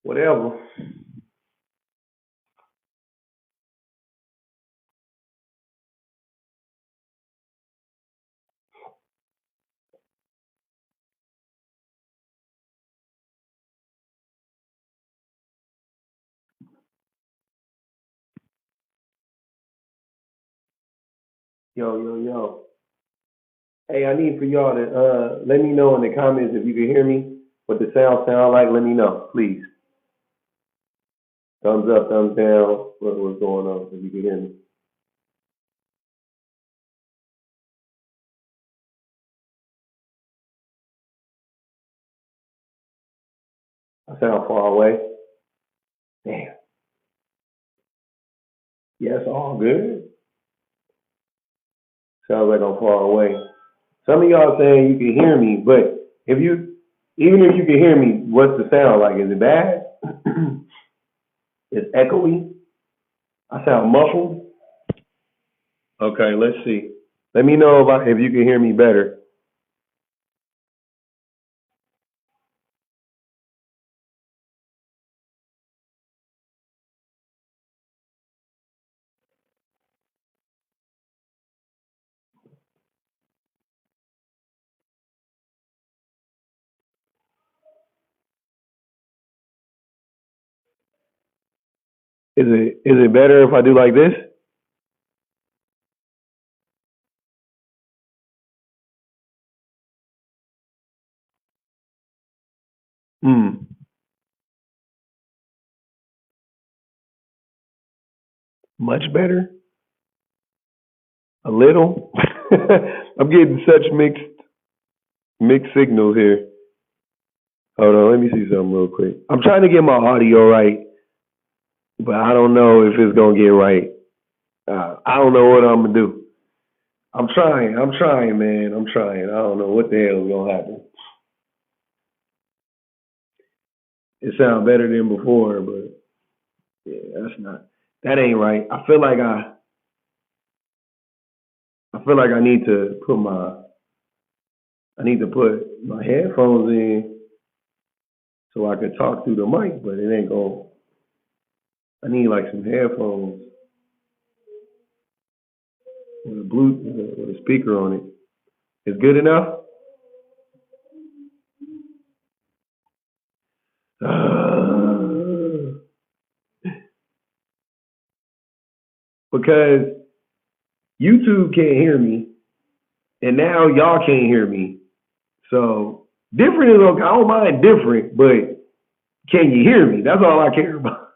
Whatever. Yo, yo, yo. Hey, I need for y'all to let me know in the comments if you can hear me. What the sound like? Let me know, please. Thumbs up, thumbs down. What's going on? If you can hear me. I sound far away. Damn. Yes, all good. Sounds like I'm far away. Some of y'all saying you can hear me, but even if you can hear me, what's the sound like? Is it bad? It's echoey. I sound muffled. Okay, let's see. Let me know if you can hear me better. Is it better if I do like this? Hmm. Much better? A little? I'm getting such mixed signals here. Hold on, let me see something real quick. I'm trying to get my audio right, but I don't know if it's gonna get right. I don't know what I'm gonna do. I'm trying, man. I'm trying. I don't know what the hell is gonna happen. It sounds better than before, but yeah, that ain't right. I feel like I need to put my headphones in so I can talk through the mic, but it ain't going. I need like some headphones with a with a speaker on it. It's good enough. Because YouTube can't hear me, and now y'all can't hear me. So different is okay. I don't mind different, but can you hear me? That's all I care about.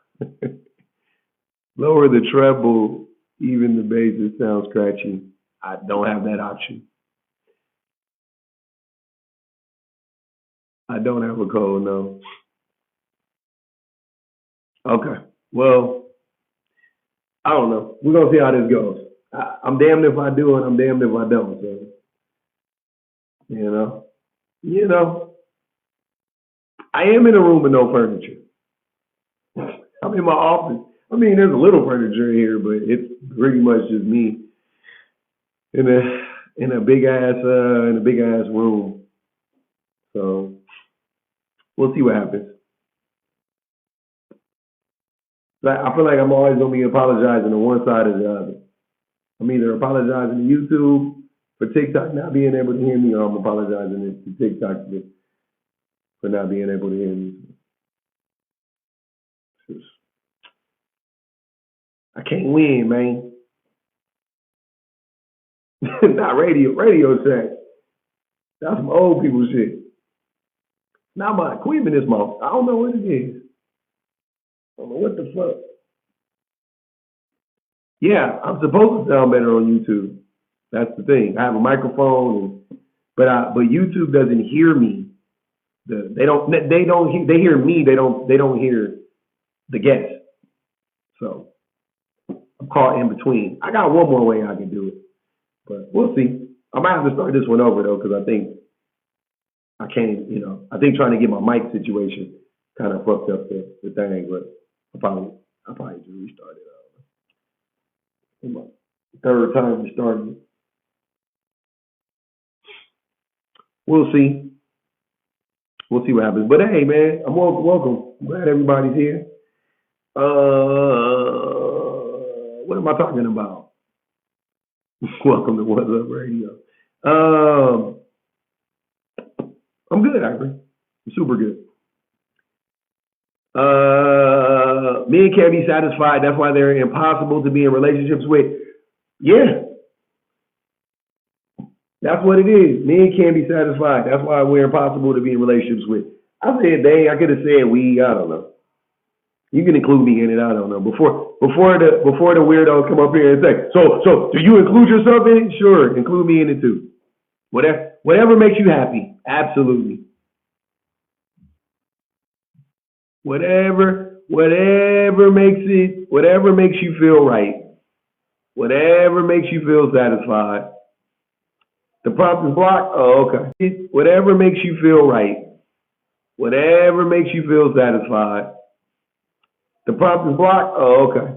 Lower the treble, even the bass, it sounds scratchy. I don't have that option. I don't have a code, no. Okay. Well, I don't know. We're gonna see how this goes. I'm damned if I do and I'm damned if I don't. So, you know, you know, I am in a room with no furniture. I'm in my office. I mean, there's a little furniture here, but it's pretty much just me in a big ass room. So we'll see what happens. Like, I feel like I'm always gonna be apologizing on one side or the other. I'm either apologizing to YouTube for TikTok not being able to hear me, or I'm apologizing to TikTok for not being able to hear me. I can't win, man. Not radio. Radio sex. That's some old people shit. Not my equipment is my. I don't know what it is. I don't know what the fuck. Yeah, I'm supposed to sound better on YouTube. That's the thing. I have a microphone, but YouTube doesn't hear me. They hear me. They don't hear the guest. So I'm caught in between. I got one more way I can do it, but we'll see. I might have to start this one over though, because I think I can't. I think trying to get my mic situation kind of fucked up the thing, but I'll probably just restart it. My third time starting. We'll see. We'll see what happens. But hey, man, I'm welcome. I'm glad everybody's here. What am I talking about? Welcome to What's Up Radio. I'm good, Ivory. I'm super good. Men can't be satisfied. That's why they're impossible to be in relationships with. Yeah, that's what it is. Men can't be satisfied. That's why we're impossible to be in relationships with. I said they. I could have said we. I don't know. You can include me in it. I don't know. Before the weirdos come up here and say, so do you include yourself in it? Sure, include me in it too. Whatever makes you happy. Absolutely. Whatever makes you feel right. Whatever makes you feel satisfied. The prompt is blocked? Oh, okay. Whatever makes you feel right. Whatever makes you feel satisfied. The prompt is blocked? Oh, okay.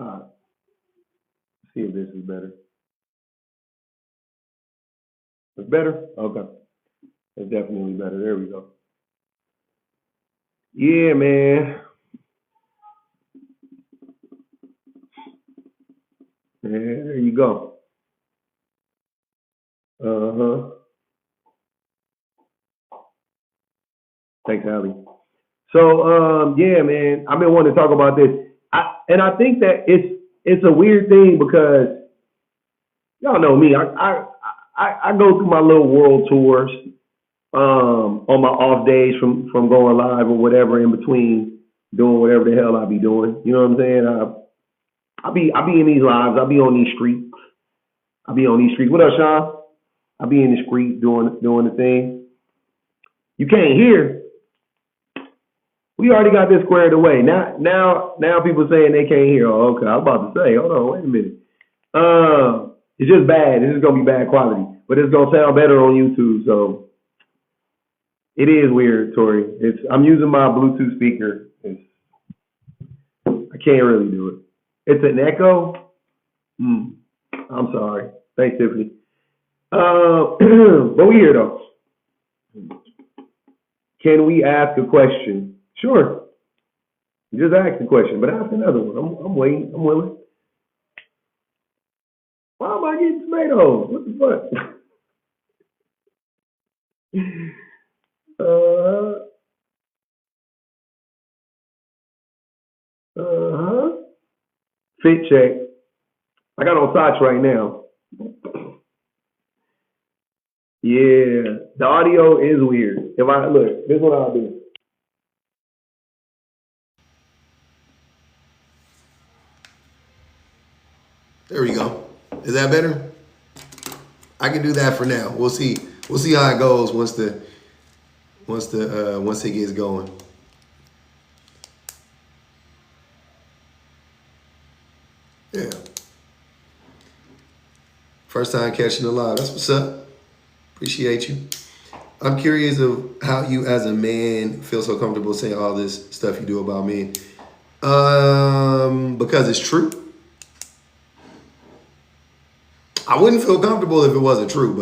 All right. See if this is better. It's better? Okay. It's definitely better. There we go. Yeah, man. Yeah, there you go. Uh-huh. Thanks, Allie. So, yeah, man, I've been wanting to talk about this. I think that it's a weird thing because y'all know me. I go through my little world tours on my off days from going live or whatever in between doing whatever the hell I be doing. You know what I'm saying? I be in these lives. I be on these streets. I be on these streets. What up, Sean? I be in the streets doing the thing. You can't hear. We already got this squared away. Now people saying they can't hear. Oh, okay. I was about to say, hold on, wait a minute. It's just bad. This is gonna be bad quality, but it's gonna sound better on YouTube. So it is weird, Tori. I'm using my Bluetooth speaker. I can't really do it. It's an echo. I'm sorry. Thanks, Tiffany. But we here though. Can we ask a question? Sure. Just ask the question, but ask another one. I'm waiting. I'm willing. Why am I getting tomatoes? What the fuck? Uh-huh. Fit check. I got on socks right now. Yeah. The audio is weird. If I look, this is what I'll do. There we go. Is that better? I can do that for now. We'll see. We'll see how it goes once it gets going. Yeah. First time catching the live. That's what's up. Appreciate you. I'm curious of how you as a man feel so comfortable saying all this stuff you do about men. Because it's true. I wouldn't feel comfortable if it wasn't true,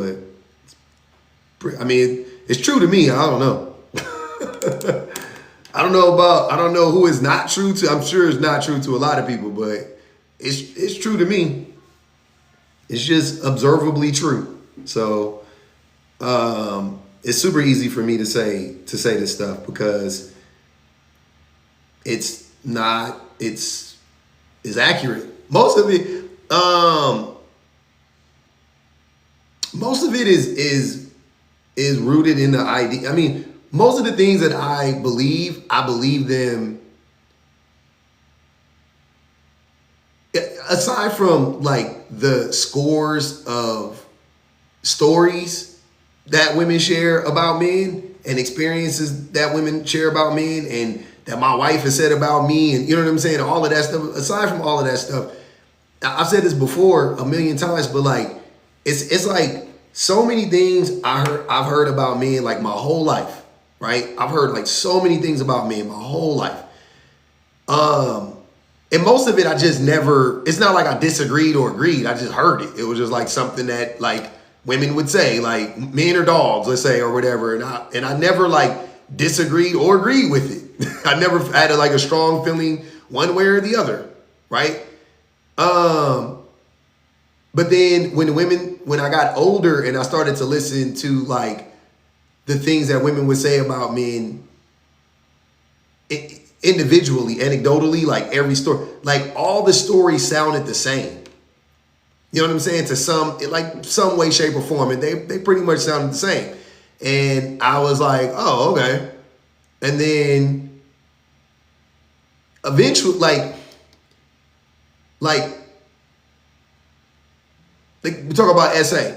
but I mean, it's true to me. I don't know. I don't know who it's not true to. I'm sure it's not true to a lot of people, but it's true to me. It's just observably true. So it's super easy for me to say this stuff because it's accurate. Most of it is rooted in the idea. I mean, most of the things that I believe them. Aside from like the scores of stories that women share about men and experiences that women share about men and that my wife has said about me, and you know what I'm saying, all of that stuff. Aside from all of that stuff, I've said this before a million times, but like it's like so many things I've heard about men like my whole life, right? I've heard like so many things about men my whole life. And most of it I just never, it's not like I disagreed or agreed. I just heard it. It was just like something that like women would say, like men are dogs, let's say, or whatever. And I never like disagreed or agreed with it. I never had like a strong feeling one way or the other, right? But then when I got older and I started to listen to like the things that women would say about men individually, anecdotally, like every story, like all the stories sounded the same. You know what I'm saying? To some way, shape, or form, and they pretty much sounded the same. And I was like, oh, okay. And then eventually, like we talk about SA.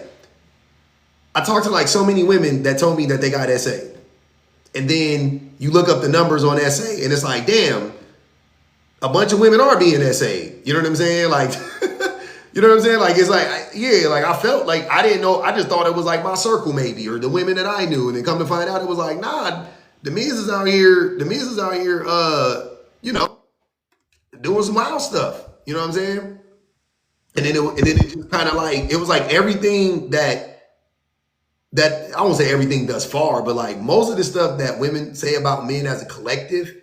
I talked to like so many women that told me that they got SA. And then you look up the numbers on SA and it's like, damn, a bunch of women are being SA. You know what I'm saying? Like, you know what I'm saying? Like, it's like, like I felt like I didn't know. I just thought it was like my circle maybe, or the women that I knew. And then come to find out it was like, nah, the men's is out here, you know, doing some wild stuff. You know what I'm saying? And then it just kind of like, it was like everything that I won't say everything thus far, but like most of the stuff that women say about men as a collective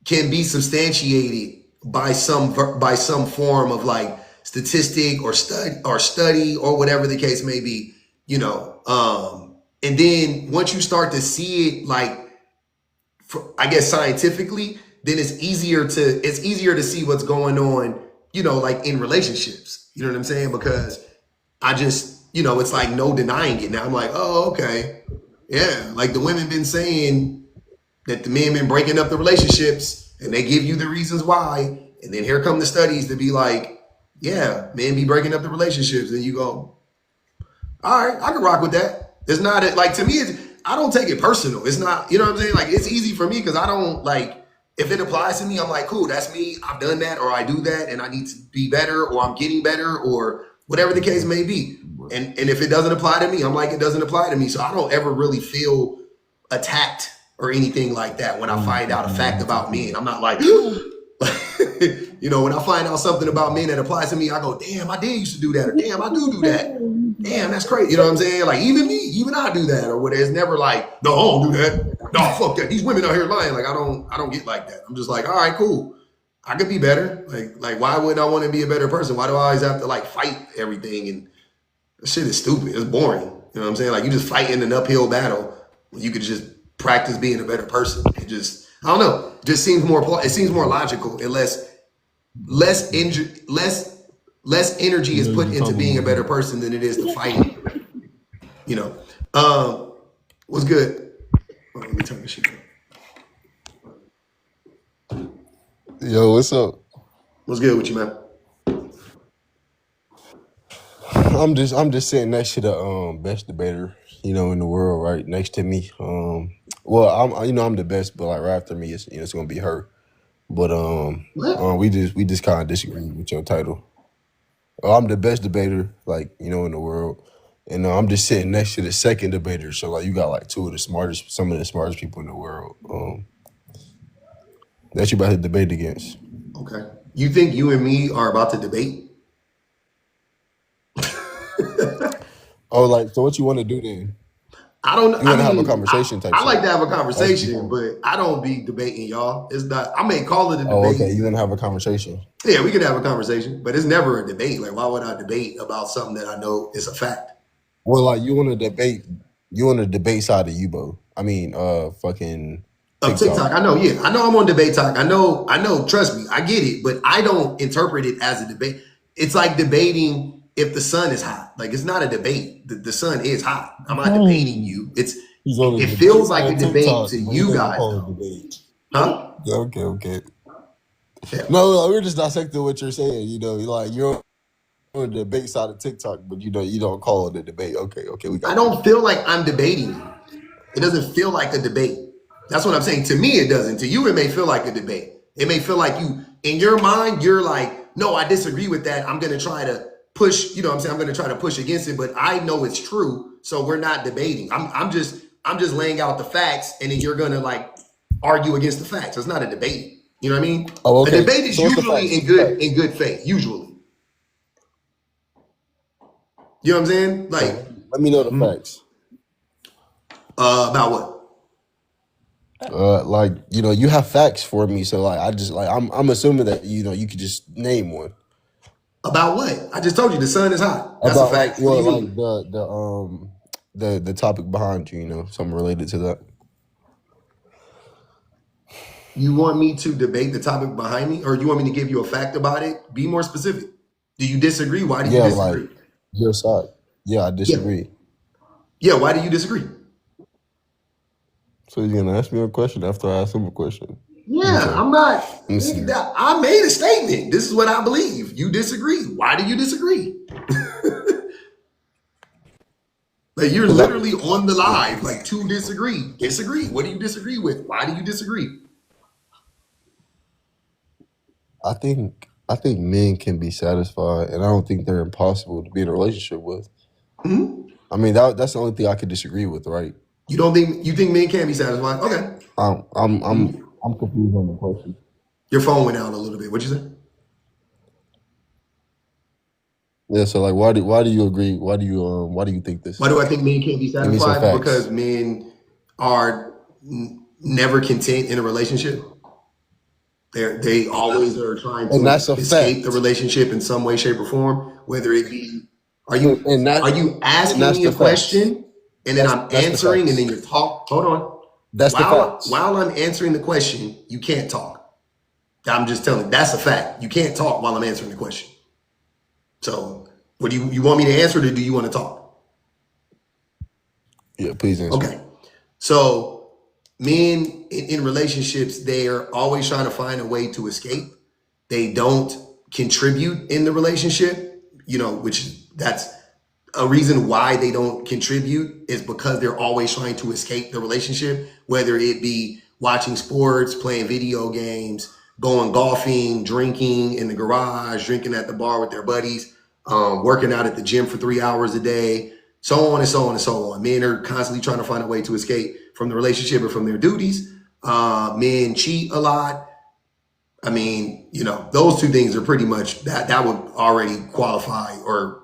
can be substantiated by some form of like statistic or study or whatever the case may be, you know. And then once you start to see it like, I guess scientifically, then it's easier to see what's going on, you know, like in relationships. You know what I'm saying? Because I just, you know, it's like no denying it. Now I'm like, oh, okay. Yeah. Like the women been saying that the men been breaking up the relationships and they give you the reasons why. And then here come the studies to be like, yeah, men be breaking up the relationships. And you go, all right, I can rock with that. It's not like, to me, I don't take it personal. It's not, you know what I'm saying? Like, it's easy for me because I don't like, if it applies to me, I'm like, cool, that's me. I've done that, or I do that and I need to be better, or I'm getting better, or whatever the case may be. And if it doesn't apply to me, I'm like, it doesn't apply to me. So I don't ever really feel attacked or anything like that when I find out a fact about men. I'm not like, you know, when I find out something about men that applies to me, I go, damn, I did used to do that, or damn, I do that. Damn, that's crazy. You know what I'm saying? Like even I do that, or whatever. It's never like, no, I don't do that. No, fuck that. These women out here lying. Like I don't get like that. I'm just like, all right, cool. I could be better. Like why would I want to be a better person? Why do I always have to like fight everything? And this shit is stupid. It's boring. You know what I'm saying? Like you just fighting an uphill battle when you could just practice being a better person. It just, I don't know. It just seems more logical and less energy is put into being a better person than it is to fight. You know. What's good? Oh, let me turn this shit on. Yo, what's up? What's good with you, man? I'm just sitting next to the best debater, you know, in the world, right next to me. Well, I'm the best, but like right after me, it's gonna be her. But What? we just kind of disagree with your title. I'm the best debater, like you know, in the world, and I'm just sitting next to the second debater. So like you got like some of the smartest people in the world. That you about to debate against. Okay. You think you and me are about to debate? Oh, like so? What you want to do then? I don't. You I want to have a mean, conversation type I like shit? to have a Like, conversation, but I don't be debating y'all. It's not. I may call it a oh, okay. debate. You want to have a conversation? Yeah, we can have a conversation, but it's never a debate. Like, why would I debate about something that I know is a fact? Well, like you want to debate. You want to debate side of Yubo. I mean, fucking Of TikTok, TikTok. I know. Yeah, I know. I'm on debate talk. I know. Trust me, I get it, but I don't interpret it as a debate. It's like debating if the sun is hot. Like it's not a debate. The sun is hot. I'm not debating you. He's on the It debate feels like a side of debate TikTok, to but he you doesn't guys, call it though. debate. Huh? Okay. Yeah. No, we're just dissecting what you're saying. Like you're on the debate side of TikTok, but you don't call it a debate. Okay, we I got you. don't feel like I'm debating you. It doesn't feel like a debate. That's what I'm saying. To me, it doesn't. To you, it may feel like a debate. It may feel like you, in your mind, you're like, no, I disagree with that. I'm going to try to push, you know what I'm saying? I'm going to try to push against it, but I know it's true. So we're not debating. I'm just laying out the facts, and then you're going to like argue against the facts. It's not a debate. You know what I mean? Oh, A okay. debate is So what's the usually facts? in good faith, usually. You know what I'm saying? So Like, let me know the facts. about what? Like you have facts for me, so like I'm assuming that you could just name one About what? I just told you the sun is hot. That's a about like fact. What do you like mean? the topic behind you, something related to that. You want me to debate the topic behind me, or you want me to give you a fact about it? Be more specific. Do you disagree? Why do you Yeah, like disagree? your side. Yeah, I Yeah. disagree. Yeah, why do you disagree? So you're gonna ask me a question after I ask him a question. Yeah, Okay. I'm not. Let me see. I made a statement. This is what I believe. You disagree. Why do you disagree? Like you're literally on the live, like to disagree. Disagree. What do you disagree with? Why do you disagree? I think men can be satisfied, and I don't think they're impossible to be in a relationship with. Hmm? I mean, that's the only thing I could disagree with, right? You don't think you think men can't be satisfied? Okay. I'm confused on the question. Your phone went out a little bit. What'd you say? Yeah, so like, why do you agree? Why do you think this? Why do I think men can't be Give me some satisfied? facts. Because men are never content in a relationship. They always are trying And to that's a escape the fact. relationship in some way, shape, or form. Whether it be, are you And are you asking that's me a the facts. question and then I'm That's the answering and facts. then you're talk? Hold on. That's the facts. While I'm answering the question, you can't talk. I'm just telling you, that's a fact. You can't talk while I'm answering the question. So, what do you want me to answer, or do you want to talk? Yeah, please answer. Okay. So men in relationships, they are always trying to find a way to escape. They don't contribute in the relationship, which that's a reason why they don't contribute is because they're always trying to escape the relationship, whether it be watching sports, playing video games, going golfing, drinking in the garage, drinking at the bar with their buddies, working out at the gym for 3 hours a day, so on and so on and so on. Men are constantly trying to find a way to escape from the relationship or from their duties. Men cheat a lot. I mean, those two things are pretty much that would already qualify, or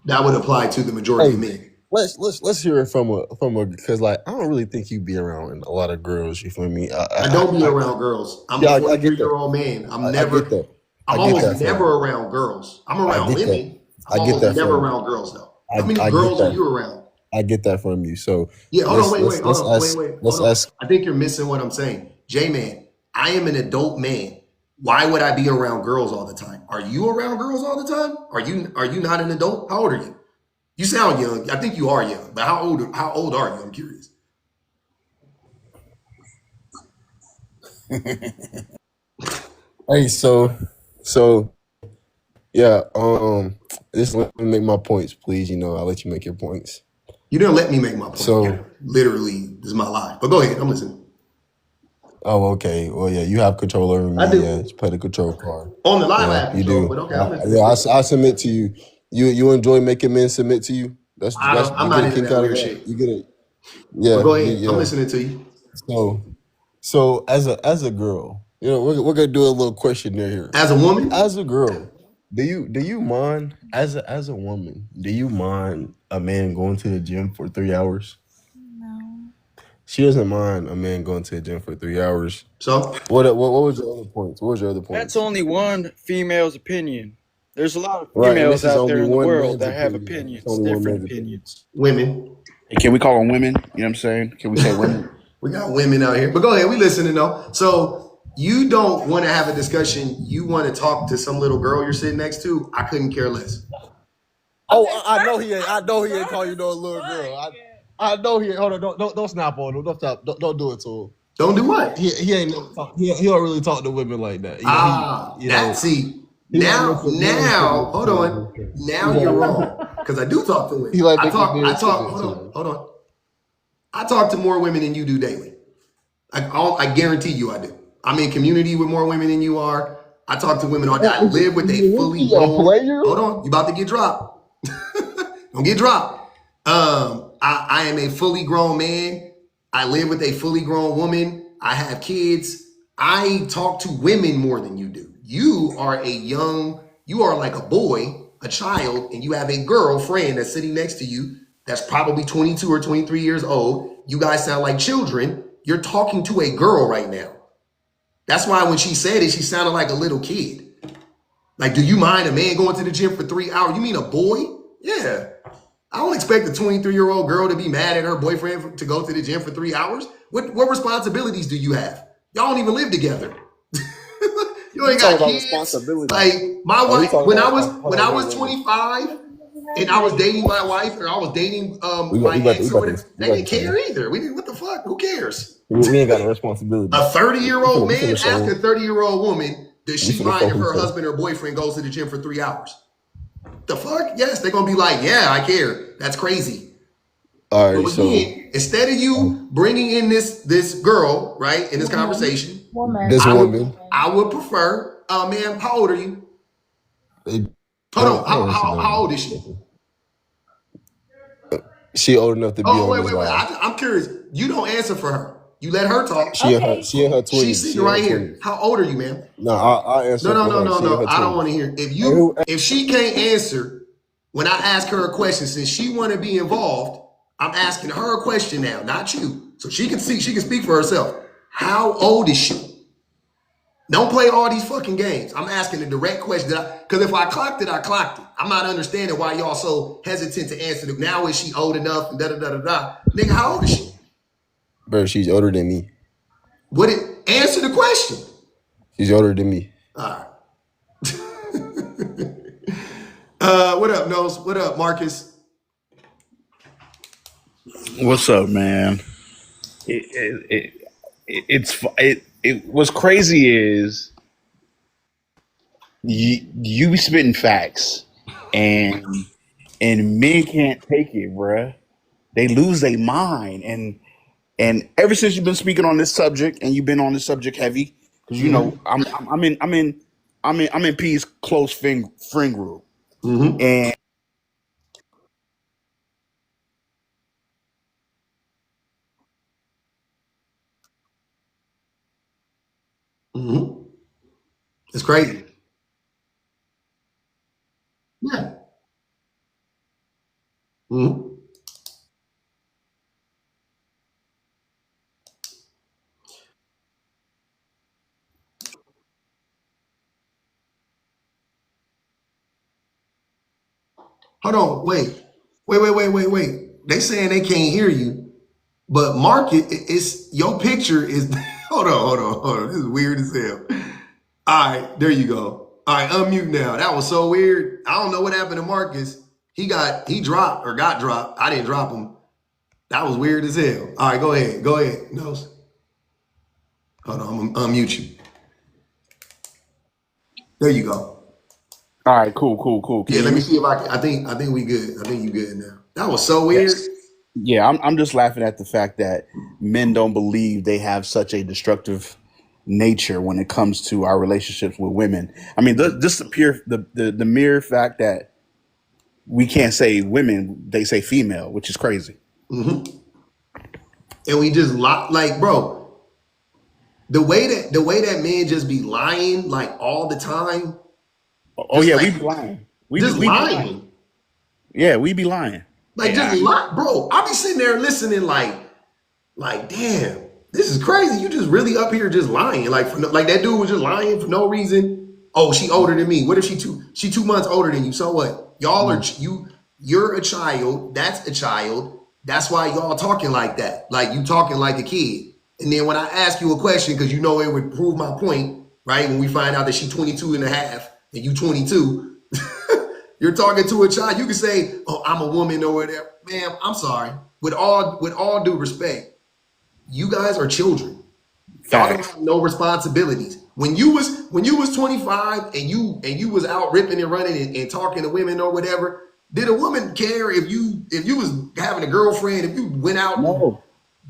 that would apply to the majority of Hey, men. let's hear it from a because like I don't really think you be around a lot of girls. You feel me? I don't be around girls. I'm Yeah, a I get that. 43-year-old man. I get that. I'm I get almost that from never you. around girls. I'm I around get that. women. I'm I get almost that never from you. around girls though. How many I get girls are that. you around? I get that from you. So Yeah, hold on, wait, hold let's on, ask. wait, Let's hold on. ask. I think you're missing what I'm saying. J-Man, I am an adult man. Why would I be around girls all the time? Are you around girls all the time? Are you not an adult? How old are you? You sound young. I think you are young, but how old are you? I'm curious. Hey, so yeah. Just let me make my points, please. I'll let you make your points. You didn't let me make my point. So, Literally, this is my life. But go ahead, I'm listening. oh, okay. Well, yeah, you have control over me. I do. Yeah, just play the control card. On the live, I Yeah, have you control, do. but okay, I'm listening. Yeah, I submit to you. You enjoy making men submit to you. I'm You not get a into kick that out of weird that. shit. You get it. But Yeah, go ahead. I'm yeah. listening to you. So as a girl, we're gonna do a little questionnaire here. As a woman, As a girl, do you mind as a woman? Do you mind a man going to the gym for 3 hours? No. She doesn't mind a man going to the gym for 3 hours. so What was your other points? What was your other That's points? only one female's opinion. There's a lot of Right, and females this is out only there in the one world man's that have opinion. It's opinions, only one different man's opinion. opinions. women. Hey, can we call them women? You know what I'm saying? Can we say women? We got women out here. But go ahead, we listening though. So you don't want to have a discussion. You want to talk to some little girl you're sitting next to. I couldn't care less. Oh, I know he ain't. I know he ain't call you no little girl. I know he. Hold on, don't snap on him. Don't do it to him. Don't do what? He ain't never talk. He don't really talk to women like that. Hold on. Now you're wrong. Because I do talk to women. He like Hold on. I talk to more women than you do daily. I guarantee you I do. I'm in community with more women than you are. I talk to women all day. I live with a fully grown. Hold on, you about to get dropped. Don't get dropped. I am a fully grown man. I live with a fully grown woman. I have kids. I talk to women more than you do. You are like a boy, a child, and you have a girlfriend that's sitting next to you that's probably 22 or 23 years old. You guys sound like children. You're talking to a girl right now. That's why when she said it, she sounded like a little kid. Like, do you mind a man going to the gym for 3 hours? You mean a boy? Yeah. I don't expect a 23-year-old girl to be mad at her boyfriend to go to the gym for 3 hours. What responsibilities do you have? Y'all don't even live together. You ain't got kids. Like my wife, when I was 25 and I was dating my wife or I was dating my ex or whatever, they didn't care either. What the fuck? Who cares? We ain't got a responsibility. A 30-year-old man ask a 30-year-old woman, does she mind if her husband or boyfriend goes to the gym for 3 hours? The fuck? Yes, they're gonna be like, yeah, I care. That's crazy. All right. But again, instead of you bringing in this girl, right, in this conversation, I would prefer, man. How old are you? Hold on. How old is she? She old enough to be on this line. I'm curious. You don't answer for her. You let her talk. She in her 20s. She's sitting right here. How old are you, ma'am? No, I'll answer. No. I don't want to hear. If she can't answer when I ask her a question, since she want to be involved, I'm asking her a question now, not you. So she can speak for herself. How old is she? Don't play all these fucking games. I'm asking a direct question. Because if I clocked it, I clocked it. I'm not understanding why y'all so hesitant to answer. Now is she old enough? And da-da-da-da-da. Nigga, how old is she? Bro, she's older than me. Answer the question. She's older than me. All right. What up, Nose? What up, Marcus? What's up, man? What's crazy is you be spitting facts, and men can't take it, bruh. They lose their mind, and ever since you've been speaking on this subject, and you've been on this subject heavy, because you know I'm in P's close friend group, and it's crazy. Yeah. Hold on, wait. They saying they can't hear you, but it's your picture is. Hold on. This is weird as hell. All right, there you go. All right, unmute now. That was so weird. I don't know what happened to Marcus. He dropped or got dropped. I didn't drop him. That was weird as hell. All right, go ahead. Nose. Hold on, I'm gonna unmute you. There you go. All right, cool. Yeah, let me see if I can. I think we good. I think you good now. That was so weird. Yes. Yeah, I'm just laughing at the fact that men don't believe they have such a destructive nature when it comes to our relationships with women. I mean, just the mere fact that we can't say women, they say female, which is crazy. And we just like, bro, the way that men just be lying like all the time. Oh yeah, we be lying. We be lying. Yeah, we be lying. Like, just lie, bro. I be sitting there listening, like, damn, this is crazy. You just really up here just lying, like that dude was just lying for no reason. Oh, she older than me. What if she 2 months older than you? So what? Y'all are you're a child. That's a child. That's why y'all talking like that. Like you talking like a kid. And then when I ask you a question, because you know it would prove my point, right? When we find out that she's 22 and a half and you 22. You're talking to a child. You can say, oh, I'm a woman or whatever. Ma'am, I'm sorry. with all due respect, you guys are children. Y'all don't Facts. have no responsibilities. When you was 25 and you was out ripping and running and talking to women or whatever, did a woman care if you was having a girlfriend, if you went out and No.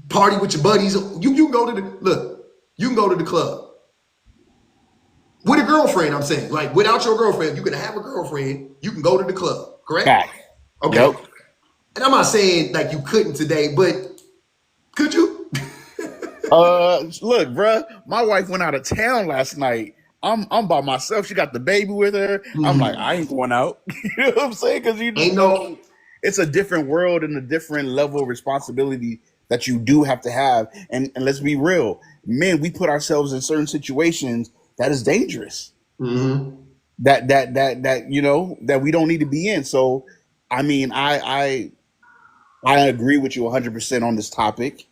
party with your buddies? You can go to you can go to the club with a girlfriend. I'm saying, like, without your girlfriend, you can have a girlfriend. You can go to the club, correct? Facts. Okay. Yep. And I'm not saying like you couldn't today, but could you? Look, bruh, my wife went out of town last night. I'm by myself. She got the baby with her. I'm like, I ain't going out. You know what I'm saying? Because you Ain't know, no. it's a different world and a different level of responsibility that you do have to have. And let's be real, men, we put ourselves in certain situations that is dangerous. Mm-hmm. That you know that we don't need to be in. So, I mean, I agree with you 100% on this topic.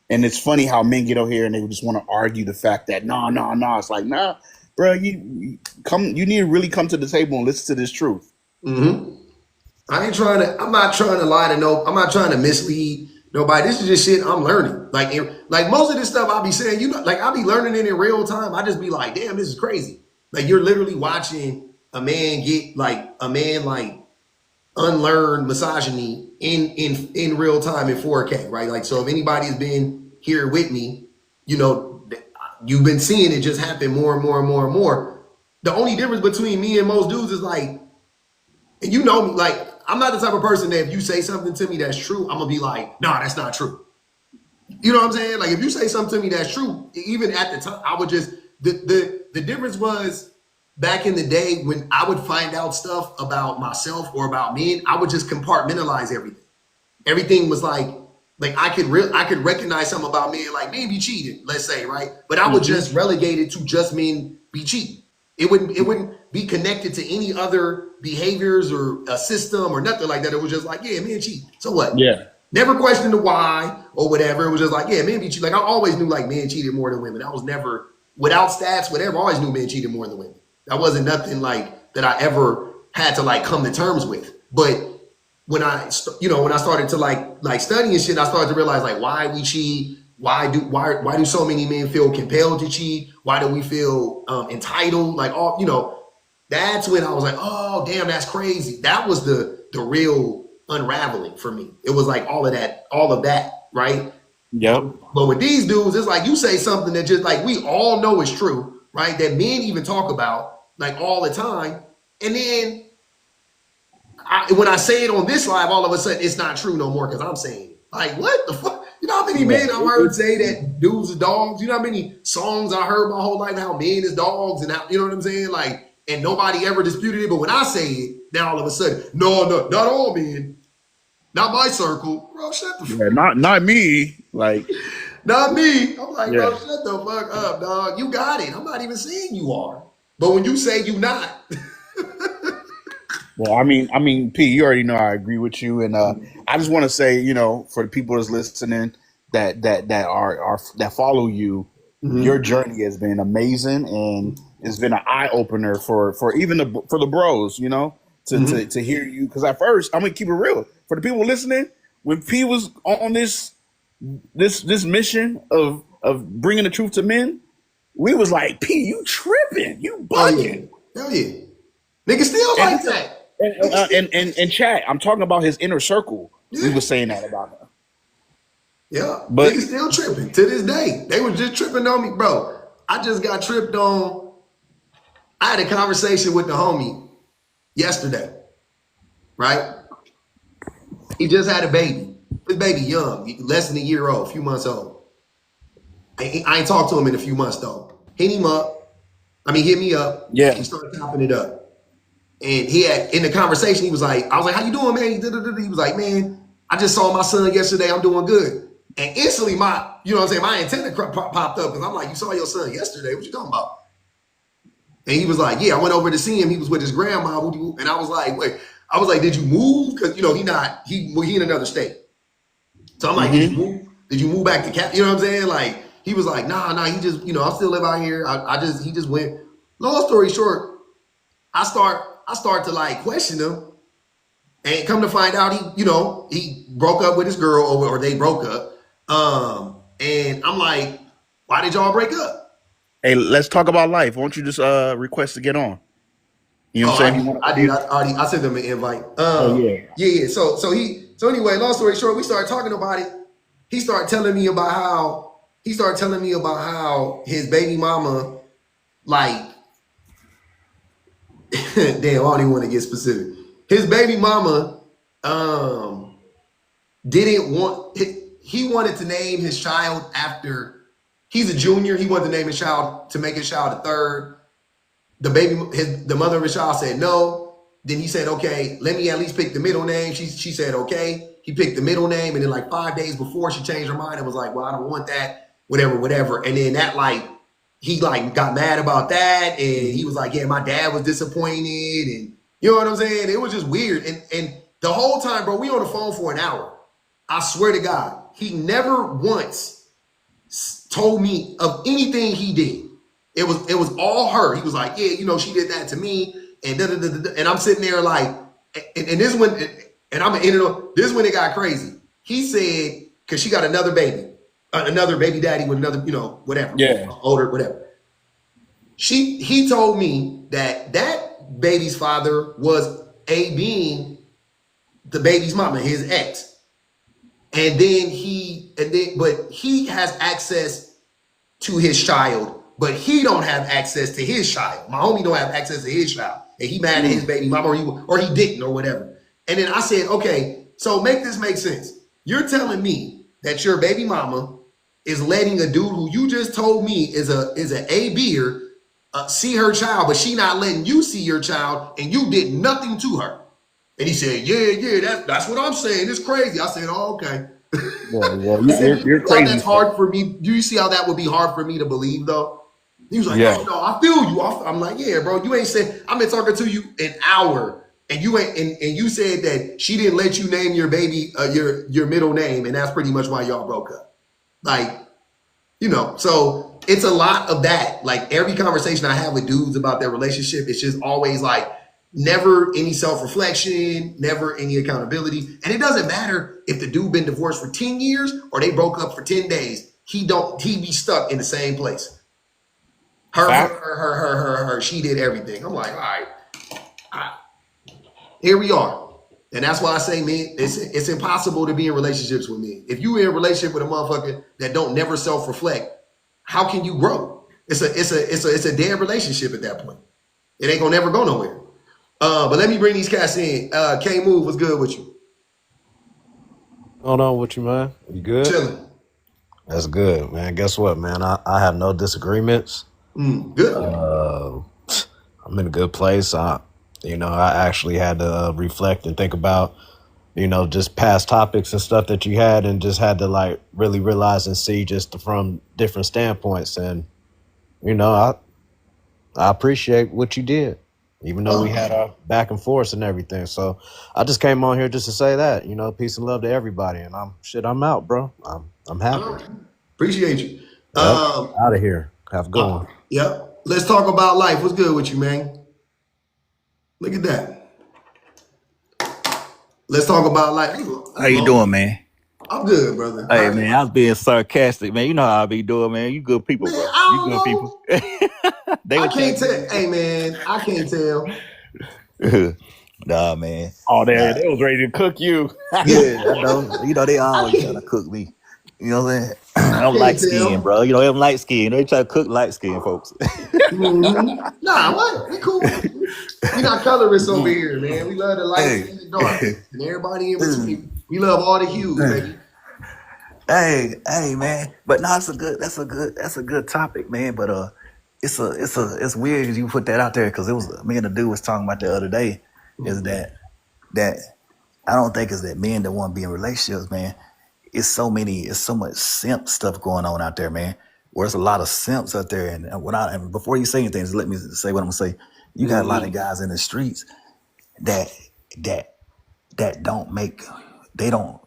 And it's funny how men get out here and they just want to argue the fact that no. It's like, nah, bro, you need to really come to the table and listen to this truth. Mm-hmm. I'm not trying to lie to no. I'm not trying to mislead nobody. This is just shit I'm learning. Like most of this stuff I'll be saying, like I'll be learning it in real time. I just be like, damn, this is crazy. Like you're literally watching a man like unlearn misogyny in real time in 4K, right? Like, so if anybody's been here with me, you've been seeing it just happen more and more and more and more. The only difference between me and most dudes is like, and you know me, like, I'm not the type of person that if you say something to me that's true, I'm gonna be like, nah, that's not true. You know what I'm saying? Like, if you say something to me that's true, even at the time, I would just the difference was back in the day when I would find out stuff about myself or about men, I would just compartmentalize everything. Everything was like I could recognize something about men, like men be cheating, let's say, right? But I would just relegate it to just men be cheating. It wouldn't be connected to any other behaviors or a system or nothing like that. It was just like, yeah, men cheat. So what? Yeah. Never questioned the why or whatever. It was just like, yeah, men be cheating. Like I always knew like men cheated more than women. I was never, without stats, whatever, I always knew men cheated more than women. That wasn't nothing like that I ever had to like come to terms with. But when I started to like study and shit, I started to realize like why we cheat. Why do so many men feel compelled to cheat? Why do we feel entitled? Like that's when I was like, oh damn, that's crazy. That was the real unraveling for me. It was like all of that, right? Yep. But with these dudes, it's like you say something that just like we all know is true, right? That men even talk about like all the time, and then when I say it on this live, all of a sudden it's not true no more because I'm saying it. Like what the fuck? You know how many men I've heard say that dudes are dogs? You know how many songs I heard my whole life how men is dogs and how, you know what I'm saying? Like, and nobody ever disputed it. But when I say it, now all of a sudden, no, not all men, not my circle, bro. Shut the fuck Yeah, not me. Like, not me. I'm like, bro, yeah. shut the fuck up, dog. You got it. I'm not even saying you are. But when you say you not, Well, I mean, P, you already know I agree with you, and I just want to say, for the people that's listening that follow you, your journey has been amazing, and it's been an eye opener for even for the bros, to hear you. Because at first, I'm gonna keep it real for the people listening. When P was on this mission of bringing the truth to men, we was like, P, you tripping, you oh yeah, bugging. hell yeah, niggas still like that. And chat, I'm talking about his inner circle. We Yeah. were saying that about him. Yeah, But niggas still tripping to this day. They were just tripping on me, bro. I just got tripped on. I had a conversation with the homie yesterday, right? He just had a baby. His baby young, less than a year old, a few months old. I ain't talked to him in a few months though. Hit me up. yeah, He started chopping it up. And he had, in the conversation, he was like, I was like, how you doing, man? He was like, man, I just saw my son yesterday. I'm doing good. And instantly my antenna popped up because I'm like, you saw your son yesterday. What you talking about? And he was like, yeah, I went over to see him. He was with his grandma. And I was like, wait. I was like, did you move? Because, he in another state. So I'm like, did you move? Did you move back to Cap? You know what I'm saying? Like, he was like, nah, he just, I still live out here. He just went. Long story short, I start to like question him. And come to find out, he broke up with his girl, or they broke up. And I'm like, why did y'all break up? Hey, let's talk about life. Why don't you just request to get on? You know Oh, what I'm saying? You I did. I sent them an invite. Oh yeah. Yeah. So anyway, long story short, we started talking about it. He started telling me about how his baby mama, like, damn, I don't even want to get specific. His baby mama, didn't want. He wanted to name his child after. He's a junior. He wanted to name his child to make his child a third. The mother of his child said no. Then he said, okay, let me at least pick the middle name. She said, okay. He picked the middle name, and then like 5 days before, she changed her mind and was like, well, I don't want that, whatever. And then he got mad about that, and he was like, yeah, my dad was disappointed, and you know what I'm saying? It was just weird. And the whole time, bro, we on the phone for an hour. I swear to God, he never once told me of anything he did. It was all her. He was like, yeah, she did that to me, and and I'm sitting there like, and this one, and I'm gonna end it on this when it got crazy. He said, because she got another baby daddy with another, whatever, older, whatever. He told me that baby's father was being the baby's mama, his ex. But he has access to his child, but he don't have access to his child. My homie don't have access to his child, and he mad at his baby mama, or he didn't, or whatever. And then I said, okay, so make this make sense. You're telling me that your baby mama is letting a dude who you just told me is a A-Beer see her child, but she not letting you see your child, and you did nothing to her. And he said, yeah, that's what I'm saying. It's crazy. I said, oh, okay. Well, You're you're crazy. That's hard for me. Do you see how that would be hard for me to believe, though? He was like, oh, no, I feel you. I'm like, yeah, bro, you ain't said, I've been talking to you an hour, and you ain't, and you said that she didn't let you name your baby, your middle name, and that's pretty much why y'all broke up. Like, so it's a lot of that. Like, every conversation I have with dudes about their relationship, it's just always like, never any self-reflection, never any accountability. And it doesn't matter if the dude been divorced for 10 years or they broke up for 10 days. He be stuck in the same place. Her, she did everything. I'm like, all right, here we are. And that's why I say, man, it's impossible to be in relationships with me. If you in a relationship with a motherfucker that don't never self-reflect, how can you grow? It's a dead relationship at that point. It ain't gonna never go nowhere. But let me bring these cats in. K Move, what's good with you? Going on with you, man? You good? Chilling. That's good, man. Guess what, man? I have no disagreements. Good. I'm in a good place. I actually had to reflect and think about, just past topics and stuff that you had, and just had to like really realize and see just from different standpoints. And I appreciate what you did, even though we had our back and forth and everything. So I just came on here just to say that, peace and love to everybody. And I'm out, bro. I'm happy. Right. Appreciate you. Out of here. Have a good one. Yep. Let's talk about life. What's good with you, man? Look at that. Let's talk about life. How you doing, man? I'm good, brother. Hey, man, I was being sarcastic, man. You know how I be doing, man. You good people, Man, bro. I You don't good know. people. They I were can't telling tell. Hey, man, I can't tell. me. Nah, man. Oh, they was ready to cook you. Yeah, I know. They always trying to cook me. You know what I'm saying? I'm Can't light tell. skinned, bro. Them light skinned. They try to cook light skinned folks. Nah, what? We cool. We not colorists over here, man. We love the light and the dark, and everybody in between. We love all the hues, baby. Hey, man. But no, that's a good topic, man. But it's weird as you put that out there, because it was me and the dude was talking about the other day. Is that I don't think it's that men that want to be in relationships, man. It's so much simp stuff going on out there, man. Where there's a lot of simps out there, and before you say anything, just let me say what I'm gonna say. You got a lot of guys in the streets that don't make, they don't,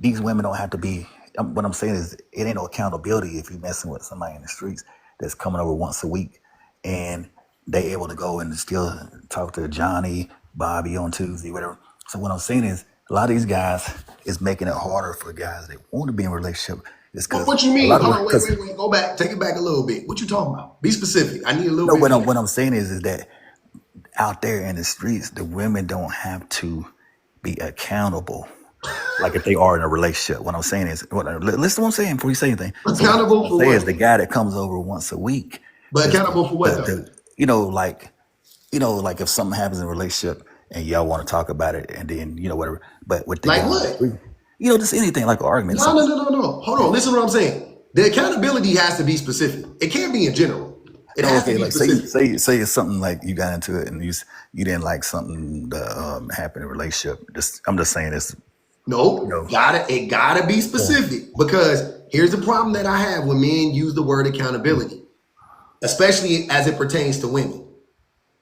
these women don't have to be. What I'm saying is, it ain't no accountability if you're messing with somebody in the streets that's coming over once a week, and they able to go and still talk to Johnny, Bobby on Tuesday, whatever. So what I'm saying is, a lot of these guys is making it harder for guys that want to be in a relationship. It's because What you a mean? lot of Hold on, because wait. Go back. Take it back a little bit. What you talking about? Be specific. I need a little no, bit what I'm more. what I'm saying is that out there in the streets, the women don't have to be accountable like if they are in a relationship. What I'm saying is, listen to what I'm saying before you say anything. So what I'm Accountable trying to for say is the what? guy that comes over once a week But is accountable for what though? you know, like like if something happens in a relationship and y'all want to talk about it and then, whatever. But with the Like guy on the what? street, just anything like an argument or No, something. no, no, no, no. Hold on. Listen to what I'm saying. The accountability has to be specific. It can't be in general. It No, has to okay, be like specific. say it's something like you got into it and you didn't like something that happened in a relationship. I'm just saying this, you No, know. it gotta be Yeah. specific because here's the problem that I have when men use the word accountability, especially as it pertains to women.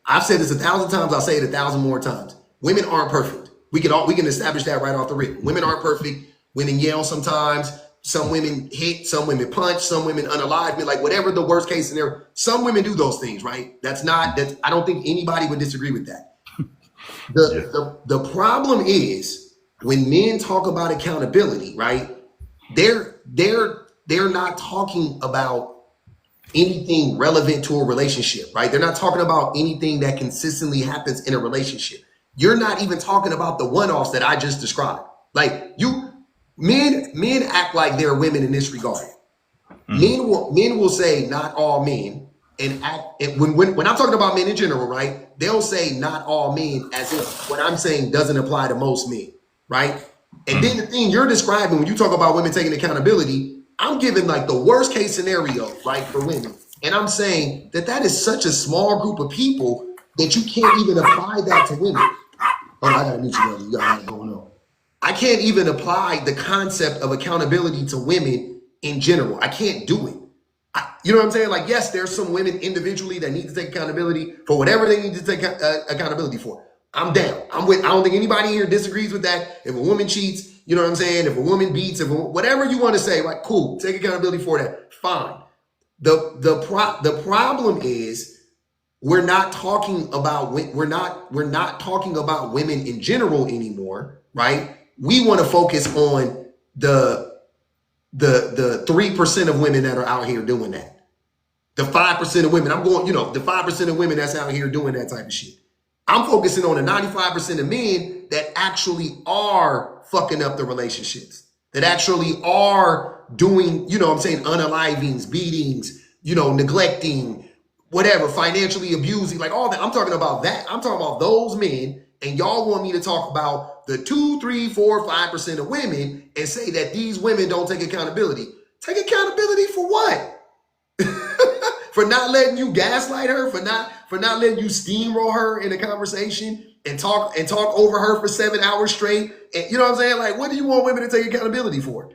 I've said this 1,000 times. I'll say it 1,000 more times. Women aren't perfect. We can establish that right off the rip. Women aren't perfect. Women yell sometimes. Some women hit. Some women punch. Some women unalive me. Like whatever the worst case scenario. Some women do those things, right? That's not that. I don't think anybody would disagree with that. Yeah. The problem is when men talk about accountability, right? They're not talking about anything relevant to a relationship, right? They're not talking about anything that consistently happens in a relationship. You're not even talking about the one-offs that I just described. Like men act like they're women in this regard. Men will say not all men and act and when I'm talking about men in general, right? They'll say not all men as if what I'm saying doesn't apply to most men, right? And then the thing you're describing when you talk about women taking accountability, I'm giving like the worst case scenario, right, for women. And I'm saying that is such a small group of people that you can't even apply that to women. Oh, I gotta mute you, brother. You got a lot going on. I can't even apply the concept of accountability to women in general. I can't do it. You know what I'm saying? Like, yes, there's some women individually that need to take accountability for whatever they need to take accountability for. I'm down. I don't think anybody here disagrees with that. If a woman cheats, you know what I'm saying? If a woman beats, whatever you want to say, like, cool, take accountability for that. Fine. The problem is we're not talking about talking about women in general anymore, right? We want to focus on the 3% of women that are out here doing that. The 5% of women, the 5% of women that's out here doing that type of shit. I'm focusing on the 95% of men that actually are fucking up the relationships, that actually are doing, unalivings, beatings, neglecting, whatever, financially abusing, like all that. I'm talking about that. I'm talking about those men, and y'all want me to talk about the 2, 3, 4, 5% of women and say that these women don't take accountability. Take accountability for what? For not letting you gaslight her, for not letting you steamroll her in a conversation and talk over her for 7 hours straight. And you know what I'm saying? Like, what do you want women to take accountability for?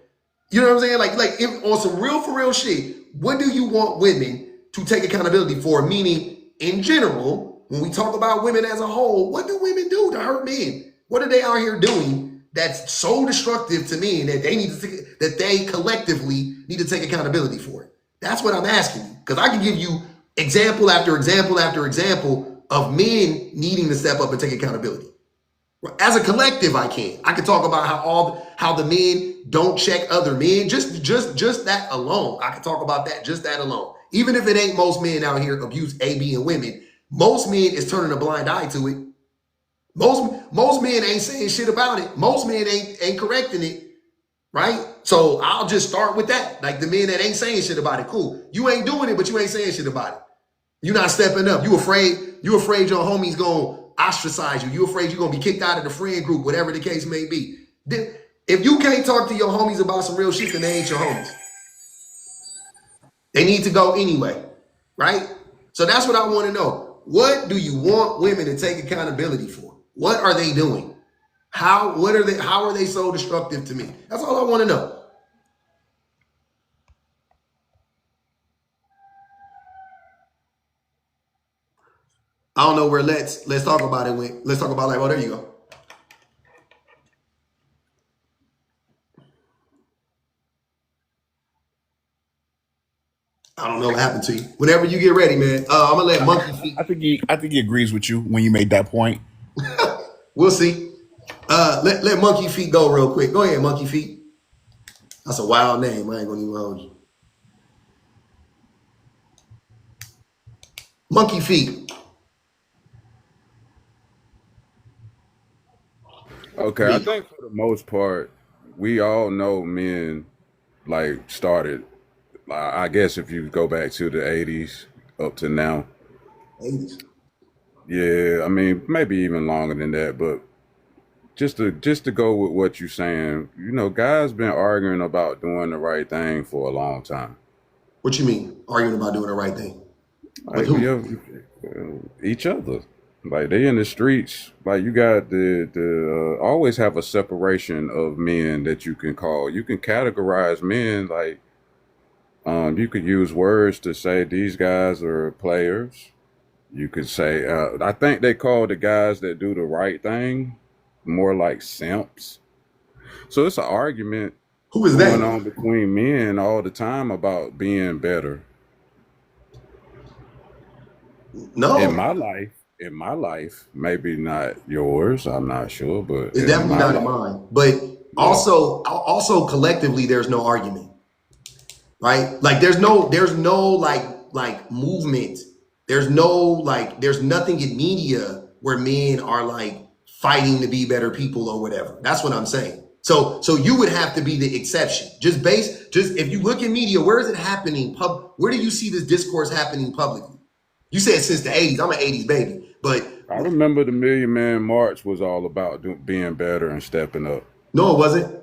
You know what I'm saying? Like if, on some real for real shit, what do you want women to take accountability for? Meaning, in general, when we talk about women as a whole, what do women do to hurt men? What are they out here doing that's so destructive to men that they collectively need to take accountability for it? That's what I'm asking you. Because I can give you example after example after example of men needing to step up and take accountability. As a collective, I can. I can talk about how the men don't check other men. Just that alone. I can talk about that, just that alone. Even if it ain't most men out here abuse A, B, and women, most men is turning a blind eye to it. Most men ain't saying shit about it. Most men ain't correcting it. Right? So I'll just start with that. Like the men that ain't saying shit about it. Cool. You ain't doing it, but you ain't saying shit about it. You're not stepping up. You afraid your homies gonna ostracize you. You afraid you're gonna be kicked out of the friend group, whatever the case may be. If you can't talk to your homies about some real shit, then they ain't your homies. They need to go anyway. Right? So that's what I want to know. What do you want women to take accountability for? What are they doing? How are they so destructive to me? That's all I want to know. I don't know where let's talk about it. Let's talk about like, oh, there you go. I don't know what happened to you. Whenever you get ready, man. I'm gonna let Monkey feet. I think he agrees with you when you made that point. We'll see. Let Monkey Feet go real quick. Go ahead, Monkey Feet. That's a wild name. I ain't gonna even hold you. Monkey Feet. Okay, I think for the most part, we all know men like started. I guess if you go back to the '80s up to now, 80s. yeah, I mean maybe even longer than that. But just to go with what you're saying, guys been arguing about doing the right thing for a long time. What you mean? Arguing about doing the right thing? With Like we who? have each other. Like they in the streets. Like you got the always have a separation of men that you can call. You can categorize men like you could use words to say these guys are players. You could say I think they call the guys that do the right thing more like simps. So it's an argument Who is going that? on between men all the time about being better. In No, my life, maybe not yours, I'm not sure, but it's in definitely my not in life, mine. But yeah. also collectively, there's no argument, right? Like there's no like movement. There's nothing in media where men are like fighting to be better people or whatever. That's what I'm saying. So you would have to be the exception. Just if you look in media, where is it happening? Where do you see this discourse happening publicly? You said since the 80s. I'm an 80s baby, but I remember the Million Man March was all about being better and stepping up. no, it wasn't.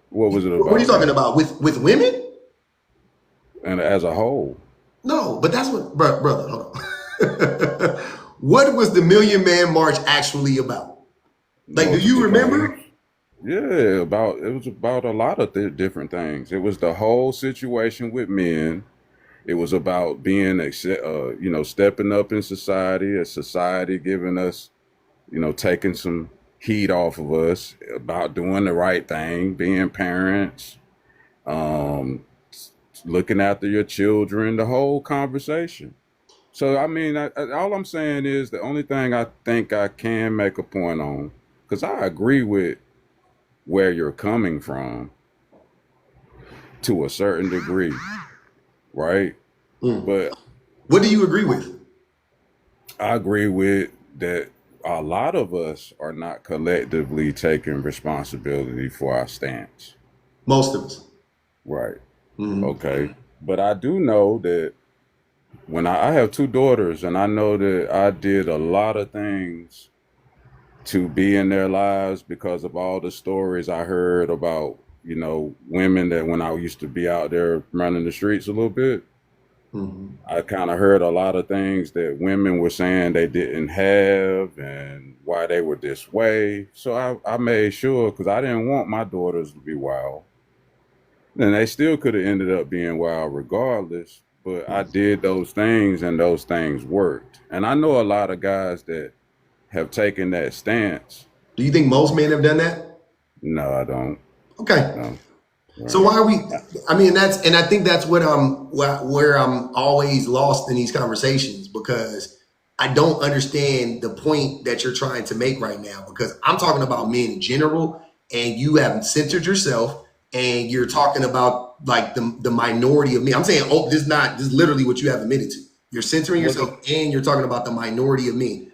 What was it What are you about, talking man? about with women? And as a whole, No, but that's what, brother. Hold on. What was the Million Man March actually about? Like, do you multiple things. remember? Yeah, it was about a lot of different things. It was the whole situation with men. It was about being, stepping up in society, a society giving us, taking some heat off of us, about doing the right thing, being parents, um, looking after your children, the whole conversation. So, I mean, all I'm saying is the only thing I think I can make a point on, because I agree with where you're coming from to a certain degree, right? Mm. But What do you agree with? I agree with that a lot of us are not collectively taking responsibility for our stance. Most of us. Right. Mhm. Okay. But I do know that when I have two daughters, and I know that I did a lot of things to be in their lives because of all the stories I heard about, women that when I used to be out there running the streets a little bit, Mhm. I kind of heard a lot of things that women were saying they didn't have and why they were this way. So I made sure, because I didn't want my daughters to be wild. And they still could have ended up being wild regardless. But I did those things and those things worked. And I know a lot of guys that have taken that stance. Do you think most men have done that? No, I don't. Okay. No. So Right. why are we? I mean, I think that's what where I'm always lost in these conversations, because I don't understand the point that you're trying to make right now. Because I'm talking about men in general, and you have censored yourself, and you're talking about like the minority of men. I'm saying, oh, this is literally what you have admitted to. You're censoring What yourself, and you're talking about the minority of men.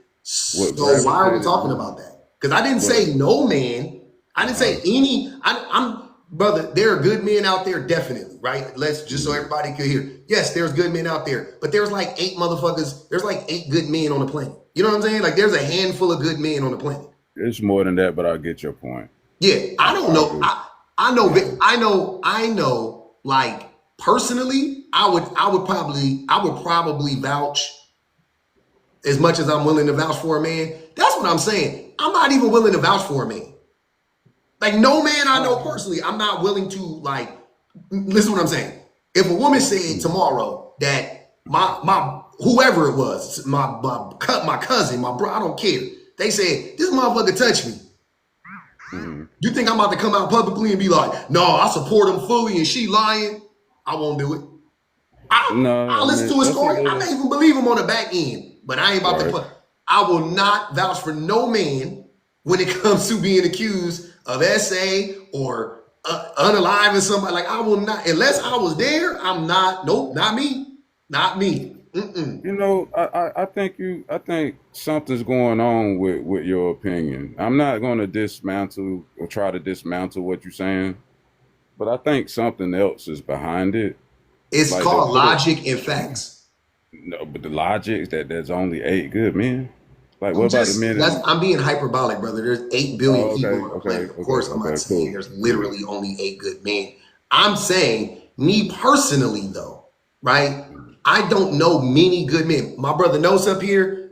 what So why are we gravitated talking me? about that? Because I didn't What? say no man. I didn't say any. I'm brother. There are good men out there, definitely, right? Let's just so Mhm. everybody could hear. Yes, there's good men out there, but there's like 8 motherfuckers. There's like 8 good men on the planet. You know what I'm saying? Like there's a handful of good men on the planet. It's more than that, but I get your point. Yeah, I don't I know. agree. I know. Yeah. I know. Like personally, I would probably vouch as much as I'm willing to vouch for a man. That's what I'm saying. I'm not even willing to vouch for a man. Like no man I know personally, I'm not willing to like. Listen to what I'm saying. If a woman said tomorrow that my whoever it was, my cousin, my bro, I don't care. They said this motherfucker touched me. Hmm. You think I'm about to come out publicly and be like, no, I support him fully and she lying? I won't do it. No, I'll I listen mean to his that's a story. I little may even believe him on the back end, but I ain't about to right. put. I will not vouch for no man. when it comes to being accused of SA or unaliving somebody. Like, I will not, unless I was there, I'm not, nope, not me. Not me. Mm-mm. You know, I think something's going on with your opinion. I'm not going to dismantle or try to dismantle what you're saying, but I think something else is behind it. It's Like called logic and facts. no, but the logic is that there's only 8 good men. Like, what I'm about the just, men? I'm being hyperbolic, brother. There's 8 billion Oh, people on the planet. Of course, I'm not saying cool. there's literally only 8 good men. I'm saying, me personally, though, right? I don't know many good men. My brother Nos up here,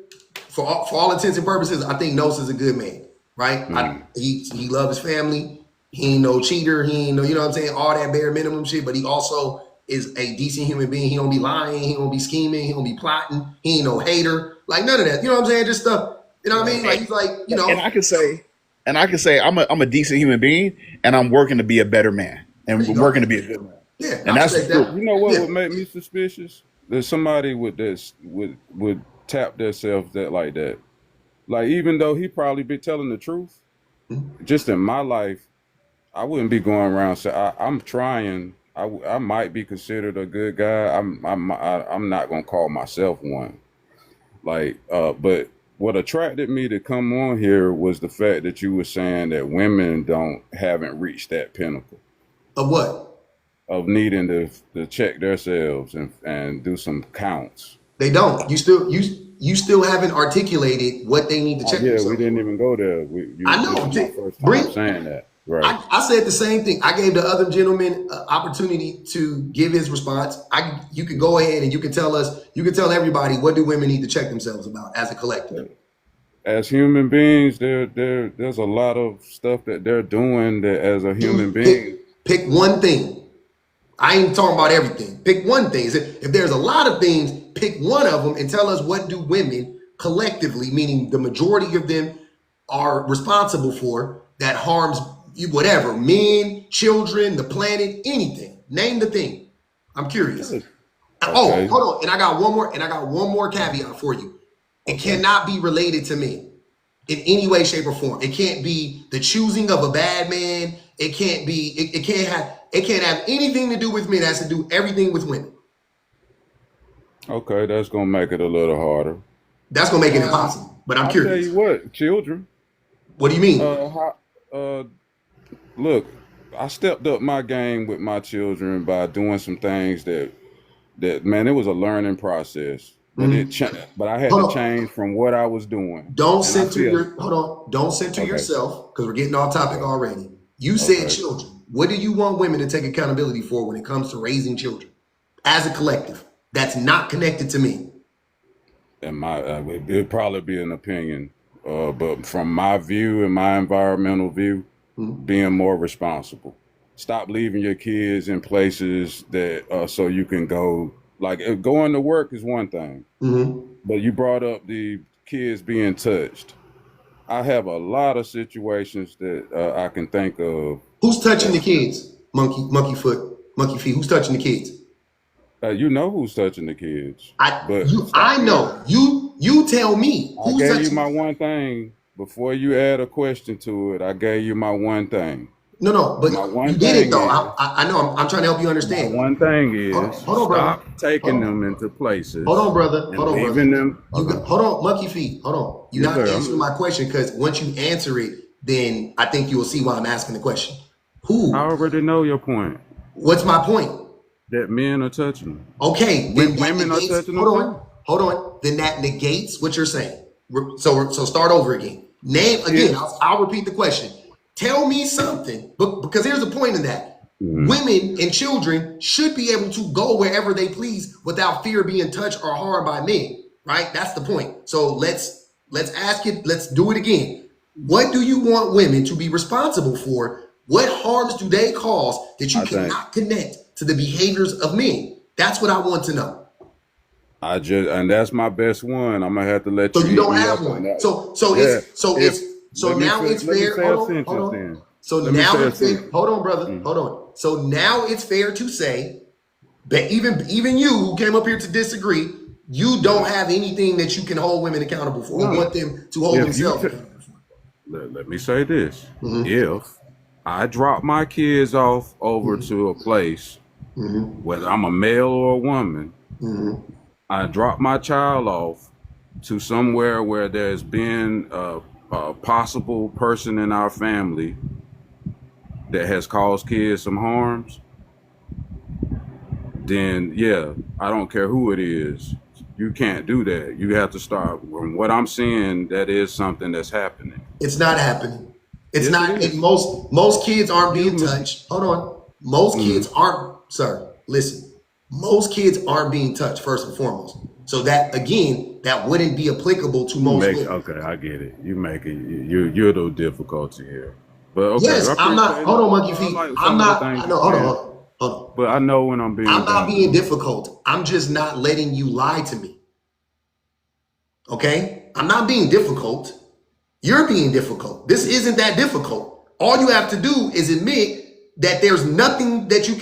for all intents and purposes, I think Nos is a good man, right? He loves his family. He ain't no cheater. He ain't no, you know what I'm saying? All that bare minimum shit. But he also is a decent human being. He don't be lying. He don't be scheming. He don't be plotting. He ain't no hater. Like, none of that. You know what I'm saying? Just stuff. You know what I mean? Like, he's like, you know. And I can say I'm a decent human being, and I'm working to be a better man, and working to be a good man. Yeah, And that's the truth. You know what would make me suspicious? There's somebody with this would tap themselves that like that. Like, even though he probably be telling the truth, just in my life, I wouldn't be going around saying I'm trying. I might be considered a good guy. I'm not gonna call myself one. Like, but what attracted me to come on here was the fact that you were saying that women haven't reached that pinnacle Of what? of needing to check themselves and do some counts. They don't. You still haven't articulated what they need to check Yeah, themselves. we didn't even go there. I know. This is my first time saying that. Right. I said the same thing. I gave the other gentleman opportunity to give his response. You could go ahead and you can tell everybody, what do women need to check themselves about as a collective? As human beings, there's a lot of stuff that they're doing that as a human being. Pick one thing. I ain't talking about everything. Pick one thing. If there's a lot of things, pick one of them and tell us, what do women collectively, meaning the majority of them, are responsible for that harms you, whatever, men, children, the planet, anything. Name the thing. I'm curious. Okay. Oh, hold on. And I got one more caveat for you. It cannot be related to men in any way, shape, or form. It can't be the choosing of a bad man. It can't be, it can't have anything to do with men. It has to do everything with women. Okay, that's gonna make it a little harder. That's gonna make it impossible. But I'm curious. I'll tell you what, children. What do you mean? Look, I stepped up my game with my children by doing some things that man, it was a learning process. But but I had to change from what I was doing. Don't center yourself, because we're getting off topic already. You said children. What do you want women to take accountability for when it comes to raising children as a collective that's not connected to me? And it'd probably be an opinion, but from my view and my environmental view, being more responsible. Stop leaving your kids in places that so you can go. Like, going to work is one thing, but you brought up the kids being touched. I have a lot of situations that I can think of. Who's touching the kids? Monkey feet. Who's touching the kids? You know who's touching the kids. I know. You tell me. I gave you my one thing before you add a question to it. I gave you my one thing. No, but you did it though. I know. I'm trying to help you understand. My one thing is hold on, stop taking them into places. Hold on, brother. Leaving them. Hold on, monkey feet. Hold on. You're not answering my question, because once you answer it, then I think you will see why I'm asking the question. Who? I already know your point. What's my point? That men are touching them. Okay. When women are touching them. Hold on. Then that negates what you're saying. So start over again. Name again. I'll repeat the question. Tell me something, because here's the point in that. Women and children should be able to go wherever they please without fear of being touched or harmed by men, right? That's the point. So let's ask it. Let's do it again. What do you want women to be responsible for? What harms do they cause that you cannot connect to the behaviors of men? That's what I want to know. And that's my best one. I'm gonna have to let you. So you don't have one. So now it's fair. Hold on. So now it's fair. Hold on, brother. Hold on. So now it's fair to say that even you who came up here to disagree, you don't have anything that you can hold women accountable for, or want them to hold themselves accountable for. let me say this. Mm-hmm. If I drop my kids off over Mm-hmm. to a place, Mm-hmm. whether I'm a male or a woman, Mm-hmm. I drop my child off to somewhere where there's been a possible person in our family that has caused kids some harms, then yeah, I don't care who it is. You can't do that. You have to start. From what I'm seeing, that is something that's happening. It's not happening. It's Yes, it not. is. Most kids aren't being You, touched. Hold on. Most kids mm, aren't. Sir, listen. Most kids aren't being touched first and foremost. So that again, that wouldn't be applicable to you most make women. okay. I get it. You make it. You're the difficulty here. But okay, I Yes, I'm not. appreciate Hold it. on, monkey I feet. like I'm some of the not. things I you're know. Hold on. saying, Hold on. Hold on. but I know when I'm being I'm not down. being difficult. I'm just not letting you lie to me. Okay? I'm not being difficult. You're being difficult. This isn't that difficult. All you have to do is admit that there's nothing that you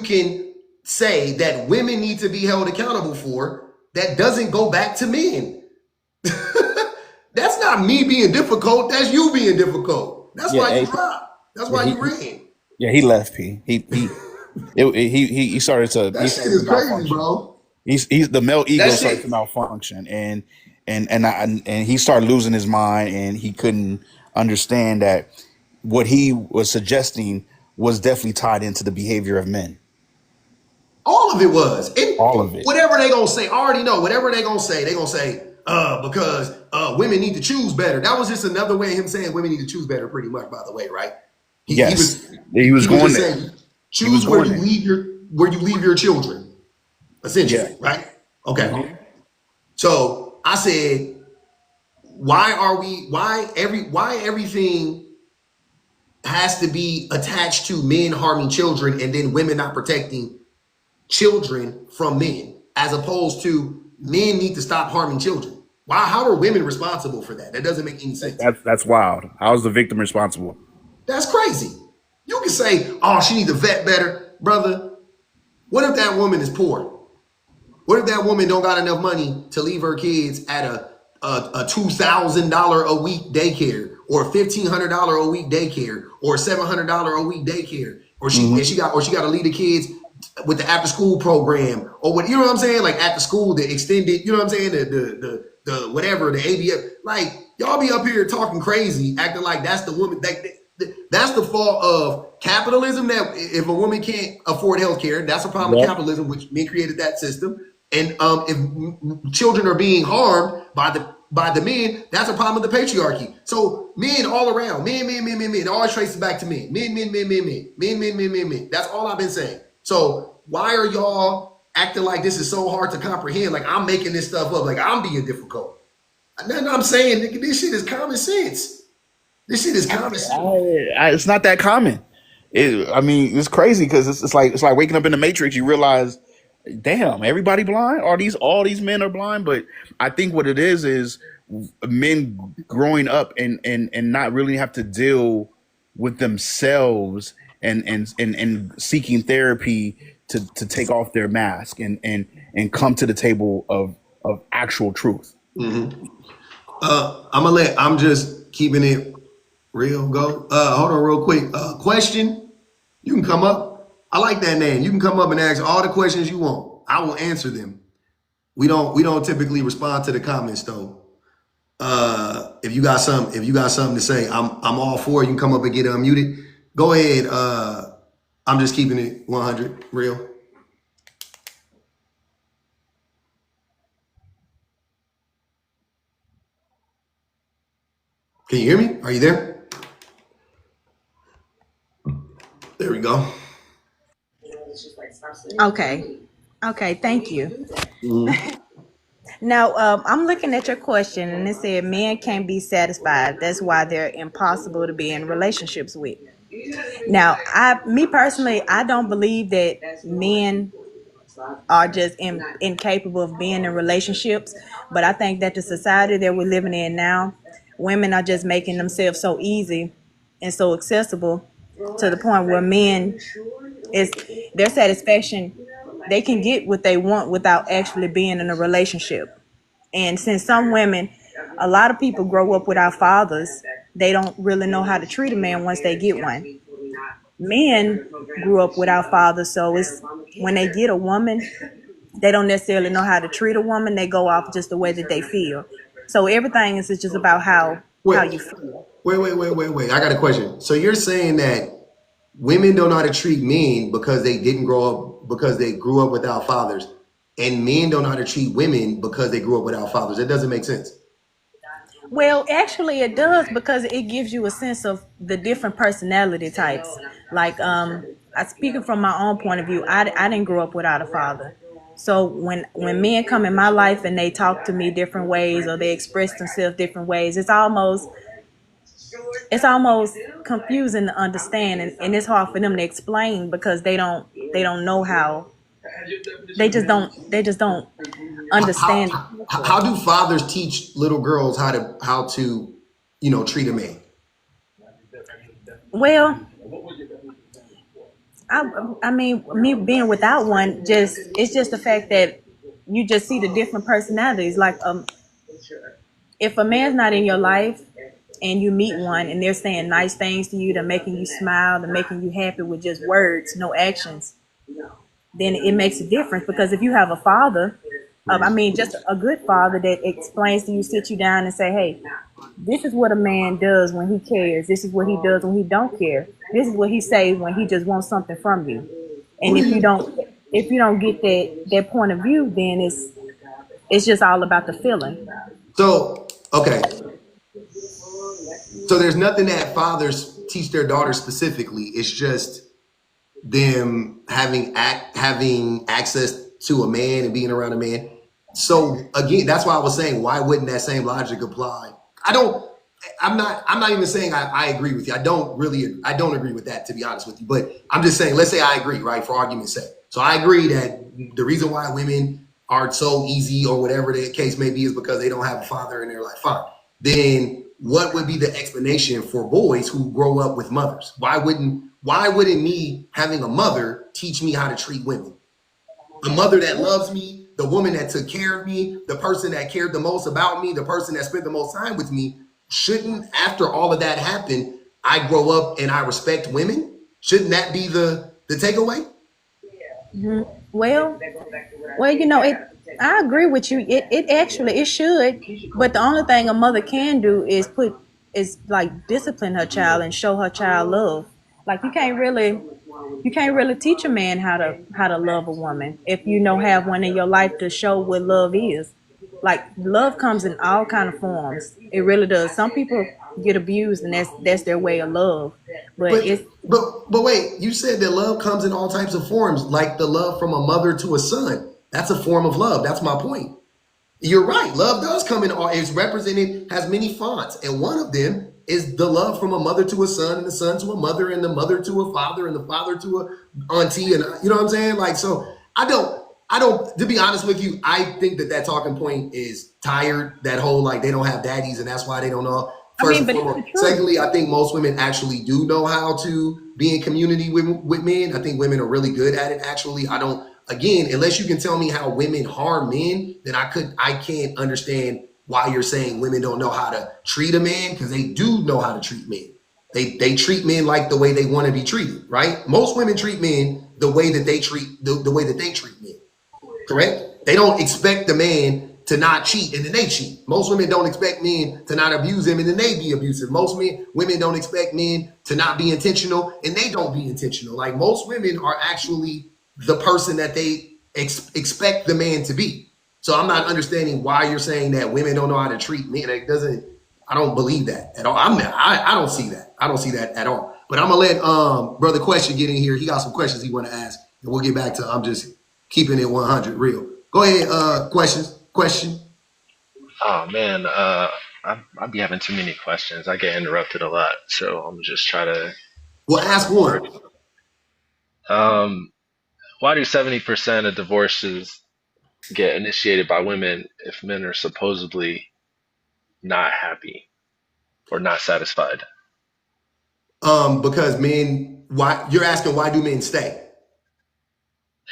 can say that women need to be held accountable for that doesn't go back to men. That's not me being difficult. That's you being difficult. That's Yeah, why you hey, dropped. That's yeah, why you ran. yeah, he left. He started to That shit is crazy, malfunction. bro. He's the male That ego started to shit. malfunction, and he started losing his mind, and he couldn't understand that what he was suggesting was definitely tied into the behavior of men. All of it was. All And of it. whatever they gonna say, I already know. Whatever they gonna say, because women need to choose better. That was just another way of him saying women need to choose better, pretty much, by the way, right? He Yes, was he was he was going just there. saying He was choose going there. where you leave your children, Yeah. essentially, right? Okay. Mhm. So I said, why everything has to be attached to men harming children and then women not protecting children from men, as opposed to men need to stop harming children. Why? How are women responsible for that? That doesn't make any sense. That's wild. How's the victim responsible? That's crazy. You can say, "Oh, she needs to vet better," brother. What if that woman is poor? What if that woman don't got enough money to leave her kids at a $2,000 a week daycare, or $1,500 a week daycare, or $700 a week daycare, or Hmm. she got to leave the kids with the after school program, or what, you know what I'm saying? Like after school, the extended, you know what I'm saying? The whatever, the ABF. Like y'all be up here talking crazy, acting like that's the woman. That's the fault of capitalism. That if a woman can't afford health care, that's a problem with Yep. capitalism, which men created that system. And if children are being harmed by the men, that's a problem with the patriarchy. So men all around, men. It always traces back to men. Men. That's all I've been saying. So why are y'all acting like this is so hard to comprehend? Like I'm making this stuff up. Like I'm being difficult. And I'm saying, nigga, this shit is common sense. This shit is common sense. It's not that common. I mean, it's crazy because it's like waking up in the Matrix. You realize, damn, everybody blind. All these men are blind. But I think what it is men growing up and not really have to deal with themselves and seeking therapy to take off their mask and come to the table of actual truth. Mm-hmm. I'm just keeping it real. Go. Hold on real quick. Question. You can come up. I like that name. You can come up and ask all the questions you want. I will answer them. We don't typically respond to the comments though. If you got something to say, I'm all for it. You can come up and get unmuted. Go ahead. I'm just keeping it 100 real. Can you hear me? Are you there? There we go. Okay. Okay, thank you. Mhm. Now, I'm looking at your question, and it said men can't be satisfied. That's why they're impossible to be in relationships with. Now, me personally, I don't believe that men are just incapable of being in relationships, but I think that the society that we're living in now, women are just making themselves so easy and so accessible to the point where men is their satisfaction, they can get what they want without actually being in a relationship. And since some women A lot of people grow up without fathers. They don't really know how to treat a man once they get one. Men grew up without fathers, so it's when they get a woman, they don't necessarily know how to treat a woman. They go off just the way that they feel. So everything is just about how Wait, you feel. wait. I got a question. So you're saying that women don't know how to treat men because they didn't grow up because they grew up without fathers, and men don't know how to treat women because they grew up without fathers. That doesn't make sense. Well, actually, it does because it gives you a sense of the different personality types. Like, I speaking from my own point of view, I didn't grow up without a father. So when men come in my life and they talk to me different ways or they express themselves different ways, it's almost confusing to understand, and it's hard for them to explain because they don't know how they just don't understand. How do fathers teach little girls how to treat a man? Well, I mean, me being without one, just it's just the fact that you just see the different personalities. Like, if a man's not in your life and you meet one and they're saying nice things to you, they're making you smile, they're making you happy with just words, no actions, then it makes a difference. Because if you have a father, I mean, just a good father that explains to you, sit you down and say, hey, this is what a man does when he cares. This is what he does when he don't care. This is what he says when he just wants something from you. And What do you? if you don't get that point of view, then it's just all about the feeling. So okay, so there's nothing that fathers teach their daughters specifically. It's just them having access to a man and being around a man. So again, that's why I was saying, why wouldn't that same logic apply? I don't. I'm not even saying I agree with you. I don't agree with that, to be honest with you. But I'm just saying, let's say I agree, right, for argument's sake. So I agree that the reason why women are so easy or whatever the case may be is because they don't have a father in their life. Fine. Then what would be the explanation for boys who grow up with mothers? Why wouldn't me having a mother teach me how to treat women? The mother that loves me, the woman that took care of me, the person that cared the most about me, the person that spent the most time with me, shouldn't, after all of that happened, I grow up and I respect women? Shouldn't that be the takeaway? Well, it. I agree with you. It actually it should, but the only thing a mother can do is like discipline her child and show her child love. Like, you can't really teach a man how to love a woman if you don't have one in your life to show what love is. Like, love comes in all kind of forms. It really does. Some people get abused, and that's their way of love. But But it's but wait, you said that love comes in all types of forms, like the love from a mother to a son. That's a form of love. That's my point. You're right. Love does come in all. It's represented, has many fonts, and one of them is the love from a mother to a son, and the son to a mother, and the mother to a father, and the father to a auntie, and you know what I'm saying? Like, so I don't. To be honest with you, I think that talking point is tired. That whole like they don't have daddies, and that's why they don't know. I First mean, and but it's the foremost. truth. Secondly, I think most women actually do know how to be in community with men. I think women are really good at it. Actually, I don't. Again, unless you can tell me how women harm men, then I can't understand why you're saying women don't know how to treat a man, because they do know how to treat men. They treat men like the way they want to be treated, right? Most women treat men the way that they treat the way that they treat men. Correct? They don't expect the man to not cheat and then they cheat. Most women don't expect men to not abuse them and then they be abusive. Women don't expect men to not be intentional and they don't be intentional. Like, most women are actually the person that they expect the man to be. So I'm not understanding why you're saying that women don't know how to treat men. It doesn't. I don't believe that at all. I don't see that. I don't see that at all. But I'm gonna let brother Question get in here. He got some questions he want to ask, and we'll get back to. I'm just keeping it 100 real. Go ahead. Question. Oh man, I'd be having too many questions. I get interrupted a lot, so I'm just try to Well, ask word. one. Um, why do 70% of divorces get initiated by women if men are supposedly not happy or not satisfied? Because men. Why you're asking? Why do men stay?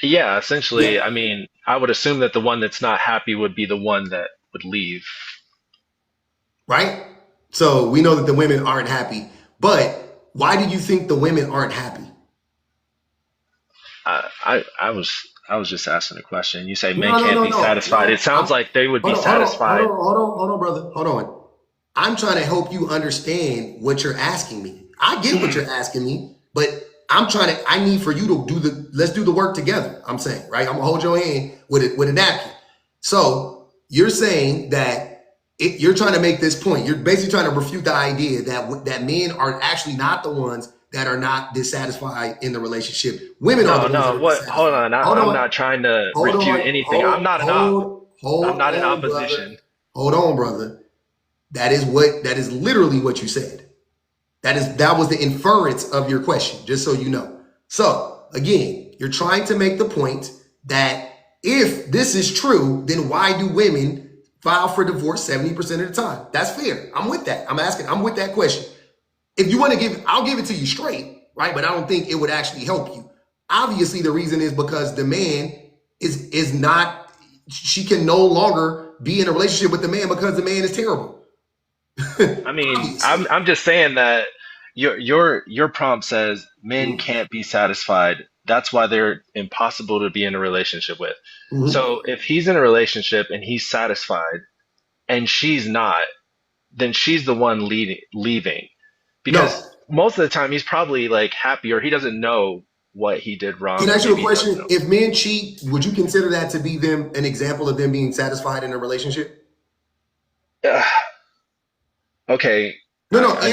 Yeah, Yeah. essentially, I mean, I would assume that the one that's not happy would be the one that would leave. right? So we know that the women aren't happy. But why do you think the women aren't happy? I was just asking a question. You say men No, no, can't no, be no, satisfied. It no. sounds like they would be Hold on, hold on, hold satisfied. on, hold on, brother. Hold on. I'm trying to help you understand what you're asking me. I get what you're asking me, but I need for you to let's do the work together. I'm saying, right? I'm gonna hold your hand with a napkin. So you're saying that you're trying to make this point. You're basically trying to refute the idea that men are actually not the ones that are not dissatisfied in the relationship. Women are No, the ones that no. are What? Hold dissatisfied. on. Hold I'm on. not trying to Hold refute on, anything. I'm hold not in on, brother. opposition. Hold on, brother. That is literally what you said. That was the inference of your question, just so you know. So again, you're trying to make the point that if this is true, then why do women file for divorce 70% of the time? That's fair. I'm with that. I'm with that question. If you want to I'll give it to you straight, right? But I don't think it would actually help you. Obviously, the reason is because the man is not, she can no longer be in a relationship with the man because the man is terrible. I mean, Obviously. I'm just saying that your prompt says men Mhm. can't be satisfied. That's why they're impossible to be in a relationship with. Mhm. So if he's in a relationship and he's satisfied and she's not, then she's the one leaving. No. Because most of the time he's probably like happy or he doesn't know what he did Can wrong I or ask you a maybe he does question? know. If men cheat, would you consider that to be an example of them being satisfied in a relationship? Okay, I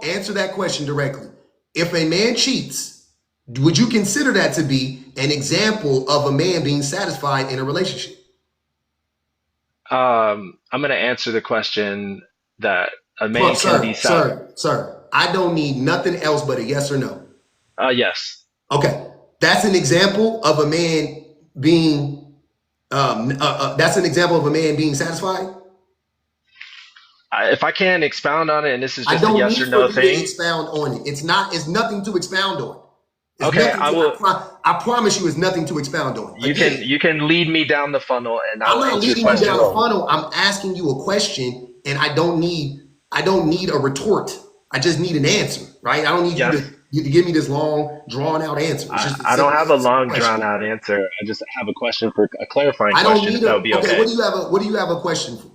Answer that question directly. If a man cheats, would you consider that to be an example of a man being satisfied in a relationship? I'm gonna answer the question that a Well, man can be sir, I don't need nothing else but a yes or no. yes. Okay, that's an example of a man being that's an example of a man being satisfied. If I can expound on it, and this is I just a don't yes need or for no you to thing, expound on it. It's nothing to expound on. It's okay, nothing I to will. I promise you it's nothing to expound on. Again, You can lead me down the funnel, and I I'm will not answer your leading you question. down a funnel. I'm asking you a question and I don't need a retort. I just need an answer, right? I don't need Yes, you to give me this long, drawn out answer. It's just a I don't simple have a yes or no long drawn question. out answer. I just have a question for a clarifying I don't question, need if that a would be okay. okay. What do you have a question for?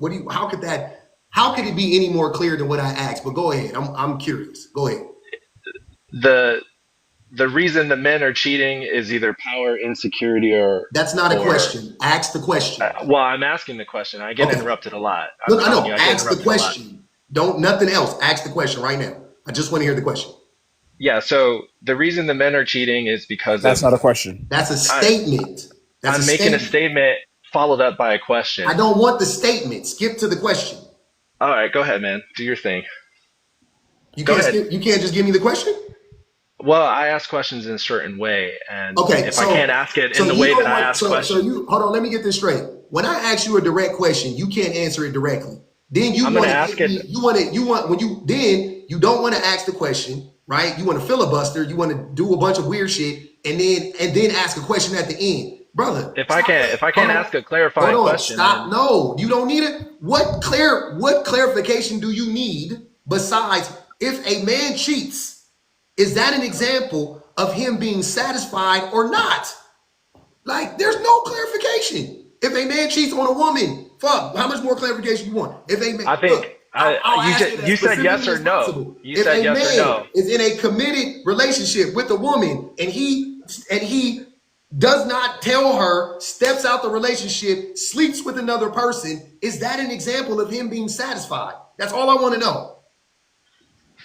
How could it be any more clear than what I asked? But go ahead. I'm curious. Go ahead. The the reason the men are cheating is either power, insecurity, That's not a or question. Ask the question. well, I'm asking the question. I get Okay. interrupted a lot. No, I'm I telling you, know. I get Ask the interrupted a lot. question. Don't nothing else. Ask the question right now. I just want to hear the question. Yeah. So the reason the men are cheating is because That's of not a question. That's a I, statement. That's a I'm making a statement. statement followed up by a I question. don't want the statement. Skip to the question. All right, go ahead, man. Do your thing. You Go can't ahead. skip. You can't just give me the question. Well, I ask questions in a certain way, and Okay, if I can't ask it in the you way that don't I want ask questions, you hold on, let me get this straight. When I ask you a direct question, you can't answer it directly. Then you I'm going want to to ask give it. me you want when you then you don't want to ask the question, right? You want to filibuster, you want to do a bunch of weird shit and then ask a question at the end. Brother, stop that. If I Hold can't on. ask a Hold clarifying on. question, Stop. then No, you don't need it. What clarification do you need besides if a man cheats? Is that an example of him being satisfied or not? Like, there's no clarification. If a man cheats on a woman, fuck, how much more clarification you want? If a man, I think look, I'll ask it as you said yes specifically or as no. possible. You If said a yes or man no. is in a committed relationship with a woman and he does not tell her, steps out the relationship, sleeps with another person, is that an example of him being satisfied? That's all I want to know.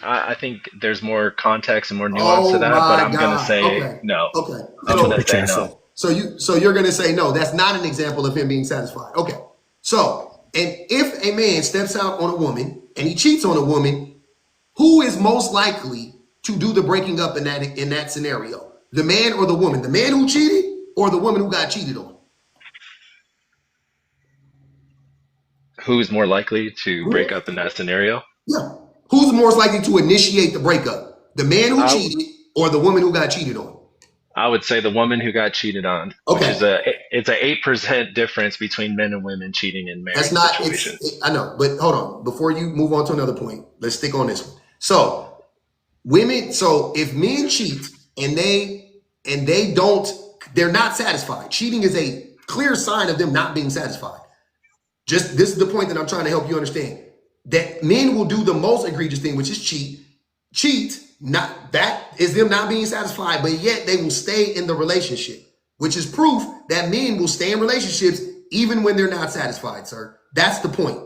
I think there's more context and more nuance to Oh that, but my I'm going to God. say Okay. no. Okay. I'm going to Rich say answer. no. So you're gonna say no, that's not an example of him being satisfied. Okay. So and if a man steps out on a woman and he cheats on a woman, who is most likely to do the breaking up in that scenario? The man or the woman? The man who cheated or the woman who got cheated on? Who's more likely to break up in that scenario? Yeah. Who's most likely to initiate the breakup? The man who I cheated or the woman who got cheated on? I would say the woman who got cheated on, which is Okay. a it's an 8% difference between men and women cheating in That's married not, situations. I know, but hold on. Before you move on to another point, let's stick on this one. So women, so if men cheat and they don't, they're not satisfied. Cheating is a clear sign of them not being satisfied. Just this is the point that I'm trying to help you understand. That men will do the most egregious thing, which is cheat. Cheat, not that is them not being satisfied, but yet they will stay in the relationship, which is proof that men will stay in relationships even when they're not satisfied, sir. That's the point.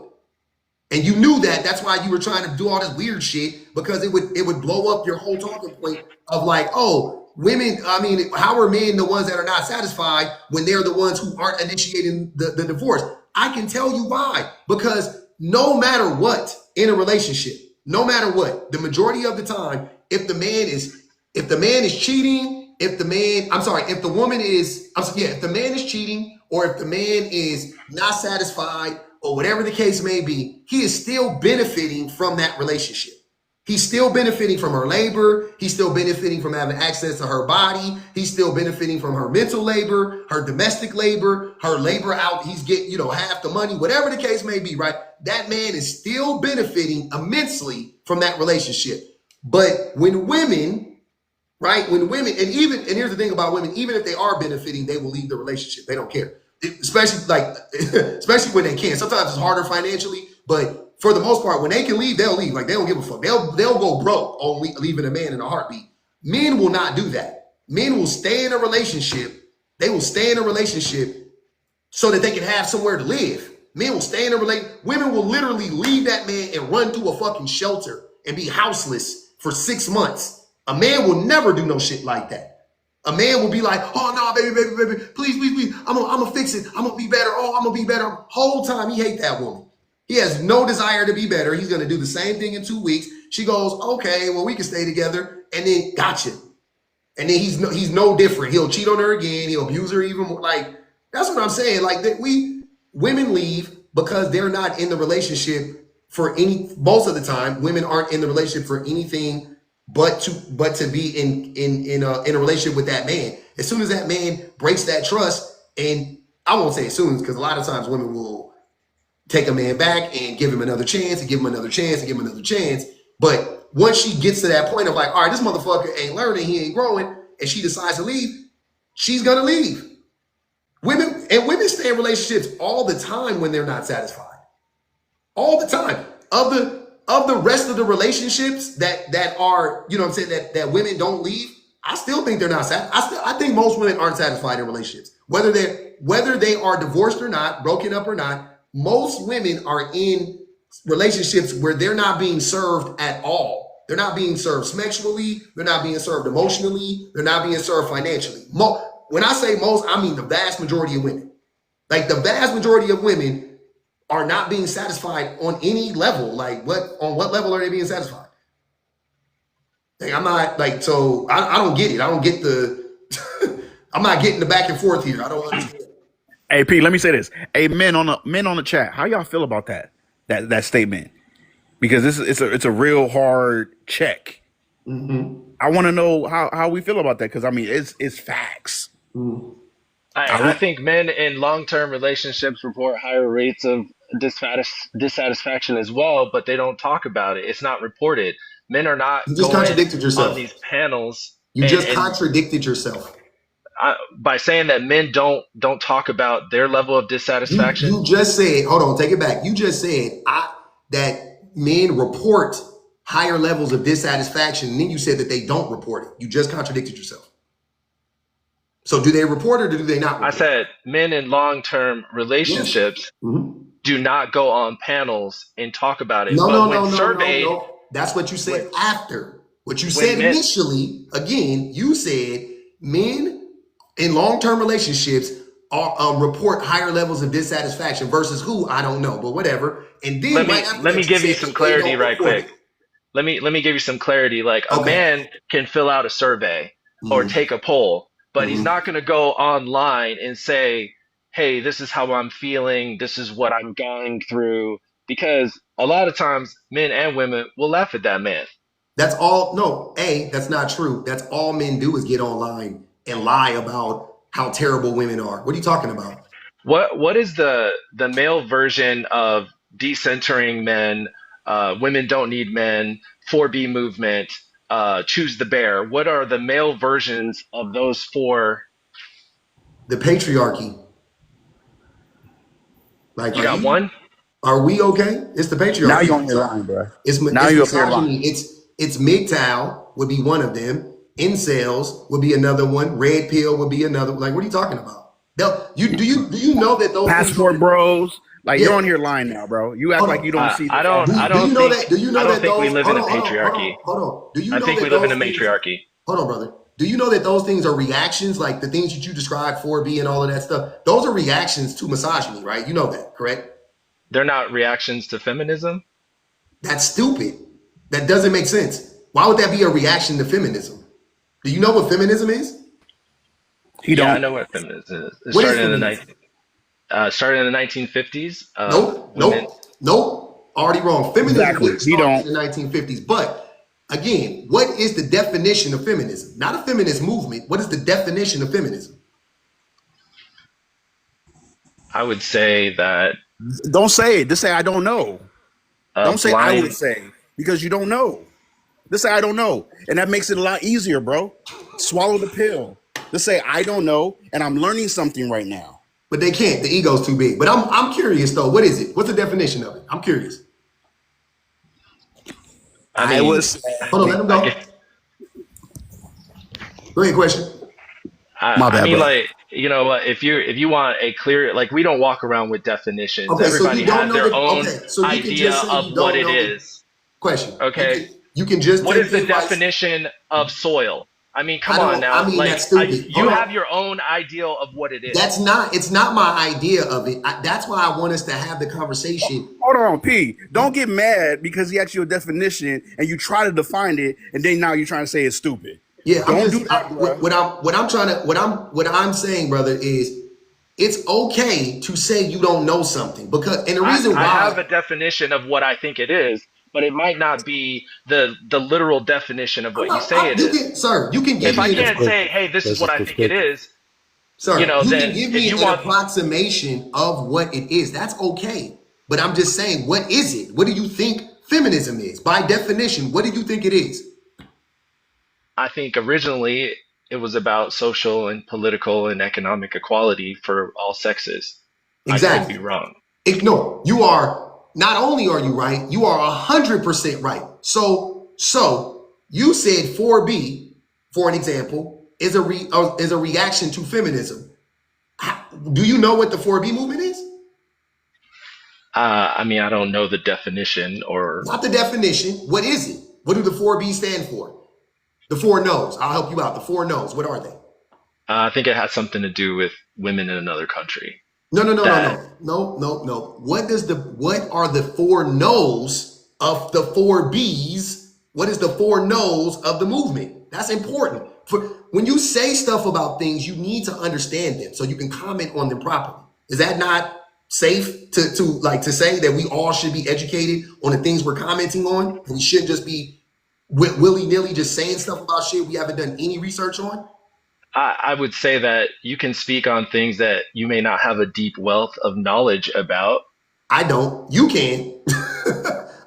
And you knew that. That's why you were trying to do all this weird shit, because it would blow up your whole talking point of like, oh, women, I mean, how are men the ones that are not satisfied when they're the ones who aren't initiating the divorce? I can tell you why. Because no matter what in a relationship, no matter what, the majority of the time, if the man is cheating, if the woman is, if the man is cheating, or if the man is not satisfied, or whatever the case may be, he is still benefiting from that relationship. He's still benefiting from her labor. He's still benefiting from having access to her body. He's still benefiting from her mental labor, her domestic labor, her labor out. He's getting, half the money, whatever the case may be, right? That man is still benefiting immensely from that relationship. But when women, right, and here's the thing about women, even if they are benefiting, they will leave the relationship. They don't care. Especially when they can. Sometimes it's harder financially, but for the most part, when they can leave, they'll leave. Like, they don't give a fuck. They'll go broke on leaving a man in a heartbeat. Men will not do that. Men will stay in a relationship. They will stay in a relationship so that they can have somewhere to live. Men will stay in a relationship. Women will literally leave that man and run to a fucking shelter and be houseless for 6 months. A man will never do no shit like that. A man will be like, oh, no, baby, please. I'm gonna fix it. I'm gonna be better. Oh, I'm gonna be better. Whole time he hate that woman. He has no desire to be better. He's gonna do the same thing in 2 weeks. She goes, okay, well, we can stay together. And then gotcha. And then he's no different. He'll cheat on her again. He'll abuse her even more. Like, that's what I'm saying. Like, that women leave because they're not in the relationship most of the time, women aren't in the relationship for anything but to be in a relationship with that man. As soon as that man breaks that trust, and I won't say as soon, because a lot of times women will take a man back and give him another chance and give him another chance and give him another chance. But once she gets to that point of like, all right, this motherfucker ain't learning, he ain't growing, and she decides to leave, she's gonna leave. Women stay in relationships all the time when they're not satisfied. All the time. Of the rest of the relationships that are, that women don't leave, I still think they're not satisfied. I think most women aren't satisfied in relationships. Whether they are divorced or not, broken up or not, most women are in relationships where they're not being served at all. They're not being served sexually, they're not being served emotionally, they're not being served financially. When I say most, I mean the vast majority of women. Like, the vast majority of women are not being satisfied on any level. Like, on what level are they being satisfied? Like, I'm not like, so I don't get it. I don't get I'm not getting the back and forth here. I don't understand. Hey P, let me say this. Hey, men on the chat, how y'all feel about that statement? Because it's a real hard check. Mm-hmm. I want to know how we feel about that, because I mean it's facts. Mm-hmm. I think men in long-term relationships report higher rates of dissatisfaction as well, but they don't talk about it. It's not reported. Men are not You just going contradicted yourself. on these panels You just contradicted yourself. by saying that men don't talk about their level of dissatisfaction. You just said, hold on, take it back. You just said that men report higher levels of dissatisfaction, and then you said that they don't report it. You just contradicted yourself. So do they report it or do they not report? I said men in long-term relationships do not go on panels and talk about it. No. That's what you said after. What you said initially, again, you said men in long-term relationships report higher levels of dissatisfaction versus who, I don't know, but whatever. And then let me give you some clarity right quick. Let me give you some clarity. Like, a man can fill out a survey or take a poll, but he's not going to go online and say, hey, this is how I'm feeling, this is what I'm going through, because a lot of times men and women will laugh at that man. That's not true. That's all men do is get online and lie about how terrible women are. What are you talking about? What is the male version of decentering men? Women don't need men. 4B movement. Choose the bear. What are the male versions of those four? The patriarchy. Like, You got one. are we okay? It's the Now you patriarchy. on your line, bro. It's Now you up here misogyny. lying. It's MGTOW would be one of them. Incels would be another one. Red pill would be another. Like, what are you talking about? Do you know that those things Passport are, bros. Like yeah. you're on your line now, bro. You act Hold like on. you don't see I the don't. fact. I Do don't you know think. that? Do you I know don't that think we those? live Hold in a on, hold on, hold on, patriarchy. hold on. Do you I know think we that live in those a things? matriarchy. Hold on, brother. Do you know that those things are reactions, like the things that you described, 4B and all of that stuff? Those are reactions to misogyny, right? You know that, correct? They're not reactions to feminism. That's stupid. That doesn't make sense. Why would that be a reaction to feminism? Do you know what feminism is? He Yeah, I don't. know what feminism is. It What is started in the feminism? started in the 1950s. Nope, Women. nope, nope. Already wrong. Feminism Exactly. didn't He start in don't. the 1950s. But again, what is the definition of feminism? Not a feminist movement. What is the definition of feminism? I would say that Don't say it. Just say I don't know. Don't say I would blind. say because you don't know. Just say I don't know, and that makes it a lot easier, bro. Swallow the pill. Just say I don't know, and I'm learning something right now. But they can't. The ego's too big. But I'm curious though. What is it? What's the definition of it? I'm curious. I I would mean, say, Hold on, let him I guess. go. Go ahead, question. my I bad, mean, bro. like, you know, if you want a clear, like, we don't walk around with definitions. Okay, so Everybody you don't has know their that. own Okay, so you can idea just say of you what don't it know the is. question. Okay, You can just what take is the the advice. definition of soil? I mean, I come on don't. I now. mean, Like, that's stupid. you Hold have on. your own ideal of what it That's is. not. It's not my idea of it. That's why I want us to have the conversation. Hold on, P. Don't get mad because he asked you a definition and you try to define it, and then now you're trying to say it's stupid. Yeah, I'm Don't do just that, bro. what I'm saying, brother, is it's okay to say you don't know something because, and the reason I have why. a definition of what I think it is, but it might not be the literal definition of I'm what you not. say it You is. can, sir. You can give If I me an can't say, hey, this is That's what his I think it perspective. is, Sir, you can then give if me you an want, approximation of what it is. That's okay. But I'm just saying, what is it? What do you think feminism is? By definition, what do you think it is? I think originally it was about social and political and economic equality for all sexes. I could be Exactly. wrong. Ignore. You are, not only are you right, you are 100% right. So you said 4B, for an example, is a reaction to feminism. Do you know what the 4B movement is? I mean, I don't know the definition, or Not the definition. What is it? What do the 4B stand for? The four no's. I'll help you out. The four no's. What are they? I think it has something to do with women in another country. No, no, no, no, That no, no, no, no. What are the four no's of the four B's? What is the four no's of the movement? That's important. For when you say stuff about things, you need to understand them so you can comment on them properly. Is that not safe to say that we all should be educated on the things we're commenting on? And we shouldn't just be willy-nilly just saying stuff about shit we haven't done any research on? I would say that you can speak on things that you may not have a deep wealth of knowledge about. I don't. You can.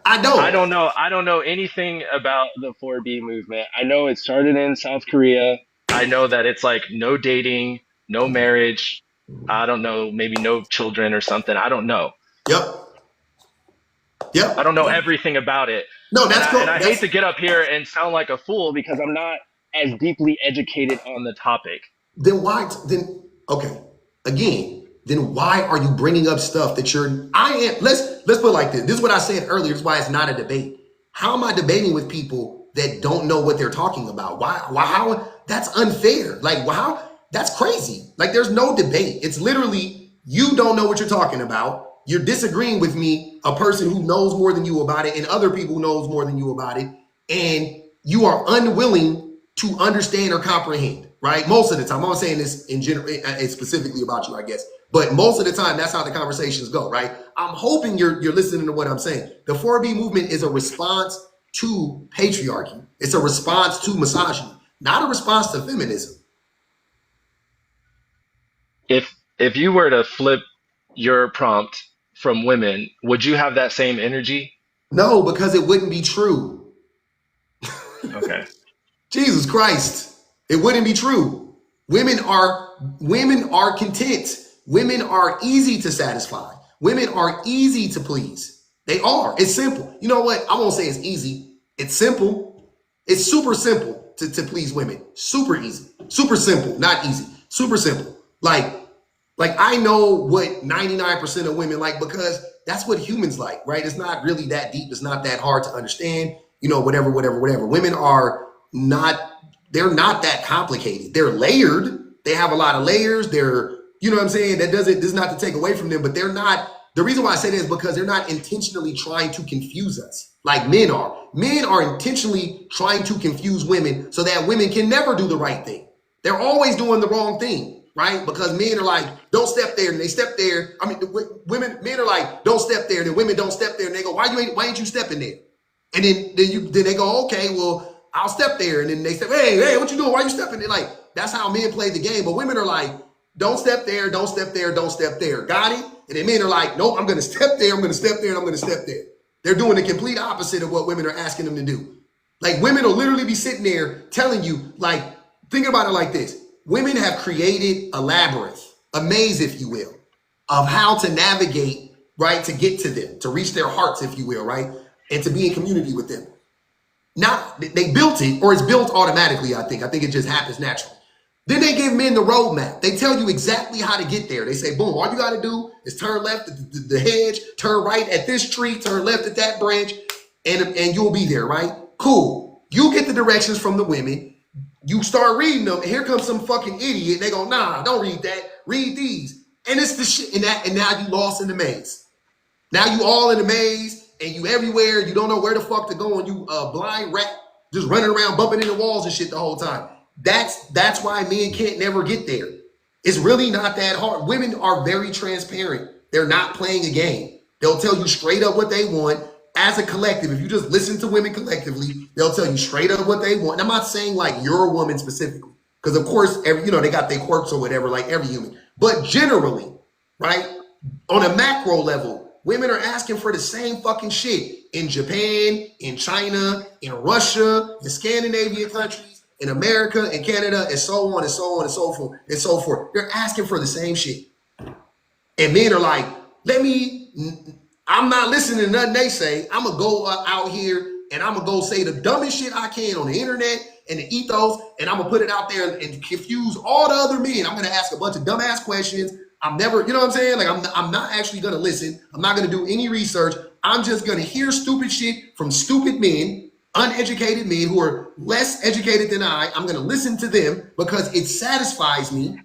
I I don't. don't know. I don't know anything about the 4B movement. I know it started in South Korea. I know that it's like no dating, no marriage. I don't know, maybe no children or something. I don't know. Yep. I don't Yep. know everything about it. No, And that's cool. I hate That's to get up here and sound like a fool because I'm not as deeply educated on the topic. then why then okay. Again, then why are you bringing up stuff that you're I am let's put it like this. This is what I said earlier. This is why it's not a debate. How am I debating with people that don't know what they're talking about? Why how that's unfair. Like how that's crazy. Like there's no debate. It's literally you don't know what you're talking about. You're disagreeing with me, a person who knows more than you about it, and other people who knows more than you about it, and you are unwilling to understand or comprehend, right? Most of the time, I'm not saying this in general, it's specifically about you, I guess, but most of the time, that's how the conversations go, right? I'm hoping you're listening to what I'm saying. The 4B movement is a response to patriarchy. It's a response to misogyny, not a response to feminism. if you were to flip your prompt from women, would you have that same energy? No, because it wouldn't be true. Okay. Jesus Christ. It wouldn't be true. Women are content. Women are easy to satisfy. Women are easy to please. They are. It's simple. You know what? I won't say it's easy. It's simple. It's super simple to please women. Super easy. Super simple. Not easy. Super simple. Like I know what 99% of women like because that's what humans like, right? It's not really that deep. It's not that hard to understand. You know, whatever. Women are they're not that complicated. They're layered. They have a lot of layers. You know what I'm saying? This is not to take away from them, but they're not. The reason why I say that is because they're not intentionally trying to confuse us like men are. Men are intentionally trying to confuse women so that women can never do the right thing. They're always doing the wrong thing, right? Because men are like, don't step there, and they step there. I mean, men are like, don't step there, and then women don't step there, and they go, why ain't you stepping there? And then they go, okay, well, I'll step there, and then they say, hey, what you doing? Why you stepping there? Like that's how men play the game. But women are like, don't step there, don't step there, don't step there. Got it? And then men are like, nope, I'm gonna step there, I'm gonna step there, and I'm gonna step there. They're doing the complete opposite of what women are asking them to do. Like women will literally be sitting there telling you, like, think about it like this. Women have created a labyrinth, a maze, if you will, of how to navigate, right, to get to them, to reach their hearts, if you will, right, and to be in community with them. Now, they built it, or it's built automatically, I think. I think it just happens naturally. Then they give men the roadmap. They tell you exactly how to get there. They say, boom, all you got to do is turn left at the hedge, turn right at this tree, turn left at that branch, and you'll be there, right? Cool. You get the directions from the women. You start reading them, and here comes some fucking idiot. They go, nah, don't read that. Read these. And it's the shit. And now you lost in the maze. Now you all in the maze, and you everywhere. You don't know where the fuck to go, and you blind rat just running around bumping into walls and shit the whole time. That's why men can't never get there. It's really not that hard. Women are very transparent. They're not playing a game. They'll tell you straight up what they want as a collective. If you just listen to women collectively, they'll tell you straight up what they want. And I'm not saying like you're a woman specifically, because of course, they got their quirks or whatever, like every human. But generally, right, on a macro level, women are asking for the same fucking shit in Japan, in China, in Russia, in Scandinavian countries, in America, in Canada, and so on and so on and so forth and so forth. They're asking for the same shit. And men are like, I'm not listening to nothing they say. I'm going to go out here and I'm going to go say the dumbest shit I can on the internet and the ethos, and I'm going to put it out there and confuse all the other men. I'm going to ask a bunch of dumbass questions. I'm never, you know what I'm saying? Like, I'm not actually going to listen. I'm not going to do any research. I'm just going to hear stupid shit from stupid men, uneducated men who are less educated than I'm going to listen to them because it satisfies me,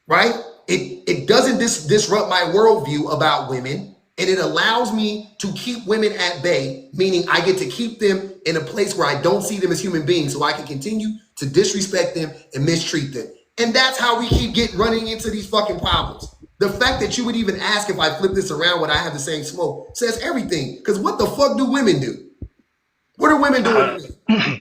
right? It doesn't disrupt my worldview about women, and it allows me to keep women at bay, meaning I get to keep them in a place where I don't see them as human beings so I can continue to disrespect them and mistreat them. And that's how we keep running into these fucking problems. The fact that you would even ask if I flip this around when I have the same smoke says everything. Because what the fuck do women do? What are women doing?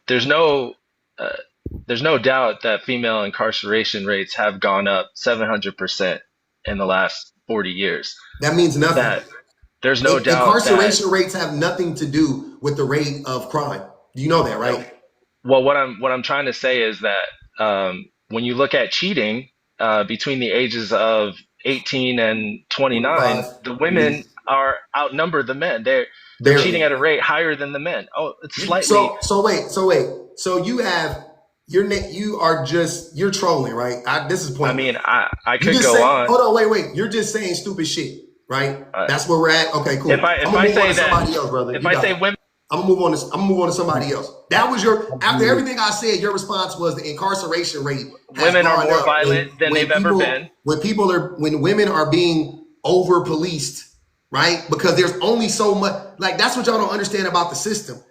There's no doubt that female incarceration rates have gone up 700% in the last 40 years. That means nothing. There's no doubt incarceration rates have nothing to do with the rate of crime. You know that, right? Well, what I'm trying to say is that when you look at cheating between the ages of 18 and 29, the women are outnumber the men. They're cheating at a rate higher than the men. Oh, it's slightly. So wait. So you're trolling, right? This is point. I mean, I could go on. Hold on, wait. You're just saying stupid shit, right? That's where we're at. Okay, cool. If I say that, somebody else, brother. If I say women, I'm gonna move on to somebody else. That was after everything I said, your response was the incarceration rate. Women are more violent than they've ever been. When women are being over policed, right? Because there's only so much. Like, that's what y'all don't understand about the system.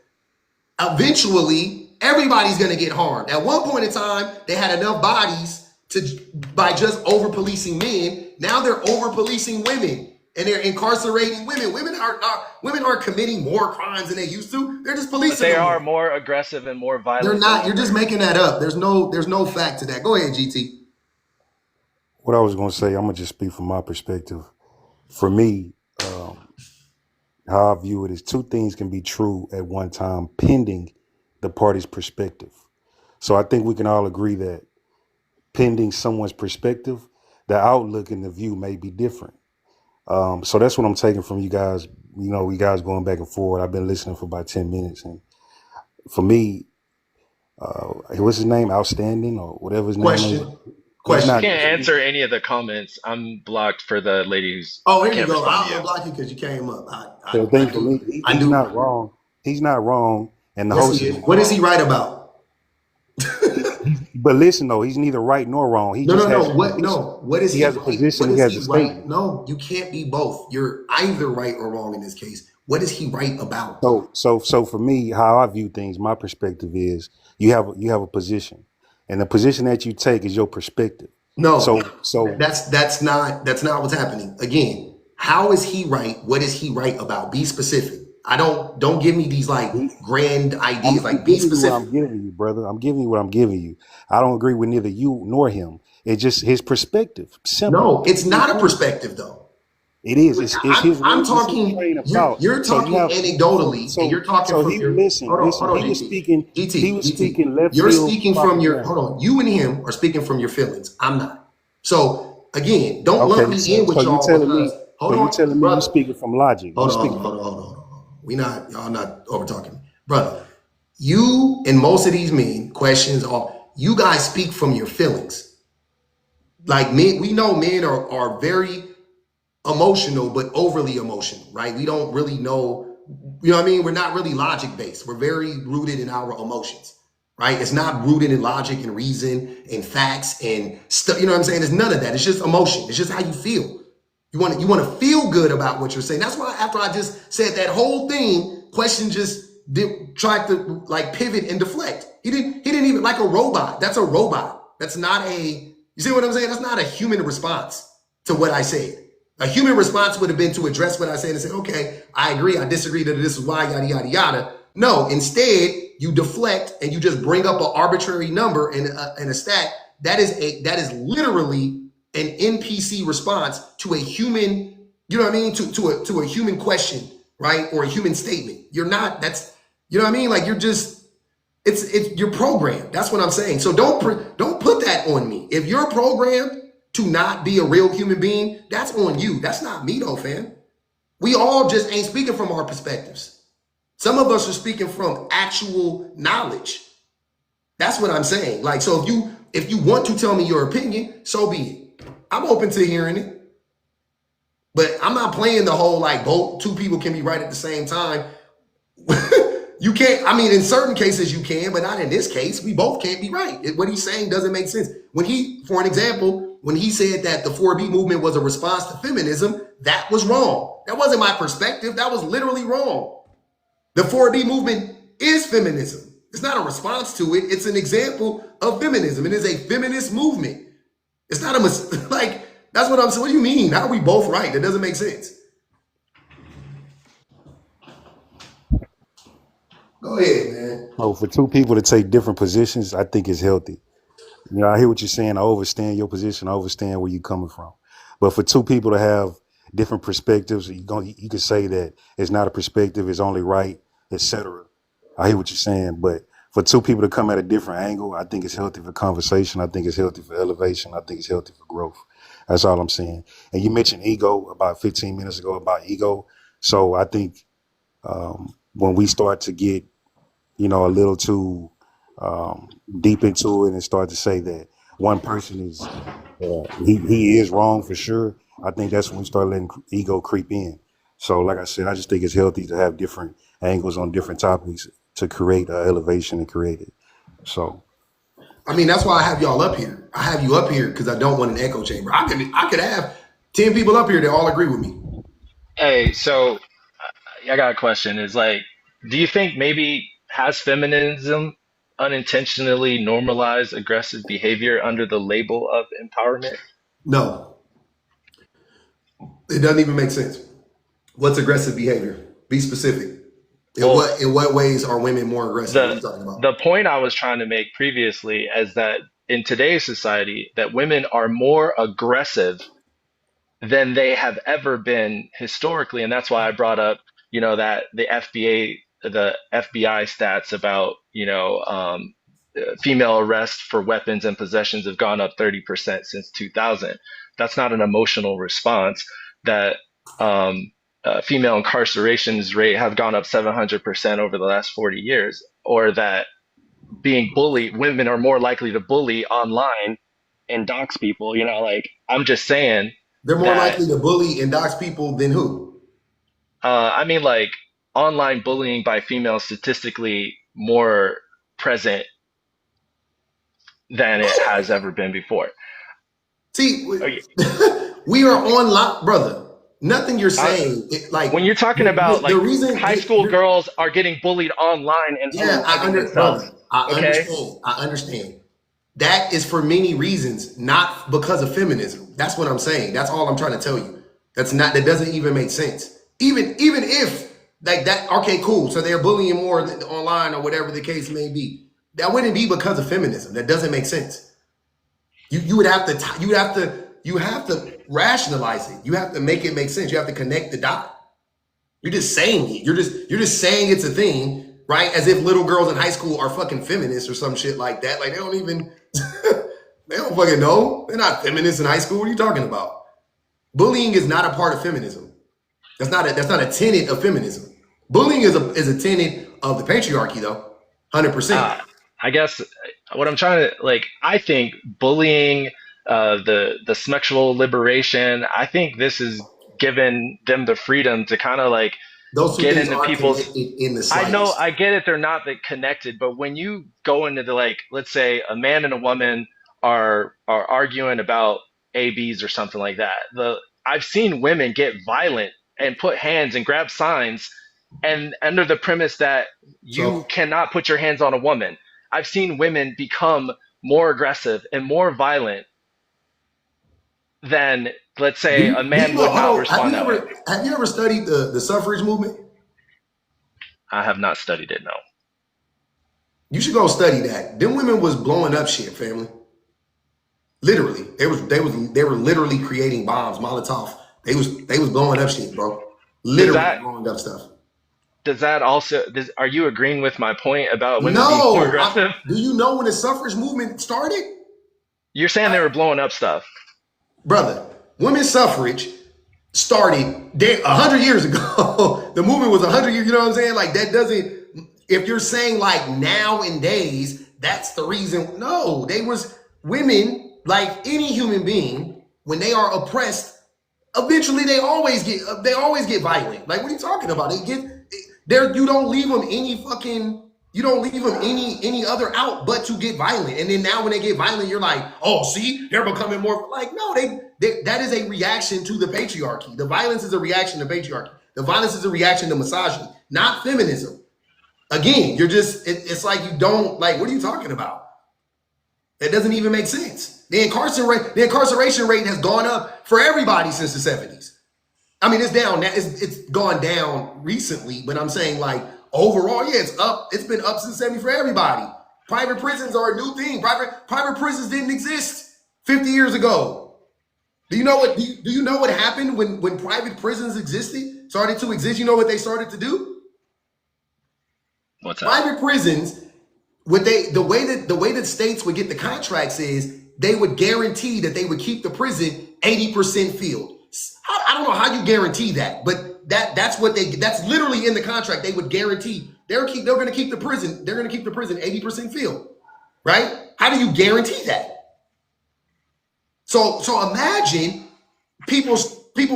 Eventually, everybody's gonna get harmed. At one point in time, they had enough bodies by just over policing men. Now they're over policing women. and they're incarcerating women. Women aren't committing more crimes than they used to. They're just But policing they them are more. more aggressive and more They're violent than not. You're ever. just making that up. There's no fact to that. Go ahead, GT. What I was going to say, I'm going to just speak from my perspective. For me, how I view it is two things can be true at one time, pending the party's perspective. So I think we can all agree that pending someone's perspective, the outlook and the view may be different. So that's what I'm taking from you guys. You know, you guys going back and forth. I've been listening for about 10 minutes. And for me, what's his name? Outstanding or whatever his name is. Question. He's You not. Question. can't answer any of the comments. I'm blocked for the lady who's. Oh, I here you can't go. respond to I'll you. unblock you because you came up. So the thing for me, I he's do. not wrong. He's not wrong. And the Yes, host he is is. not What is he wrong. right about? But listen, though, he's neither right nor wrong. He No, just no, has no. a What? position. No. What is He he has a right? position. What He is has he a right? statement. No, you can't be both. You're either right or wrong in this case. What is he right about? So for me, how I view things, my perspective is you have a position, and the position that you take is your perspective. So No, so that's not what's happening. Again, how is he right? What is he right about? Be specific. I don't give me these like he, grand I'm, ideas. I'm Like be giving you what specific. I'm giving you, brother. I'm giving you what I'm giving you. I don't agree with neither you nor him. It's just his perspective. Simple, No, it's plain and not a simple. perspective though. It is. It's his I'm words. It's his talking. train of You're thought. you're So you talking have so anecdotally, and so you're talking so from he your. listen, Hold listen. on, He was GT, speaking. He GT, was GT. speaking left You're field speaking from your. propaganda. Hold on. You and him are speaking from your feelings. I'm not. So again, don't lump Okay, me in so with you y'all telling because me? hold So you on, telling me you brother. speaking from logic? You Hold on, speaking hold from? on, hold on, hold on. We not y'all not over talking, brother. You and most of these men questions are you guys speak from your feelings. Like men, we know men are very emotional, but overly emotional, right? We don't really know, you know what I mean? We're not really logic based. We're very rooted in our emotions, right? It's not rooted in logic and reason and facts and stuff. You know what I'm saying? It's none of that. It's just emotion. It's just how you feel. You want to feel good about what you're saying. That's why after I just said that whole thing, question just tried to like pivot and deflect. He didn't even like a robot. That's a robot. That's not a you see what I'm saying? That's not a human response to what I said. A human response would have been to address what I said and say, okay, I agree, I disagree that this is why, yada, yada, yada. No, instead, you deflect and you just bring up an arbitrary number and a stat. That is literally an NPC response to a human, you know what I mean? To a human question, right? Or a human statement. You're not, that's, you know what I mean? Like you're just, it's you're programmed. That's what I'm saying. So don't put that on me. If you're programmed to not be a real human being, that's on you. That's not me though, fam. We all just ain't speaking from our perspectives. Some of us are speaking from actual knowledge. That's what I'm saying. Like, so if you want to tell me your opinion, so be it. I'm open to hearing it. But I'm not playing the whole like both two people can be right at the same time. You can't, I mean, in certain cases you can, but not in this case. We both can't be right. What he's saying doesn't make sense. For an example, when he said that the 4B movement was a response to feminism, that was wrong. That wasn't my perspective. That was literally wrong. The 4B movement is feminism. It's not a response to it. It's an example of feminism. It is a feminist movement. It's not like, that's what I'm saying. What do you mean? How are we both right? That doesn't make sense. Go ahead, man. Oh, for two people to take different positions, I think is healthy. You know, I hear what you're saying. I understand your position. I understand where you're coming from. But for two people to have different perspectives, you could say that it's not a perspective, it's only right, etc. I hear what you're saying. But for two people to come at a different angle, I think it's healthy for conversation. I think it's healthy for elevation. I think it's healthy for growth. That's all I'm saying. And you mentioned ego about 15 minutes ago about ego. So I think when we start to get a little too deep into it and start to say that one person is he is wrong for sure. I think that's when we start letting ego creep in. So, like I said, I just think it's healthy to have different angles on different topics to create elevation and create it. So, I mean, that's why I have y'all up here. I have you up here because I don't want an echo chamber. I could have 10 people up here that all agree with me. Hey, so I got a question. Is like, do you think maybe has feminism unintentionally normalized aggressive behavior under the label of empowerment? No. It doesn't even make sense. What's aggressive behavior? Be specific. Well, In what ways are women more aggressive? What are the you talking about? the point I was trying to make previously is that in today's society, that women are more aggressive than they have ever been historically, and that's why I brought up, that the FBI stats about, female arrests for weapons and possessions have gone up 30% since 2000. That's not an emotional response. That female incarcerations rate have gone up 700% over the last 40 years, or that being bullied, women are more likely to bully online and dox people. Like, I'm just saying They're more that likely to bully and dox people than who? I mean, like, online bullying by females statistically more present than it has ever been before. See, Okay, we are online, brother. Nothing you're I, saying, when you're talking about the like reason, high school girls are getting bullied online and yeah, unaliving themselves, brother, I okay? understand. I understand. That is for many reasons, not because of feminism. That's what I'm saying. That's all I'm trying to tell you. That doesn't even make sense. Even if like that, okay, cool. So they're bullying more online or whatever the case may be. That wouldn't be because of feminism. That doesn't make sense. You would have to rationalize it. You have to make it make sense. You have to connect the dot. You're just saying it. You're just saying it's a thing, right? As if little girls in high school are fucking feminists or some shit like that. Like they don't even they don't fucking know. They're not feminists in high school. What are you talking about? Bullying is not a part of feminism. That's not a tenet of feminism. Bullying is a tenet of the patriarchy, though. 100%. I guess what I'm trying to, like, I think bullying, the sexual liberation, I think this is given them the freedom to kind of like Those two get things into aren't people's. connected in the I know, slightest. I get it, they're not that connected, but when you go into the, like, let's say a man and a woman are arguing about ABs or something like that. I've seen women get violent and put hands and grab signs, and under the premise that you So cannot put your hands on a woman. I've seen women become more aggressive and more violent than, let's say, a do you man know? would not Hold on. respond that way. Have you ever studied the suffrage movement? I have not studied it, no. You should go study that. Them women was blowing up shit, family. Literally, they were literally creating bombs, Molotov. They was blowing up shit, bro. Does Literally that blowing up stuff. are you agreeing with my point about women being more No, aggressive? do you know when the suffrage movement started, You're saying they were blowing up stuff. brother? Women's suffrage started 100 years ago. The movement was 100 years. You know what I'm saying? Like that doesn't. If you're saying like nowadays, that's the reason. No, they was women like any human being when they are oppressed. Eventually, they always get violent. Like what are you talking about? They get there. You don't leave them any fucking. You don't leave them any other out but to get violent. And then now when they get violent, you're like, oh, see, they're becoming more like no. That is a reaction to the patriarchy. The violence is a reaction to patriarchy. The violence is a reaction to misogyny, not feminism. Again, you're just, it's like you don't, like, what are you talking about? That doesn't even make sense. The incarceration rate has gone up for everybody since the 70s. I mean, it's down, it's gone down recently, but I'm saying like overall, yeah, it's up. It's been up since 70 for everybody. Private prisons are a new thing. Private prisons didn't exist 50 years ago. Do you know what happened when private prisons started to exist? You know what they started to do? What's that? Private prisons, the way that states would get the contracts is they would guarantee that they would keep the prison 80% filled. I don't know how you guarantee that, but that's literally in the contract. They would guarantee they're going to keep the prison 80% filled, right? How do you guarantee that? So imagine people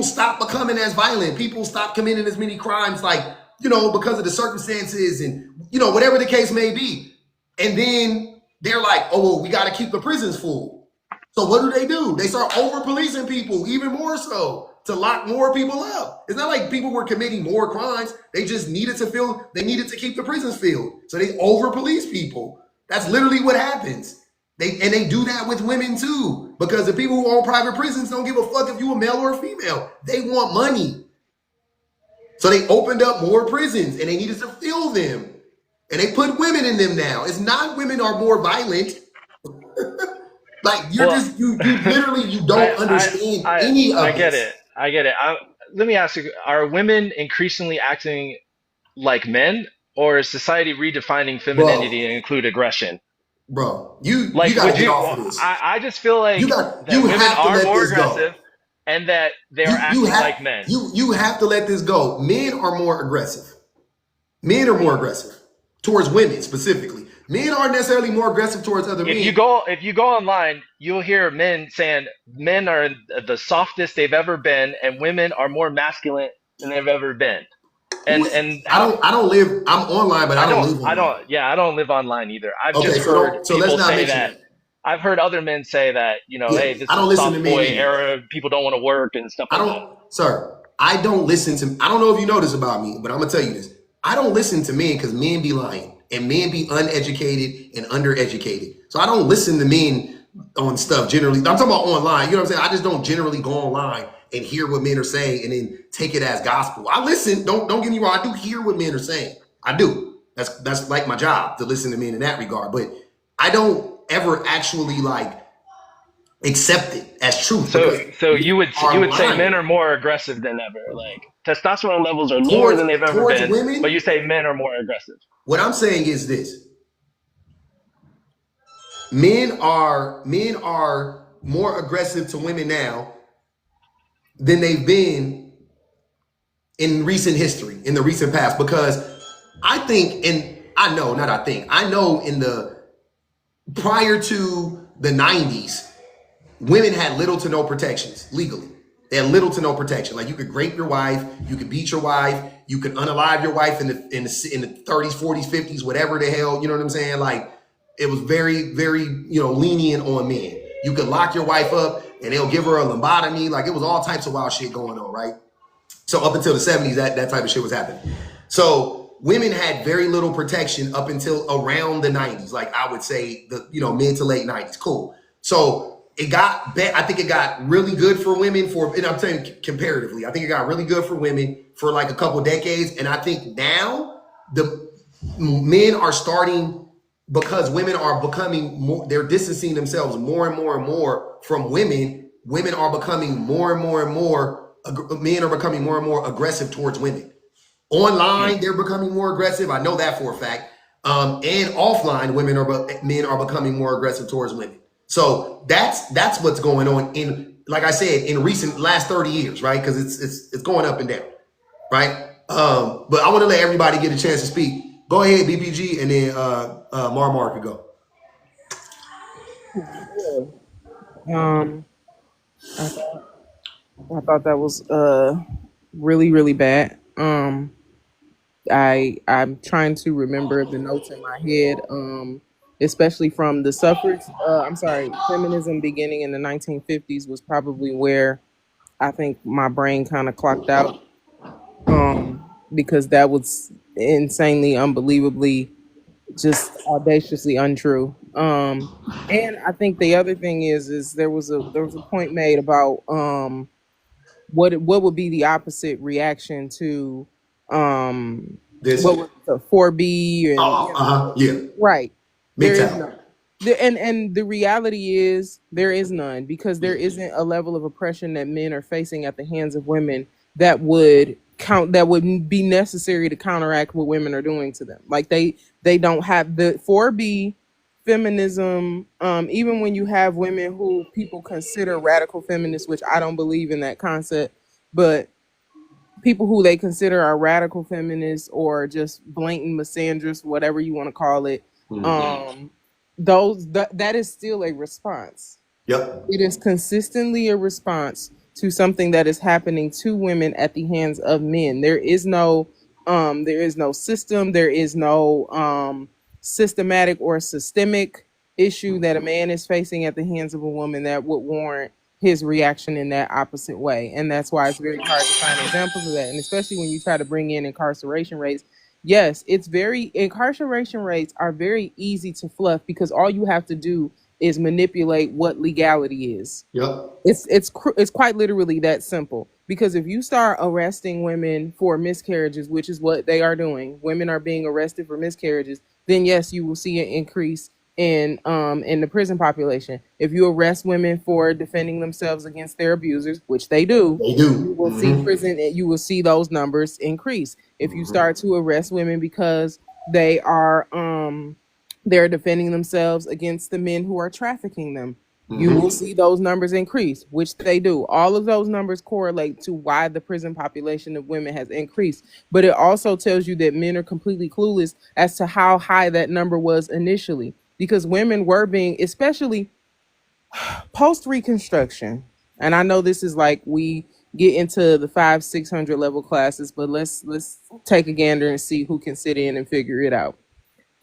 stop becoming as violent. People stop committing as many crimes, like, because of the circumstances and, whatever the case may be. And then they're like, oh, well, we got to keep the prisons full. So what do? They start over-policing people even more so to lock more people up. It's not like people were committing more crimes. They just needed to keep the prisons filled. So they over-police people. That's literally what happens. They do that with women too, because the people who own private prisons don't give a fuck if you a male or a female. They want money. So they opened up more prisons and they needed to fill them. And they put women in them now. It's not women are more violent. Like you're Well, just you literally you don't understand any I of get this. it. I get it. Let me ask you: are women increasingly acting like men, or is society redefining femininity Bro, to include aggression? you Like, gotta would get you? off of this. I just feel like that You women have to are let more this go. aggressive, and that they are acting like men. You have to let this go. Men are more aggressive. Men are more aggressive towards women specifically. Men aren't necessarily more aggressive towards other men. If you go online, you'll hear men saying men are the softest they've ever been, and women are more masculine than they've ever been. Who And is I don't live I'm online, but I don't live online. I don't live online either. I've Okay, just heard so let's people not say mention that. that. I've heard other men say that, Yeah, hey, this I is don't listen to soft men boy either. era. People don't want to work and stuff I like that. don't, sir. I don't listen to. I don't know if you know this about me, but I'm gonna tell you this. I don't listen to men because men be lying and men be uneducated and undereducated. So I don't listen to men on stuff generally. I'm talking about online. You know what I'm saying? I just don't generally go online and hear what men are saying and then take it as gospel. I listen. Don't get me wrong. I do hear what men are saying. I do. That's like my job to listen to men in that regard. But I don't ever actually like accept it as truth because So men you are would say men lying are more aggressive than ever. Like testosterone levels are lower towards than they've ever towards been, but you women. say men are more aggressive. What I'm saying is this: men are more aggressive to women now than they've been in recent history, in the recent past. Because I think, and I know, not I think, I know in the prior to the 90s, women had little to no protections legally. They had little to no protection. Like you could rape your wife, you could beat your wife, you could unalive your wife in the 30s, 40s, 50s, whatever the hell. You know what I'm saying? Like it was very, very lenient on men. You could lock your wife up and they'll give her a lobotomy. Like it was all types of wild shit going on, right? So up until the 70s, that type of shit was happening. So women had very little protection up until around the 90s. Like I would say the mid to late 90s. Cool. So I think it got really good for women and I'm saying comparatively, I think it got really good for women for like a couple decades. And I think now the men are starting, because women are becoming more, they're distancing themselves more and more and more from women. Women are becoming more and more and more, men are becoming more and more aggressive towards women. Online, they're becoming more aggressive. I know that for a fact. And offline, men are becoming more aggressive towards women. So that's what's going on in, like I said, in recent last 30 years, right? Because it's going up and down, right? But I want to let everybody get a chance to speak. Go ahead, BPG, and then Mar could go. Um, I, I thought that was really really bad. I'm trying to remember the notes in my head. Especially from the suffrage. I'm sorry, feminism beginning in the 1950s was probably where I think my brain kind of clocked out. Because that was insanely, unbelievably, just audaciously untrue. And I think the other thing is there was a point made about what would be the opposite reaction to This, what was the 4B and yeah, right. There is MGTOW. none. And the reality is there is none because there isn't a level of oppression that men are facing at the hands of women that would be necessary to counteract what women are doing to them. Like they don't have the 4B feminism. Even when you have women who people consider radical feminists, which I don't believe in that concept, but people who they consider are radical feminists or just blatant misandrists, whatever you want to call it, um, that is still a response. Yep. It is consistently a response to something that is happening to women at the hands of men. There is no system, there is no systematic or systemic issue that a man is facing at the hands of a woman that would warrant his reaction in that opposite way. And that's why it's very hard to find examples of that. And especially when you try to bring in incarceration rates. Yes, incarceration rates are very easy to fluff because all you have to do is manipulate what legality is. Yep. It's quite literally that simple. Because if you start arresting women for miscarriages, which is what they are doing, women are being arrested for miscarriages, then yes, you will see an increase in the prison population. If you arrest women for defending themselves against their abusers, which they do, They do. you will see you will see those numbers increase. If you start to arrest women because they are they're defending themselves against the men who are trafficking them, you will see those numbers increase, which they do. All of those numbers correlate to why the prison population of women has increased. But it also tells you that men are completely clueless as to how high that number was initially. Because women were being, especially post Reconstruction, and I know this is like we get into the 500-600 level classes, but let's take a gander and see who can sit in and figure it out.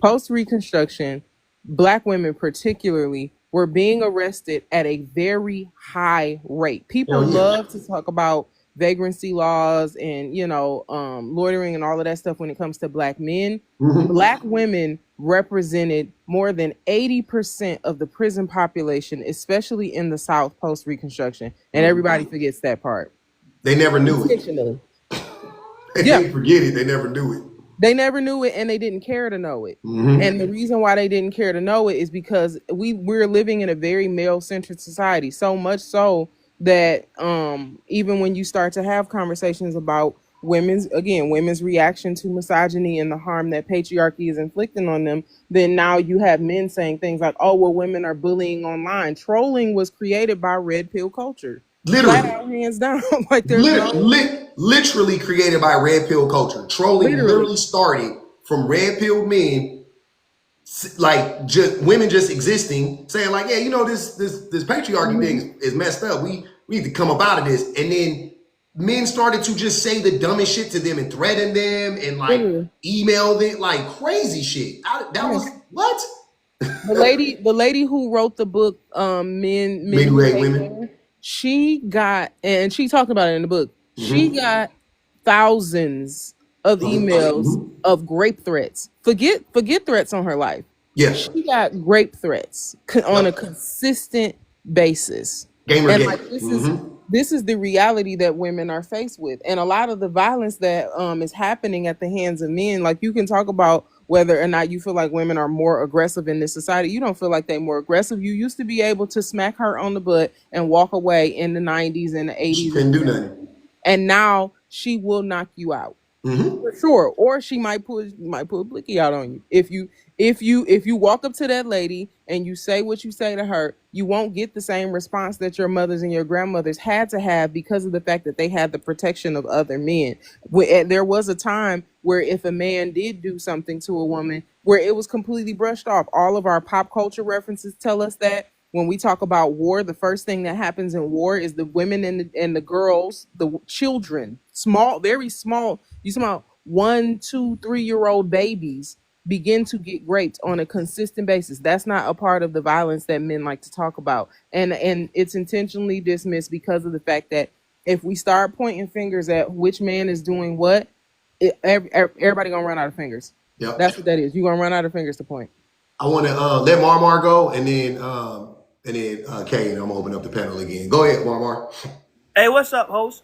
Post Reconstruction, Black women particularly were being arrested at a very high rate. People love to talk about vagrancy laws and loitering and all of that stuff when it comes to Black men. Black women represented more than 80% of the prison population, especially in the South post Reconstruction, and everybody forgets that part. They never knew Intentionally. it. They forget it. They never knew it. They never knew it, and they didn't care to know it. And the reason why they didn't care to know it is because we're living in a very male-centered society, so much so that even when you start to have conversations about women's reaction to misogyny and the harm that patriarchy is inflicting on them, then now you have men saying things like, oh, well, women are bullying online. Trolling was created by red pill culture. Literally. Flat out, hands down. Like there's literally created by red pill culture. Trolling literally started from red pill men, like just women just existing, saying like, yeah, this patriarchy thing is messed up. We need to come up out of this. And then men started to just say the dumbest shit to them and threaten them and like email them like crazy shit. That was what? The lady who wrote the book, Men Who Hate Women. She got, and she talked about it in the book, she got thousands of emails of grape threats. Forget threats on her life. Yeah. She got grape threats on a consistent basis. And like this is the reality that women are faced with. And a lot of the violence that is happening at the hands of men, like you can talk about whether or not you feel like women are more aggressive in this society. You don't feel like they're more aggressive. You used to be able to smack her on the butt and walk away in the 90s and the 80s. She couldn't do nothing. And now she will knock you out. For sure. Or she might pull a blicky out on you. If you walk up to that lady and you say what you say to her, you won't get the same response that your mothers and your grandmothers had to have because of the fact that they had the protection of other men. There was a time where if a man did do something to a woman, where it was completely brushed off. All of our pop culture references tell us that. When we talk about war, the first thing that happens in war is the women and the girls, the children, small, very small. You talk about 1, 2, 3-year-old babies begin to get raped on a consistent basis. That's not a part of the violence that men like to talk about. And it's intentionally dismissed because of the fact that if we start pointing fingers at which man is doing what, everybody gonna run out of fingers. Yep. That's what that is. You're gonna run out of fingers to point. I want to let Marmar go, and then Kay, and I'm gonna open up the panel again. Go ahead, Marmar. Hey, what's up, host?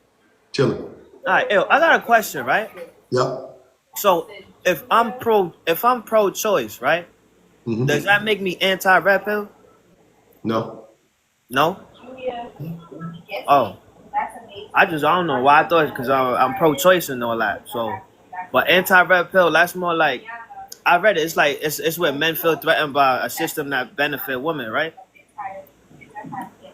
Chilling. All right, I got a question, right? Yep. So if I'm pro-choice, right? Does that make me anti-red pill? No. No. Oh, I don't know why I thought it because I'm pro-choice and all that. So, but anti-red pill, that's more like I read it. It's like it's where men feel threatened by a system that benefit women, right?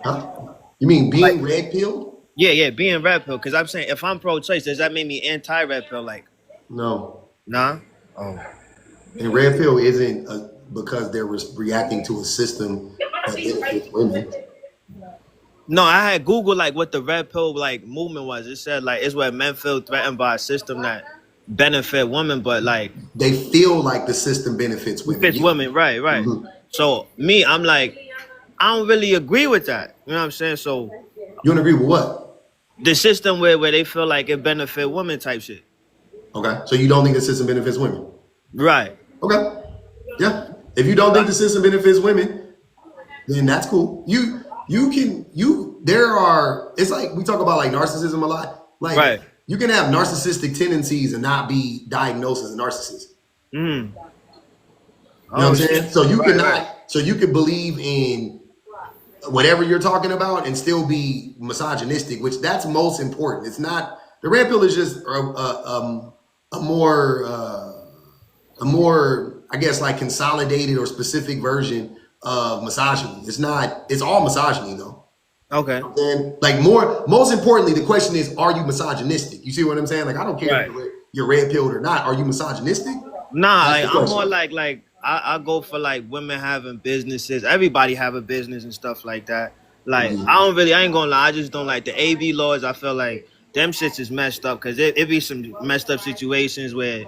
Huh? You mean being red pilled? Yeah, being red pill. Because I'm saying if I'm pro-choice, does that make me anti-red pill? Like, no. Nah. Oh. And red pill isn't because they're reacting to a system that benefits women. No, I had Googled like what the red pill like movement was. It said like it's where men feel threatened by a system that benefit women, but like they feel like the system benefits women. Women, right. So me, I'm like, I don't really agree with that. You know what I'm saying? So you don't agree with what? The system where they feel like it benefit women type shit. Okay. So you don't think the system benefits women? Right. Okay. Yeah. If you don't think the system benefits women, then that's cool. It's like we talk about like narcissism a lot. Like Right. you can have narcissistic tendencies and not be diagnosed as a narcissist. Mm. You know Oh what I'm shit. saying? So Right. you could believe in whatever you're talking about and still be misogynistic, which that's most important. It's not the red pill is just a more a more, I guess, like consolidated or specific version of misogyny. It's not. It's all misogyny though. Okay. And like most importantly, the question is, are you misogynistic? You see what I'm saying? Like, I don't care if Right. you're red pilled or not. Are you misogynistic? Nah, That's like the I'm more question. like I go for like women having businesses. Everybody have a business and stuff like that. Like I ain't gonna lie, I just don't like the AV laws. I feel like them shits is messed up because it be some messed up situations where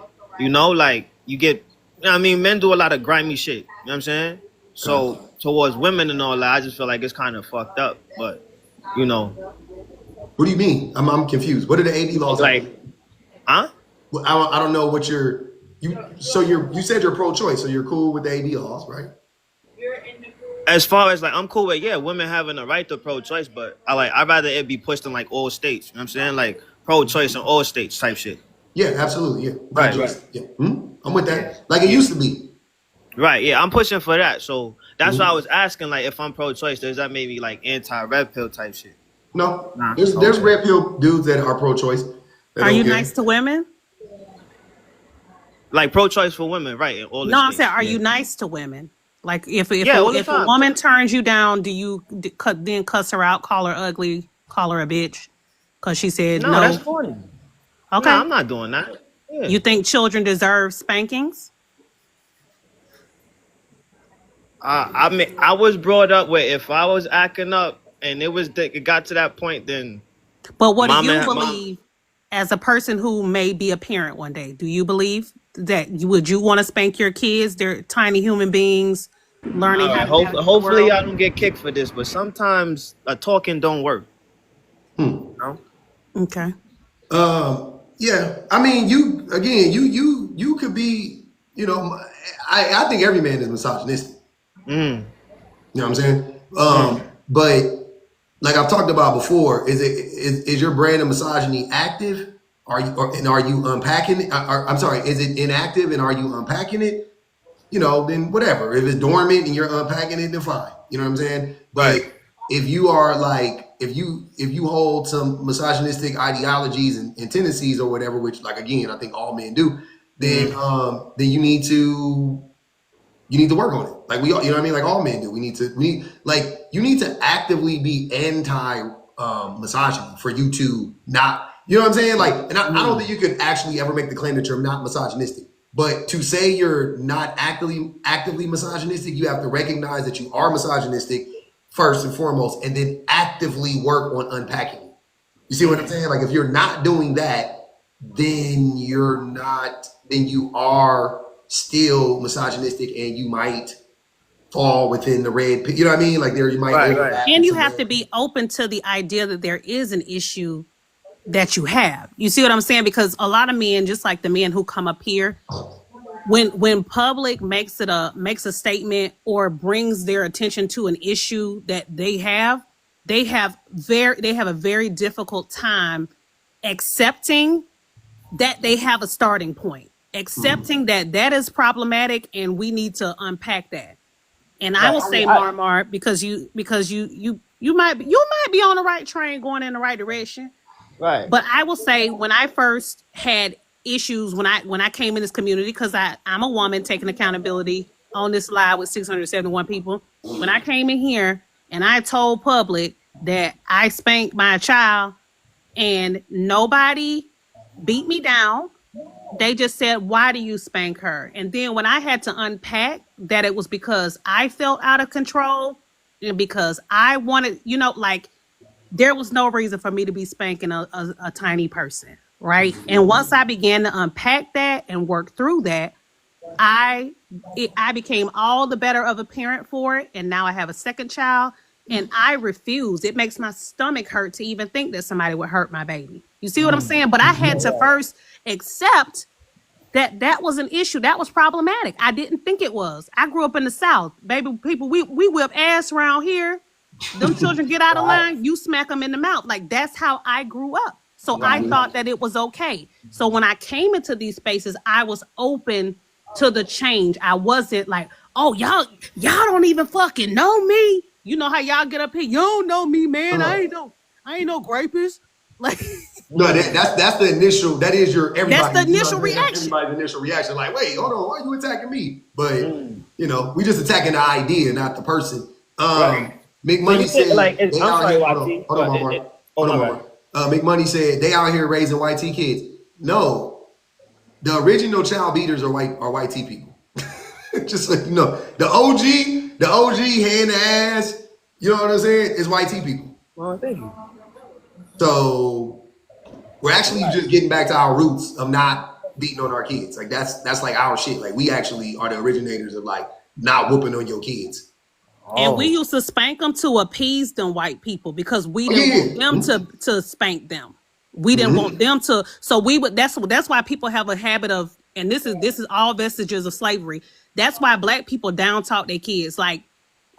like you get. I mean, men do a lot of grimy shit. You know what I'm saying? Okay. So towards women and all that, I just feel like it's kind of fucked up. But you know, What do you mean? I'm confused. What do the AV laws have to like, do? huh? Well, I don't know what you said you're pro-choice, so you're cool with the AV laws, right? As far as like I'm cool with women having the right to pro-choice, but I'd rather it be pushed in like all states. You know what I'm saying? Like pro-choice in all states type shit. Yeah, absolutely. Yeah, not Right, right. just yeah. I'm with Yeah. that. Like it Yeah. used to be. Right, yeah, I'm pushing for that. So that's why I Mhm. was asking, like, if I'm pro-choice, does that maybe like anti-red pill type shit? No, Nah. there's Okay. red pill dudes that are pro-choice that Are don't you care. nice to women? Like pro-choice for women, right? In all the No, I'm saying, states. are Yeah. you nice to women? Like, if if Yeah, a, all the if a time. woman turns you down, do you then cuss her out, call her ugly, call her a bitch, because she said No, that's no? corny. Nah, Okay. I'm not doing that. Yeah. You think children deserve spankings? I mean, I was brought up where if I was acting up and it got to that point, then But what do you mom. believe as a person who may be a parent one day? Do you believe that would you want to spank your kids? They're tiny human beings learning All how right. to navigate the Hopefully, world. I don't get kicked for this, but sometimes a talking don't work. Hmm. You know? Okay. Yeah. I mean, you could be. I think every man is misogynistic. Mm, You know what I'm saying? mm. But like I've talked about before, is your brand of misogyny active? Are you unpacking it? I'm sorry, is it inactive and are you unpacking it? Then whatever. If it's dormant and you're unpacking it, then fine. You know what I'm saying? But Right. if you are like, if you hold some misogynistic ideologies and tendencies or whatever, which like again, I think all men do, then Mm. you need to work on it. Like we all, you know what I mean? Like all men do. You need to actively be anti misogyny for you to not, you know what I'm saying? Like, and I don't think you could actually ever make the claim that you're not misogynistic. But to say you're not actively misogynistic, you have to recognize that you are misogynistic first and foremost, and then actively work on unpacking it. You see what I'm saying? Like if you're not doing that, then you are still misogynistic and you might fall within the you know what I mean? Like there you might Right. Right. overlap And you into have red. to be open to the idea that there is an issue that you have. You see what I'm saying? Because a lot of men, just like the men who come up here, when public makes a statement or brings their attention to an issue that they have a very difficult time accepting that they have a starting point, accepting that that is problematic and we need to unpack that. And I Right. will I mean, say, Marmar, because you might be on the right train going in the right direction. right. But I will say, when I first had issues, when I came in this community, because I'm a woman taking accountability on this live with 671 people. When I came in here and I told public that I spanked my child and nobody beat me down, they just said, "Why do you spank her?" And then when I had to unpack that it was because I felt out of control and because I wanted, like, there was no reason for me to be spanking a tiny person, right? And once I began to unpack that and work through that, I became all the better of a parent for it. And now I have a second child, and I refuse. It makes my stomach hurt to even think that somebody would hurt my baby. You see what I'm saying? But I had to first accept that was an issue. That was problematic. I didn't think it was. I grew up in the South. Baby, people, we whip ass around here. Them children get out of Right. line, you smack them in the mouth. Like, that's how I grew up. So I Right. thought that it was okay. So when I came into these spaces, I was open to the change. I wasn't like, oh, y'all don't even fucking know me. You know how y'all get up here, you don't know me, man. Uh, I ain't no rapist. Like, no, that's the initial. That is your that's the everybody. You know what initial I'm saying? That's reaction. everybody's initial reaction. Like, wait, hold on, why are you attacking me? But Mm. we just attacking the idea, not the person. Right. So you McMoney think said like it's, they I'm out sorry, here. YT, Hold on, but Mark. oh Hold on, my Mark. bad. McMoney said they out here raising YT kids. No, the original child beaters are YT people. Just so you know, the OG hand the ass. You know what I'm saying? Is YT people. Well, thank you. So we're actually just getting back to our roots of not beating on our kids. Like that's like our shit. Like we actually are the originators of like not whooping on your kids. And we Oh, used to spank them to appease them white people because we Oh yeah, didn't want yeah. them to spank them. We didn't want them to. So we would. That's why people have a habit of. And this is all vestiges of slavery. That's why black people down talk their kids. Like,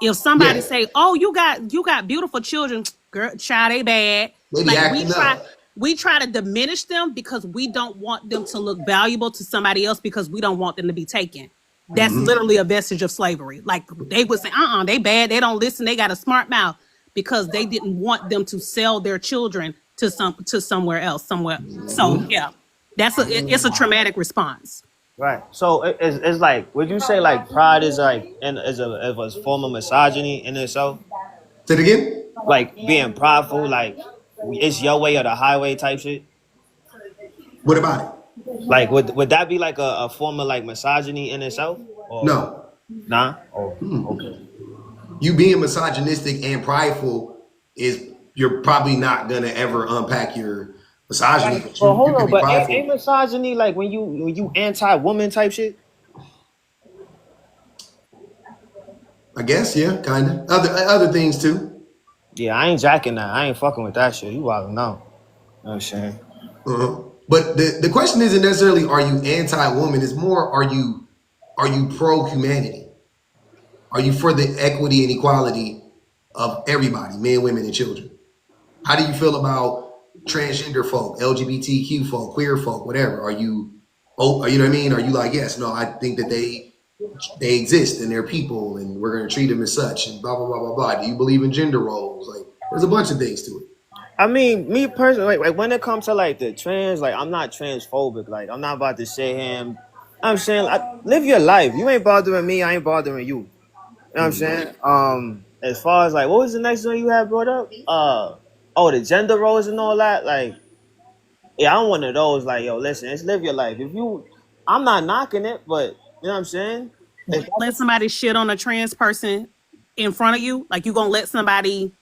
if somebody Yeah. say, "Oh, you got beautiful children," girl, child, they bad. They be Like, acting up. we try to diminish them because we don't want them to look valuable to somebody else because we don't want them to be taken. That's literally a vestige of slavery. Like, they would say, they bad, they don't listen, they got a smart mouth, because they didn't want them to sell their children to somewhere else, somewhere. So yeah, it's a traumatic response. Right. So it's like, would you say like pride is like and is a form of misogyny in itself? Say it again. Like being prideful, like it's your way or the highway type shit. What about it? Like would that be like a form of like misogyny in itself? Or No. nah? Oh, okay. You being misogynistic and prideful is you're probably not gonna ever unpack your misogyny, but Well, you hold can on, be but ain't prideful. misogyny like when you anti-woman type shit? I guess, yeah, kinda. Other things too. Yeah, I ain't jacking that. I ain't fucking with that shit. You wildin' out. You know what I'm saying? But the question isn't necessarily are you anti-woman, it's more are you pro-humanity? Are you for the equity and equality of everybody, men, women, and children? How do you feel about transgender folk, LGBTQ folk, queer folk, whatever? Are you, you know what I mean? Are you like, yes, no, I think that they exist and they're people and we're going to treat them as such and blah, blah, blah, blah, blah. Do you believe in gender roles? Like, there's a bunch of things to it. I mean, me personally, like when it comes to like the trans, like I'm not transphobic. Like I'm not about to say him. I'm saying, like, live your life. You ain't bothering me. I ain't bothering you. You know what I'm saying? As far as like, what was the next one you had brought up? Oh, the gender roles and all that. Like, yeah, I'm one of those. Like, yo, listen, it's live your life. If you, I'm not knocking it, but you know what I'm saying? If that's Let what, somebody shit on a trans person in front of you. Like, you gonna let somebody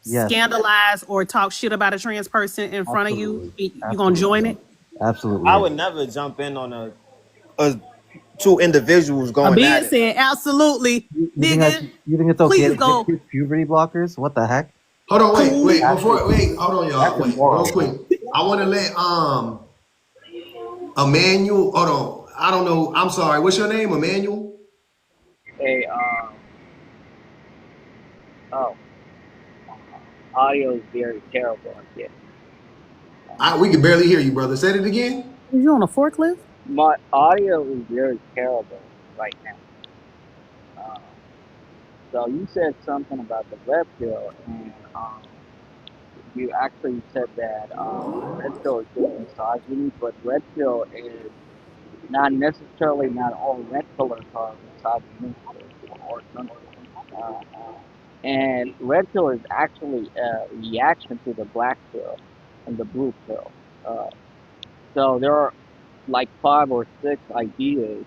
Yes, scandalize or talk shit about a trans person in front of you? absolutely, You gonna join absolutely, it? I absolutely. would never jump in on a two individuals A going at being it. said, absolutely, You think nigga. you think it's okay Please to give go. kids puberty blockers? What the heck? Hold on, Cool. hold on, That's y'all. Wait, real immoral, quick. man. I want to let Emmanuel, hold on. I don't know. I'm sorry. What's your name, Emmanuel? Hey, oh, audio is very terrible again. We can barely hear you, brother. Say it again. You on a forklift? My audio is very terrible right now. Uh, so you said something about the red pill, and you actually said that red pill is just misogyny, but red pill is not necessarily not all red pillars are misogynistic or something. Uh, and red pill is actually a reaction to the black pill and the blue pill. Uh, so there are like five or six ideas,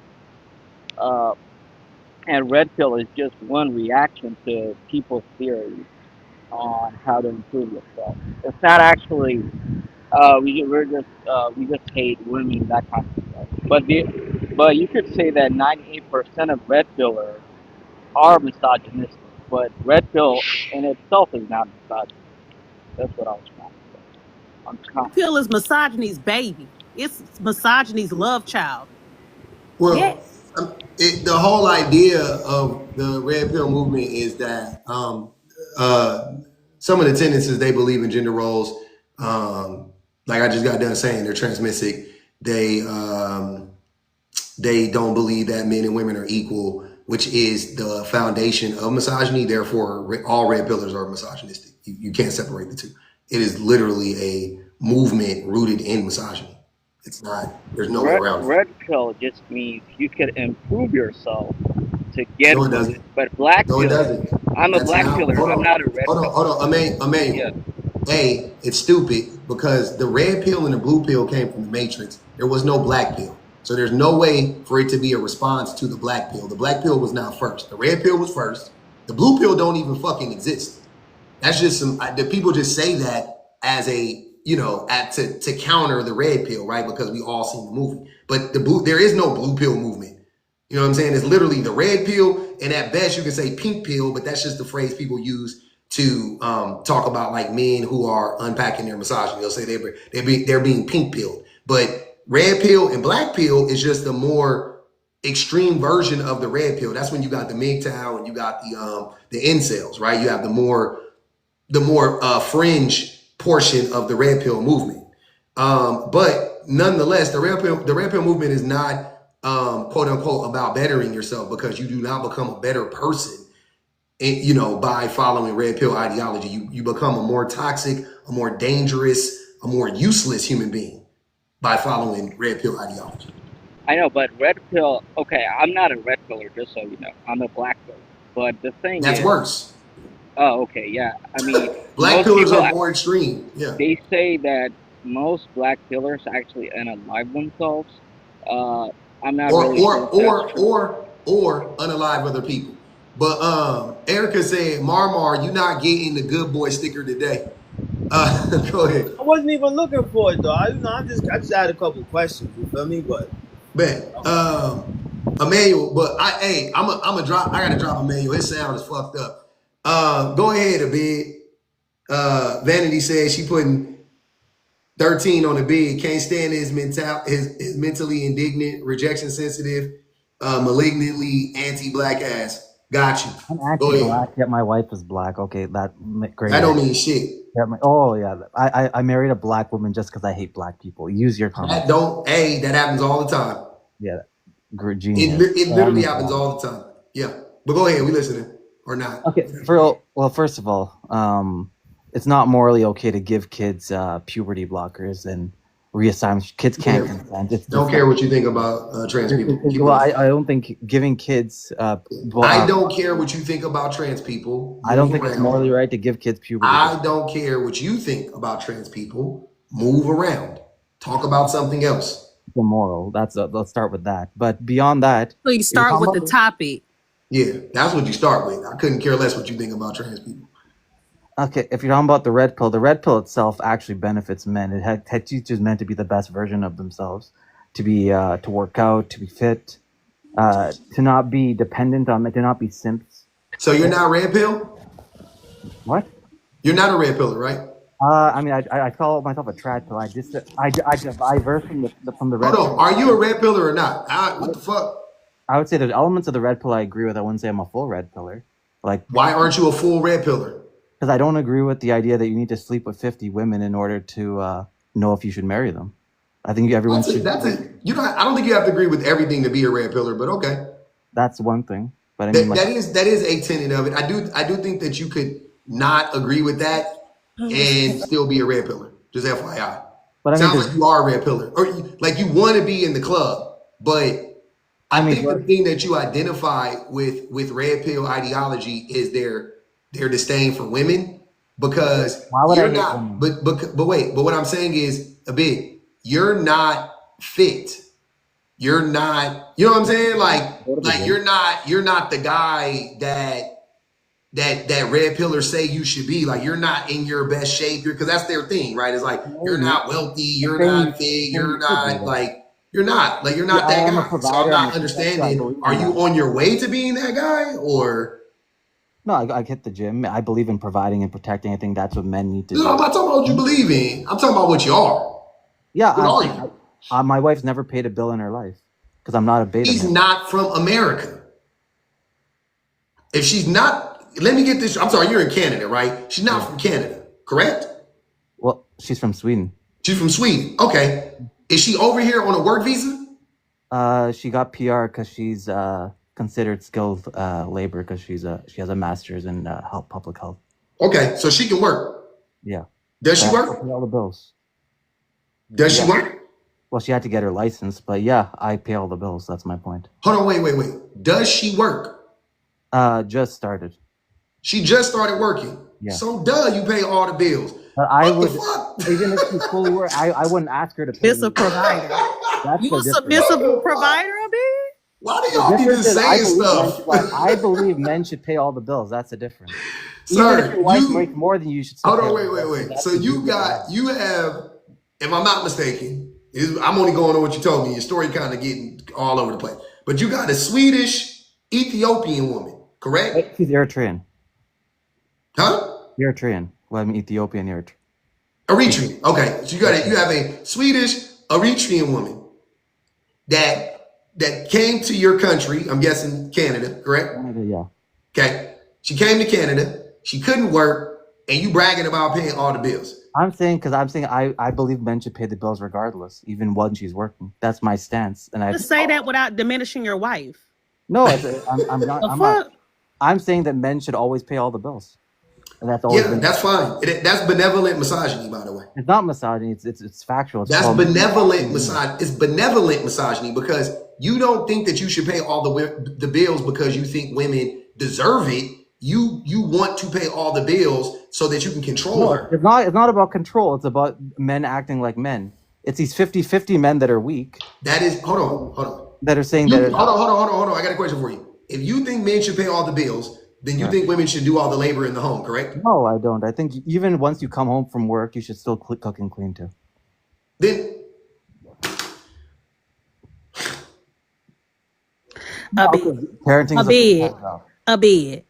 uh, and red pill is just one reaction to people's theories on how to improve yourself. It's not actually we just hate women, that kind of stuff. But you could say that 98% of red pillers are misogynistic, but red pill in itself is not misogynist. That's what I was trying to say. I'm Pill is misogyny's baby. It's misogyny's love child. Yeah. Well, the whole idea of the red pill movement is that some of the tendencies they believe in gender roles, like I just got done saying, they're transmissive. They don't believe that men and women are equal, which is the foundation of misogyny. Therefore, all red pillars are misogynistic. You can't separate the two. It is literally a movement rooted in misogyny. It's not. There's no way around it. Red pill just means you can improve yourself to get No, it good. doesn't. But black No, it pill, doesn't. I'm a That's black not. pillar. Hold I'm on. not a red Hold on. pillar. Hold on. Yeah. Emmanuel. A, it's stupid because the red pill and the blue pill came from the Matrix. There was no black pill. So there's no way for it to be a response to the black pill. The black pill was not first. The red pill was first. The blue pill don't even fucking exist. That's just some. The people just say that as a to counter the red pill, right? Because we all seen the movie. But there is no blue pill movement. You know what I'm saying? It's literally the red pill, and at best you can say pink pill, but that's just the phrase people use to talk about like men who are unpacking their misogyny. They'll say they're being pink pilled, but red pill and black pill is just a more extreme version of the red pill. That's when you got the MGTOW and you got the incels, right? You have the more fringe portion of the red pill movement. But nonetheless, the red pill movement is not quote unquote about bettering yourself, because you do not become a better person, by following red pill ideology. You become a more toxic, a more dangerous, a more useless human being by following red pill ideology. I know, but red pill. Okay, I'm not a red pillar, just so you know. I'm a black pillar. But the thing That's is, worse. oh, okay, yeah. I mean, Black most pillars people are more extreme. Yeah. they say that most black pillars actually unalive themselves. Uh, I'm not Or really sure or if that's or true. or unalive other people. But Erica said, Marmar, you not getting the good boy sticker today. Go ahead. I wasn't even looking for it though. I just had a couple questions. You feel me? But Man, Emmanuel, but I'm a drop. I gotta drop Emmanuel. His sound is fucked up. Go ahead, a bit. Vanity says she putting 13 on the bid. Can't stand his his mentally indignant, rejection sensitive, malignantly anti-black ass. Got you. I'm Go actually ahead. black, yet my wife is black. Okay, great That don't answer. mean shit. Yeah, oh yeah, I married a black woman just because I hate black people. Use your common sense. That happens all the time. Yeah, genius. It literally happens all the time. Yeah. But go ahead, we listening. Or not. Okay, first of all, it's not morally okay to give kids puberty blockers and reassign. Kids can't consent. It's Don't care what you think about trans people. Well, I don't think giving kids. I don't care what you think about trans people. I don't think it's morally right to give kids puberty. I don't care what you think about trans people. Move around. Talk about something else. Immoral. Let's start with that. But beyond that, So you start with the topic. Yeah, that's what you start with. I couldn't care less what you think about trans people. Okay, if you're talking about the red pill itself actually benefits men. It teaches men to be the best version of themselves, to be to work out, to be fit, to not be dependent on, to not be simps. So you're not red pill? What? You're not a red pillar, right? I mean, I call myself a trad pill. I diverse from the red Hold on, pill. are you a red pillar or not? What the fuck? I would say there's elements of the red pill I agree with. I wouldn't say I'm a full red pillar. Like, why aren't you a full red pillar? Because I don't agree with the idea that you need to sleep with 50 women in order to know if you should marry them. I think everyone should. I don't think you have to agree with everything to be a red pillar, but okay. That's one thing. But I mean, that is a tenet of it. I do think that you could not agree with that and still be a red pillar. Just FYI. But sounds like you are a red pillar, or like you want to be in the club. But I think the thing that you identify with red pill ideology is their disdain for women, because you're not. But wait. But what I'm saying is you're not fit. You're not. You know what I'm saying? Like you're not the guy that red pillars say you should be. Like you're not in your best shape. Because that's their thing, right? It's like you're not wealthy. You're not fit. You're not You're not that guy. So I'm not understanding. Are you on your way to being that guy, or? No, I hit the gym. I believe in providing and protecting. I think that's what men need to do. No, I'm not talking about what you believe in. I'm talking about what you are. Yeah, what are you? My wife's never paid a bill in her life. because I'm not a beta She's male. not from America. If she's not, let me get this. I'm sorry, you're in Canada, right? She's not from Canada, correct? Well, she's from Sweden. She's from Sweden. Okay. Is she over here on a work visa? She got PR because she's considered skilled labor because she has a master's in public health. Okay, so she can work. Yeah. Does she Pay work? all the bills. Does she work? Well, she had to get her license, but yeah, I pay all the bills. That's my point. Hold on, wait. Does she work? Just started. She just started working. Yeah. So you pay all the bills. But I What would, the fuck? even if she fully work, I wouldn't ask her to pay. Submissive provider. That's You the a difference. submissive provider, man? Why do The y'all be difference just is I saying believe stuff? I believe men should pay all the bills. That's the difference. Sir, Even if your wife makes more than you should still hold pay on, all the bills. wait. That's So the you have, if I'm not mistaken, I'm only going on what you told me. Your story kind of getting all over the place. But you got a Swedish Ethiopian woman, correct? She's Eritrean. Huh? Eritrean. Well, I'm Ethiopian Eritrean. Eritrean. Okay. So you have a Swedish Eritrean woman that came to your country, I'm guessing Canada, correct? Canada, yeah. Okay. She came to Canada, she couldn't work, and you bragging about paying all the bills. I'm saying I believe men should pay the bills regardless, even when she's working. That's my stance. And Just say that without diminishing your wife. No, I'm not. I'm saying that men should always pay all the bills. And that's always been. That's fine. That's benevolent misogyny, by the way. It's not misogyny. It's factual. That's benevolent misogyny. It's benevolent misogyny because you don't think that you should pay all the bills because you think women deserve it. You want to pay all the bills so that you can control her. It's not about control. It's about men acting like men. It's these 50-50 men that are weak. That is hold on. That are saying hold on. I got a question for you. If you think men should pay all the bills, then you think women should do all the labor in the home, correct? No, I don't. I think even once you come home from work, you should still cook and clean too. Then parenting is a bed.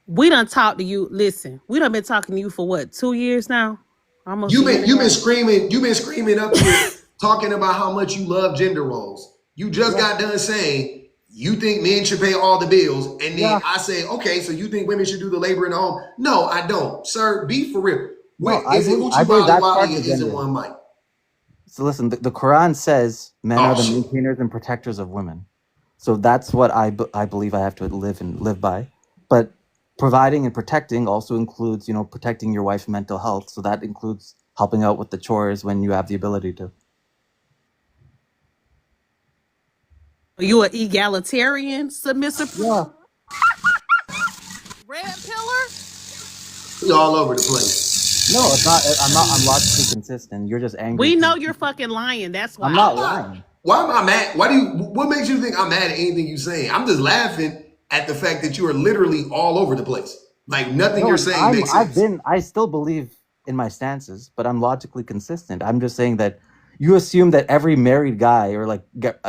We done talked to you. Listen, we done been talking to you for what, 2 years now? Almost. You've been screaming up here talking about how much you love gender roles. You just got done saying you think men should pay all the bills, and then I say, okay, so you think women should do the labor in the home? No, I don't, sir. Be for real. Wait, is it Uchi Wally or is it one mic? So listen, the Quran says men are the maintainers and protectors of women. So that's what I believe I have to live by. But providing and protecting also includes, protecting your wife's mental health. So that includes helping out with the chores when you have the ability to. Are you an egalitarian, submissive? Yeah. Red pillar? We all over the place. No, it's not. I'm logically consistent. You're just angry. We know you're fucking lying. That's why. I'm not lying. Why am I mad? What makes you think I'm mad at anything you're saying? I'm just laughing at the fact that you are literally all over the place. Like nothing you're saying makes sense. I still believe in my stances, but I'm logically consistent. I'm just saying that you assume that every married guy or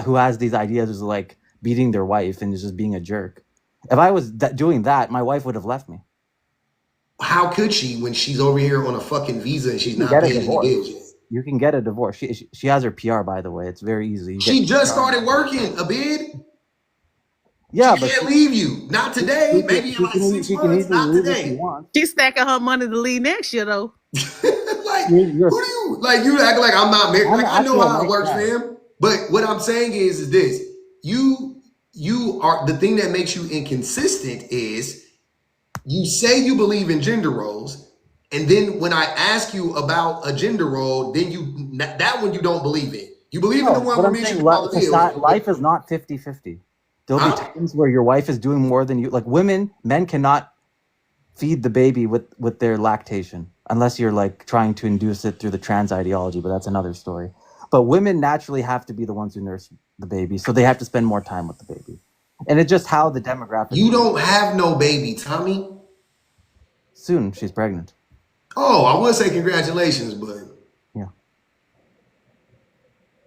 who has these ideas is like beating their wife and is just being a jerk. If I was doing that, my wife would have left me. How could she when she's over here on a fucking visa and she's not paying any bills yet? You can get a divorce. She has her PR, by the way. It's very easy. She just started working, Abid. Yeah, she can't leave you. Not today. Maybe in like 6 months. Not today. She's stacking her money to leave next year, though. Like, who do you like? You act like I'm not married. Like I know how it works, fam. But what I'm saying is this: you are the thing that makes you inconsistent is you say you believe in gender roles, and then when I ask you about a gender role, then that one you don't believe in. You believe in the one where men should do all the bills. Life is not 50-50. There'll be times where your wife is doing more than you. Like men cannot feed the baby with their lactation unless you're like trying to induce it through the trans ideology, but that's another story. But women naturally have to be the ones who nurse the baby, so they have to spend more time with the baby. And it's just how the demographics. You don't have no baby, Tommy. Soon, she's pregnant. Oh, I would say congratulations, but yeah.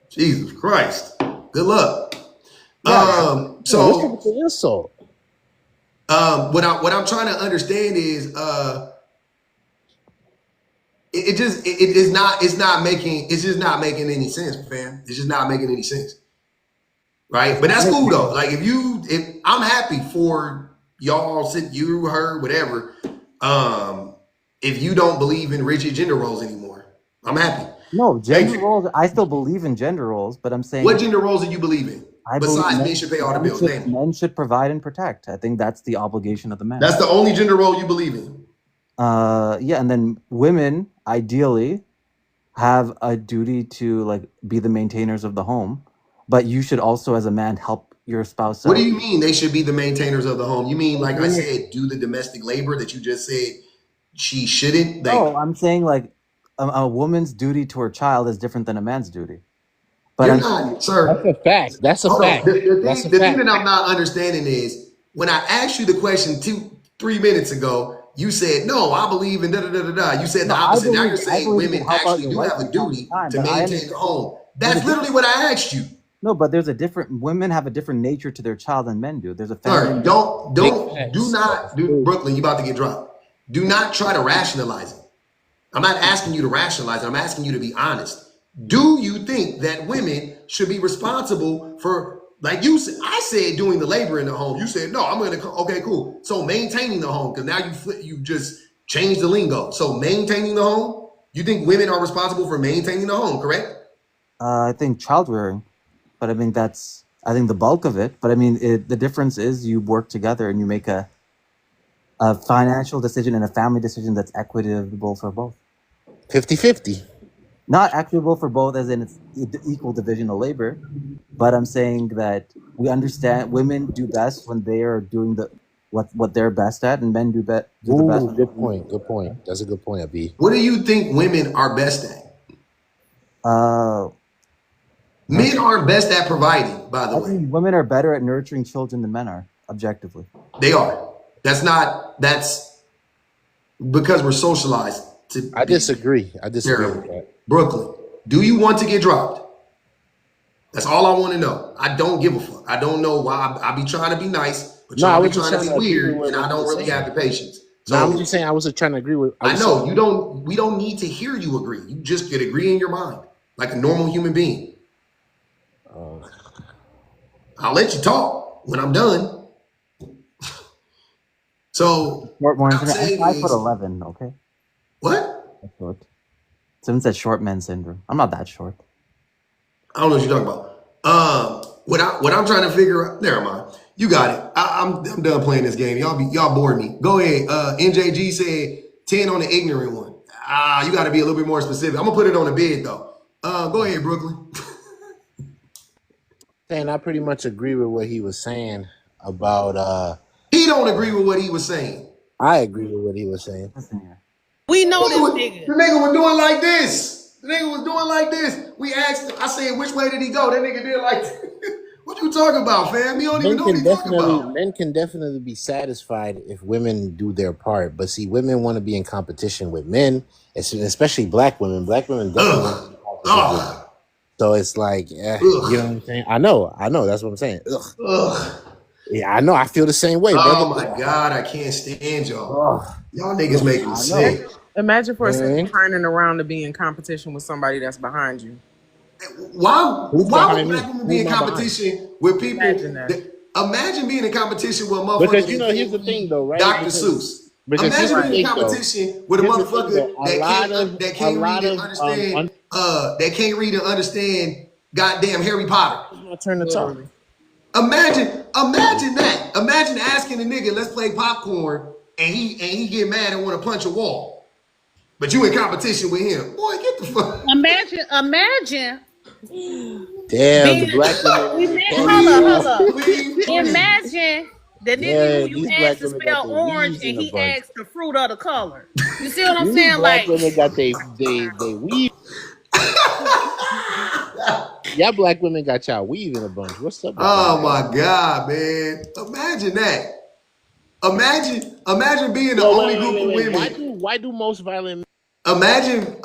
Jesus Christ. Good luck. So insult. What I'm trying to understand is it's just not making any sense, fam. It's just not making any sense. right? But that's cool though. Like if I'm happy for y'all, you, her, whatever. If you don't believe in rigid gender roles anymore, I'm happy. No, Thank gender you. roles. I still believe in gender roles, but I'm saying What gender roles do you believe in? I believe Besides men should pay all the bills. Name them. men should provide and protect. I think that's the obligation of the man. That's the only gender role you believe in. Yeah, and then women ideally have a duty to like be the maintainers of the home, but you should also, as a man, help your spouse What out. do you mean they should be the maintainers of the home? You mean, like I said, do the domestic labor that you just said she shouldn't? No, I'm saying like a woman's duty to her child is different than a man's duty. But You're I'm not, sir. That's a fact. That's a Hold on. fact. The thing that I'm not understanding is when I asked you the question 3 minutes ago, you said, no, I believe in da da da da da. You said the opposite. Now you're saying women actually do have a duty to maintain the home. That's literally what I asked you. No, but there's a different. Women have a different nature to their child than men do. There's a Sir, family. do not, Brooklyn, you about to get dropped. Do not try to rationalize it. I'm not asking you to rationalize it. I'm asking you to be honest. Do you think that women should be responsible for, like you said, I said doing the labor in the home. You said, no, I'm going to, okay, cool. So maintaining the home, because now you just changed the lingo. So maintaining the home, you think women are responsible for maintaining the home, correct? I think child rearing, but I mean, I think the bulk of it. But I mean, the difference is you work together and you make a financial decision and a family decision that's equitable for both. 50-50. Not equitable for both as in it's equal division of labor, but I'm saying that we understand women do best when they are doing what they're best at, and men do the best. Good point. Good point. That's a good point, Abi. What do you think women are best at? Men aren't best at providing, by the way. Women are better at nurturing children than men are, objectively. They are. That's because we're socialized to. I disagree. I disagree with that. Brooklyn, do you want to get dropped? That's all I want to know. I don't give a fuck. I don't know why. I be trying to be nice, but y'all be trying to be weird, and I don't really have the patience. So I'm just saying I wasn't trying to agree with. I know you don't. We don't need to hear you agree. You just could agree in your mind, like a normal human being. I'll let you talk when I'm done. So I'm 5'11", okay? What? That's short. Someone said short man syndrome. I'm not that short. I don't know what you're talking about. What I'm trying to figure out. Never mind. You got it. I'm done playing this game. Y'all bored me. Go ahead. NJG said 10 on the ignorant one. You got to be a little bit more specific. I'm gonna put it on the bid though. Go ahead, Brooklyn. And I pretty much agree with what he was saying about. He don't agree with what he was saying. I agree with what he was saying. We know this nigga. The nigga was doing like this. We asked him. I said, which way did he go? That nigga did like this. What you talking about, fam? You don't even know what he's talking about. Men can definitely be satisfied if women do their part. But see, women want to be in competition with men, especially black women. Black women definitely want to be in competition with men. So it's like, you know what I'm saying? I know. That's what I'm saying. Ugh. Yeah, I know. I feel the same way, brother. Oh my God, I can't stand y'all. Y'all niggas make me sick. Imagine for a second turning around to be in competition with somebody that's behind you. Why would black women be in competition with people? Imagine being in competition with a motherfucker. Because here's the thing, though, right? Dr. Seuss. Imagine being in competition with a motherfucker that can't read and understand goddamn Harry Potter. I'm gonna turn the talk. Imagine that. Imagine asking a nigga, let's play popcorn, and he get mad and want to punch a wall. But you in competition with him. Boy, get the fuck. Imagine. Damn, the black women. Hold up. Imagine the nigga who you asked to spell orange and he asked the fruit of the color. You see what I'm saying? Black women got they weave. Y'all black women got y'all weave in a bunch. What's up? Oh my God, man! Imagine that. Imagine being the only group of women. Why do most violent? Imagine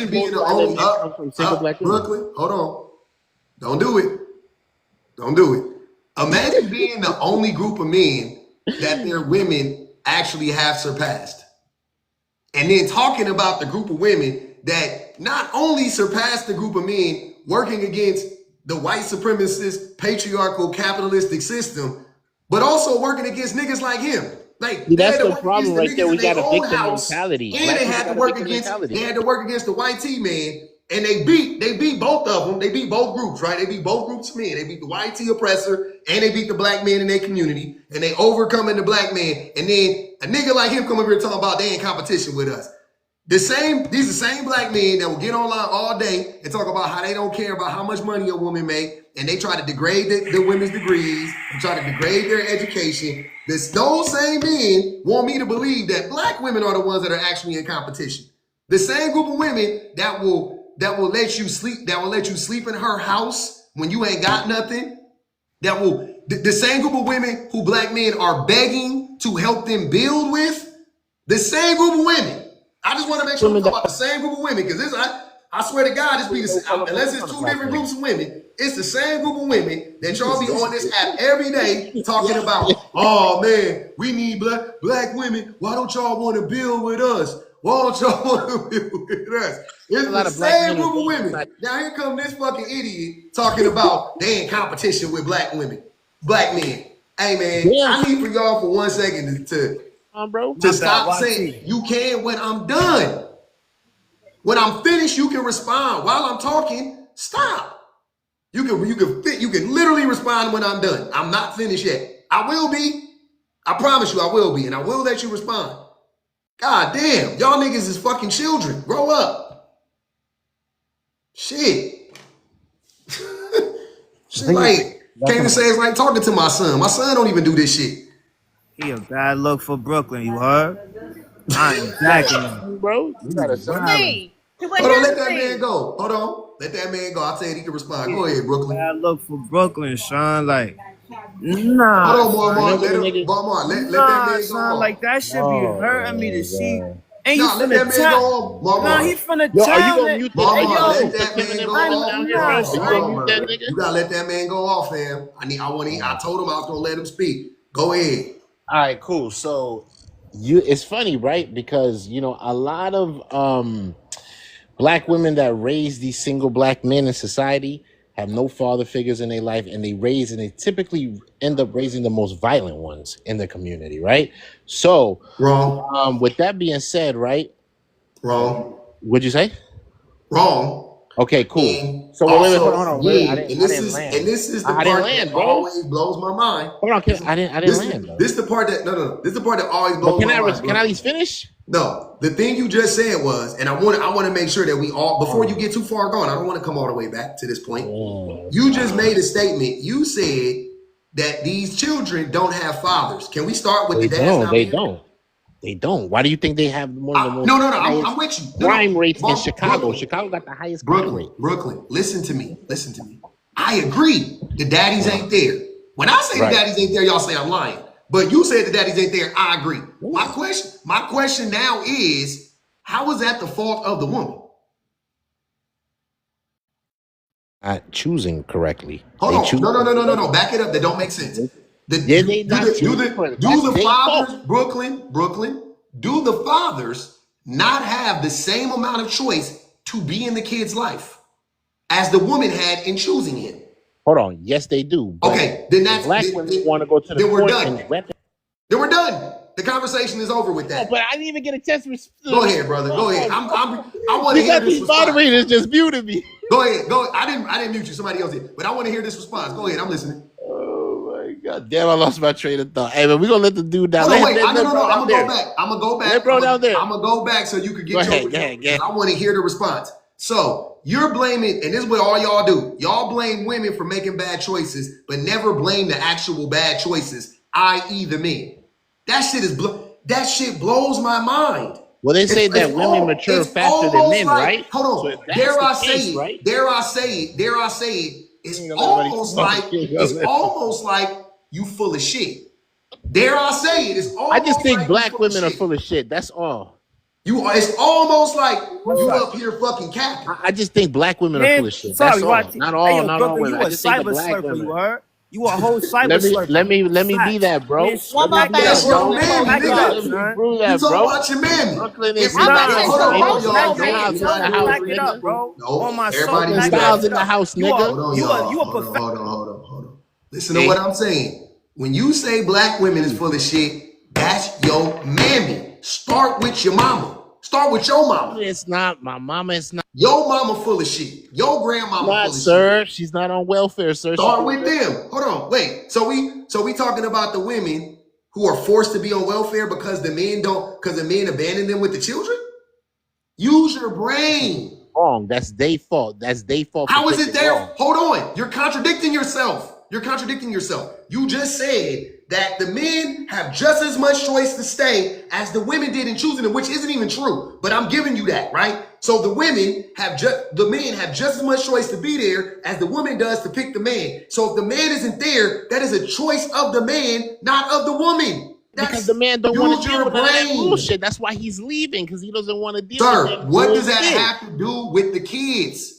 being the only Brooklyn. Hold on, don't do it. Imagine being the only group of men that their women actually have surpassed, and then talking about the group of women that not only surpassed the group of men working against the white supremacist, patriarchal, capitalistic system, but also working against niggas like him. Like See, they that's had to the work against problem the right there. niggas in We their got a own victim house, mentality. and Black they people had to got a work victim against mentality. the white T man, and they beat both of them. They beat both groups, right? They beat both groups of men. They beat the white T oppressor, and they beat the black man in their community, and they overcoming the black man. And then a nigga like him come over here talking about they in competition with us. These are the same black men that will get online all day and talk about how they don't care about how much money a woman make, and they try to degrade the women's degrees and try to degrade their education. Those same men want me to believe that black women are the ones that are actually in competition. The same group of women that will let you sleep in her house when you ain't got nothing. The same group of women who black men are begging to help them build with. The same group of women. I just want to make sure we talk about the same group of women, because I swear to God, unless it's two different groups of women, it's the same group of women that y'all be on this app every day talking about, oh man, we need black women. Why don't y'all want to build with us? Why don't y'all want to build with us? It's the same group of women. Now here come this fucking idiot talking about they in competition with black women, black men. Hey man, I need for y'all for 1 second to stop saying you can when I'm done. When I'm finished, you can respond. While I'm talking, stop. You can literally respond when I'm done. I'm not finished yet. I will be. I promise you I will be, and I will let you respond. God damn, y'all niggas is fucking children. Grow up. Shit. Shit like, can't even say it's like talking to my son. My son don't even do this shit. He a bad look for Brooklyn, you heard? I am jacking him. Bro, you got a son. Hold on, let that man go. Hold on. Let that man go. I'll tell you he can respond. Go ahead, Brooklyn. Bad look for Brooklyn, Sean. Like, nah. Hold on, Marmar. Let that man go son, off. like that should be hurting me to see. And you let that man go off, Marmar. Nah, he finna Yo, are you tell gonna it. mute Marmar, that let that man go off. Are you gonna mute that nigga? You gotta let that man go off, fam. I told him I was gonna let him speak. Go ahead. All right, cool. So it's funny, right? Because a lot of black women that raise these single black men in society have no father figures in their life, and they typically end up raising the most violent ones in the community, right? So wrong. With that being said, right? Wrong. What'd you say? Wrong. Okay, cool. And so also, hold on. I didn't land. This is the I part land, that bro. always blows my mind. Hold on, I didn't land, bro. This is the part that This is the part that always blows my mind. Can I at least finish? No, the thing you just said was, and I want to make sure that we all, before you get too far gone, I don't want to come all the way back to this point. You just made a statement. You said that these children don't have fathers. Can we start with the dads? They don't. Why do you think they have one of the most I'm with you. crime rates in Chicago? Chicago got the highest crime rate. Brooklyn, listen to me. I agree. The daddies ain't there. When I say the daddies ain't there, y'all say I'm lying. But you said the daddies ain't there. I agree. My question now is, how is that the fault of the woman? Not choosing correctly. Hold on. No. Back it up. That don't make sense. Do the fathers, Brooklyn, do the fathers not have the same amount of choice to be in the kid's life as the woman had in choosing him? Hold on. Yes, they do. Okay, then that's black women want to go to the then we're court done. and rep. Then we're done. The conversation is over with that. Oh, but I didn't even get a chance to respond. Go ahead, brother. Go ahead. I want to hear this response. Moderators just muted me. Go ahead. I didn't mute you. Somebody else did. But I want to hear this response. Go ahead. I'm listening. Oh my God damn! I lost my train of thought. Hey, but we're gonna let the dude down. No, I'm gonna go back. I'm gonna go back so you can get Go ahead. I want to hear the response. So you're blaming, and this is what all y'all do. Y'all blame women for making bad choices, but never blame the actual bad choices, i.e. the men. That shit blows my mind. Well, they say that women mature faster than men, right? Hold on. So Dare I say it? It's almost like you full of shit. Dare I say it? It's almost I just think like black women are full of shit. That's all. It's almost like you up here fucking capping. I just think black women are full of shit. That's all. Not all women. I just think the black women. You a whole cyber Let me slurper. be Facts. that, bro. One Let me more be thing. That's that, your bro. mammy, Back it up, Let nigga. me son. prove You that, talking bro. about your mammy. Brooklyn is If in we the I'm if, gonna house, hold take the on, baby. hold on, roast y'all. your Brooklyn Don't House man. is in don't the do it, house, Back it Rich. up, nigga. bro. On No, my soul, everybody Brooklyn do back that Styles that. in shit the up. house, You a nigga. Hold on, you a y'all. you a Hold on, perfect. hold on, hold on, hold on. Listen to See? what I'm saying. When you say black women is full of shit, that's your mammy. Start with your mama. Start with your mama. It's not. My mama is not. Your mama full of shit. Your grandmama Not, full of shit. sir. She's not on welfare, sir. She's Start doing with them. Hold on, wait. So we talking about the women who are forced to be on welfare because the men abandon them with the children? Use your brain. wrong. That's their fault. That's their fault for How is it picking there? wrong. Hold on. You're contradicting yourself. You're contradicting yourself. You just said that the men have just as much choice to stay as the women did in choosing them, which isn't even true. But I'm giving you that, right? So the men have just as much choice to be there as the woman does to pick the man. So if the man isn't there, that is a choice of the man, not of the woman. Because the man don't want to Use deal your with none of that brain. bullshit. That's why he's leaving, because he doesn't want to deal with Sir, that what does that bullshit. have to do with the kids?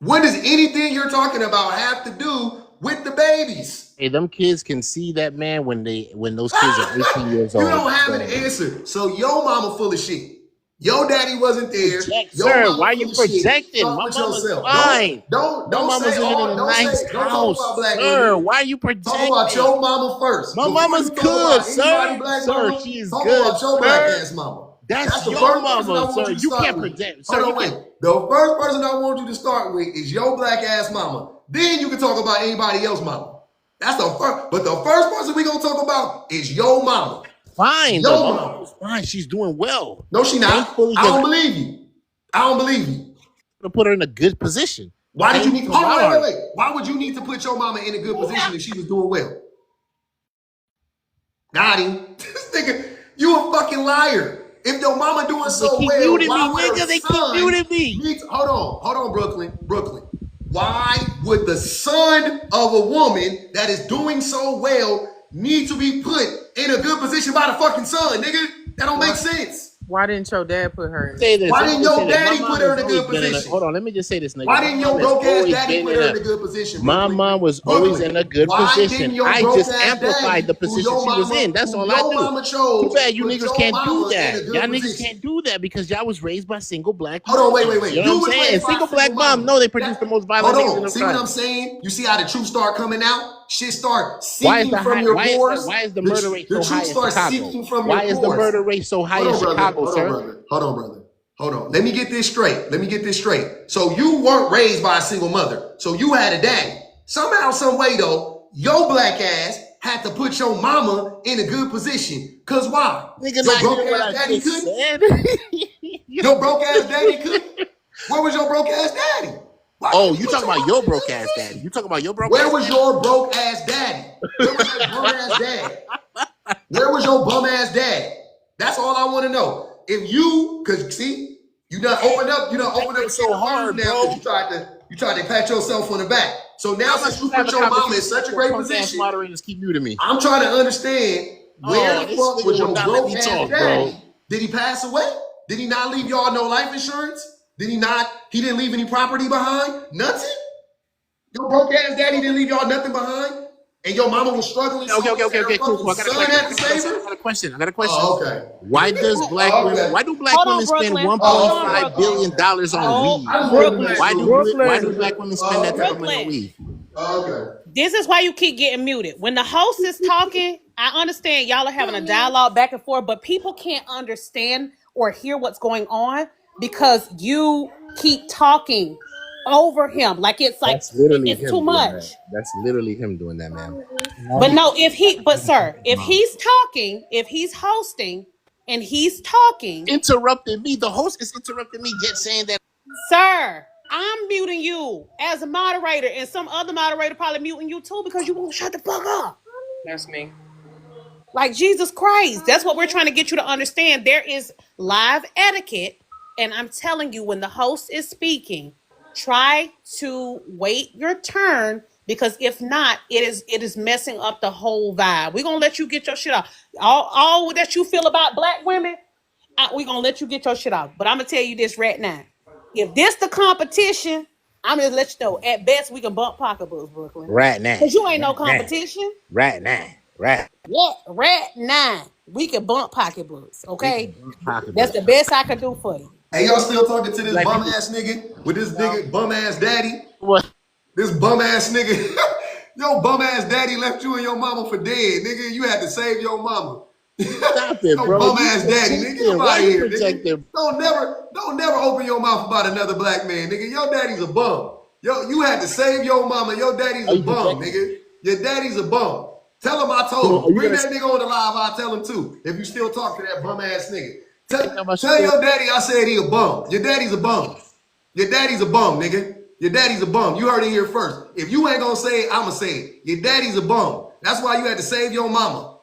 What does anything you're talking about have to do with the babies? Hey, them kids can see that man when those kids are 18 years You old. don't have an So answer. So your mama full of shit. Your daddy wasn't there. project, Your sir. Why mama are full you of shit. projecting? Start My with mama's yourself. fine. My Don't say mama's living in all. a nice Don't talk about house, black sir. women. Why are you Talk about projecting? your mama first. My Before mama's you talk good, about anybody sir. black Sir, mama, she is talk good, about your black sir. ass mama. That's That's the your first person I mama, want sir. you to You start can't with. project, sir. Hold You on, wait. can't. The first person I want you to start with is your black ass mama. Then you can talk about anybody else mama. That's the first. But the first person we gonna talk about is your mama. Fine, though. Your My mama. mama's fine. She's doing well. No, she not. Thankfully, I because don't believe you. I don't believe you. to put her in a good position. Why did you Thanks need? to Hold on, my wait, art. wait, wait. Why would you need to put your mama in a good position if she was doing well? Got him. This nigga, you a fucking liar. If your mama doing They so keep well, muting why me, would her nigga. They keep son muting me. need to, hold on, Brooklyn. Why would the son of a woman that is doing so well need to be put in a good position by the fucking son, nigga? That don't make sense. Why didn't your dad put her in? Say this. Why Let me didn't just say your this. My daddy mom put her has in a always good been in a. Hold position? on. Let me just say this, nigga. Why My didn't mom your has broke ass always daddy been put in her a. in a good position, My Brooklyn? mom was always Brooklyn, in a good why didn't position. your I broke just ass amplified daddy, the position she was in. That's who all I your do. mama Too chose, bad you put niggas your can't do mama in a that. Y'all good niggas position? can't do that because y'all was raised by single black Hold on, wait, moms. You know what You I'm was saying? raised by a Single single black mom mama. know they produce the most Hold violent niggas in on. them See what I'm tribes. saying? You see how the truth start coming out? Shit start Why is seeping the from high? your pores. Why is the murder rate The so truth high in starts Chicago? seeping from your Why is the pores. murder rate so high Hold in on, brother. Chicago, sir? Hold on. Let me get this straight. So you weren't raised by a single mother. So you had a daddy. Somehow, some way though, your black ass had to put your mama in a good position. Cause why? Nigga, Your not broke hearing what ass I daddy just couldn't? said. Your broke ass daddy couldn't? Where was your broke ass daddy? Why Oh, couldn't he you put talking your about mama your in a broke good ass daddy? position? You talking about your broke Where ass was daddy? your broke ass daddy? Where was your bum ass dad? Where was your bum ass dad? That's all I want to know. If you, cause see, you done opened up a can So of worms hard, now because bro. you tried to pat yourself on the back. So now How am I since you supposed to have put a your mama in conversation such if a your great punk ass position, moderators keep muting me? I'm trying to understand where Oh, the this fuck nigga was will your not let broke me ass talk, bro. daddy? Did he pass away? Did he not leave y'all no life insurance? Did he not? He didn't leave any property behind? Nothing? Your broke ass daddy didn't leave y'all nothing behind? And your mama was struggling so much that her Cool. fucking I got a son question. had to save her? I got a question. Oh, okay. Why does black women? Okay. Why do black Hold on, women spend Brooklyn. Hold on, 1.5 Brooklyn. billion dollars on Oh, weed? I just wanted to make Brooklyn. sure. Why do Brooklyn. black women spend that type of money on Brooklyn. weed? Okay. This is why you keep getting muted. When the host is talking, I understand y'all are having a dialogue back and forth, but people can't understand or hear what's going on because you keep talking over him. That's literally It's too him doing that. much. That's literally him doing that, ma'am. But no, sir, if he's talking, if he's hosting and he's talking, Interrupting me. The host is interrupting me, yet saying that. sir, I'm muting you as a moderator, and some other moderator probably muting you too because you won't shut the fuck up. That's me. Like Jesus Christ. That's what we're trying to get you to understand. There is live etiquette. And I'm telling you, when the host is speaking, try to wait your turn because if not, it is messing up the whole vibe. We're gonna let you get your shit off. All that you feel about black women, we're gonna let you get your shit off. But I'm gonna tell you this right now. If this the competition, I'm just let you know. At best, we can bump pocketbooks, Brooklyn, Right now. because you ain't no Right now. competition. Right now. Right. Yeah, right now we can bump pocketbooks. We Okay, can bump pocketbooks. that's the best I can do for you. Hey, y'all still talking to this Black bum people. ass nigga with this No. nigga bum ass daddy? What? This bum ass nigga, your bum ass daddy left you and your mama for dead, nigga. You had to save your mama. Stop it, Your bro. bum You ass daddy, nigga. Get protected. up Why out of you here, nigga. protected? Don't never open your mouth about another black man, nigga. Your daddy's a bum. Yo, you had to save your mama. Your daddy's Are a you bum, protected? nigga. Your daddy's a bum. Tell him I told So are him. you Bring gonna that nigga on the live. I'll tell him too. If you still talk to that bum ass nigga. say how much Tell you your daddy I said he a bum. Your daddy's a bum. Your daddy's a bum, nigga. Your daddy's a bum. You heard it here first. If you ain't gonna say it, I'ma say it. Your daddy's a bum. That's why you had to save your mama.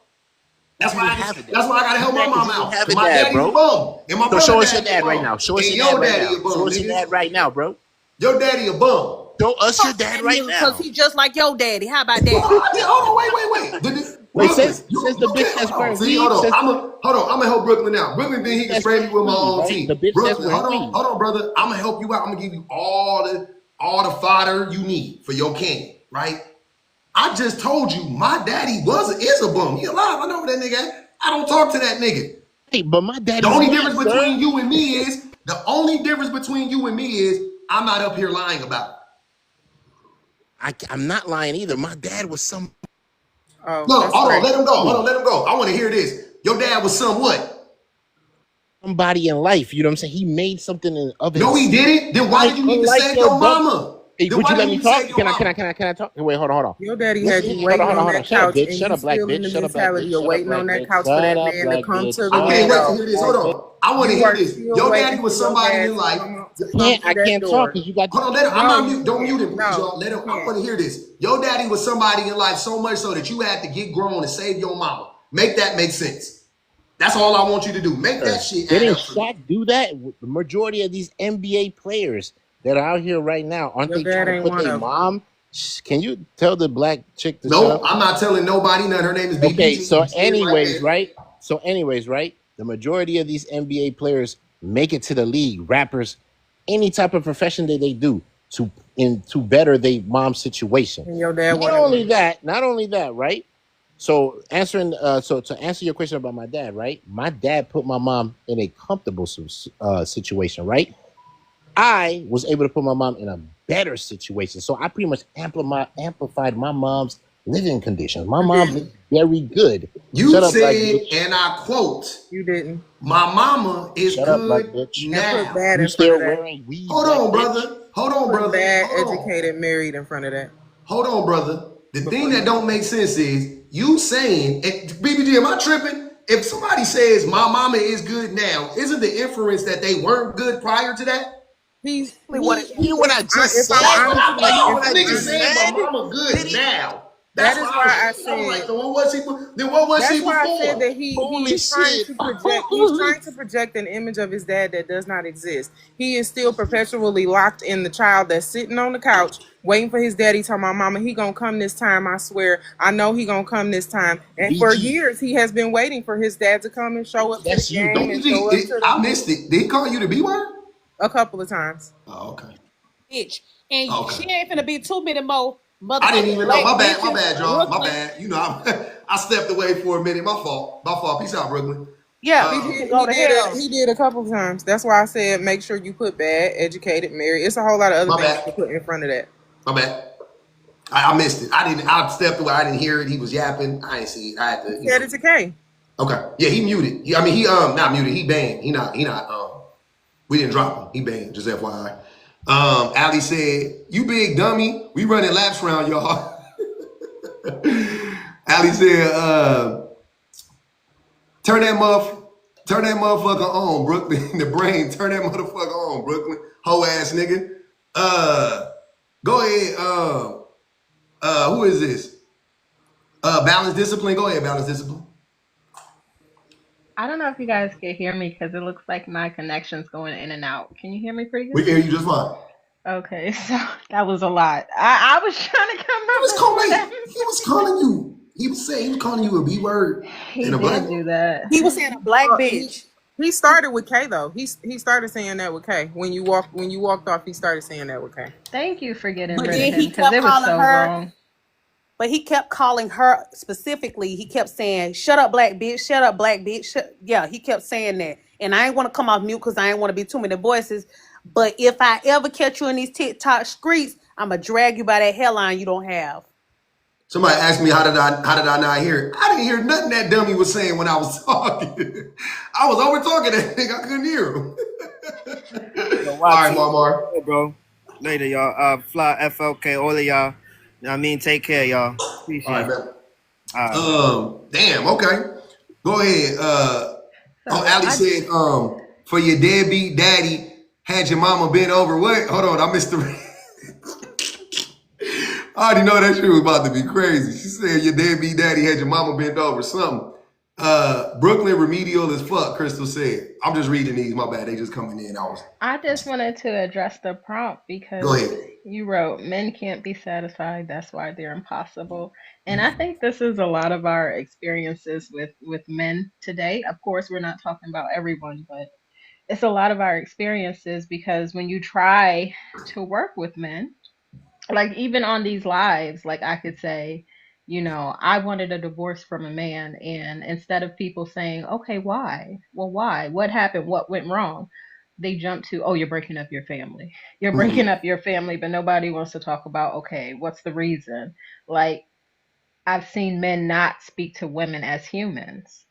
That's why I gotta help my mom out. have Cause a my dad, daddy's a bro? bum. And my So brother show us your daddy a dad right bum. now. Show us And your dad your right daddy now. a bum, Show us your nigga. dad right now, bro. Your daddy a bum. Show us your dad right Because now. he just like your daddy. How about that? Hold on, wait. Wait, Brooklyn, says you the bitch can't that's hold on. wearing See, hold weave. on. Says I'm gonna help Brooklyn out. Brooklyn think he can that's spray me wearing with my weave, own right? The teeth. bitch that's Brooklyn, wearing weave. hold on, brother. I'm gonna help you out. I'm gonna give you all the fodder you need for your candy, right? I just told you my daddy is a bum. He alive. I know where that nigga at. I don't talk to that nigga. Hey, but my The daddy's only not, difference sir. between you and me is I'm not up here lying about it. I'm not lying either. My dad was some. Oh, No, that's hold on, great. let him go. I want to hear this. Your dad was somewhat. Somebody in life, you know what I'm saying? He made something of his. No, he didn't. Then why did you need to Unlike save your your brother. mama? Hey, Then would why you did let you me need to talk? save your Can mama? I talk? Wait, hold on. Your daddy had Listen, you hold waiting on on. that Shut up, couch, bitch. and Shut you up, black still in bitch. the Shut up, black mentality bitch. you're Shut up, waiting black on that bitch. couch for Shut that up, man to black come bitch. to the I can't Shut wait to window. hear this. Hold up, black bitch. on. I want to You hear are this. still Your daddy waiting for was your somebody dad in to life. come I through that can't talk door. because you got. Hold on, let him, I'm No, not you mute. Don't can't. mute him, please, No, y'all. Let you him. I can't. want to hear this. Your daddy was somebody in life so much so that you had to get grown and save your mama. Make that make sense. That's all I want you to do. Make that shit add Didn't up for me. Shaq do that? The majority of these NBA players that are out here right now, aren't Your they dad trying to ain't put one their of them. mom? Can you tell the black chick to shut No, up? I'm not telling nobody none. Her name is Okay, BBG. so You see it right there. anyways, right? The majority of these NBA players make it to the league, rappers, any type of profession that they do to better their mom's situation. And your dad Not one of only them. that, right? So to answer your question about my dad, right? My dad put my mom in a comfortable situation, right? I was able to put my mom in a better situation. So I pretty much amplified my mom's living conditions. My You mom didn't. lived very good. You Shut up, black said, bitch. and I quote, You didn't. my mama is Shut up, black good bitch. And put now. bad You in front of still that. wearing weave, Hold black on, bitch? brother. Hold on, Put brother. bad, Hold on. educated, married in front of that. Hold on, brother. The thing Before that you. don't make sense is you saying, and BBG, am I tripping? If somebody says my mama is good now, isn't the inference that they weren't good prior to that? He's What he. did you hear what I just If I'm said? That's what I honestly, thought. You Hear know, if what the I I'm nigga just honest said with my said? you, mama Did good he? now. that That's is why I was why I tripping. I was like, said. so what was she? Then what was she That's why I said before? that Holy he's trying shit. to project. He's Holy. trying to project an image of his dad that does not exist. He is still perpetually locked in the child that's sitting on the couch waiting for his daddy. Telling my mama he gonna come this time. I swear. I know he gonna come this time. And for BG, years he has been waiting for his dad to come and show up to the that's you. game and show BBG, up to the I missed it. Did he call you the B word? a couple of times. Oh, okay. Bitch, and Okay. she ain't finna be too many more I didn't motherfucking even know. black My bitches, bad, y'all. My Brooklyn. bad. You know, I stepped away for a minute. My fault. My fault. Peace out, Brooklyn. Yeah, He you did. can go He to did. hell. He did a couple of times. That's why I said make sure you put bad, educated, married. It's a whole lot of other My things you can bad. put in front of that. My bad. I missed it. I stepped away. I didn't hear it. He was yapping. I didn't see it. I had to, Said it to K. Okay. Yeah, he muted. He not muted. He banned. He not we didn't drop him. He banned, just FYI. Ali said, you big dummy. We running laps around y'all. Ali said, turn that motherfucker on, Brooklyn. The brain, turn that motherfucker on, Brooklyn. Hoe ass nigga. Go ahead. Who is this? Balance Discipline. Go ahead, Balance Discipline. I don't know if you guys can hear me because it looks like my connection's going in and out. Can you hear me pretty We good? can hear you just fine. Okay, so that was a lot. I was trying to come He was up before calling. that. He was calling you. He was saying he was calling you a B word He and a black did one. do that. He was saying a black He bitch. He started with K though. He started saying that with K. When you walked off, he started saying that with K. Thank you for getting But rid of then him he because kept it was calling so her. wrong. But he kept calling her specifically. He kept saying, "Shut up, black bitch. Shut up, black bitch." Yeah, he kept saying that. And I ain't want to come off mute because I ain't want to be too many voices. But if I ever catch you in these TikTok streets, I'ma drag you by that hairline you don't have. Somebody asked me how did I not hear it? I didn't hear nothing that dummy was saying when I was talking. I was over talking that thing. I couldn't hear him. Yo, All right, YT, Marmar. bro. Later, y'all. Fly FLK, all of y'all. You know what I mean? Take care, y'all. All right, Appreciate it. man. All right. Damn, okay. Go ahead. So Ali I said, for your deadbeat daddy, had your mama been over what? Hold on, I missed the I already know that shit was about to be crazy. She said your deadbeat daddy had your mama bent over something. Brooklyn remedial as fuck, Crystal said. I'm just reading these, my bad. They just coming in. I just wanted to address the prompt Go because ahead. you wrote men can't be satisfied, that's why they're impossible. And I think this is a lot of our experiences with men today. Of course, we're not talking about everyone, but it's a lot of our experiences because when you try to work with men, like even on these lives, like I could say, I wanted a divorce from a man, and instead of people saying, okay, why? Well, why? What happened? What went wrong? They jump to, oh, you're breaking up your family. You're breaking up your family, but nobody wants to talk about, okay, what's the reason? Like, I've seen men not speak to women as humans.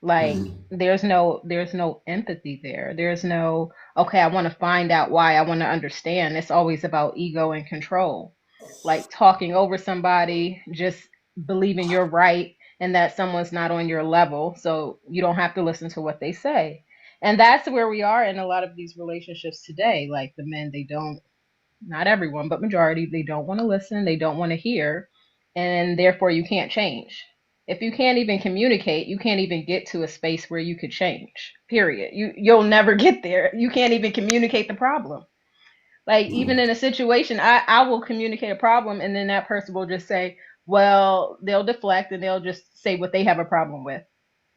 Like there's no empathy there. There's no, okay, I want to find out why, I want to understand. It's always about ego and control. Like talking over somebody, just believing you're right and that someone's not on your level, so you don't have to listen to what they say. And that's where we are in a lot of these relationships today. Like the men, they don't, not everyone, but majority, they don't want to listen, they don't want to hear, and therefore you can't change. If you can't even communicate, you can't even get to a space where you could change. Period. You'll never get there. You can't even communicate the problem. Like even in a situation, I will communicate a problem and then that person will just say, well, they'll deflect and they'll just say what they have a problem with.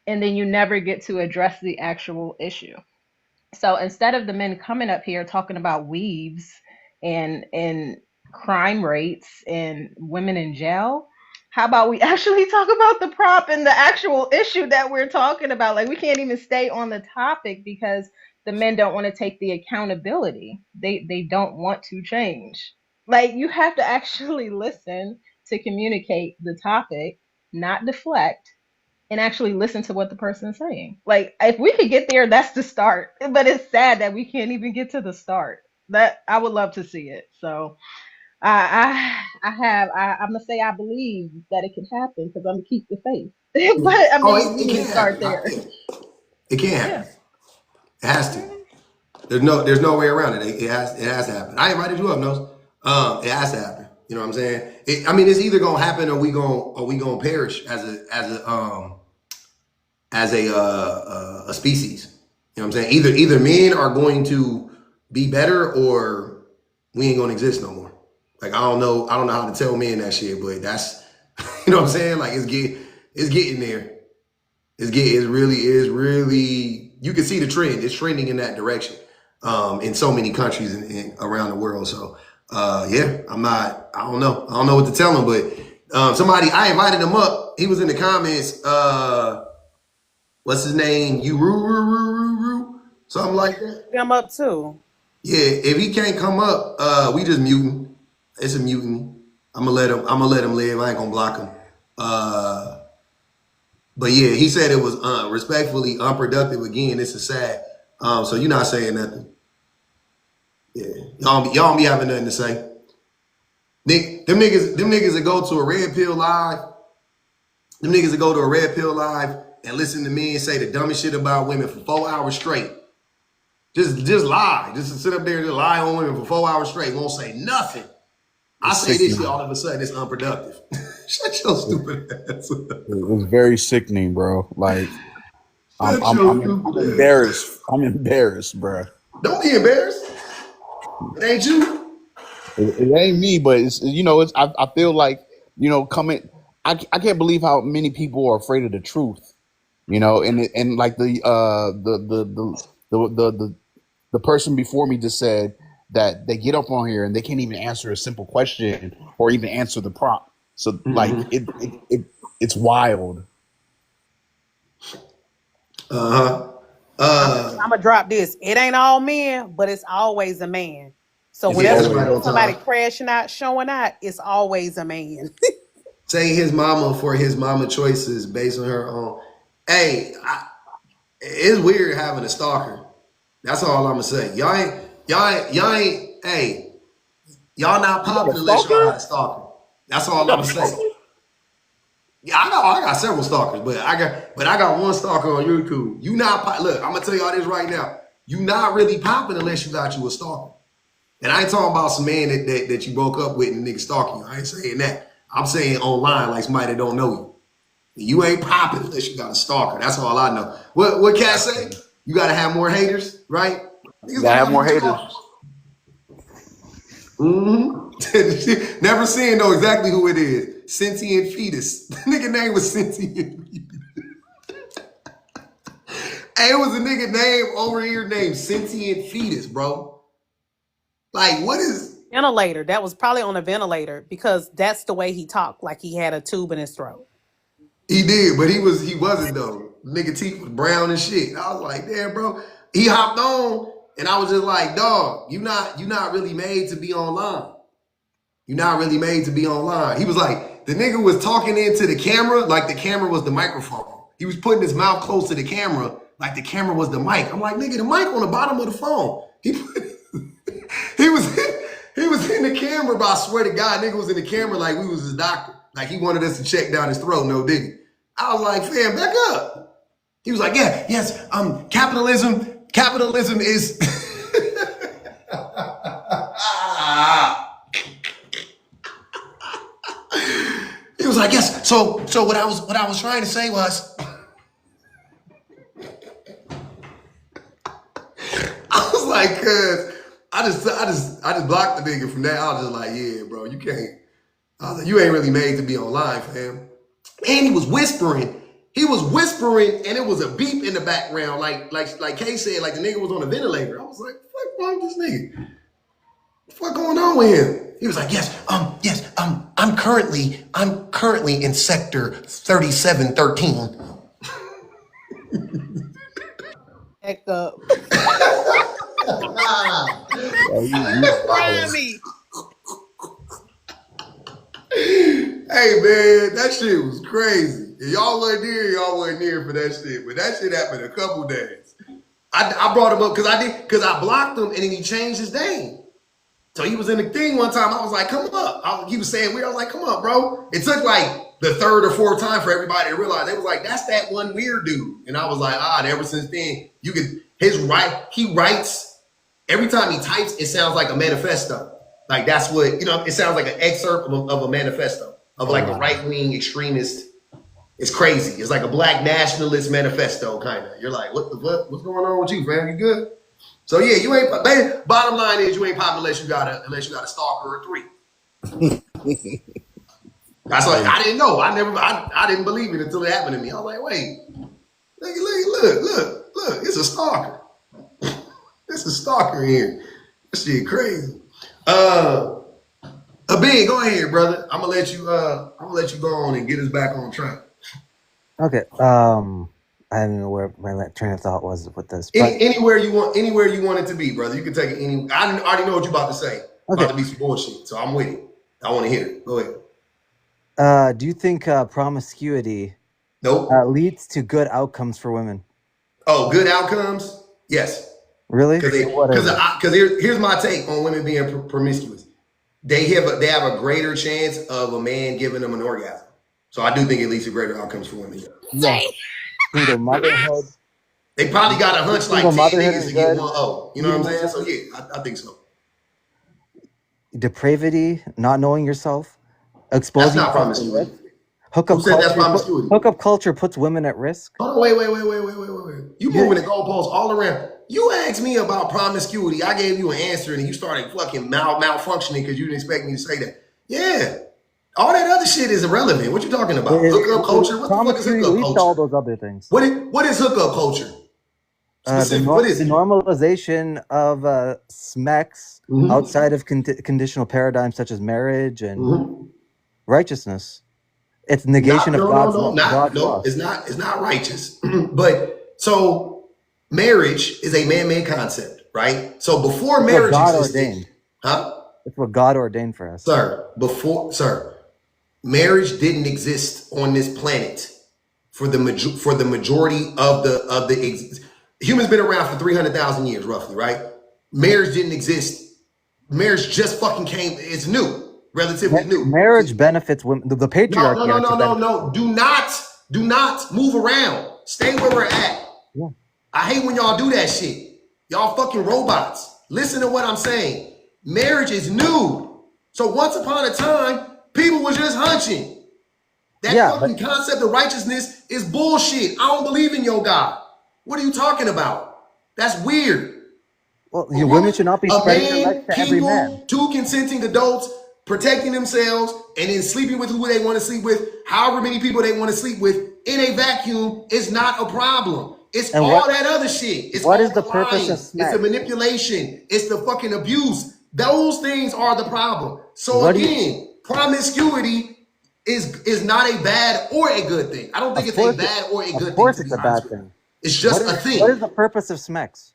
And then you never get to address the actual issue. So instead of the men coming up here talking about weaves and crime rates and women in jail, how about we actually talk about the prop and the actual issue that we're talking about? Like we can't even stay on the topic because the men don't want to take the accountability. They don't want to change. Like you have to actually listen to communicate the topic, not deflect, and actually listen to what the person's saying. Like if we could get there, that's the start. But it's sad that we can't even get to the start. That I would love to see it. So I'm gonna say I believe that it can happen because I'm gonna keep the faith. But I Oh, mean, we it need can to start happen. there. It can Yeah. happen. It has to. There's no way around it. It has to happen. I invited you up, Nose. It has to happen. You know what I'm saying? It's either gonna happen or we gonna perish as a species. You know what I'm saying? Either men are going to be better or we ain't gonna exist no more. Like I don't know how to tell men that shit, but that's you know what I'm saying? Like it's getting there. It's really you can see the trend. It's trending in that direction. In so many countries and around the world. So yeah, I don't know what to tell him, but somebody I invited him up. He was in the comments. What's his name? Something like that. I'm up too. Yeah, if he can't come up, we just muting. It's a mutant. I'm gonna let him live. I ain't gonna block him. But yeah, he said it was respectfully unproductive. Again, this is sad. So you're not saying nothing. Yeah, y'all don't be having nothing to say. Nick, them niggas that go to a red pill live, and listen to me and say the dumbest shit about women for 4 hours straight. Just lie. Just sit up there and just lie on women for 4 hours straight. Won't say nothing. I It's say this shit sickening. all of a sudden it's unproductive. Shut your stupid ass up. It's very sickening, bro. Like I'm Shut I'm your I'm, stupid I'm ass. embarrassed. I'm embarrassed, bro. Don't be embarrassed. It ain't you. It ain't me, but it's I feel like coming. I can't believe how many people are afraid of the truth. You know, and like the person before me just said that they get up on here and they can't even answer a simple question or even answer the prompt. So like it's wild. I'm gonna drop this. It ain't all men, but it's always a man. So Yeah, whenever that's you right see on somebody time. crashing out, showing out, it's always a man. Saying his mama for his mama choices based on her own. Hey, it's weird having a stalker. That's all I'm gonna say. Hey, y'all not You got a popular unless y'all stalker? got a stalker. That's all You I'm got a gonna say. stalker? Yeah, I got several stalkers, but I got one stalker on YouTube. You not look. I'm gonna tell y'all this right now. You not really popping unless you got you a stalker. And I ain't talking about some man that you broke up with and nigga stalk you. I ain't saying that. I'm saying online like somebody that don't know you. You ain't popping unless you got a stalker. That's all I know. What Cat say? You gotta have more haters, right? You Niggas gotta don't have have more enough haters. stalkers. Mm-hmm. Never seen know exactly who it is. Sentient fetus. Nigga name was sentient. Hey, it was a nigga name over here named Sentient Fetus, bro. Like, what is... Ventilator. That was probably on a ventilator because that's the way he talked, like he had a tube in his throat. He did, but he wasn't though. Nigga teeth was brown and shit. I was like, damn, bro. He hopped on and I was just like, dog, you not really made to be online. You're not really made to be online. He was like, the nigga was talking into the camera like the camera was the microphone. He was putting his mouth close to the camera like the camera was the mic. I'm like, nigga, the mic on the bottom of the phone. He was he was in the camera, but I swear to God, nigga was in the camera like we was his doctor. Like he wanted us to check down his throat, no diggy. I was like, fam, back up. He was like, yeah, yes, capitalism is he was like, yes. So what I was trying to say was I was like, cuz I just blocked the nigga from that. I was just like, yeah, bro, you can't. I was like, you ain't really made to be online, fam. And he was whispering. He was whispering, and it was a beep in the background, like Kay said, like the nigga was on a ventilator. I was like, fuck wrong with this nigga? What the fuck going on with him? He was like, I'm currently in sector 3713. Back up. Yeah, you wild. Grammy. Hey man, that shit was crazy. If y'all wasn't here for that shit. But that shit happened a couple days. I brought him up because I blocked him and then he changed his name. So he was in the thing one time. I was like, come up. He was saying weird. I was like, come on, bro. It took like the third or fourth time for everybody to realize. They was like, that's that one weird dude. And I was like, and ever since then, he writes, every time he types, it sounds like a manifesto. Like that's what, it sounds like an excerpt of a manifesto of like a right-wing extremist. It's crazy. It's like a black nationalist manifesto, kind of. You're like, what the fuck? What's going on with you, fam? You good? So yeah, you ain't. Bottom line is, you ain't popping unless you got a stalker or three. That's like I didn't know. I didn't believe it until it happened to me. I was like, wait, look, it's a stalker. It's a stalker here. That shit crazy. Ben, go ahead, brother. I'm gonna let you go on and get us back on track. Okay. I don't know where my train of thought was with this. But Anywhere you want it to be, brother. You can take it any. I already know what you're about to say. Okay. About to be some bullshit. So I'm with it. I want to hear it. Go ahead. Do you think promiscuity Nope. leads to good outcomes for women? Oh, good outcomes? Yes. Really? Because here's my take on women being promiscuous. They have a greater chance of a man giving them an orgasm. So I do think it leads to greater outcomes for women. Yeah. Single motherhood. They probably got a hunch like 10 niggas to get one O. You know what I'm saying? So yeah, I think so. Depravity, not knowing yourself, exposing. That's not promiscuity. Hookup culture. That's promiscuity? Hookup culture puts women at risk. Hold on, wait. You moving the goalposts all around. You asked me about promiscuity. I gave you an answer, and you started fucking malfunctioning because you didn't expect me to say that. Yeah. All that other shit is irrelevant. What you talking about? Hookup culture? What the fuck is Promiscuity hookup leads to all culture? those other things. What is hookup culture? Specific. What is The it? normalization of SMEX outside of conditional paradigms such as marriage and righteousness. It's negation of God's law. It's not righteous. But so marriage is a man-made concept, right? So before marriage existed, It's what God ordained for us, marriage didn't exist on this planet for the majority of the humans been around for 300,000 years roughly, right? Marriage didn't exist. Marriage just fucking came. It's new, relatively new. Marriage benefits women. The patriarchy. No. Do not move around. Stay where we're at. Yeah. I hate when y'all do that shit. Y'all fucking robots. Listen to what I'm saying. Marriage is new. So once upon a time, people were just hunching. That fucking concept of righteousness is bullshit. I don't believe in your God. What are you talking about? That's weird. Well, women should not be spreading their legs to every man. Two consenting adults protecting themselves and then sleeping with who they want to sleep with, however many people they want to sleep with, in a vacuum is not a problem. It's all that other shit. It's what all is the lying. purpose of It's the manipulation. It's the fucking abuse. Those things are the problem. So again, promiscuity is not a bad or a good thing. I don't think it's a bad or a good thing. Of course it's a bad thing. It's just a thing. What is the purpose of SMEX?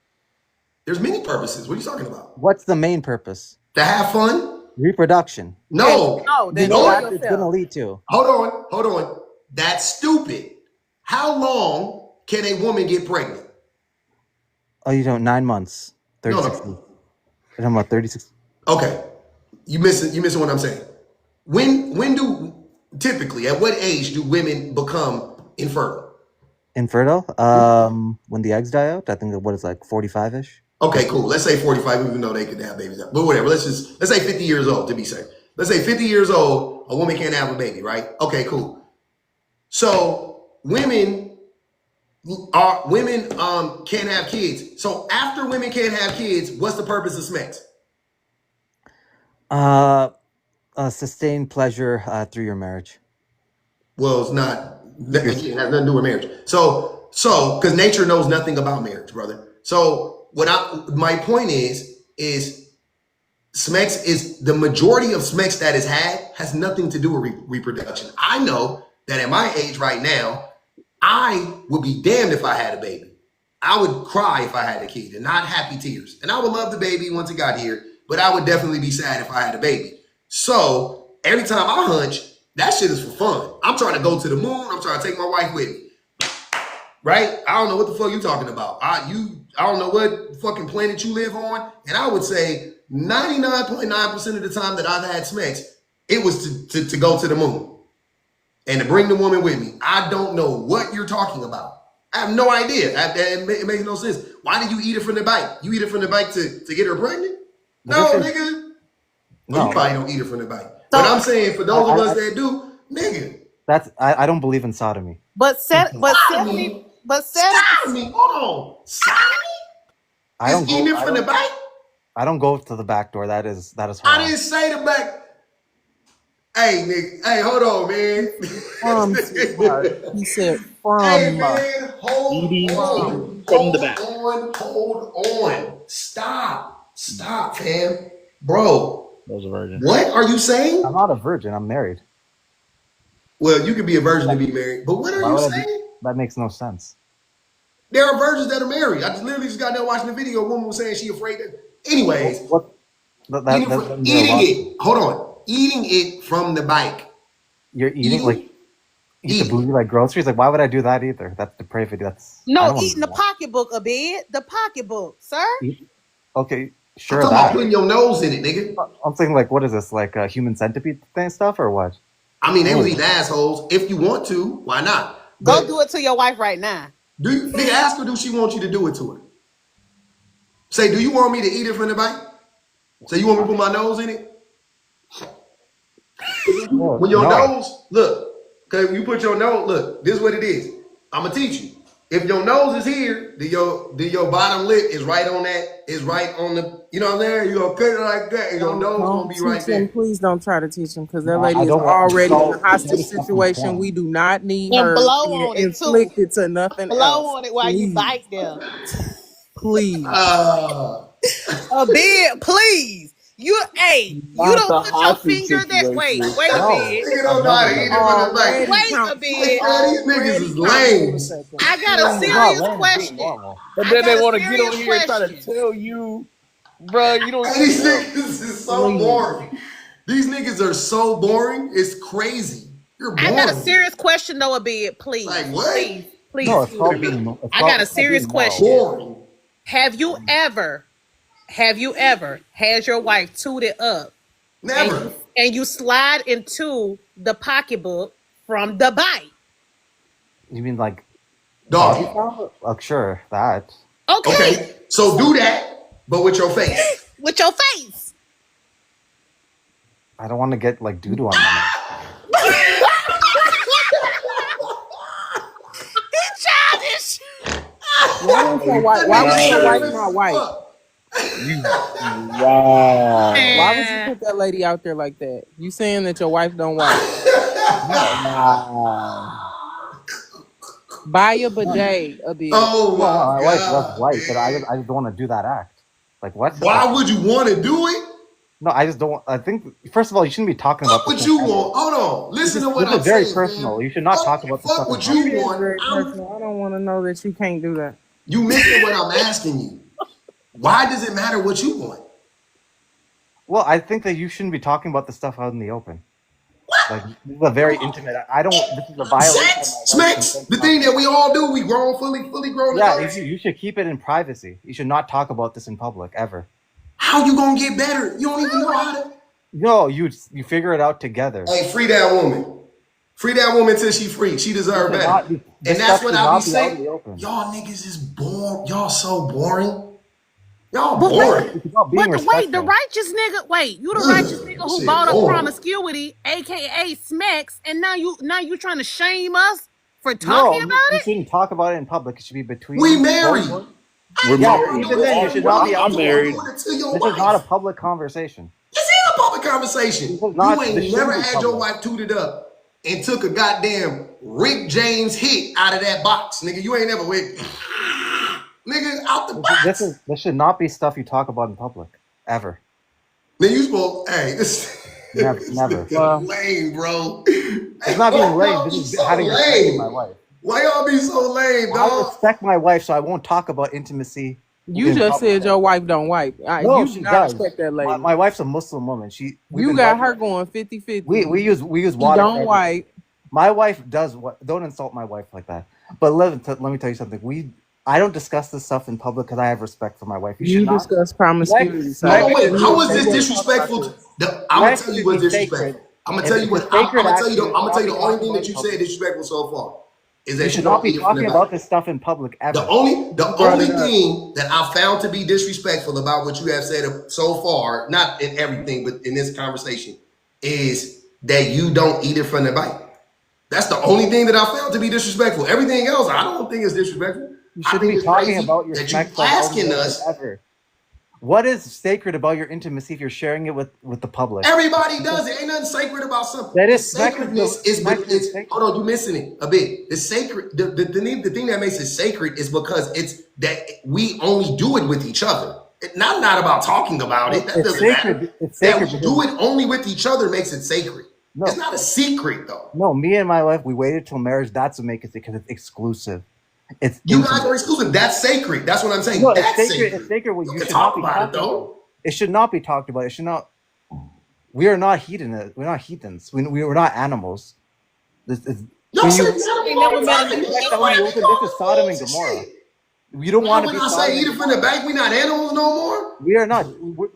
There's many purposes. What are you talking about? What's the main purpose? To have fun? Reproduction. No. You know what it's going to lead to. Hold on. That's stupid. How long can a woman get pregnant? Oh, 9 months. 36 weeks. You're talking about 36. Okay. You missing what I'm saying. When do typically, at what age do women become infertile? Infertile? When the eggs die out? I think what is like 45-ish. Okay, cool. Let's say 45, even though they could have babies. But whatever. Let's say 50 years old to be safe. Let's say 50 years old, a woman can't have a baby, right? Okay, cool. So women can't have kids. So after women can't have kids, what's the purpose of SMEX? Sustained pleasure through your marriage. Well, it's not. It has nothing to do with marriage. So because nature knows nothing about marriage, brother. So my point is SMEX is the majority of SMEX that is had has nothing to do with reproduction. I know that at my age right now, I would be damned if I had a baby. I would cry if I had a kid and not happy tears. And I would love the baby once it got here, but I would definitely be sad if I had a baby. So every time I hunch, that shit is for fun. I'm trying to go to the moon. I'm trying to take my wife with me. Right? I don't know what the fuck you talking about. I don't know what fucking planet you live on. And I would say 99.9% of the time that I've had SMEX, it was to go to the moon and to bring the woman with me. I don't know what you're talking about. I have no idea. It makes no sense. Why do you eat it from the bike? You eat it from the bike to get her pregnant? No, nigga. No, you probably don't eat it from the bike. But I'm saying for those of us that do, nigga. I don't believe in sodomy. Sodomy. Hold on. Sodomy? I don't eating it from the back? I don't go to the back door. That is hard. I didn't say the back. Hey, nigga. Hey, hold on, man. He said from. Hey, man. Hold on. From the back. Hold on. Stop, fam. Bro. I was a virgin. What are you saying? I'm not a virgin. I'm married. Well, you could be a virgin to be married. But what are you saying? That makes no sense. There are virgins that are married. I literally just got done watching the video. A woman was saying she afraid that. Anyways, eating it from the bike. You're eating like groceries. Like, why would I do that either? That's depravity. Eating the pocketbook a bit. The pocketbook, sir. Okay, sure. I'm talking about putting your nose in it, nigga. I'm thinking like, what is this? Like a human centipede thing stuff or what? I mean, they would eat assholes. If you want to, why not? Go do it to your wife right now. Nigga, ask her, do she want you to do it to her? Say, do you want me to eat it from the bite? Say, you want me to put my nose in it? When your nose, look, because you put your nose, look, this is what it is. I'm going to teach you. If your nose is here, then your bottom lip is right on that, is right on the, you know what I'm saying? You're gonna cut it like that, and your nose gonna Don't be right teach him. there. Please don't try to teach him because that No, lady I is don't want. already in a So hostage that is fucking situation. We porn. do not need And her blow being on it too. inflicted to nothing Blow else. on it while you Please. bite them. Please. A bit, please. You Not don't the put your hostage finger there. Wait situation. a No, bit. Nigga I've don't know how never to done eat that. it from the back. Already Wait a count. Like, bit. man, these niggas Already is count lame. milliseconds. I got a It's not serious lame. It's being question. normal. And I then they got a want to get on serious here and try to question. tell you, bro, you don't Hey, even these know. niggas is so Please. boring. These niggas are so boring. It's crazy. You're I got a boring. serious question, though, a bit. Please, Like what? No, it's humor called me. being. It's I got a called serious being moral. question. Boring. Have you ever had your wife tooted up Never. and you slide into the pocketbook from the bite? You mean like doggy Doggy. style? Sure, that. Okay, Okay. So do that, but with your face. with your face. I don't want to get like doo doo on my Childish. Why was your wife? Why was your wife not white? Wow. Why would you put that lady out there like that? You saying that your wife don't wipe? Wow. Buy a bidet a bit. Oh No, my my wife does God, white, but I man. just don't want to do that act. Like what? Why would you want to do it? No, I just don't. I think first of all, you shouldn't be talking about Fuck this. what you want. Hold on. Listen to what This I'm is very saying, personal. man. You should not talk about this Fuck stuff in what you public. It is want. very personal. I don't want to know that you can't do that. You missing what I'm asking you. Why does it matter what you want? Well, I think that you shouldn't be talking about this stuff out in the open. Like this is a very intimate. I don't. This is a violation of Sex, my wife's smacks, consent. the thing that we all do. We grown, fully grown Yeah, adults. you should keep it in privacy. You should not talk about this in public ever. How you gonna get better? You don't even know how to. No, you figure it out together. Hey, free that woman. Free that woman till she free. She deserve This should better. not be- this And that's stuff what should I be not be out in saying. the open. Y'all niggas is boring. Y'all so boring. Y'all But boring. It's about being wait, the respectful. righteous nigga. Wait, you the righteous nigga who Shit bought up boring. promiscuity, aka smacks, and now you trying to shame us for talking No, about you it? shouldn't talk about it in public. It should be between. We married. We're Yeah, married. even then, you should not be out I'm in the married. open. To your This wife. is not a public conversation. This is a public conversation. This is not- You this ain't shouldn't never be had your public. wife tooted up and took a goddamn Rick James hit out of that box, nigga. You ain't never with nigga out the box. This should not be stuff you talk about in public ever. Then you supposed, hey, this Never. nigga lame, bro. It's not being lame. This is having respect for my wife. Why y'all be so lame, I dog? respect my wife, so I won't talk about intimacy. You in just public. said your wife don't wipe. No, You she do not does. respect that lady. My wife's a Muslim woman. We've You been got buddies. her going 50-50. We use She water. don't everything. wipe. My wife does what? Don't insult my wife like that. But let me tell you something. I don't discuss this stuff in public because I have respect for my wife. You should You not. discuss promiscuity. Let- So Hold on, wait. we How was we this will talk disrespectful? about I'm gonna Let tell you it what's be disrespectful. sacred. I'm gonna If tell you it's what. a I'm sacred gonna act, tell you. you I'm gonna tell you the should only not be thing that talking you about said disrespectful so far is You that you should not don't be eat it from talking the about back. this stuff in public ever. The only brought it up. thing that I found to be disrespectful about what you have said so far, not in everything, but in this conversation, is that you don't eat it from the bite. That's the only thing that I found to be disrespectful. Everything else, I don't think is disrespectful. You I shouldn't think be it's talking crazy about your that you sex life asking us. ever. What is sacred about your intimacy if you're sharing it with the public? Everybody does it. Ain't nothing sacred about something. That The is sacredness is, sacred. hold on, you missing it a bit. The sacred, the thing that makes it sacred is because it's that we only do it with each other. It's not about talking about it. That It's doesn't sacred. matter. It's That sacred we because do it only with each other makes it sacred. No. It's not a secret though. No, me and my wife, we waited till marriage. That's what makes it because it's exclusive. It's You intimate. guys are exclusive. That's sacred. That's what I'm saying. No, it's That's sacred. sacred. It's sacred. What You you can should talk not be about it talking though. about. It should not be talked about. It should not. We are not heathens. We're not heathens. We were not animals. This is. Y'all when say you- animal all the time. This is Sodom and Gomorrah. We don't want to When be. I say eat it from the back, we not animals no more. We are not.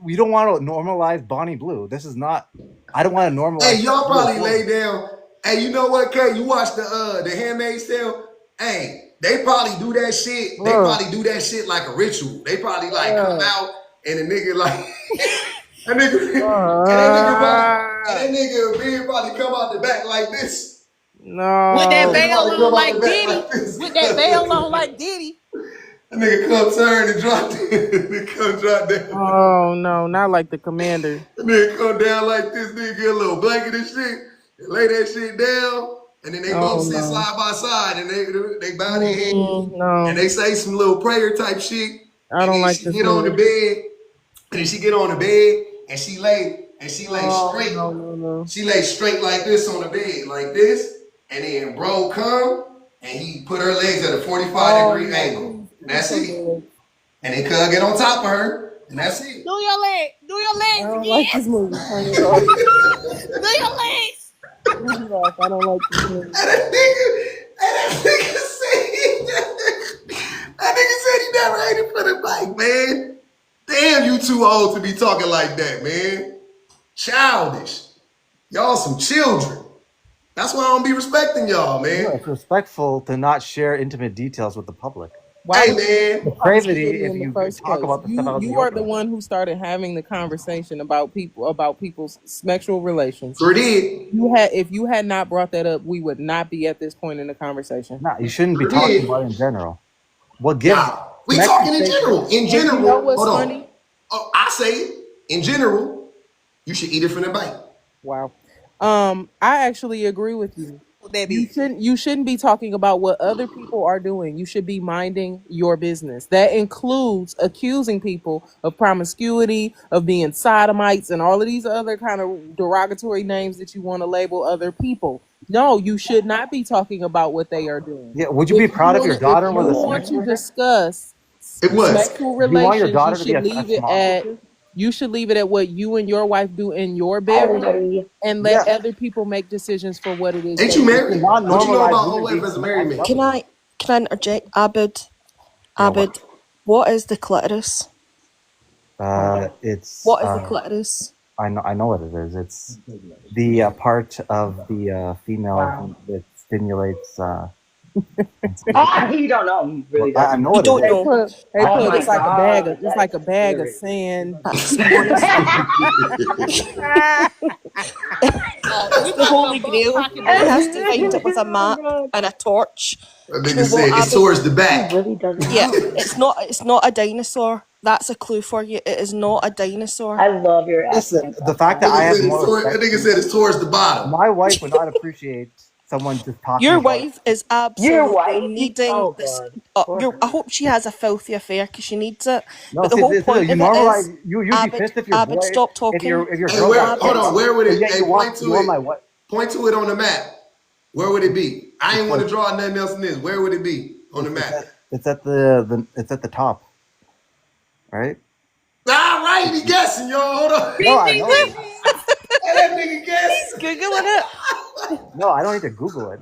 We don't want to normalize Bonnie Blue. This is not. I don't want to normalize. Hey, y'all probably lay down. Hey, you know what, Kay? You watch the Handmaid's Tale? Hey, they probably do that shit. They probably do that shit like a ritual. They probably like come out and the nigga like that nigga and that nigga beard probably come out the back like this. With that No. Nigga veil probably come on out the like back Diddy. like this. With that veil on like Diddy. That nigga come turn and drop down. Nigga come drop down. Oh no, not like the commander. That nigga come down like this. Nigga get a little blanket and shit. And lay that shit down. And then they both Oh sit no. side by side. And they bow their head. No. And they say some little prayer type shit. I And don't then like she this get on the movie. bed. And then she get on the bed. And she lay Oh straight. no. She lay straight like this on the bed. Like this. And then bro come. And he put her legs at a 45-degree angle. And that's it. And then Cuz get on top of her. And that's it. Do your leg. Do your I legs don't again. like this movie. Turn it off. Do your legs. Turn it off. I don't like this movie. And that nigga said he never ate it for the bike, man. Damn, you too old to be talking like that, man. Childish. Y'all some children. That's why I don't be respecting y'all, No, man. it's respectful to not share intimate details with the public. Why Hey, would you man. watch the Depravity video if in the you first talk place? about the stuff out in the You are the open. one who started having the conversation about people's sexual relations. Sure did. If you had not brought that up, we would not be at this point in the conversation. No, you shouldn't be Sure talking did. about it in general. What gives Nah, we sex talking is in sacred. general. In And you know general, what's hold on. funny? Oh, I say it. In general, you should eat it from the bite. Wow. I actually agree with you. You shouldn't be talking about what other people are doing. You should be minding your business. That includes accusing people of promiscuity, of being sodomites, and all of these other kind of derogatory names that you want to label other people. No, you should not be talking about what they are doing. Yeah, would you be proud if your If daughter you was a want sex to worker? discuss It was. sexual Do you want your relations, daughter you to be should a leave it small at sister? you should leave it at what you and your wife do in your bedroom and let Yeah. other people make decisions for what it is Ain't they you do. married? Not What you know normalize about women old wife being as a small. I married man? love it. Can I interject? Yeah, what? Abid, what is the clitoris? It's What is the clitoris? I know what it is. It's the part of the female that stimulates. You don't know. He really I doesn't know know. You what don't it is. know. Oh Put my it's like a God, bag of that's hilarious. sand. That's disgusting. We It's the talking holy about butt grail. pocket He has to balloons. find it with a Oh my map God. and a torch. That Do you nigga know what, said it's Abid? towards the He back. really doesn't Yeah, know. it's not a dinosaur. That's a clue for you. It is not a dinosaur. I love your Listen, accent. the fact that I have more That respect nigga for said you, it's towards the bottom. my wife would not appreciate someone just talking Your about. wife is Your absolutely wife? needing Oh this. God. Poor I her. hope she has a filthy affair because she needs it. No, But the see, whole point you of it is, normalize. You'd be pissed if your Abid, boy, stop talking. if your Hey, girl where? got Hold pissed Abid, on. off, Where would but it? yet Hey, point you to want it. my what? Point to it on the map. Where would it be? I ain't want to It's draw nothing else in this. Where would it be on the map? it's at the top, right? All right, he guessing, y'all. Hold on. No, I know. Hey, that nigga he's guessing. googling it. No, I don't need to Google it.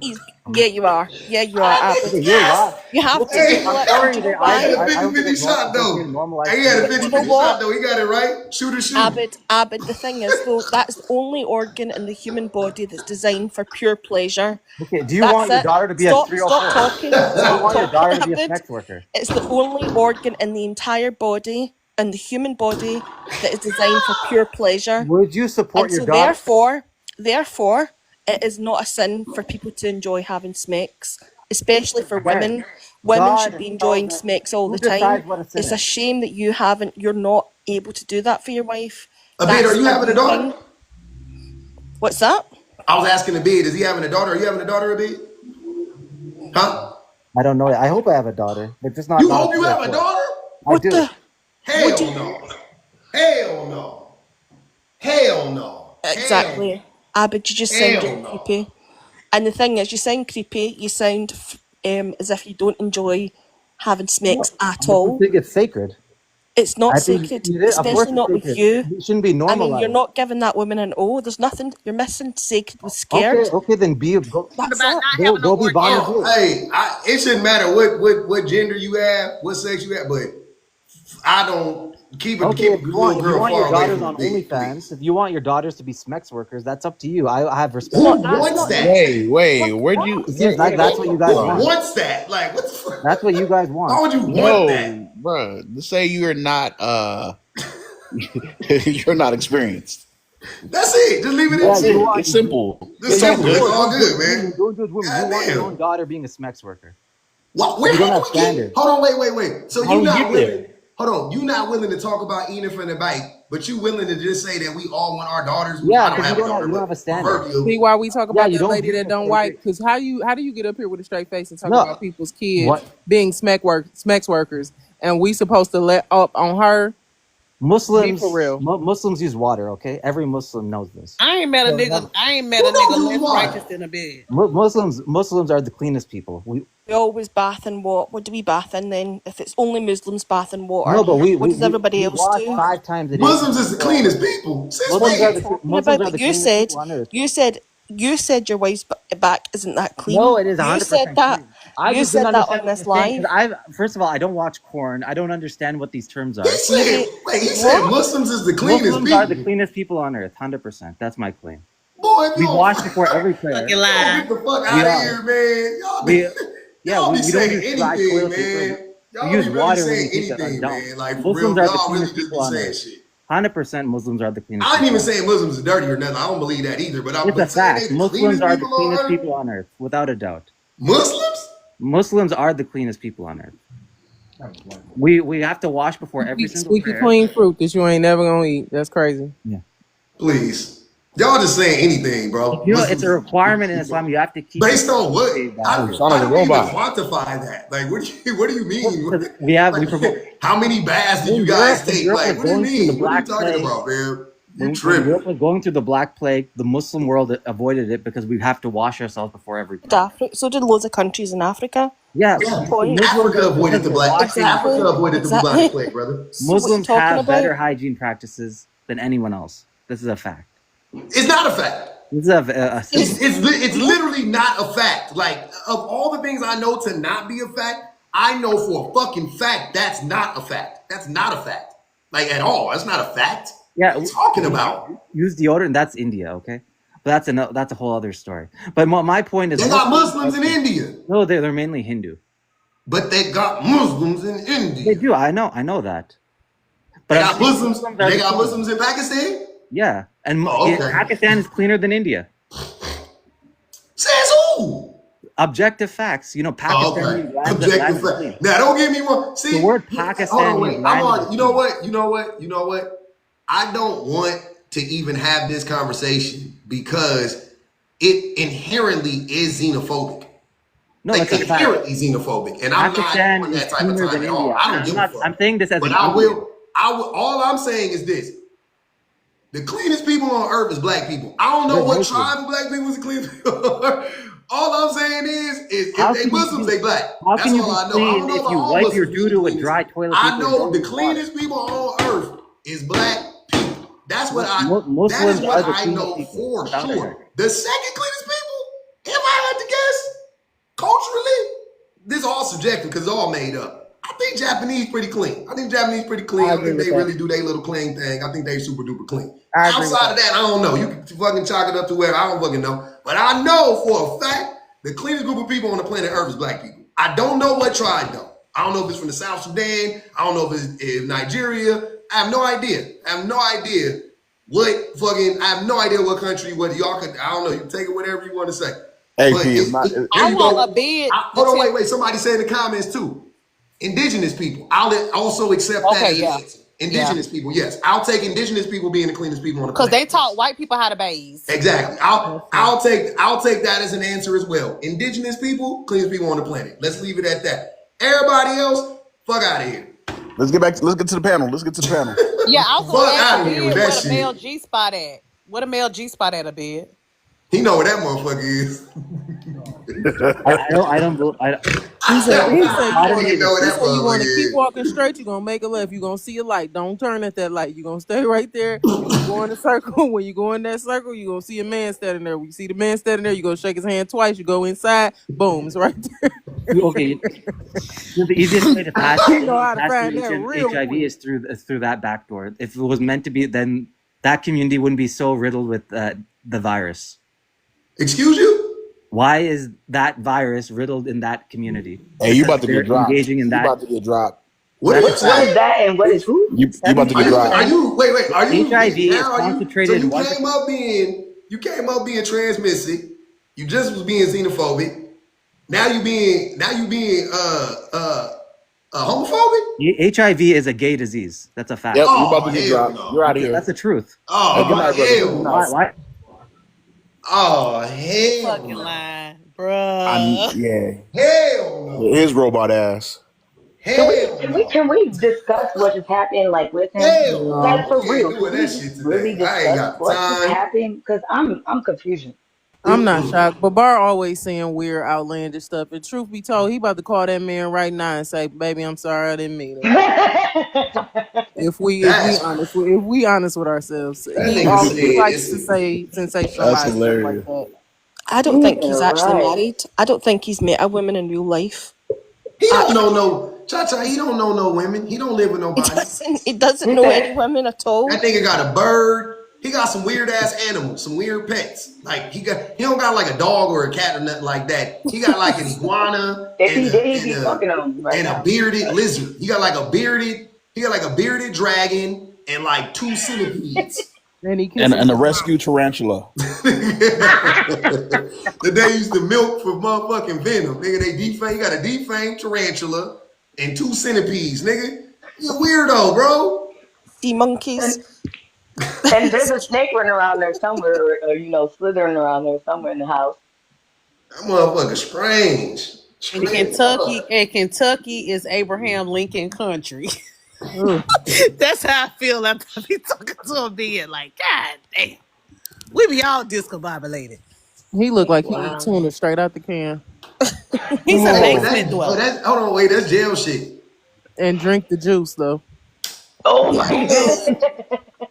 Yeah, you are. Yeah, you are, That Abid. nigga Okay, you're right. guessing. You have to Hey, Google I'm it. And sorry do you know that hey, why? a I don't think 50-50 it's shot, okay to though. normalize Hey, he had a female. Do you know 50-50 shot, what? though. He got it right. Shoot or shoot. Abid, the thing is though, that's the only organ in the human body that's designed for pure pleasure. Okay, do you That's want your it. daughter to be a Stop 304? talking. Do you Stop want your talking, daughter to be a Abid. sex worker? It's the only organ in the entire body, in the human body, that is designed for pure pleasure. Would you support And your so daughter? therefore, it is not a sin for people to enjoy having smekes, especially for Mary, women. Women should God be tells enjoying us smekes all who the time. decides what a sin It's a is. shame that you're not able to do that for your wife. Abid, are That's you a having a you daughter? thing. What's that? I was asking Abid, is he having a daughter? Are you having a daughter, Abid? Huh? I don't know. I hope I have a daughter, but just not You a hope you have a 304. daughter? I What do. the? Hell no. Hell no. Hell no. Exactly. Abid, you just sound Hell no. creepy. And the thing is, you sound creepy. You sound as if you don't enjoy having smekes No, at I just all. think it's sacred. It's not I think sacred, it is. Of course, especially it's not with sacred. you. It shouldn't be I mean, you're normalized. not giving that woman an O. There's nothing. You're missing sacred with Okay, scared. okay, then go What That's about it. not having no be Bonnie orgasm? Jew. Hey, it shouldn't matter what gender you have, what sex you have, but I don't keep a Okay, if you little want girl your far away daughters from on the dick, OnlyFans, please. if you want your daughters to be sex workers, that's up to you. I have respect. Who That's wants not. that? Wait, where'd you? It seems like that's what you guys Who want. wants that? Like, what the fuck? That's what you guys Why want. would you want No, that? bruh. Say you're not you're not experienced. That's it. Just leave it at That's You it. that. want It's simple. It's It's yeah, all simple. you It's good. all don't good, judge man. women. Don't judge women. You God want your damn. own daughter being a sex worker, What? but Where? you don't How have do we get? standards. Hold on. Wait. So How you we not get there? willing? Hold on. You not willing to talk about eating from the bite, but you willing to just say that we all want our daughters. Yeah, I don't because have a daughter, you don't have but a standard. See proverbial. why we talk Yeah, about you that don't lady view that it don't like wipe? Because how do you get up here with a straight face and talk no. about people's kids What being smex workers, and we supposed to let up on her? Be for real. Muslims use water. Okay, every Muslim knows this. I ain't met a So yeah, nigga. I ain't met Who a nigga don't use less water? righteous than a bed. Muslims are the cleanest people. We always bath in what do we bath in then? If it's only Muslims bath in water, No, but what does everybody we else wash do? 5 times a day Muslims is the before cleanest people. Since What are you when? talking Muslims about? are But the you cleanest said people on earth. you said you said your wife's back isn't that No, clean. it is You said 100% that. clean. I You just didn't said that understand on what you're this saying live. because first of all, I don't watch porn. I don't understand what these terms He are. said, Maybe wait, he said what? Muslims is the cleanest Muslims are the people. cleanest people on earth, 100%. That's my claim. Boy, if you We don't, wash before every Fucking prayer. you don't lie. get the fuck We out of are. here, man. We yeah, Y'all be we don't saying use dry anything, toilet paper. man. We Y'all use be really water when saying we take a anything, dump. man. Like for Muslims real, are the y'all really cleanest just people be on saying earth. shit. 100% Muslims are the cleanest I ain't people even on earth. saying Muslims is dirty or nothing. I don't believe that either. It's a But saying fact. they the Muslims cleanest are the people on cleanest earth, people on earth, without a doubt. Muslims? Muslims are the cleanest people on earth. We have to wash before every single Squeaky prayer. clean fruit that you ain't never gonna eat. That's crazy. Yeah. Please. Y'all just saying anything, bro. You know, it's a Muslims requirement in Islam. You have to keep your based on what? 6 days Oh, you fasting. sound like How a do we even robot. quantify that? Like, what do you mean? Because we Like, promote how many baths did you when guys take? Europe was Like, what do you going through the mean? What are you Black talking Plague. about, man? You When Europe tripping? was going through the Black Plague, the Muslim world avoided it because we have to wash ourselves before every prayer. So did loads of countries in Africa. Yeah, What's the Yeah, point? Muslims Africa are avoided because the we're black. washing. Exactly. Africa avoided the bubonic Exactly. plague, brother. So what are you Muslims talking have better about? hygiene practices than anyone else. This is a fact. It's not a fact. This is a Is It's literally not a fact. Like of all the things I know to not be a fact, I know for a fucking fact that's not a fact. That's not a fact. Like at all. That's not a fact. yeah. What are you talking about? Use deodorant. That's India, okay, but that's a whole other story. But my point is, They got Muslims Muslims in India, no, they're mainly Hindu. but they got Muslims in They India. do. I know that. They But I'm got saying Muslims. Muslims Do are they the got cleanest. Muslims in Pakistan? Yeah, and Oh, okay. Pakistan is cleaner than India. Says who? Objective facts. Oh, Pakistan okay. lands Objective is clean. fact. Now, don't get me wrong. The See, word hold Pakistan on, means wait. I'm land is on. You know clean. what? You know what? You know what? I don't want to even have this conversation because it inherently is xenophobic. No, Like it's a fact. inherently xenophobic, and I'm not Pakistan on is that type of cleaner time than at all. India. I don't give a fuck. I'm saying this as But an I Indian. will. All I'm saying is this: the cleanest people on earth is black people. I don't know They're what Muslim. tribe of black people is the cleanest people on earth. All I'm saying is if How they can you Muslims, be they black. how That's can you all be I know. I don't clean know if about you all wipe your Muslims being the doo-doo with cleanest. dry toilet I paper and know don't the use water? cleanest people on earth is black people. That is Muslims what are the I cleanest know people, for without a doubt. sure. The second cleanest people, if I had to guess, culturally, this is all subjective because it's all made up. I think Japanese pretty clean. I think I I agree think with they that. really do their little clean thing. I think they super duper clean. I agree with Outside of that. that, I don't know. You can fucking chalk it up to wherever. I don't fucking know. But I know for a fact the cleanest group of people on the planet Earth is black people. I don't know what tribe though. I don't know if it's from the South Sudan. I don't know if it's Nigeria. I have no idea. I have no idea what country, what y'all could, I don't know. You can take it whatever you want to say. AP But is not. I here you want go. a bed. Hold on, wait. Somebody said in the comments too. Indigenous people. I'll also accept that Okay, as an yeah, answer. yeah. Indigenous people, yes. I'll take indigenous people being the cleanest people on the Because planet. they taught white people how to bathe. Exactly. That's true. I'll take that as an answer as well. Indigenous people, cleanest people on the planet. Let's leave it at that. Everybody else, fuck out of here. Let's get to the panel. Let's get to the panel. Yeah, I was gonna Fuck ask a out of here with bed that where the male shit. G spot at. Where the male G spot at a bed? He know where that motherfucker is. I don't believe. He said He you know where that want to motherfucker keep is. walking straight. You're gonna make a left. You're gonna see a light. Don't turn at that light. You're gonna stay right there. You're gonna go in a circle. When you go in that circle, you're gonna see a man standing there. When you see the man standing there, you go shake his hand twice. You go inside. Boom, it's right there. Okay, the easiest way to pass You know how to find that the real HIV quick. is through that back door. If it was meant to be, then that community wouldn't be so riddled with the virus. Excuse you? Why is that virus riddled in that community? Hey, you about to They're get dropped. engaging in You that. about to get dropped. What are you That's What is saying? that and what is who? You about to get Are dropped. 70%. you wait, are you HIV is now are you so concentrated 1%. you came up being transmissive, you just was being xenophobic, now you being homophobic? HIV is a gay disease. That's a Yep, fact. you about Oh to get hell dropped. You're out no. of here. That's the truth. Hey, Like good you, Oh night, brother. Good hell night. why? no. Why? Oh hell Fucking no. lying, bruh. Yeah. Hell no. His robot ass. Can we Hell can we no. can we discuss what just happened like with him? Hell No. Like no. for We ain't real, can doing we that just shit really today. I ain't discuss got the what just time. happened? Because I'm confused. I'm not Mm-mm. shocked, but Bar always saying weird, outlandish stuff. And truth be told, he about to call that man right now and say, "Baby, I'm sorry, I didn't mean it." If we That's honest, if we honest with ourselves, that nigga said he likes it's to a say That's sensationalize stuff like hilarious. that. I don't think Jesus, he's actually right. married. I don't think he's met a woman in real life. he don't know Actually, no Cha-Cha, he don't know no women. He don't live with he nobody. doesn't. He doesn't know any women at That all. nigga got a bird. He got some weird ass animals, some weird pets. Like he don't got like a dog or a cat or nothing like that. He got like an iguana They be fucking on right and a now. bearded lizard. He got like a bearded dragon and like 2 centipedes. And he And kisses a his mouth. rescue tarantula. That they used to milk for motherfucking venom. Nigga, he got a defamed tarantula and 2 centipedes, nigga. You a weirdo, bro. Sea monkeys. and and there's a snake running around there somewhere, or slithering around there somewhere in the house. That motherfucker strange. And Strange. Kentucky is Abraham Lincoln country. Ugh. That's how I feel after I be talking to a being like, God damn. We be all discombobulated. He looked like he eat Wow. tuna straight out the can He's a Oh, basement dweller. hold on, wait, that's jail shit. and drink the juice though. Oh my goodness.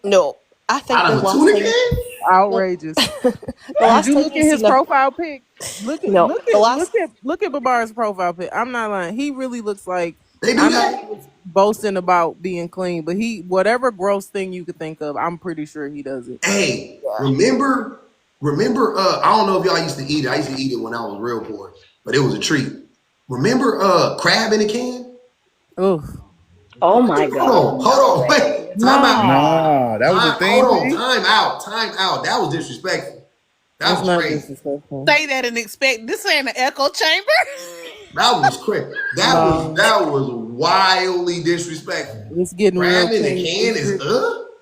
No, I think Out the of a last tuna time, can? Outrageous. the Did last you time look you at his seen a profile pic? Look at no, look the at look last at look at Babar's profile pic. I'm not lying. He really looks like, They do I know that? he was boasting about being clean, but he, whatever gross thing you could think of, I'm pretty sure he does it. Hey, yeah. remember, I don't know if y'all used to eat it. I used to eat it when I was real poor, but it was a treat. Remember crab in a can? Ugh. Oh my God. Hold No on, way. wait. Time out. Nah, Nah, that was a thing, Hold on, P. time out. That was disrespectful. That that's was not crazy. disrespectful. Say that and expect this ain't an echo chamber. That was crazy. No, That was wildly disrespectful. it's getting real Crab in a king. can is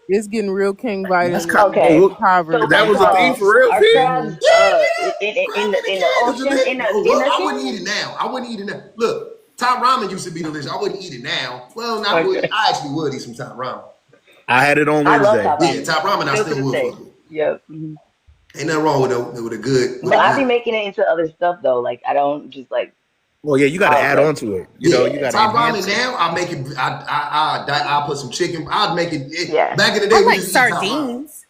It's getting real king That's vitamin kind Okay. of, impoverished. So that first was of a thing all, for real, are P. crabs Crab in a in the can is ocean delicious. in Look, a I wouldn't can? eat it now. I wouldn't eat it now. Look, top ramen used to be delicious. I wouldn't eat it now. Well, not would. Okay. I actually would eat some top ramen. I had it on I love Wednesday. top Yeah, ramen. top ramen I Still to still this would day. fuck with. Yep. Mhm. Ain't nothing wrong with a good with But a I be good. making it into other stuff though. Like I don't just like Well, yeah, you got to add like on to it. You know, Yeah, you got to top ramen enhance it. now. I make it. I put some chicken. I'd make it. yeah. Back in the I day, we like just eat top ramen. sardines.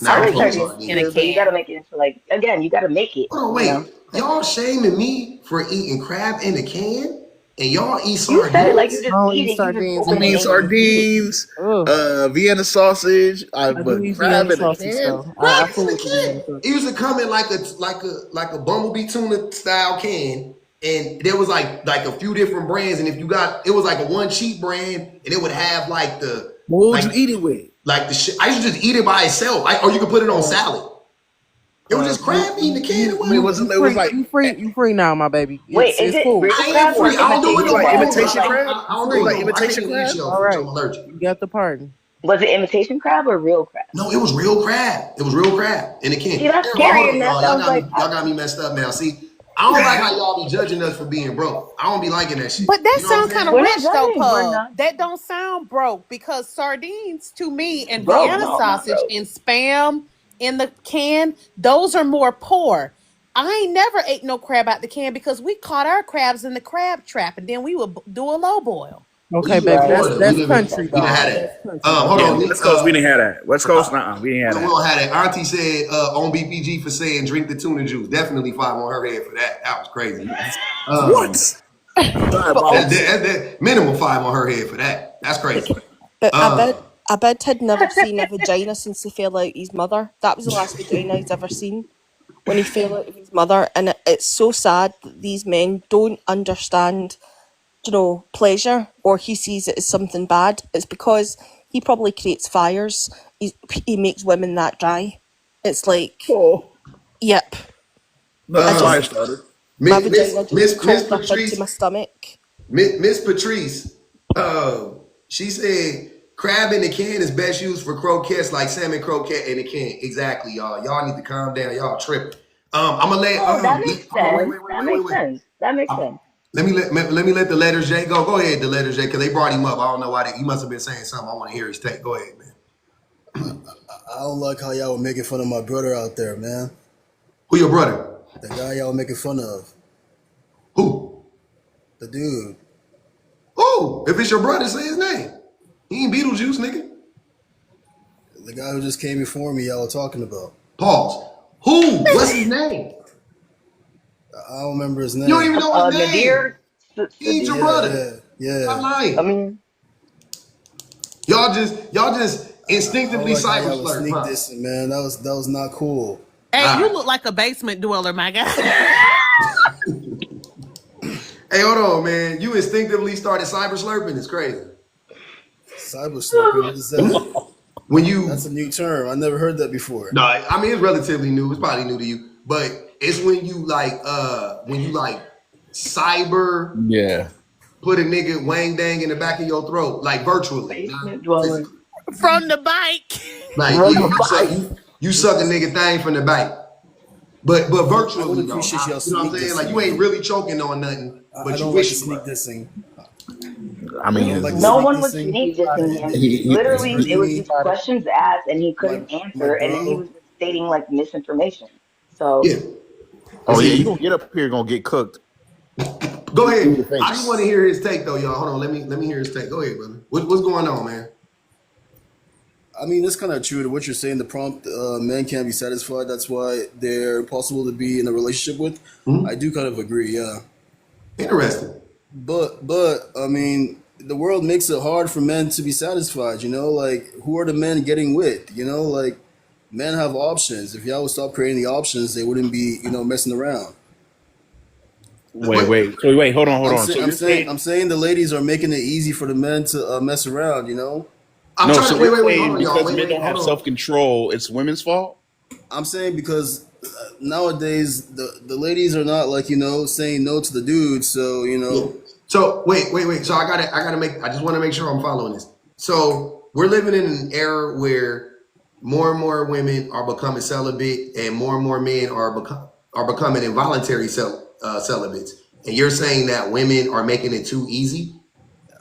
Nah, I I like fuck with Sardines sardines in a too, sardines. but you gotta can. make it into like again, you gotta make it, Hold on, you know. wait. Y'all shaming me for eating crab in a can, and y'all eat You said it like you sardines? I just don't eat eat it. You just sardines I open either. mean, it and you eat it. sardines, Ugh. Vienna sausage, I do but eat crab Vienna in a sausage can? though. Crab I in fool a with the Vienna can. sausage. It used to come in like a bumblebee tuna style can, and there was like a few different brands, and if you got it was like a one cheap brand, and it would have like the But what would you like eat it with? like the shit. I used to just eat it by itself, or you could put it on salad. It was just You crab meat in the can. It I mean, wasn't. it was like, you free now, my baby. Wait, It's is it's it cool. real I ain't crab or free. I don't do it was it imitation no like crab? more. Because imitation like crab? I don't It do was it like no more. I imitation can't eat crab? All shellfish. right, I'm allergic. you got the pardon. was it imitation crab or real crab? No, it was real crab. It was real crab in the can. See, that's Hold scary, on, and that y'all. Y'all sounds got me. like Y'all got me messed up now. See, I don't like how y'all be judging us for being broke. I don't be liking that shit. But that You know what I'm sounds kind saying? of we're not rich though, judging. We're Pub. not That don't sound broke because sardines to me and broke. Vienna No, I'm not sausage broke. and spam in the can, those are more poor. I ain't never ate no crab out the can because we caught our crabs in the crab trap and then we would do a low boil. We Okay, live in baby, Right. Florida. that's country, That's We done dog. had fine. That's it. country, Hold baby. Yeah, on. West Coast, we didn't have that. West Coast, we didn't have We that. don't have that. Auntie said on BPG for saying drink the tuna juice. Definitely 5 on her head for that. That was crazy. What? Um, But Diabolical. also, that minimum 5 on her head for that. That's crazy. but Um, I bet had never seen a vagina since he fell out his mother. That was the last vagina he's ever seen when he fell out of his mother, and it's so sad that these men don't understand pleasure, or he sees it as something bad, it's because he probably creates fires. He makes women that dry. It's like, yep. That's I a fire just, starter. my Miss vagina just Miss crawled up into Patrice, my stomach. Miss Patrice, she said crab in the can is best used for croquettes, like salmon croquette in the can. Exactly, y'all. Y'all need to calm down. Y'all tripping. I'm gonna let Oh, that makes hold on, wait, sense. wait, wait, That wait, wait, makes wait. sense. That makes sense. Let me let the letters J go. Go ahead, the letters J, because they brought him up. I don't know why he must have been saying something. I want to hear his take. Go ahead, man. I don't like how y'all were making fun of my brother out there, man. Who your brother? The guy y'all making fun of. Who? The dude. Who? If it's your brother, say his name. He ain't Beetlejuice, nigga. The guy who just came before me, y'all were talking about. Pause. Who? What's his name? I don't remember his name. You don't even know his name. Nadir, He ain't your brother. Stop I lying. mean, Y'all just I don't instinctively like how cyber y'all was slurp, sneak huh? dissing, man. That was not cool. Hey, you look like a basement dweller, my guy. Hey, hold on, man. You instinctively started cyber slurping. It's crazy. Cyber slurping, what is that? When you That's a new term. I never heard that before. No, I mean it's relatively new. It's probably new to you, but it's when you cyber put a nigga wang dang in the back of your throat, like virtually, basement not dweller. physically. From the bike. Like Run yeah, the bike. you suck a nigga thing from the bike. But I would virtually though, appreciate y'all you know what sneak I'm saying? Like dissing, you ain't man. really choking on nothing, I but you don't like the wish you sneak were. dissing. I I mean, don't like the No sneak one was dissing. sneak dissing him. It's Literally, it hurting was me. just questions asked, and he My couldn't my answer, and then he bro. was just stating like misinformation. So, Yeah. oh yeah, you gonna get up here, gonna get cooked. Go Through the ahead. I just want to face. hear his take though, y'all. Hold on, let me hear his take. Go ahead, brother. What's going on, man? I mean, that's kind of true to what you're saying. The prompt, men can't be satisfied. That's why they're impossible to be in a relationship with. I do kind of agree, yeah. Interesting. But I mean, the world makes it hard for men to be satisfied. You know, like who are the men getting with? You know, like men have options. If y'all would stop creating the options, they wouldn't be, messing around. Wait. So wait, hold on. So I'm you're saying saying I'm saying the ladies are making it easy for the men to mess around. You know. I'm no? trying So to you're wait, hold saying on, y'all. because men don't Hold have on. self control, it's women's fault? I'm saying because nowadays the ladies are not like saying no to the dudes. So Yeah. So wait. So I just want to make sure I'm following this. So we're living in an era where more and more women are becoming celibate, and more men are becoming involuntary celibates. And you're saying that women are making it too easy.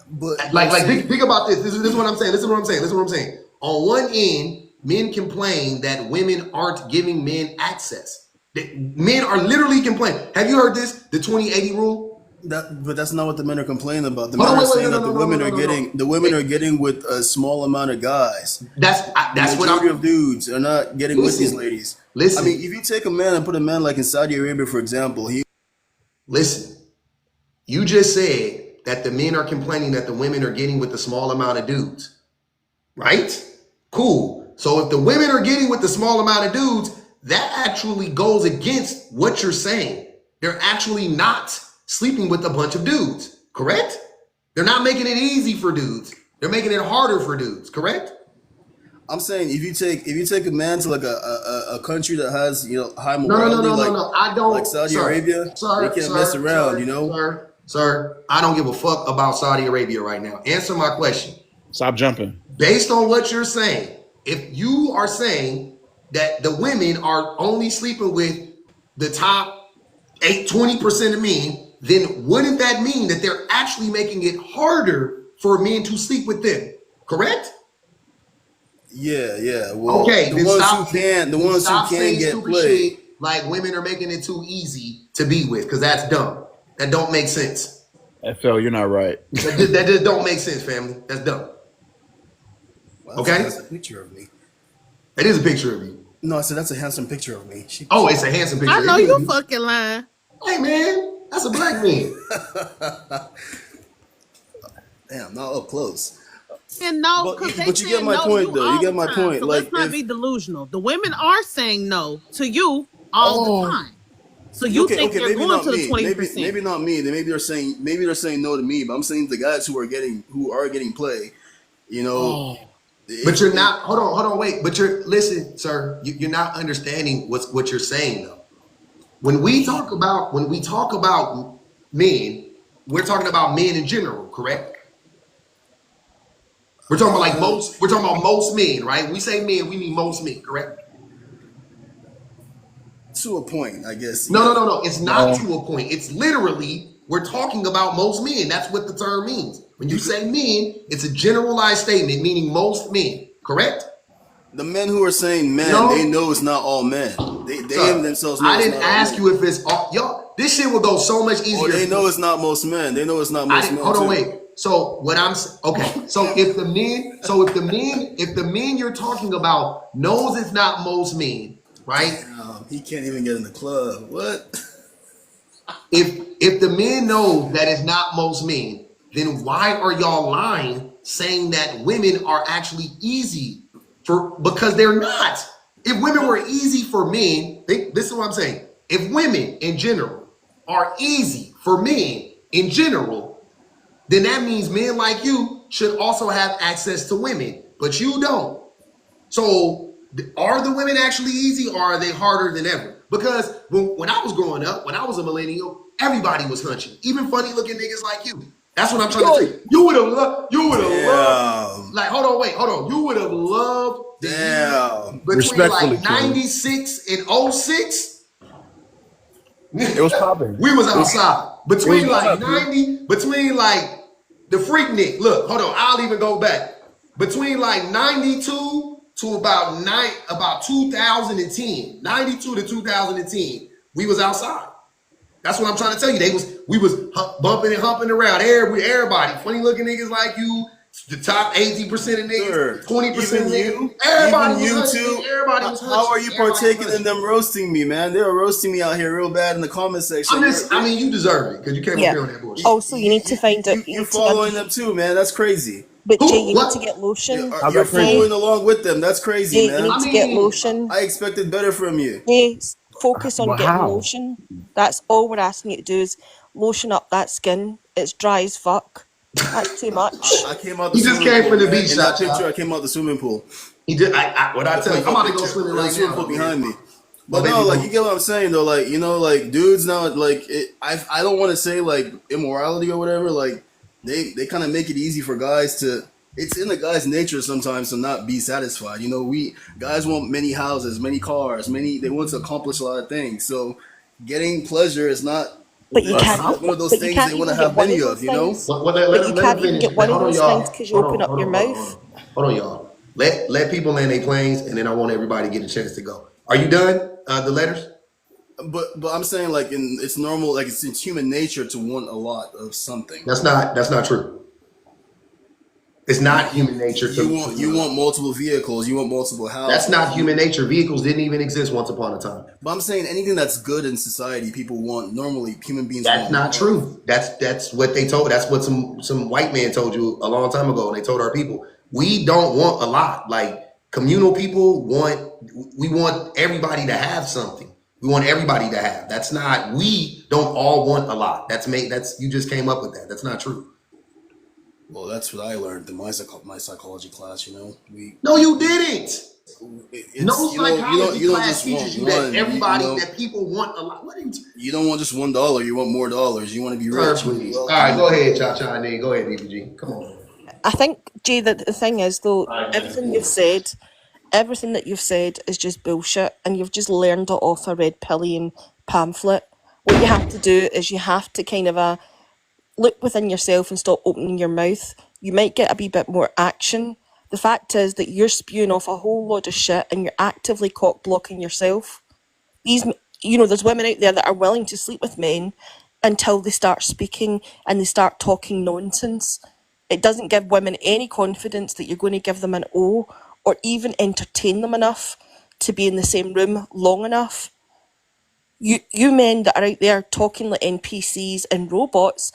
but see, Think about this. This is what I'm saying. This is what I'm saying. On one end, men complain that women aren't giving men access. Men are literally complaining. Have you heard this? The 20/80 rule. but that's not what the men are complaining about. The Hold men on, are wait, saying that no. the women are getting with a small amount of guys. The That's what majority of I'm. dudes are not getting with these ladies. I mean, Listen, if you take a man and put a man like in Saudi Arabia, for example, listen. You just said that the men are complaining that the women are getting with the small amount of dudes, right? Cool. So if the women are getting with the small amount of dudes, that actually goes against what you're saying. They're actually not sleeping with a bunch of dudes, correct? They're not making it easy for dudes. They're making it harder for dudes, correct? I'm saying if you take a man to like a country that has high morality No. I like don't, Saudi Arabia, they can't mess around. Sir. I don't give a fuck about Saudi Arabia right now. Answer my question. Stop jumping. Based on what you're saying, if you are saying that the women are only sleeping with the top 20% of men, then wouldn't that mean that they're actually making it harder for men to sleep with them? Correct? Yeah. Well, Okay, the ones who stop can saying get stupid played. shit like women are making it too easy to be with, because that's dumb. That don't make sense. FL, you're not right. That just don't make sense, family. That's dumb. Well, Okay? that's a picture of me. It is a picture of you. No, I said that's a handsome picture of me. It's a handsome picture. I know you fucking lying. Hey man, that's a black man. Damn, not up close. And no, because they But you get saying my no to point, you though. You all get the my time. point. So Like let's not if be delusional. The women are saying no to you all the time. So you Okay, think okay, they're maybe going not to the me. 20%? Maybe not me. Then maybe they're saying no to me. But I'm saying the guys who are getting play. You know, Oh. But it's you're it. not. Hold on, wait. But listen, sir. You're not understanding what you're saying though. When we talk about men, we're talking about men in general, correct? We're talking about like Uh, most. We're talking about most men, right? When we say men, we mean most men, correct? to a point, I guess. No, no, Yeah. no, no. It's not to a point. It's literally we're talking about most men. That's what the term means. When you Because say men, it's a generalized statement meaning most men, correct? the men who are saying men, they No, know it's not all men. They sir. themselves know I it's didn't not all ask men. you if it's all y'all. This shit would go so much Or easier they if know it's not most men. They know it's not I most didn't. men Hold on, too. wait. So what okay. If the men you're talking about knows it's not most men, right? Damn, he can't even get in the club. What? If the men know that it's not most men, then why are y'all lying saying that women are actually easy for because they're not. If women were easy for men, this is what I'm saying. If women in general are easy for men in general, then that means men like you should also have access to women, but you don't. So are the women actually easy or are they harder than ever? Because when I was growing up, when I was a millennial, everybody was hunching, even funny looking niggas like you. That's what I'm trying to Yo, say. You would have loved, damn, like, hold on. You would have loved the years damn. between Respectfully, like King. 96 and '06. It was popping. We was It was outside it was between going like up, King. 90, between like the Freaknik. Look, hold on, I'll even go back. Between like 92 to about 2010, 92 to 2010, we was outside. That's what I'm trying to tell you. We was bumping and humping around. Everybody, funny looking niggas like you, the top 18% of niggas, Sir, 20% of niggas. even Everybody was you hunching, too. nigga. Everybody was How hunching. are you Everybody was partaking in hunching. them roasting me, man? They were roasting me out here real bad in the comment section. I mean, you deserve it because you came up Yeah. here on that bullshit. Also, you need to find out. You You're need to following understand. them too, man. That's crazy. But Jay, Who? you need to What? get lotion. How's You're that crazy? Jay, following along with them. That's crazy, Jay, you man. need I to get mean, lotion. I expected better from you. Jay, focus on But getting how? lotion. That's all we're asking you to do is lotion up that skin. It's dry as fuck. That's too much. I came out the he just swimming came pool, from the man. beach, In that shot, picture, I shot. came out the swimming pool. He did. What I The tell you, I'm profile about to go picture. swimming There's a right swimming now, pool though, man. behind me. My But baby no, like boo. you get what I'm saying though. Like like dudes now, I don't want to say like immorality or whatever. Like they kind of make it easy for guys to. It's in the guy's nature sometimes to not be satisfied. We guys want many houses, many cars, many. They want to accomplish a lot of things. So getting pleasure is not. But you It's can't. not one of those But you things they can't want to even get have one many of of. those things. Let But him you can't even finish. get one of Hold on, those things y'all. because you open up your Hold mouth. on. Hold on, y'all. Let people land their planes, and then I want everybody to get a chance to go. Are you done? The letters? But I'm saying like it's normal, like it's human nature to want a lot of something. That's not true. It's not human nature to You want. want multiple vehicles, you want multiple That's houses. not human nature. Vehicles didn't even exist once upon a time. But I'm saying anything that's good in society, people want. Normally, human beings That's want not more of. true. That's what they told. That's what some white man told you a long time ago. And they told our people, we don't want a lot. Like communal people we want everybody to have something. We want everybody to have. That's not. We don't all want a lot. That's you just came up with that. That's not true. Well, that's what I learned in my psychology class. We No, you didn't. No it's psychology you don't class just teaches want you that one. that people want a lot. What are you? You don't want just $1. You want more dollars. You want to be Sir, rich. You want to be please. All wealthy. right, go ahead, Cha, and then go ahead, BPG. Come on. I think, Jay, that the thing is though, everything that you've said is just bullshit, and you've just learned it off a red pillion pamphlet. What you have to do is you have to kind of look within yourself and stop opening your mouth. You might get a wee bit more action. The fact is that you're spewing off a whole lot of shit, and you're actively cock blocking yourself. There's women out there that are willing to sleep with men until they start speaking and they start talking nonsense. It doesn't give women any confidence that you're going to give them an O or even entertain them enough to be in the same room long enough. You men that are out there talking like NPCs and robots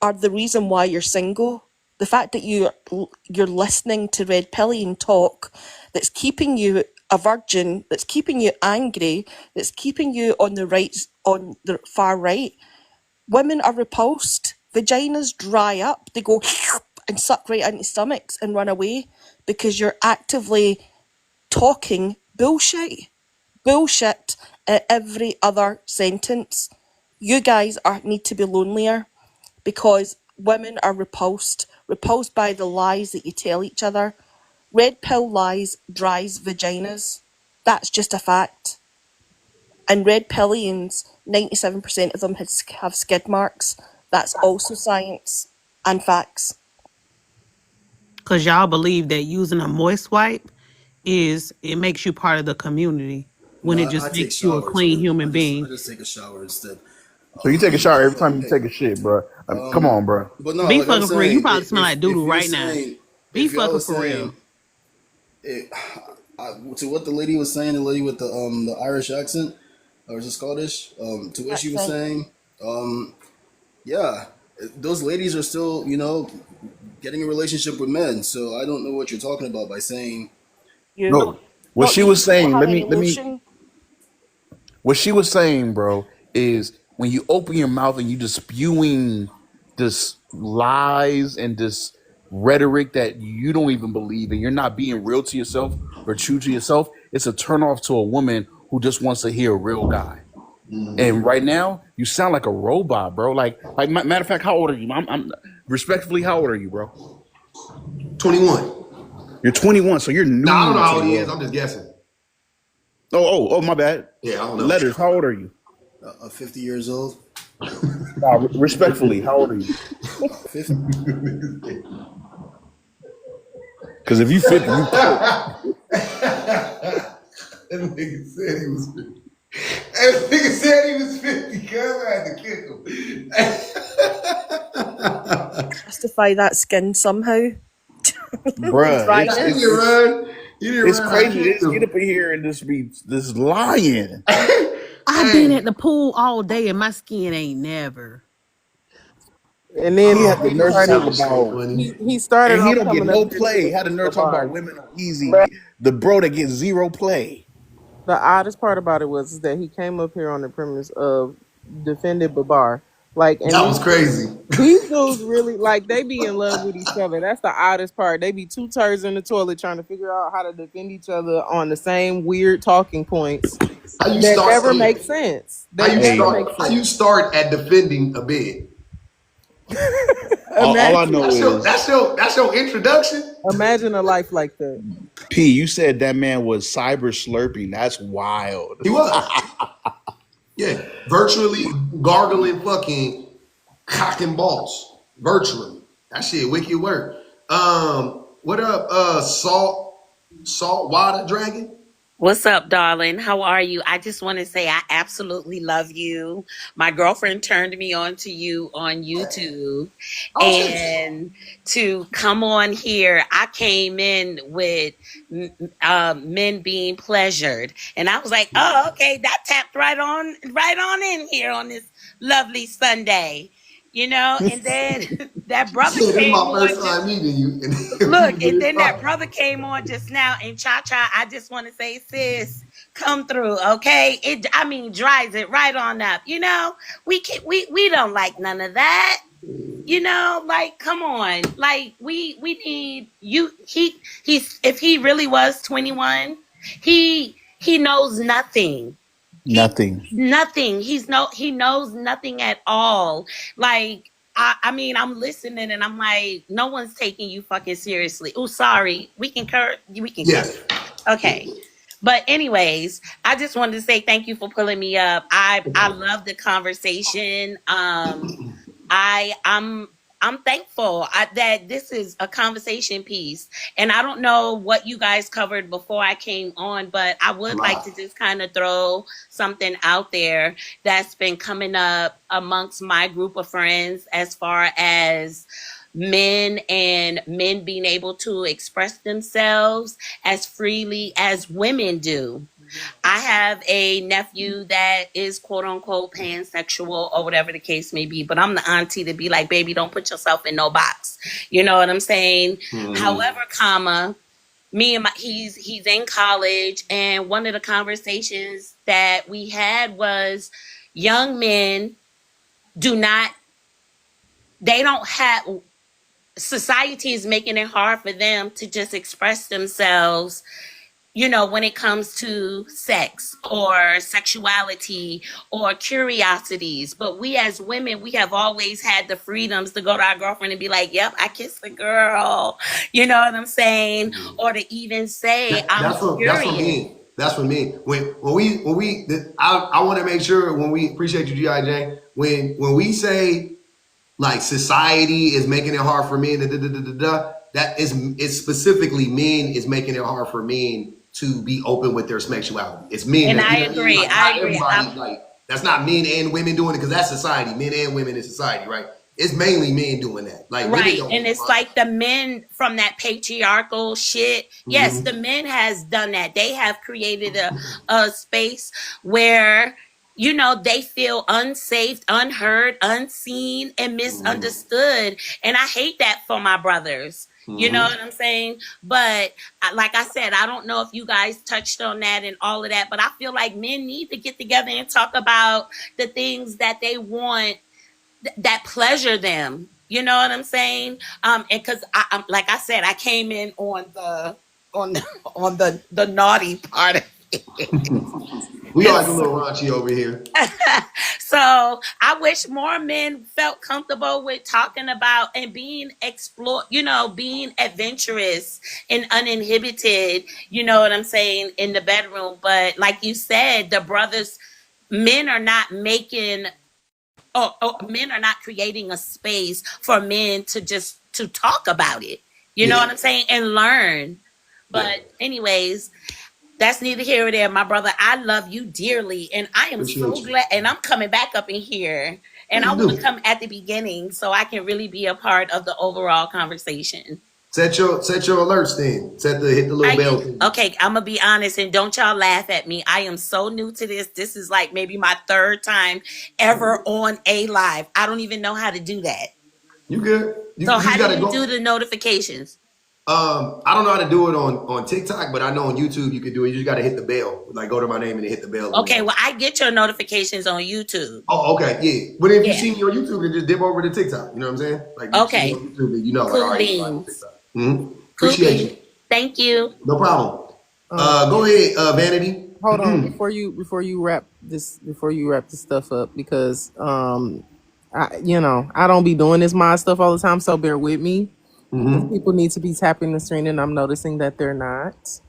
are the reason why you're single. The fact that you're listening to red pillion talk that's keeping you a virgin, that's keeping you angry, that's keeping you on the far right, women are repulsed. Vaginas dry up. They go and suck right into stomachs and run away because you're actively talking bullshit. Bullshit at every other sentence. You guys need to be lonelier because women are repulsed by the lies that you tell each other. Red pill lies dries vaginas. That's just a fact. And red pillions, 97% of them have skid marks. That's also science and facts. Because y'all believe that using a moist wipe it makes you part of the community when it No, I just take makes you a showers, clean man. human I being. just take a shower instead. So you take a shower every But time you hey, take a shit, bro. Come on, bro. but no, Be like I'm fucking for real. You saying, probably smell like if doodle you're right now. saying, Be if y'all fucking was for real. saying, it, to what the lady was saying, the lady with the Irish accent, or is it Scottish? To what she was Accent. saying, yeah, those ladies are still, getting a relationship with men. So I don't know what you're talking about by saying, You. No, what Not she you was don't saying. have Let any me. lotion. What she was saying, bro, is when you open your mouth and you just spewing this lies and this rhetoric that you don't even believe and you're not being real to yourself or true to yourself, it's a turnoff to a woman who just wants to hear a real guy. And right now, you sound like a robot, bro. Like matter of fact, how old are you? I'm respectfully, how old are you, bro? 21. You're 21, so you're No, I don't know new to how the old he is. world. I'm just guessing. Oh, my bad. Yeah, I don't know. Letters, how old are you? 50 years old. Nah, respectfully, how old are you? 50. Because if you 50, you cook. That nigga said he was 50. That nigga said he was 50, cuz I had to kick him. Justify that skin somehow. Bruh, Dryness. Nah, he didn't run. He didn't it's run. I crazy. They kicked just get him. up in here and just be this lying. I've been Hey, at the pool all day and my skin ain't never. And then He oh had the man, he nerve to started. talk that was so about, funny. He started and he off don't get coming up no here play. saying Had the nerve to talk about bars. women on easy. The bro that gets zero play. The oddest part about it was that he came up here on the premise of defended Babar. Like, and That was crazy. these dudes really like they be in love with each other. That's the oddest part. They be two turds in the toilet trying to figure out how to defend each other on the same weird talking points How you that start? never Yeah. make sense. How They you never Hey, make start? How you sense. start at defending a bed? all I Imagine, know is That's your introduction. imagine a life like that. P. You said that man was cyber slurping. That's wild. He was. Yeah, virtually gargling fucking cock and balls. Virtually. That shit wicked work. What up, salt water dragon? What's up, darling? How are you? I just want to say I absolutely love you. My girlfriend turned me on to you on YouTube. Oh shit. And to come on here, I came in with men being pleasured. And I was like, oh, okay, that tapped right on in here on this lovely Sunday. And then that brother Shit, this is came my on first just time meeting you. look, and then that brother came on just now, and Cha, I just want to say, sis, come through, okay? Dries it right on up. We don't like none of that. Like, come on, like we need you. He's if he really was 21, he knows nothing. Nothing. Nothing. He knows nothing at all. Like, I'm listening and I'm like, no one's taking you fucking seriously. Oh, sorry. We can curse. We can Yeah. curse. Okay. But anyways, I just wanted to say thank you for pulling me up. I love the conversation. I'm thankful that this is a conversation piece. And I don't know what you guys covered before I came on, but I would like to just kind of throw something out there that's been coming up amongst my group of friends as far as men and men being able to express themselves as freely as women do. I have a nephew that is quote unquote pansexual or whatever the case may be, but I'm the auntie to be like, baby, don't put yourself in no box. You know what I'm saying? Mm-hmm. However, me and my he's in college, and one of the conversations that we had was young men do not they don't have society is making it hard for them to just express themselves, when it comes to sex or sexuality or curiosities. But we as women, we have always had the freedoms to go to our girlfriend and be like, yep, I kissed a girl. You know what I'm saying? Or to even say, I'm That's for curious. me. That's for me. I want to make sure when we appreciate you, GI Jane. When we say like society is making it hard for men, that is it's specifically men is making it hard for men to be open with their sexuality. It's men And that, you I know what I mean? agree. Like I not agree. everybody, like that's not men and women doing it because that's society. Men and women in society, right? It's mainly men doing that. Like women Right. don't And give a it's fuck. like the men from that patriarchal shit. Yes, the men has done that. They have created a space where, they feel unsafe, unheard, unseen, and misunderstood. And I hate that for my brothers. You know what I'm saying? But like I said, I don't know if you guys touched on that and all of that, but I feel like men need to get together and talk about the things that they want that pleasure them. You know what I'm saying? And because I'm like I said, I came in on the, on the naughty part of We it. like a little raunchy over here. So I wish more men felt comfortable with talking about and being being adventurous and uninhibited. You know what I'm saying, in the bedroom. But like you said, the brothers, men are not making men are not creating a space for men to just to talk about it. You know Yeah, what I'm saying? And learn. yeah. But anyways, that's neither here or there, my brother. I love you dearly, and I am Appreciate so you. glad. And I'm coming back up in here, and I Please want to do. come at the beginning so I can really be a part of the overall conversation. Set your alerts then. Hit the little bell thing. Okay, I'm gonna be honest, and don't y'all laugh at me. I am so new to this. This is like maybe my third time ever on a live. I don't even know how to do that. You good? So You how just do gotta you do go. the notifications? I don't know how to do it on TikTok, but I know on YouTube you can do it. You just gotta hit the bell. Like go to my name and hit the bell on Okay, there. well I get your notifications on YouTube. Oh, okay, yeah. But if you Yeah. see me on YouTube, then just dip over to TikTok. You know what I'm saying? Like you see me Okay. on YouTube, then you know, like, all Cool right, he's live on beans. TikTok. Cool Appreciate beans. you. Thank you. No problem. Um, Go ahead, Vanity. hold on before you wrap this stuff up, because I don't be doing this mod stuff all the time, so bear with me, because people need to be tapping the screen and I'm noticing that they're not.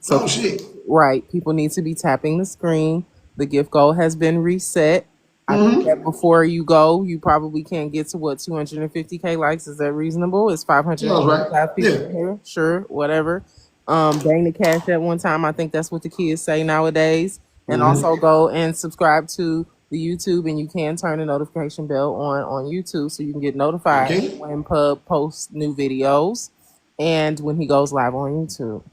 So Oh shit. right, people need to be tapping the screen. The gift goal has been reset. I think that before you go, you probably can't get to what 250K likes. Is that reasonable? It's Sounds right. 585 people Yeah. in here. Sure, whatever. Bang the cash at one time. I think that's what the kids say nowadays. And also go and subscribe to the YouTube, and you can turn the notification bell on YouTube so you can get notified Okay. when Pub posts new videos and when he goes live on YouTube.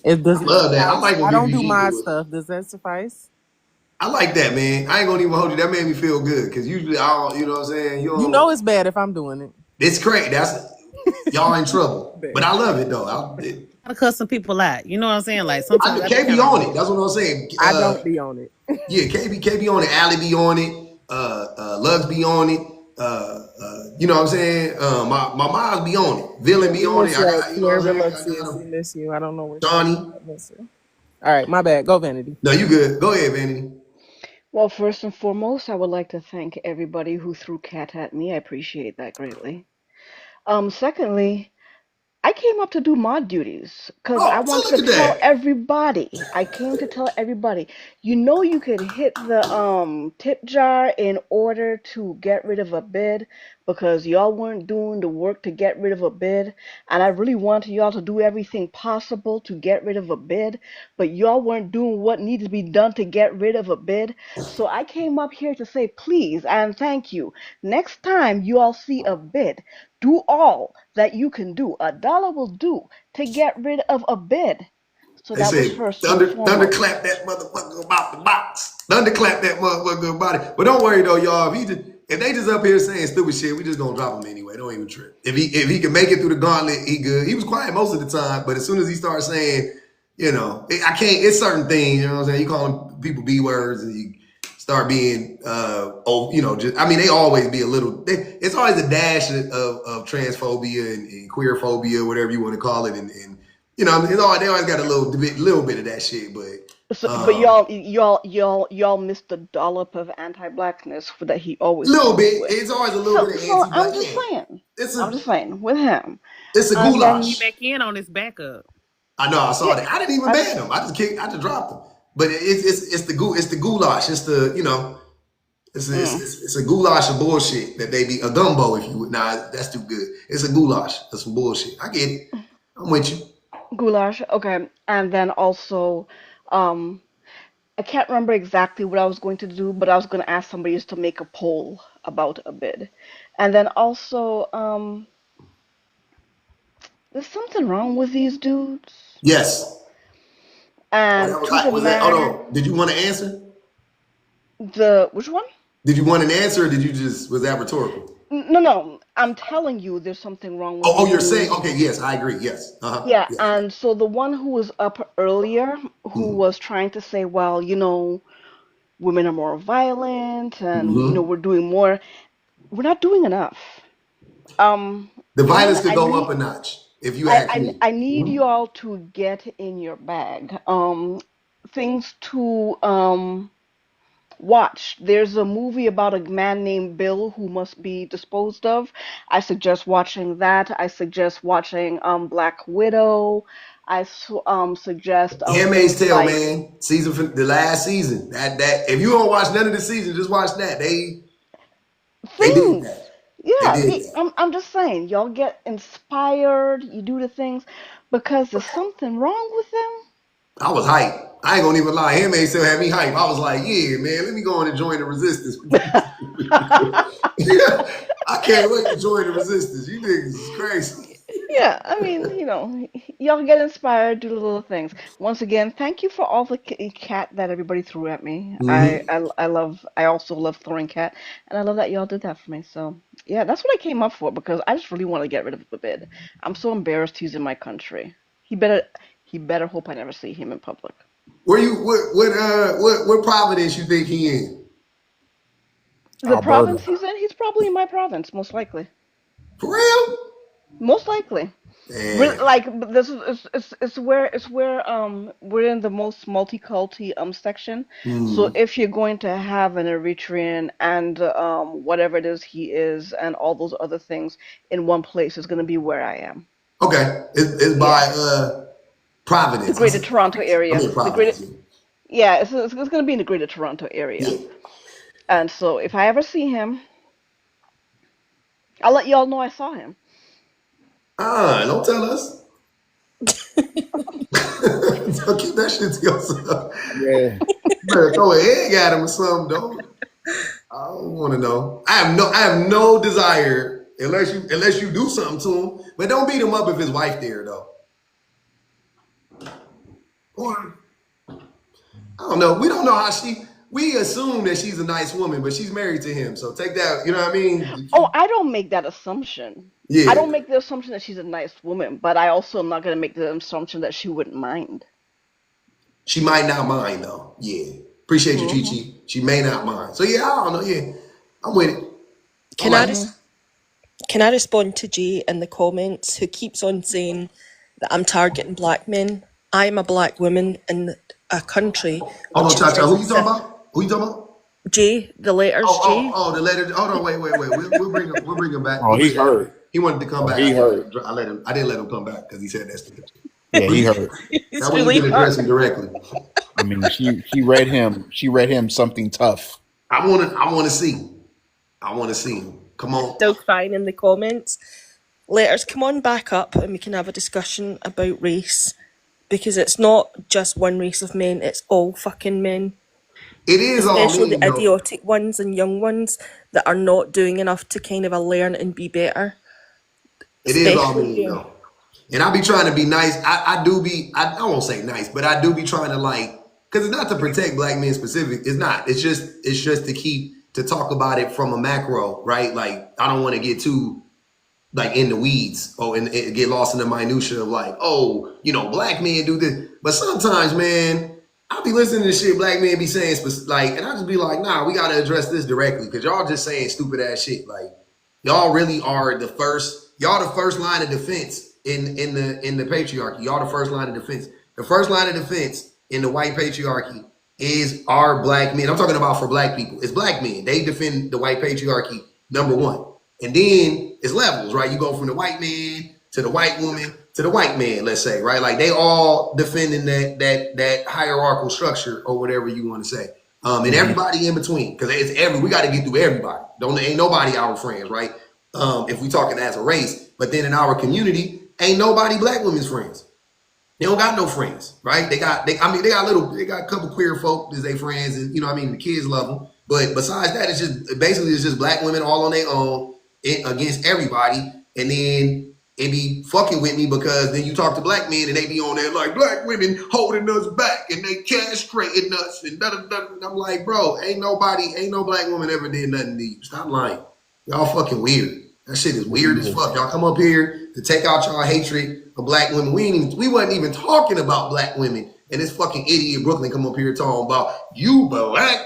Does I it love that. I suffice? like when I don't do BBG my do it. stuff. Does that suffice? I like that, man. I ain't gonna even hold you. That made me feel good because usually I don't, you know what I'm saying? You You don't. know it's bad if I'm doing it. It's crazy. That's y'all in trouble. But Bad. I love it though. I, Gotta cut some people out. You know what I'm saying? Like sometimes I be KB kind of on it. annoyed. That's what I'm saying. I don't be on it. Yeah, KB on it. Allie be on it. Lugs be on it. You know what I'm saying? My moms be on it. Villain be We on it. miss I you, got, you know what wherever I'm saying? Lux I got is. We miss you. I don't know where she is. Johnny. I miss her. All right, my bad. Go Vanity. No, you good. Go ahead, Vanity. Well, first and foremost, I would like to thank everybody who threw cat at me. I appreciate that greatly. Secondly, I came up to do mod duties because I Oh, so wanted look to at tell that. everybody. I came to tell everybody. You could hit the tip jar in order to get rid of a bid because y'all weren't doing the work to get rid of a bid, and I really wanted y'all to do everything possible to get rid of a bid, but y'all weren't doing what needed to be done to get rid of a bid. So I came up here to say please and thank you. Next time you all see a bid, do all that you can do. A dollar will do to get rid of a bid. So They that was say first and thunderclap foremost. that motherfucker about the box. Thunderclap that motherfucker about it. But don't worry though, y'all. if they just up here saying stupid shit, we just gonna drop him anyway. Don't even trip. If he can make it through the gauntlet, he good. He was quiet most of the time, but as soon as he starts saying, I can't. It's certain things. You know what I'm saying? You call people B words, and you start being, they always be a little. It's always a dash of transphobia and queerphobia, whatever you want to call it, and they always got a little bit of that shit, but. So, but y'all missed the dollop of anti-blackness that he always Little comes bit. with. It's always a little bit of anti-black. I'm just saying. It's I'm just saying with him. It's a And then goulash. Back in on his backup. I know. I saw that. I didn't even ban him. I just dropped him. But it's the goulash. It's the it's a goulash of bullshit that they be a gumbo if you would. Nah, that's too good. It's a goulash. That's some bullshit. I get it. I'm with you. goulash. Okay, and then also, I can't remember exactly what I was going to do, but I was going to ask somebody just to make a poll about a bid, and then also, there's something wrong with these dudes. Yes. And to the Was that? Hold man, on. Did you want to answer? which one? Did you want an answer, or was that rhetorical? No, I'm telling you, there's something wrong with Oh, these you're dudes. saying okay? Yes, I agree. Yes. Yeah, Yes. and so the one who was up earlier, who was trying to say, well, women are more violent, and we're doing more. We're not doing enough. The One, violence could I go up need a notch if you ask me. I need y'all to get in your bag. Things to watch. There's a movie about a man named Bill who must be disposed of. I suggest watching that. I suggest watching Black Widow. Suggest Handmaid's things Tale, like man. The last season. That if you don't watch none of the season, just watch that. They did things. that. They Yeah, did that. I'm just saying, y'all get inspired, you do the things because there's something wrong with them. I was hyped. I ain't gonna even lie. Handmaid's Tale had me hyped. I was like, yeah, man, let me go on and join the resistance. I can't wait to join the resistance. You niggas is crazy. Yeah, I mean, y'all get inspired, do the little things. Once again, thank you for all the cat that everybody threw at me. I also love throwing cat, and I love that y'all did that for me. So yeah, that's what I came up for because I just really want to get rid of the bid. I'm so embarrassed he's in my country. He better hope I never see him in public. What Providence you think he in? The Alberta. province he's in, he's probably in my province, most likely. For real? Most likely. Man. Like this is it's where we're in the most multiculti section. So if you're going to have an Eritrean and whatever it is he is and all those other things in one place, it's gonna be where I am. Okay. It's by The Providence. Greater Toronto I'm area. in Providence. It's gonna be in the Greater Toronto area. Yeah. And so if I ever see him, I'll let y'all know I saw him. Don't tell us. Don't keep that shit to yourself. Yeah. Better throw a egg at him or something, though. I don't want to know. I have no desire unless you do something to him. But don't beat him up if his wife there though. Or I don't know. We don't know how we assume that she's a nice woman, but she's married to him. So take that, you know what I mean? Oh, I don't make that assumption. I Yeah. don't make the assumption that she's a nice woman, but I also am not going to make the assumption that she wouldn't mind. She might not mind though. Yeah. Appreciate you, Chi. She may not mind. So yeah, I don't know. Yeah. I'm with it. Can I respond to Jay in the comments who keeps on saying that I'm targeting black men? I'm a black woman in a country Hold which on, is Cha-Cha. very Who you talking about? Who you talking about? Jay, the letters Jay. The letter. Hold on, wait. We'll bring him back. Oh, he hurt. He wanted to come Oh, back. he hurt. I didn't let him come back because he said that's the. Yeah, he hurt. It's That way really you can address hard. him directly. I mean, she read him something tough. I want to see. I want to see him. Come on. Still crying in the comments. Letters, come on back up and we can have a discussion about race. Because it's not just one race of men, it's all fucking men. It is all Especially men, the though. idiotic ones and young ones that are not doing enough to kind of learn and be better. It is all Especially men, you. though. And I be trying to be nice. I won't say nice, but I do be trying to because it's not to protect black men specific. It's not. It's just to to talk about it from a macro, right? Like I don't want to get too like in the weeds or and get lost in the minutia of like, oh, you know, black men do this. But sometimes, man, I'll be listening to shit black men be saying, like, and I just be like, nah, we got to address this directly because y'all just saying stupid ass shit. Like, y'all really are the first. Y'all the first line of defense in the patriarchy. Y'all the first line of defense. The first line of defense in the white patriarchy is our black men. I'm talking about for black people. It's black men. They defend the white patriarchy, number one. And then it's levels, right? You go from the white man to the white woman to the white man, let's say, right? Like they all defending that hierarchical structure or whatever you want to say. And everybody in between, because we got to get through everybody. Ain't nobody our friends, right? If we talking as a race, but then in our community, ain't nobody black women's friends. They don't got no friends, right? They got a couple queer folk as they friends, and you know what I mean, the kids love them. But besides that, it's just black women all on their own against everybody, and then it be fucking with me because then you talk to black men and they be on there like black women holding us back and they castrating us and da da da. I'm like, bro, ain't no black woman ever did nothing to you. Stop lying. Y'all fucking weird. That shit is weird as fuck. Y'all come up here to take out y'all hatred of black women. We wasn't even talking about black women, and this fucking idiot Brooklyn come up here talking about you black,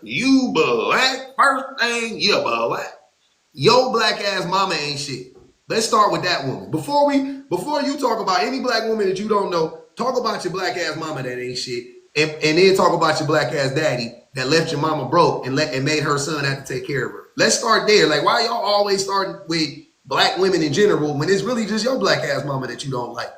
you black. First thing, you black. Yo black ass mama ain't shit. Let's start with that woman. Before you talk about any black woman that you don't know, talk about your black ass mama that ain't shit. And then talk about your black ass daddy that left your mama broke and made her son have to take care of her. Let's start there. Like, why y'all always starting with black women in general when it's really just your black ass mama that you don't like?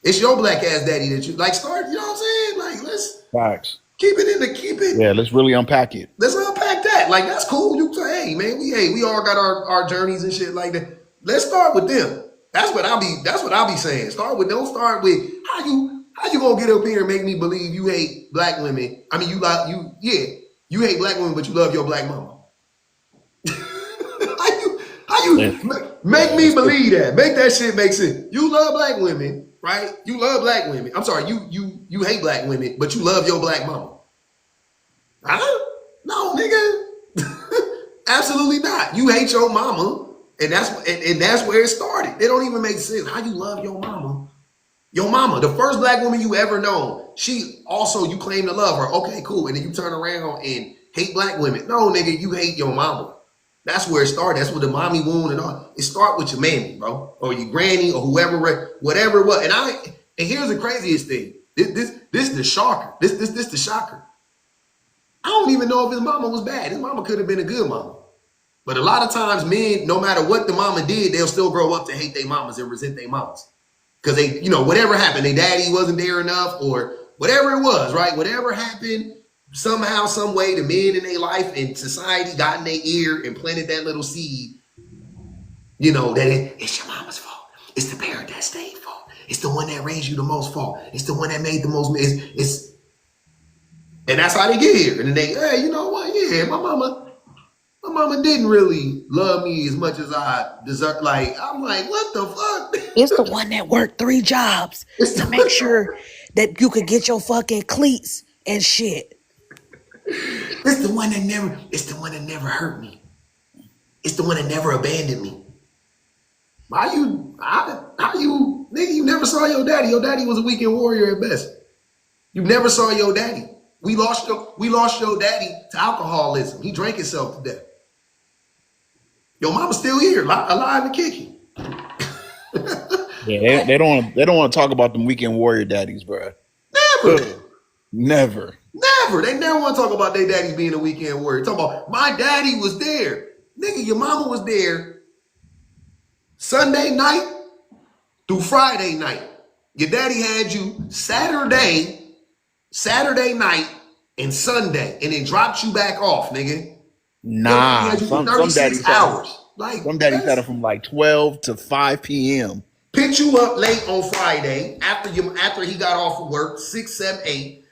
It's your black ass daddy that you like. Start, you know what I'm saying? Like, let's Facts. keep it. Yeah, let's really unpack it. Let's unpack that. Like, that's cool. You say, hey man, we all got our journeys and shit like that. Let's start with them. That's what I'll be saying. Don't start with how you gonna get up here and make me believe you hate black women. I mean, you hate black women, but you love your black mama. how you make me believe that? Make that shit make sense. You love black women, right? You love black women. I'm sorry, you hate black women, but you love your black mama. Huh? No, nigga. Absolutely not. You hate your mama, and that's where it started. It don't even make sense. How you love your mama? Your mama, the first black woman you ever known, she also, you claim to love her. Okay, cool. And then you turn around and hate black women. No, nigga, you hate your mama. That's where it started. That's where the mommy wound and all. It start with your mammy, bro, or your granny, or whoever, whatever it was. And here's the craziest thing. This the shocker. This the shocker. I don't even know if his mama was bad. His mama could have been a good mama. But a lot of times men, no matter what the mama did, they'll still grow up to hate their mamas and resent their mamas. Because they, you know, whatever happened, their daddy wasn't there enough or whatever it was, right? Whatever happened, somehow, some way, the men in their life and society got in their ear and planted that little seed, you know, that it's your mama's fault. It's the parent that stayed fault. It's the one that raised you the most fault. It's the one that made the most, and that's how they get here. And then they, hey, you know what? Yeah, my mama didn't really love me as much as I deserve. Like, I'm like, what the fuck? It's the one that worked 3 jobs to make sure that you could get your fucking cleats and shit. It's the one that never hurt me. It's the one that never abandoned me. How you, nigga, you never saw your daddy. Your daddy was a weekend warrior at best. You never saw your daddy. We lost your daddy to alcoholism. He drank himself to death. Your mama's still here, alive and kicking. Yeah, they don't want to talk about them weekend warrior daddies, bro. Never. They never want to talk about their daddies being a weekend warrior. Talk about my daddy was there. Nigga, your mama was there Sunday night through Friday night. Your daddy had you Saturday night and Sunday, and then dropped you back off, nigga. Nah, some daddies hours. Like some daddies had it from like 12 to 5 p.m. Picked you up late on Friday after he got off of work, 6, 7, 8.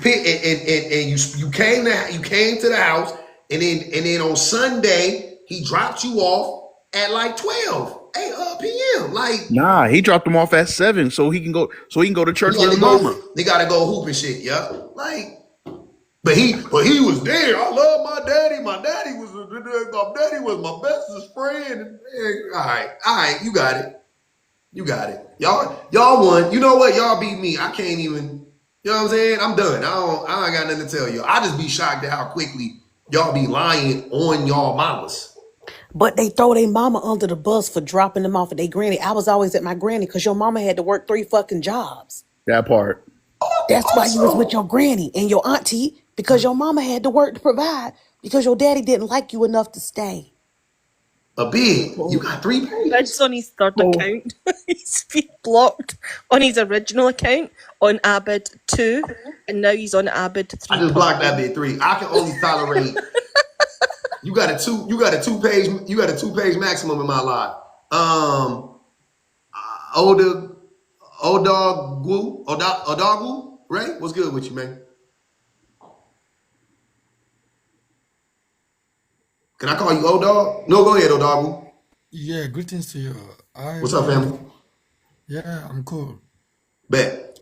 And you came to the house, and then on Sunday he dropped you off at like 12 p.m. Like, nah, he dropped him off at 7 so he can go to church with his mama. They gotta go hoop and shit, yeah. Like, But he was there. I love my daddy. My daddy was my bestest friend. All right, you got it. You got it. Y'all won. You know what? Y'all beat me. I can't even. You know what I'm saying? I'm done. I ain't got nothing to tell you. I just be shocked at how quickly y'all be lying on y'all mamas. But they throw their mama under the bus for dropping them off at their granny. I was always at my granny because your mama had to work 3 fucking jobs. That part. That's why you was with Also, your granny and your auntie because your mama had to work to provide because your daddy didn't like you enough to stay. a big. You got 3 Bid's pages. on his third Oh, account. He's been blocked on his original account on Abid 2, and now he's on Abid I just blocked that 3.1. big 3. I can only tolerate. You got a 2. You got a 2-page. You got a 2-page maximum in my life. Older, Odogwu, right? What's good with you, man? Can I call you Odog? No, go ahead, Odogwu. Yeah, greetings to you. What's up, I family? just, yeah, I'm cool. Bet.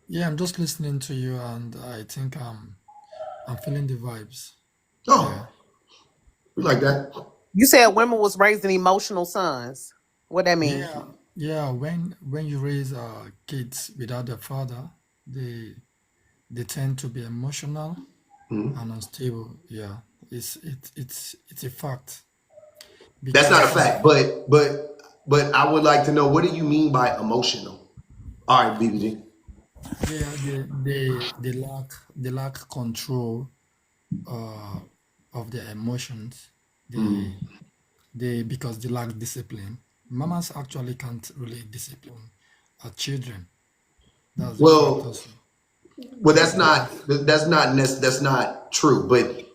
Yeah, I'm just listening to you, and I think I'm feeling the vibes. Yeah, Oh, we like that. You said women was raising emotional sons. What that mean? yeah, yeah. When you raise kids without their father, they tend to be emotional Mhm. and unstable. Yeah, it's a fact That's not a because fact, but I would like to know, what do you mean by emotional? All right, BBG. yeah, they lack control uh of their emotions. Mhm. They because they lack discipline. Mamas actually can't really discipline children. That's a fact Well, also. well, That's a fact. that's not true. But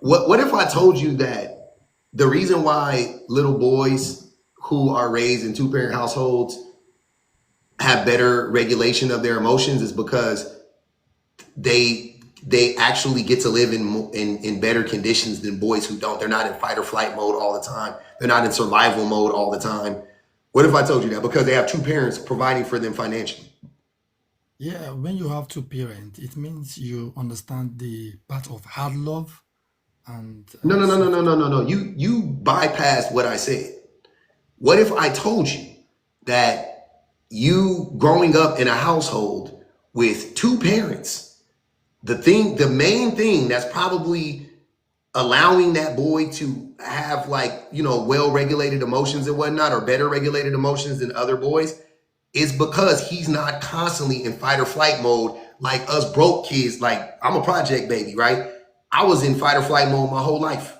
what if I told you that the reason why little boys who are raised in 2-parent households have better regulation of their emotions is because they actually get to live in better conditions than boys who don't. They're not in fight or flight mode all the time. They're not in survival mode all the time. What if I told you that? Because they have 2 parents providing for them financially. Yeah, when you have two parents, it means you understand the part of hard love and No, no, no, no, no, soft. no, no, no. You bypassed what I said. What if I told you that you growing up in a household with 2 parents, the main thing that's probably allowing that boy to have, like, well regulated emotions and whatnot, or better regulated emotions than other boys, is because he's not constantly in fight or flight mode like us broke kids. Like, I'm a project baby, right? I was in fight or flight mode my whole life.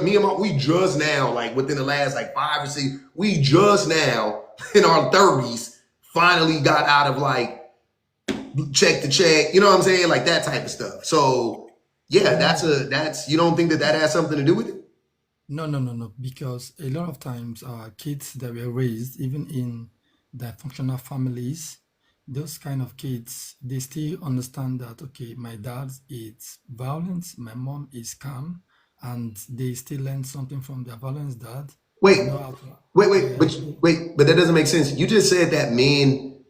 Me and we just now, like within the last like 5 or 6, we just now in our 30s finally got out of like check to check, you know what I'm saying? Like that type of stuff. So yeah, No, you don't think that has something to do with it? no, no, no, no. Because a lot of times, kids that were raised, even in dysfunctional families, those kind of kids, they still understand that, okay, my dad is violent, my mom is calm, and they still learn something from their violent dad. Wait, They know how to, wait, yeah, but that doesn't make sense. You just said that men,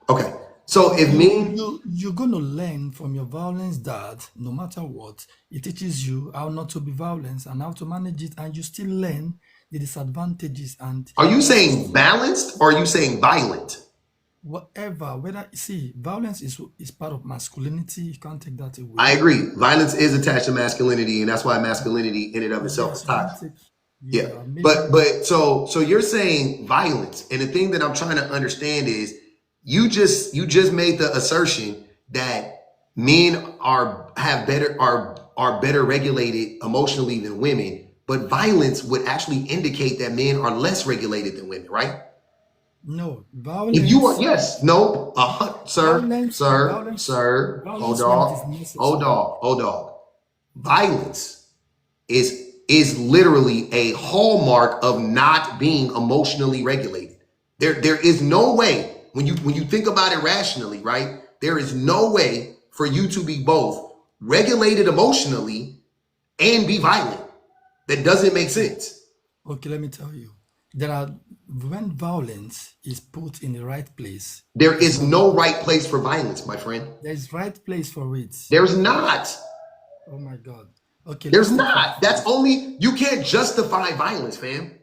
okay. So if men, you're gonna learn from your violence dad, no matter what. It teaches you how not to be violent and how to manage it, and you still learn the disadvantages and are you it's saying balanced or are you saying violent? whatever. Whether see, violence is part of masculinity. You can't take that I away. agree. Violence is attached to masculinity, and that's why masculinity in and of itself Yeah, is you toxic. can't take. Yeah. Yeah, But maybe. so you're saying violence. And the thing that I'm trying to understand is you just made the assertion that men are better regulated emotionally than women, but violence would actually indicate that men are less regulated than women, right? No, If you are, violence, yes, no, hold violence when it is on, necessary. hold on. Violence is literally a hallmark of not being emotionally regulated. There is no way, when you think about it rationally, right? There is no way for you to be both regulated emotionally and be violent. That doesn't make Okay, sense. okay. Let me tell you. There are when violence is put in the right place, There is is when no right place for violence, my friend. there is right place for it. There's not. Oh my God. Okay, There's let's take for not. That's instance. only, you can't justify violence, fam.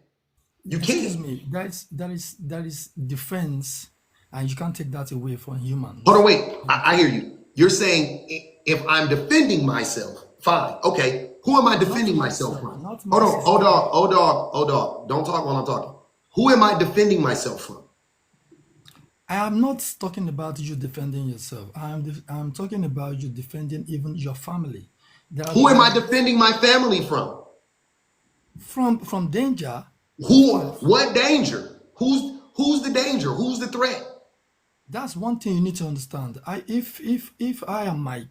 You Excuse can't. me. That is defense, and you can't take that away from Hold on, humans. wait. I hear you. You're saying if I'm defending myself, fine. Okay. Who am I Not defending myself myself, from? not Hold my on. Hold sister. on. Hold on. Hold on. Don't talk while I'm talking. Who am I defending myself from? I am not talking about you defending yourself. I'm talking about you defending even your family. Who am There I are defending my family from? from danger, of Who? course. What danger? Who's the danger? Who's the threat? That's one thing you need to understand. If I am my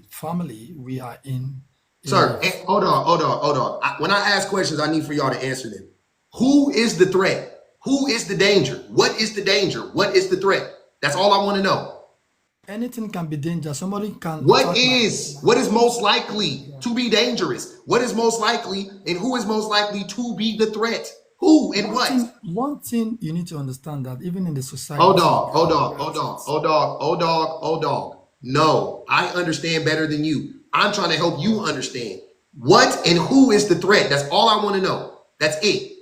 family, we are in a Sir, hold on. When I ask questions, I need for y'all to answer them. Who is the threat? Who is the danger? What is the danger? What is the threat? That's all I want to know. anything can be danger. Somebody can What attack is? my What is most house. likely Yeah. to be dangerous? What is most likely, and who is most likely to be the threat? Who and One what? thing, one thing you need to understand that even in the Hold society, on, hold on, there are hold on, threats. hold on, hold on, hold on. No, I understand better than you. I'm trying to help you understand. What and who is the threat? That's all I want to know. That's it.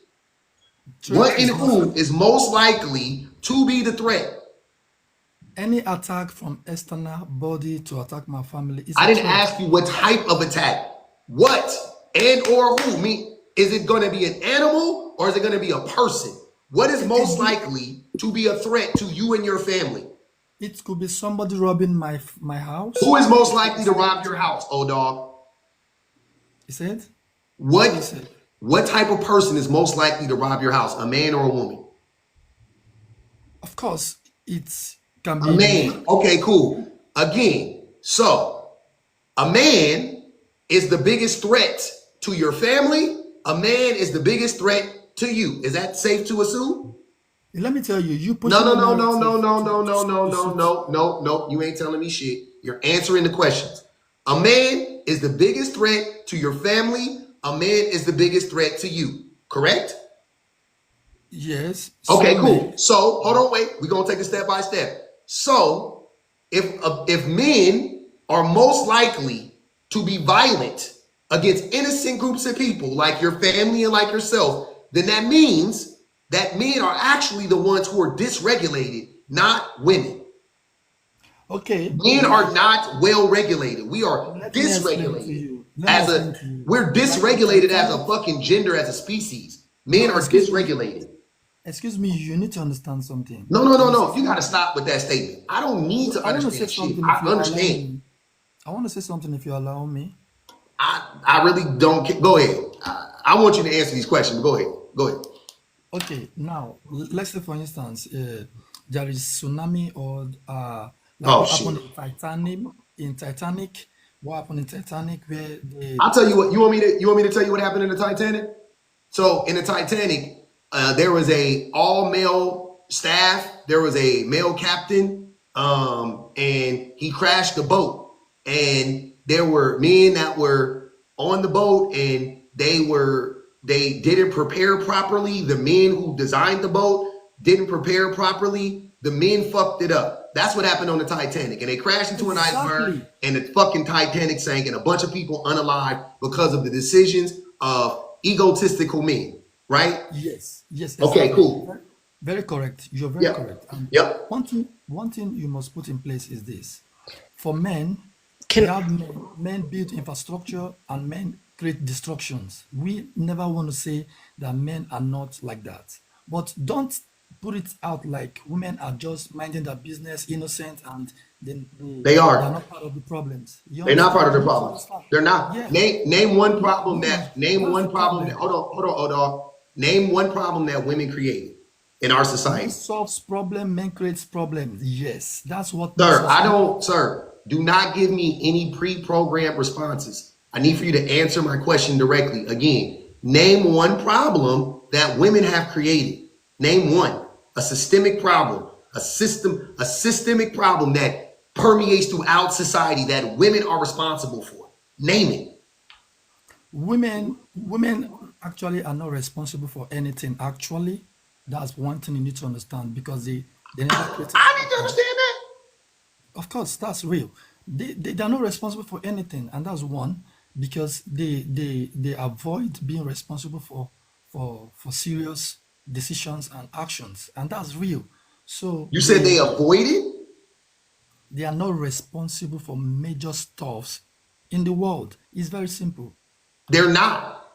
Threat What and is who nothing. is most likely to be the threat? Any attack from external body to attack my family is I a didn't threat. ask you what type of attack. What and or who? Me? Is it going to be an animal or is it going to be a person? What is It most could be likely to be a threat to you and your family? it could be somebody robbing my Who house. is most It could be likely to rob somebody. your house, old dog? He said, what did he What say? what type of person is most likely to rob your house? A man or a woman? Of course, it can A be man. men. Okay, cool. Again, so a man is the biggest threat to your family. A man is the biggest threat to you. Is that safe to assume? Let me tell you, you No, pushing no, a no, no, no, narrative no, to no, no, no, to no, suit. no, no, no. You ain't telling me shit. You're answering the questions. A man is the biggest threat to your family. A man is the biggest threat to you. Correct? Yes, Okay, some cool. men. So hold on, wait. We're gonna take it step by step. So if men are most likely to be violent against innocent groups of people like your family and like yourself, then that means that men are actually the ones who are dysregulated, not women. Okay, Men are not well regulated. We are let me explain to dysregulated you. Let me as explain a to you. we're Like the dysregulated as a Titanic. fucking gender, as a species. Men No, are excuse me. dysregulated. Excuse me. You need to understand something. No, no, I no, want to say no. You got to something. stop with that statement. I don't need No, to I want to say understand shit. something if I you allow understand. me. I want to say something if you allow me. I really don't. Go ahead. I want you to answer these questions. Go ahead. Go ahead. Okay, now let's say for instance, there is tsunami or like Oh what happened shit. in Titanic. In Titanic, what happened in Titanic, where the I'll tell you what. You want me to tell you what happened in the Titanic? So in the Titanic, there was a all male staff. There was a male captain, and he crashed the boat. And there were men that were on the boat, and they didn't prepare properly. The men who designed the boat didn't prepare properly. The men fucked it up. That's what happened on the Titanic, and they crashed into an iceberg, exactly. and the fucking Titanic sank, and a bunch of people unalive because of the decisions of egotistical men. Right? Yes, yes, Okay, exactly. cool. Very, very correct. You're very correct. Yep. And Yep. one thing you must put in place is this: for men, we Can have men build infrastructure and men create destructions. We never want to say that men are not like that, but don't put it out like women are just minding their business, innocent, and then They they are are. not part of the problems. You They're not part understand? of You the need to problem. understand. They're not. Yeah, Name one problem women. that name That's the one problem that problem. hold on. Name one problem that women created in our Men society. solves problem, men creates problems. Yes, that's what makes Sir, us human. do not give me any pre-programmed responses. I need for you to answer my question directly. Again, name one problem that women have created. Name one. A systemic problem, a systemic problem that permeates throughout society that women are responsible for. Name it. Women actually are not responsible for anything. Actually, that's one thing you need to understand because they never created I need to structure. understand that. Of course, that's real. They are not responsible for anything, and that's one because they avoid being responsible for serious decisions and actions, and that's real. So You said they avoided? they are not responsible for major stuffs in the world. It's very simple. They're not.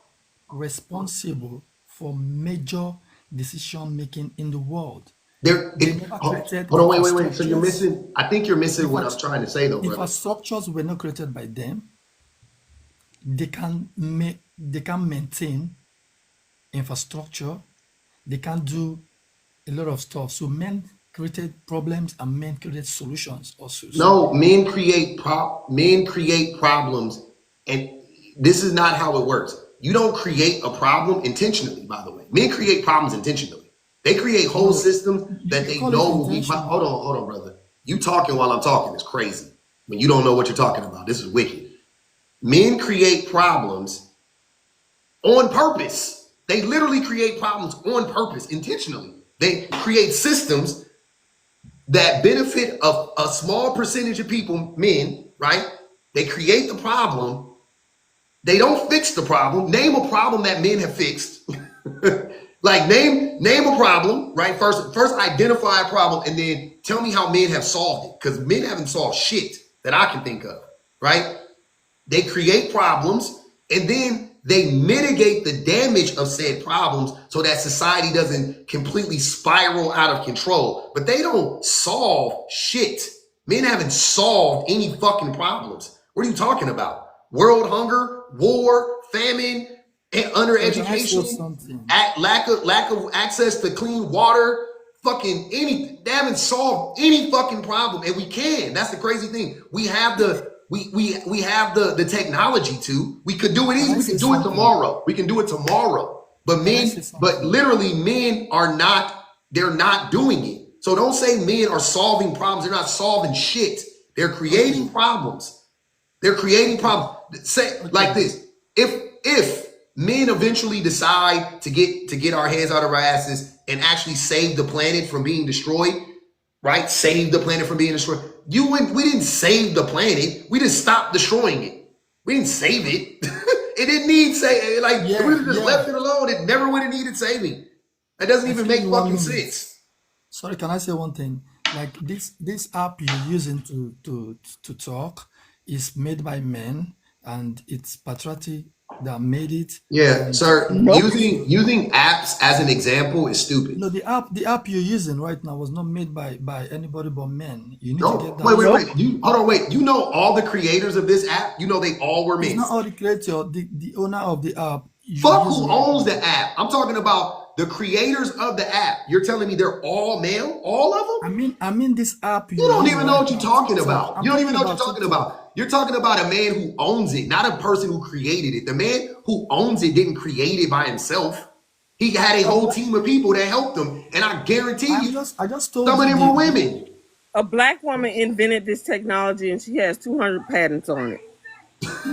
Responsible for major decision making in the world. They're They never created hold on, wait. So you're infrastructures. missing. I think you're missing what I'm Infra- trying to say, though, brother. Infrastructures were not created by them. They can maintain infrastructure. They can do a lot of stuff. So men created problems and men created solutions also. So No, men create problems, and this is not how it works. You don't create a problem intentionally, by the way. Men create problems intentionally. They create whole no, systems that you they call it know will be. intentional. Hold on, brother. You talking while I'm talking is crazy. When you don't know what you're talking about, this is wicked. Men create problems on purpose. They literally create problems on purpose, intentionally. They create systems that benefit a small percentage of people, men, right? They create the problem. They don't fix the problem. Name a problem that men have fixed. Like name a problem, right? First identify a problem and then tell me how men have solved it. Because men haven't solved shit that I can think of, right? They create problems and then they mitigate the damage of said problems so that society doesn't completely spiral out of control. But they don't solve shit. Men haven't solved any fucking problems. What are you talking about? World hunger, war, famine, So can I say undereducation, something? lack of access to clean water, fucking anything. They haven't solved any fucking problem, and we can. That's the crazy thing. We have the technology to. We could do it Can easy. I We say can do it something? tomorrow. We can do it tomorrow. Can I say But something? literally, men are not. They're not doing it. So don't say men are solving problems. They're not solving shit. They're creating Okay, problems. They're creating okay, problems. Say like okay. this: if men eventually decide to get our heads out of our asses and actually save the planet from being destroyed, right? Save the planet from being destroyed. We didn't save the planet. We just stopped destroying it. We didn't save it. It didn't need like if we Yeah, would have just yeah. left it alone, it never would have needed saving. That doesn't even Excuse make me one fucking minute. sense. Sorry, can I say one thing? Like this app you're using to talk is made by men, and it's patriotic that made it, Yeah, and sir. Nope. Using apps as an example is stupid. no, the app you're using right now was not made by anybody but men. You need to get No, that. Nope. You hold on, wait. You know all the creators of this app? You know they all were It's men. not all the creator, the owner of the app you're Fuck using who right owns now. the app. I'm talking about the creators of the app. You're telling me they're all male? All of them? I mean this app You you're don't using even know right what you're now, talking TikTok. about. I'm You don't even talking know what you're about talking TikTok. about. You're talking about a man who owns it, not a person who created it. The man who owns it didn't create it by himself. He had a A whole black, team of people that helped him. And I guarantee you, I just told some of you them were women. A black woman invented this technology and she has 200 patents on it.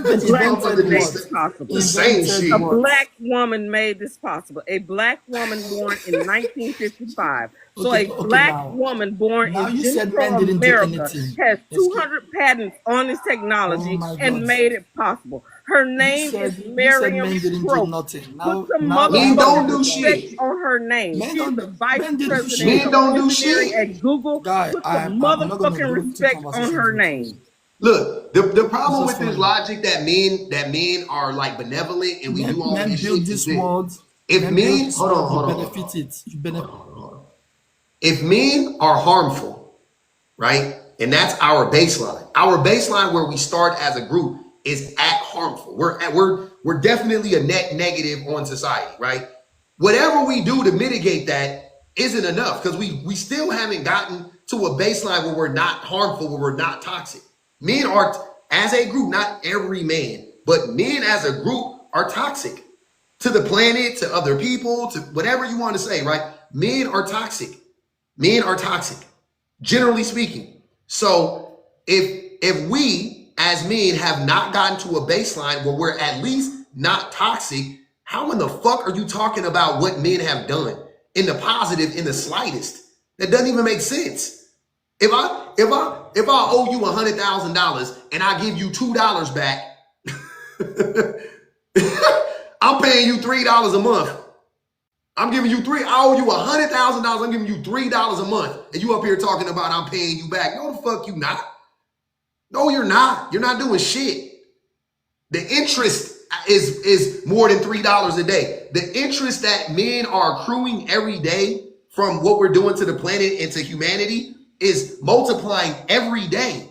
A even This black invented woman motherfucker made what? this the possible. same Invented A shit. what? black woman made this possible. A black woman born in 1955. So Okay, a okay. black Now, woman born now in you Jim said men Crow didn't do America anything. has Excuse. 200 patents on this Oh technology my and God. made it possible. Her name is You said Miriam men didn't do Croak. nothing. Put Now some now I Men have to don't motherfucking do apologize. respect shit. on her name. Men She's don't the do, vice men didn't do president Men shit. of don't do engineering shit. at Google. Guy, Put some I'm not gonna motherfucking go into respect on conversations her with you. name. Look, the It's problem just with this funny. logic that men are like benevolent and we Men do all of men this build shit is this this. world. If Men build men, this world. You benefit hold it. You benefit. on. If men are harmful, right? And that's our baseline. Our baseline where we start as a group is at harmful. We're definitely a net negative on society, right? Whatever we do to mitigate that isn't enough because we still haven't gotten to a baseline where we're not harmful, where we're not toxic. Men are, as a group, not every man, but men as a group are toxic to the planet, to other people, to whatever you want to say, right? Men are toxic. Men are toxic, generally speaking. So if we as men have not gotten to a baseline where we're at least not toxic, How in the fuck are you talking about what men have done in the positive in the slightest? That doesn't even make sense. If I owe you $100,000 and I give you $2 back, I'm paying you $3 a month. I'm giving you I owe you $100,000. I'm giving you $3 a month, and you up here talking about I'm paying you back. No, the fuck you not. No, you're not. You're not doing shit. The interest is more than $3 a day. The interest that men are accruing every day from what we're doing to the planet and to humanity is multiplying every day.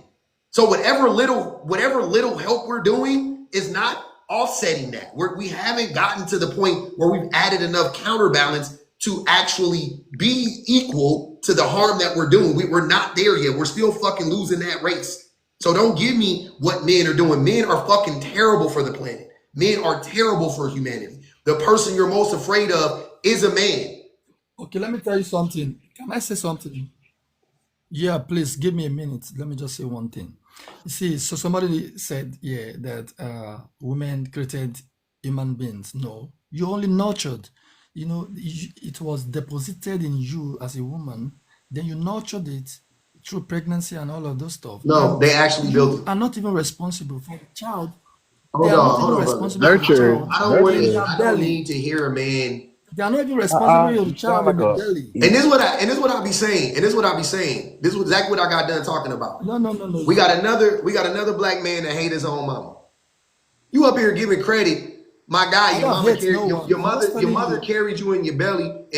So whatever little help we're doing is not offsetting that. We haven't gotten to the point where we've added enough counterbalance to actually be equal to the harm that we're doing. We're not there yet. We're still fucking losing that race. So don't give me what men are doing. Men are fucking terrible for the planet. Men are terrible for humanity. The person you're most afraid of is a man. Okay, let me tell you something. Can I say something? Yeah, please give me a minute. Let me just say one thing. You see, so somebody said, yeah, that women created human beings. No, you only nurtured. You know, it was deposited in you as a woman. Then you nurtured it through pregnancy and all of those stuff. No, And they actually built you it. are not even responsible for the child. They Hold are not on, even hold on, brother. responsible for the Nurture, child I don't want in nurture. to. their I don't belly. need to hear a man. They are not even responsible for the You sound child like in the a. belly. And this is what I be saying. And this is what I be saying. This is exactly what I got done talking about. No. We got another black man that hate his own mama. You up here giving credit, my guy. I Your don't mama hate carried no one. I'm just your telling mother you. carried you in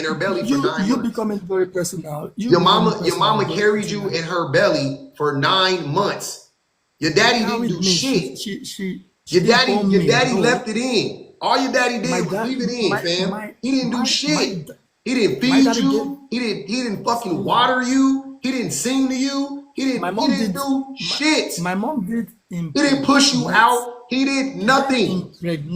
her belly for 9 You months. becoming very personal. You Your becoming mama personal, very carried you personal. in her belly for 9 months. Your She daddy didn't carried do me. shit. She didn't own Your me. daddy No, left it in. All your daddy my did was dad, leave it in, fam. He didn't do shit. He didn't my feed daddy gave. you. He didn't fucking See, water you. He didn't sing to you. my He mom didn't did. do shit. My mom did He didn't push you impregnate. out. He did She didn't nothing.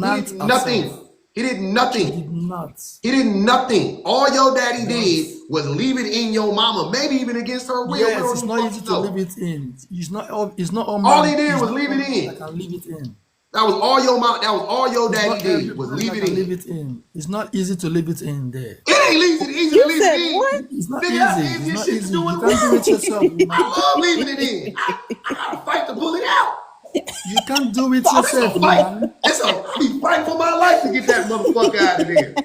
He did impregnate herself. nothing. He did She nothing. did not. He did nothing. All your daddy Once. did was leave it in your mama, maybe even against her will. We Yes, don't it's even not easy fucking to leave know. it in. It's not all All he man. did It's was not leave all it man that in. can leave it in. That was all your mom. That was all your It's daddy not did was everybody leave that it can leave in. it in. It's not easy to leave it in there. It ain't easy You to leave it said in. what? It's not Nigga, that's easy. the It's easiest not shit to easy. do in You the can't do world. it yourself, I woman. love leaving it in. I gotta fight to pull it out. You can't do it Fuck, it's a yourself, fight. man. I be fighting for my life to get that motherfucker out of there.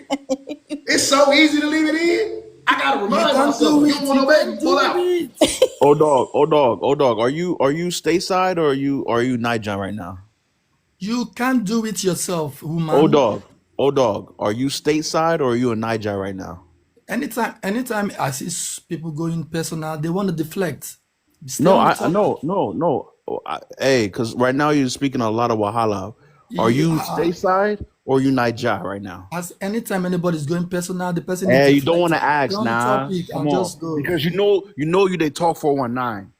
It's so easy to leave it in. I gotta You remind can't myself, do if you don't it. want You no baby, can't pull do out. it. Oh dog. Are you stateside or are you Niger right now? You can't do it yourself, Oh woman. dog. Oh dog. Are you stateside or are you in Niger right now? Anytime I see people going personal, they want to deflect. Stay No, on the I topic. no. Hey, because right now you're speaking a lot of Wahala. Are You, you stateside or are you Niger right now? as anytime anybody's going personal, the person needs Hey, to you don't deflect. want to Stay ask, on the nah. topic Come and on, just go. because you they talk 419.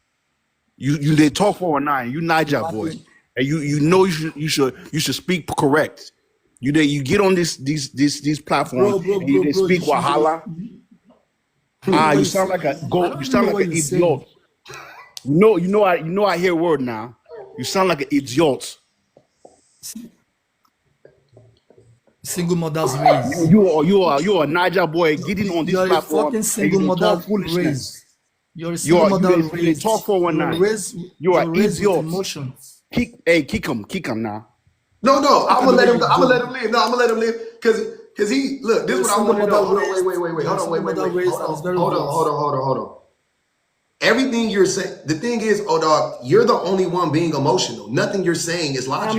You they talk 419. You Niger boy, Imagine, and you should speak correct. You get on these platforms and they bro. speak Wahala. I don't know what You you sound say. like a I go. You don't even sound know like what an you're saying. idiot. I hear word now. You sound like an idiot. Single mothers raise. You are a Niger boy getting on this You're a platform fucking and you single they mother talk foolishness. raised. You're a single mother They talk raised. 419. You are You're raised with idiot. emotions. Kick him now. No, Look I'm at gonna the way let him. you I'm gonna let do. him live. No, I'm gonna let him live because he look. This You're is a what I single want to know. mother Hold on, raised. wait. You're a Hold on, single mother raised, and it's very obvious. hold on. Everything you're saying. The thing is, oh dog, you're the only one being emotional. Nothing you're saying is logical.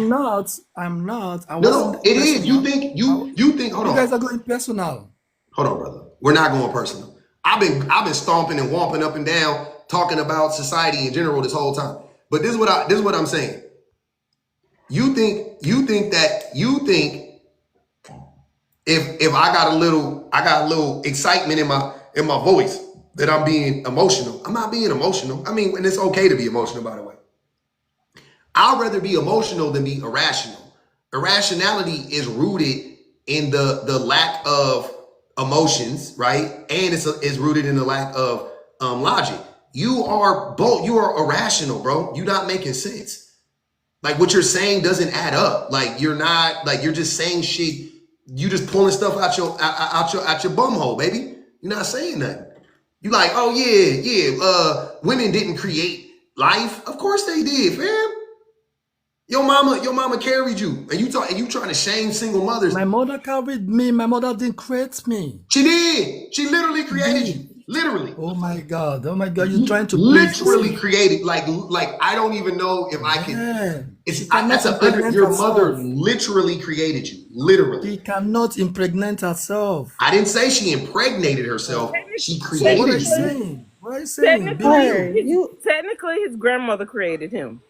I'm not. I No, wasn't it is. You personal. think you think. Hold You guys on. are going personal. Hold on, brother. We're not going personal. I've been stomping and whomping up and down, talking about society in general this whole time. But this is what I'm saying. You think if I got a little excitement in my voice that I'm being emotional. I'm not being emotional. I mean, and it's okay to be emotional, by the way. I'd rather be emotional than be irrational. Irrationality is rooted in the lack of emotions, right? And it's rooted in the lack of logic. You are irrational, bro. You're not making sense. Like what you're saying doesn't add up. Like you're just saying shit you just pulling stuff out your bum hole, baby. You're not saying nothing. You like, oh yeah, women didn't create life. Of course they did, fam. Your mama carried you, and you trying to shame single mothers. My mother carried me. My mother didn't create me. She did. She literally created you. Literally. Oh my God. You're trying to literally created. Like I don't even know if I can. Your mother literally created you. Literally. She cannot impregnate herself. I didn't say she impregnated herself. She created What are you you. saying? What are you saying? Technically, his grandmother created him.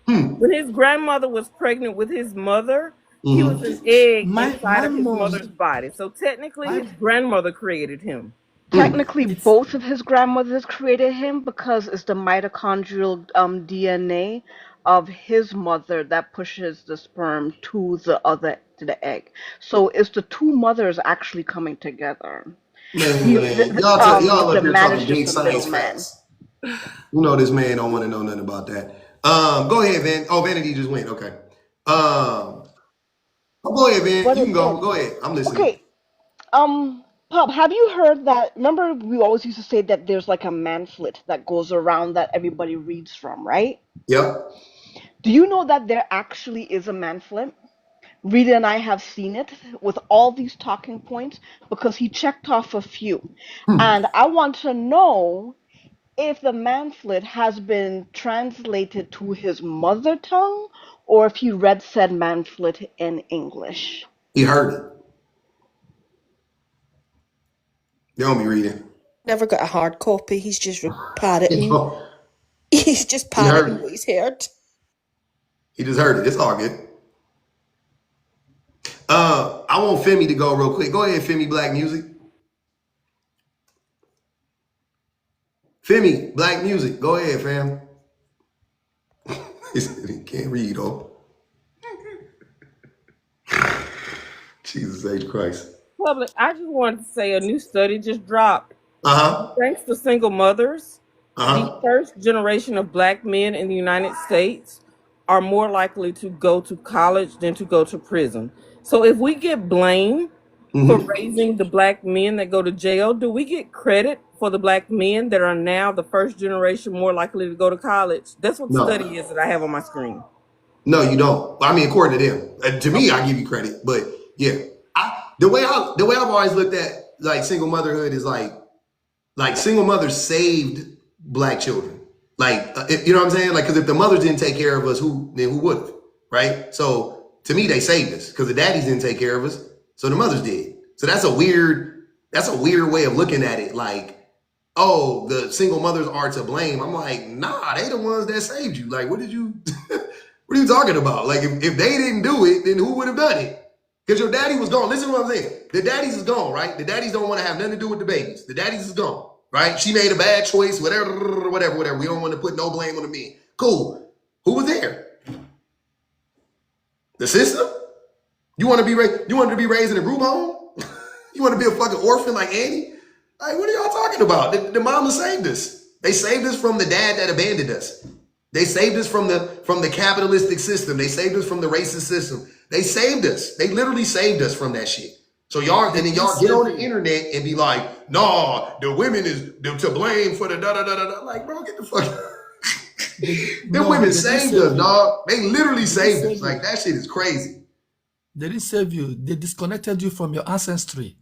When his grandmother was pregnant with his mother, he was an egg inside of his mother's body. So technically, his grandmother created him. Technically, both of his grandmothers created him because it's the mitochondrial DNA of his mother that pushes the sperm to the egg. So it's the two mothers actually coming together. Man, y'all up here talking big science facts. You know this man don't want to know nothing about that. Go ahead, Van. Oh, Vanity just went. Okay. Go ahead, Van. You can go. Go ahead. I'm listening. Okay. Pop, have you heard that? Remember, we always used to say that there's like a manflet that goes around that everybody reads from, right? Yep. Do you know that there actually is a manflet? Rita and I have seen it with all these talking points because he checked off a few. And I want to know if the manflet has been translated to his mother tongue or if he read said manflet in English. He heard it. You don't be reading. Never got a hard copy. He's just parroting. He's just parroting what he's heard. He just heard it. It's all good. I want Femi to go real quick. Go ahead, Femi, Black Music. Femi, Black Music. Go ahead, fam. He can't read, oh. Jesus H. Christ. Public, I just wanted to say a new study just dropped. Thanks to single mothers, the first generation of Black men in the United States are more likely to go to college than to go to prison. So if we get blamed for raising the Black men that go to jail, do we get credit for the Black men that are now the first generation more likely to go to college? That's what the study is that I have on my screen. No, you don't. I mean, according to them. To me, I give you credit, but yeah, the way I've always looked at like single motherhood is like single mothers saved Black children. Like, you know what I'm saying? Like, because if the mothers didn't take care of us, who would have? Right? So to me, they saved us because the daddies didn't take care of us, so the mothers did. So that's a weird way of looking at it. Like, oh, the single mothers are to blame. I'm like, nah, they the ones that saved you. Like, what are you talking about? Like, if they didn't do it, then who would have done it? Because your daddy was gone. Listen to what I'm saying. The daddies is gone, right? The daddies don't want to have nothing to do with the babies. The daddies is gone, right? She made a bad choice, whatever. We don't want to put no blame on the men. Cool. Who was there? The sister? You want to be raised in a group home? You want to be a fucking orphan like Annie? Like, what are y'all talking about? The mama saved us. They saved us from the dad that abandoned us. They saved us from the capitalistic system. They saved us from the racist system. They saved us. They literally saved us from that shit. So y'all get on the internet and be like, nah, the women is to blame for the da-da-da-da-da. Like, bro, get the fuck out. Them women saved us, dog. They literally saved us. Like, that shit is crazy. They didn't save you. They disconnected you from your ancestry.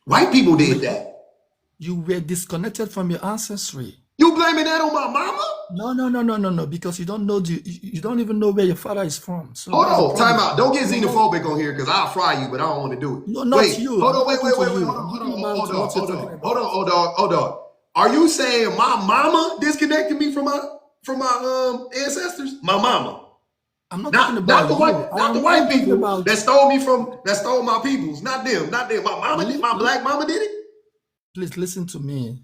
White people did that. You were disconnected from your ancestry. You blaming that on my mama? No, because you don't know you don't even know where your father is from. So hold on, time out. Don't get xenophobic on here because I'll fry you, but I don't want to do it. No, not you. Hold on, wait. Hold on. Are you saying my mama disconnected me from my ancestors? My mama. I'm not talking about not the white people that stole my peoples. Not them. My mama did. My Black mama did it. Please listen to me.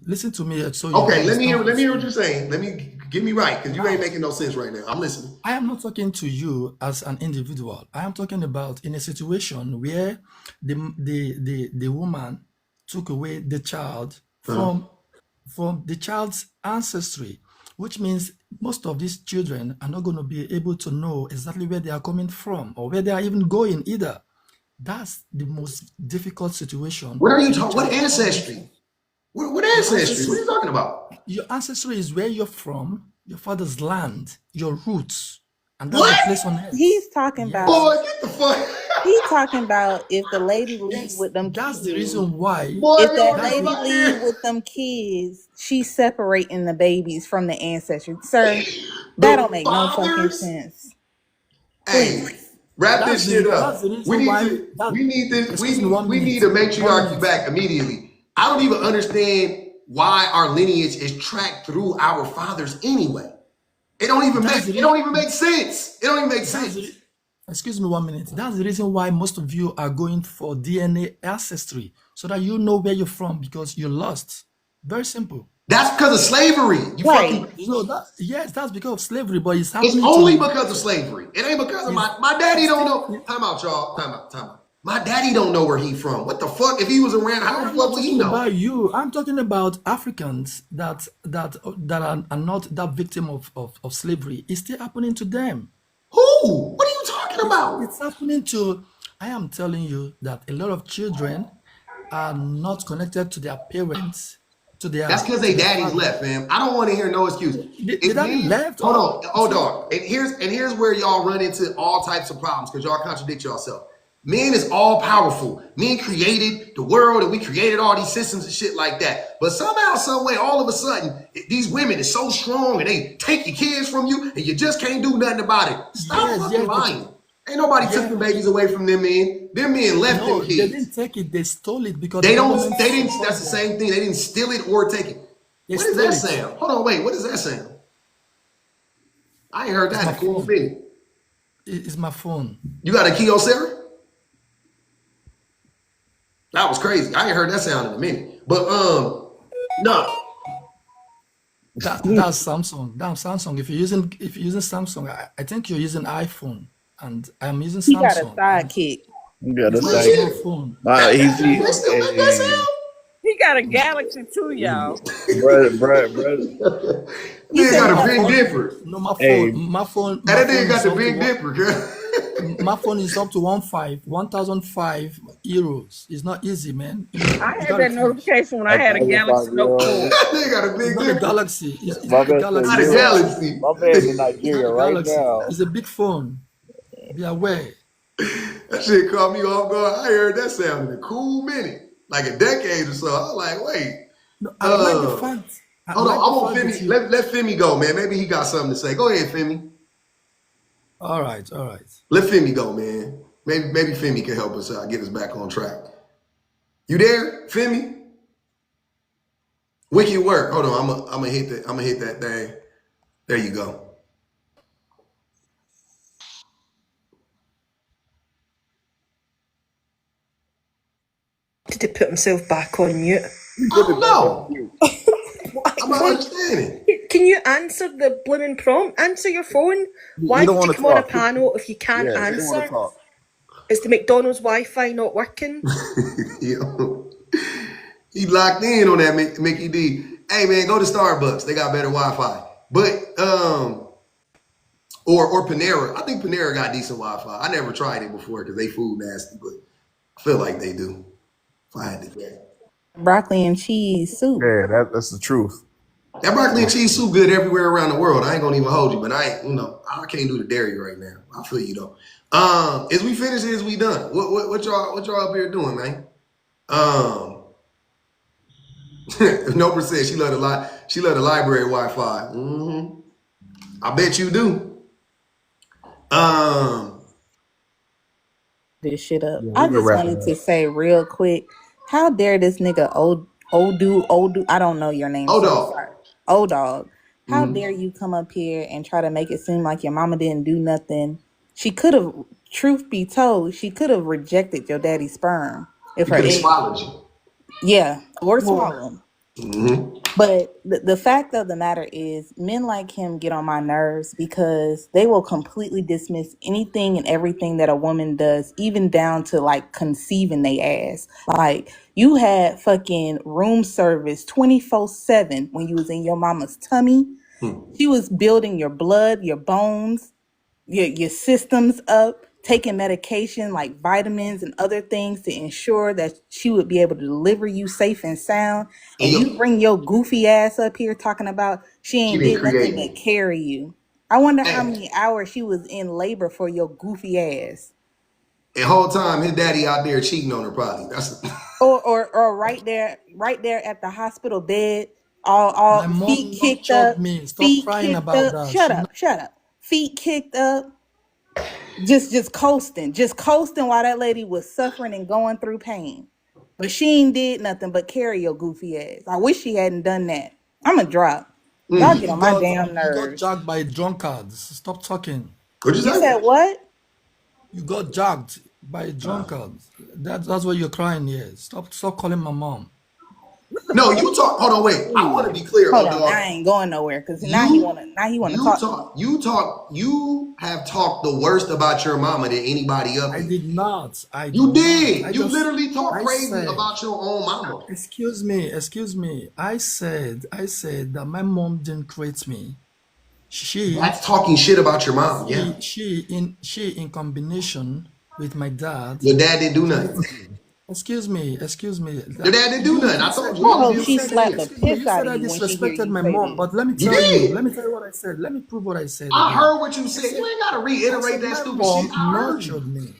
So okay, let me hear what you're saying. Let me get me right because you ain't making no sense right now. I'm listening. I am not talking to you as an individual. I am talking about in a situation where the woman took away the child from the child's ancestry, which means most of these children are not going to be able to know exactly where they are coming from or where they are even going either. That's the most difficult situation What are you for you talking? to What establish. ancestry? What Your ancestry? What are ancestry, you talking about? your ancestry is where you're from, your father's land, your roots, and that's the What? place on earth. He's talking Yes, Boy, about get the fuck. he talking about if the lady leave yes, with them that's the kids. reason why. Boy, If you that don't get That's the the lady fuck leave here. with them kids, she's separating the babies from the ancestry. Sir, that don't The make no fucking fathers. sense. Hey, Please. wrap this shit that's the up. We reason need why. to. That We need to. excuse me, 1 minute, We need a 1 minute. matriarchy back immediately. I don't even understand why our lineage is tracked through our fathers anyway. It don't even make. That's the It don't re- even make sense. It don't even make that's the sense. re- excuse me 1 minute. That's the reason why most of you are going for DNA ancestry so that you know where you're from because you're lost. Very simple. That's because of slavery. You Right. fucking. No, yes, that's because of slavery, but it's It's happening only to. because of slavery. It ain't because of It's, my daddy it's don't still. know. Time out, y'all. Time out. Time out. My daddy don't know where he from. What the fuck? If he was around, how the I'm fuck not would he talking know? about you. I'm talking about Africans that are not that victim of slavery. It's still happening to them. Who? What are you talking about? It's happening to. I am telling you that a lot of children are not connected to their parents, to That's their because to they their daddies father. left, fam. I don't want to hear no excuse. The If daddy men, left, hold or on, it's hold not. on. And here's where y'all run into all types of problems because y'all contradict yourself. Men is all powerful. Men created the world and we created all these systems and shit like that. But somehow, some way, all of a sudden, these women is so strong and they take your kids from you and you just can't do nothing about it. Stop Yes, fucking yes, lying. Ain't nobody took yeah. the babies away from them men. Them men left them No, they kids. didn't take it. They stole it because the They don't. government They didn't. That's support the them. same thing. They didn't steal it or take it. They What is that stole it. sound? Hold on, wait. What is that sound? I ain't heard It's that in my a cool phone. minute. It's my phone. You got a Kyocera? That was crazy. I ain't heard that sound in a minute. But no. That's Samsung. That's Samsung. If you're using Samsung, I think you're using iPhone, and I'm using He got a Samsung, and sidekick. You gotta it's not a say, small Legit. phone. They still make that hey, sound? He got a galaxy too, y'all. brother, That He nigga said No, he got a my got Big a phone. Dipper. No, my phone. hey, And My that nigga phone got is the up to Big one. Dipper, girl. My phone is up to 1,005 euros. It's not easy, man. I You had gotta that think. notification when I had a Galaxy Note 4. 1,005 euros. That nigga got a It's Big not a Dipper. Galaxy. It's My not a man said Not Galaxy. a It's you. actually. Galaxy. My man in It's not Nigeria a right Galaxy. now. It's a big phone. Be aware. That shit caught me off guard. I heard that sound in a cool minute, like a decade or so. I was like, wait, No, I like the fact. I hold on. like I the want fact that Femi. you. Let Femi go, man. Maybe he got something to say. Go ahead, Femi. All right, all right. Let Femi go, man. Maybe Femi can help us out, get us back on track. You there, Femi? Wicked work. Hold on. I'm gonna hit that. I'm gonna hit that thing. There you go. Did he put himself back on mute? He I put don't it back on know. you. I'm not understanding. Can you answer the blooming prompt? Answer your phone. He Why don't did you want to come on a talk. panel if you can't Yeah, he don't want to answer? talk. Is the McDonald's Wi-Fi not working? Yo, he locked in on that Mickey D. Hey man, go to Starbucks. They got better Wi-Fi. But or Panera. I think Panera got decent Wi-Fi. I never tried it before because they food nasty, but I feel like they do. If I had to guess. broccoli and cheese soup. Yeah, that's the truth. That broccoli and cheese soup good everywhere around the world. I ain't gonna even hold you, but I can't do the dairy right now. I feel you though. Is we finished? Is we done? What y'all up here doing, man? No percent. She love the She love the library Wi-Fi. I bet you do. This shit up. Yeah, I we can just wrap it wanted to up. say real quick, how dare this nigga old dude, I don't know your name, Hold sir. on. Sorry. Old dog. How Mhm. dare you come up here and try to make it seem like your mama didn't do nothing? She could have, truth be told, she could have rejected your daddy's sperm if He her could have egg. swallowed you. Yeah, or Whoa. swallow 'em. Mm-hmm. But the fact of the matter is, men like him get on my nerves because they will completely dismiss anything and everything that a woman does, even down to like conceiving they ass. Like, you had fucking room service 24/7 when you was in your mama's tummy. She was building your blood, your bones, your systems up. taking medication like vitamins and other things to ensure that she would be able to deliver you safe and sound. And And you bring your goofy ass up here talking about she she ain't didn't did create nothing but me. carry you. I wonder how Hey, many hours she was in labor for your goofy ass. and whole time his daddy out there cheating on her probably. That's Or right there at the hospital bed, My all feet mom kicked nurtured up, me. Stop feet crying kicked about up. that. Shut up, shut up. Feet kicked up, just coasting while that lady was suffering and going through pain. But she ain't did nothing but carry your goofy ass. I wish she hadn't done that. I'm a drop. Y'all get on my damn You got nerves. jacked by drunkards. Stop talking. what'd you You say? said what? You got jacked by drunkards. That's why you're crying here. Stop calling my mom. No, you talk. Hold on, wait. I want to be clear, Hold oh on, I dog. ain't going nowhere because You now he wanna you talk to me. talk you talk you have talked the worst about your mama than anybody up I here. did not. I You did not. did. You literally talk I crazy said, about your own mama. excuse me. I said that my mom didn't create me. She, That's talking shit about your mom. Yeah. she in combination with my dad Your dad didn't do created nothing. me. Excuse me. Your dad didn't do nothing. I told you. I All he hope did was she take slapped care. the Excuse me. piss You out said of I you when she hear disrespected you my say mom, this. but let me You tell you. did. Let me tell you what I said. Let me prove what I said I again. heard what you I said. said, You ain't gotta I reiterate said that my stupid shit. mom I heard you. nurtured me.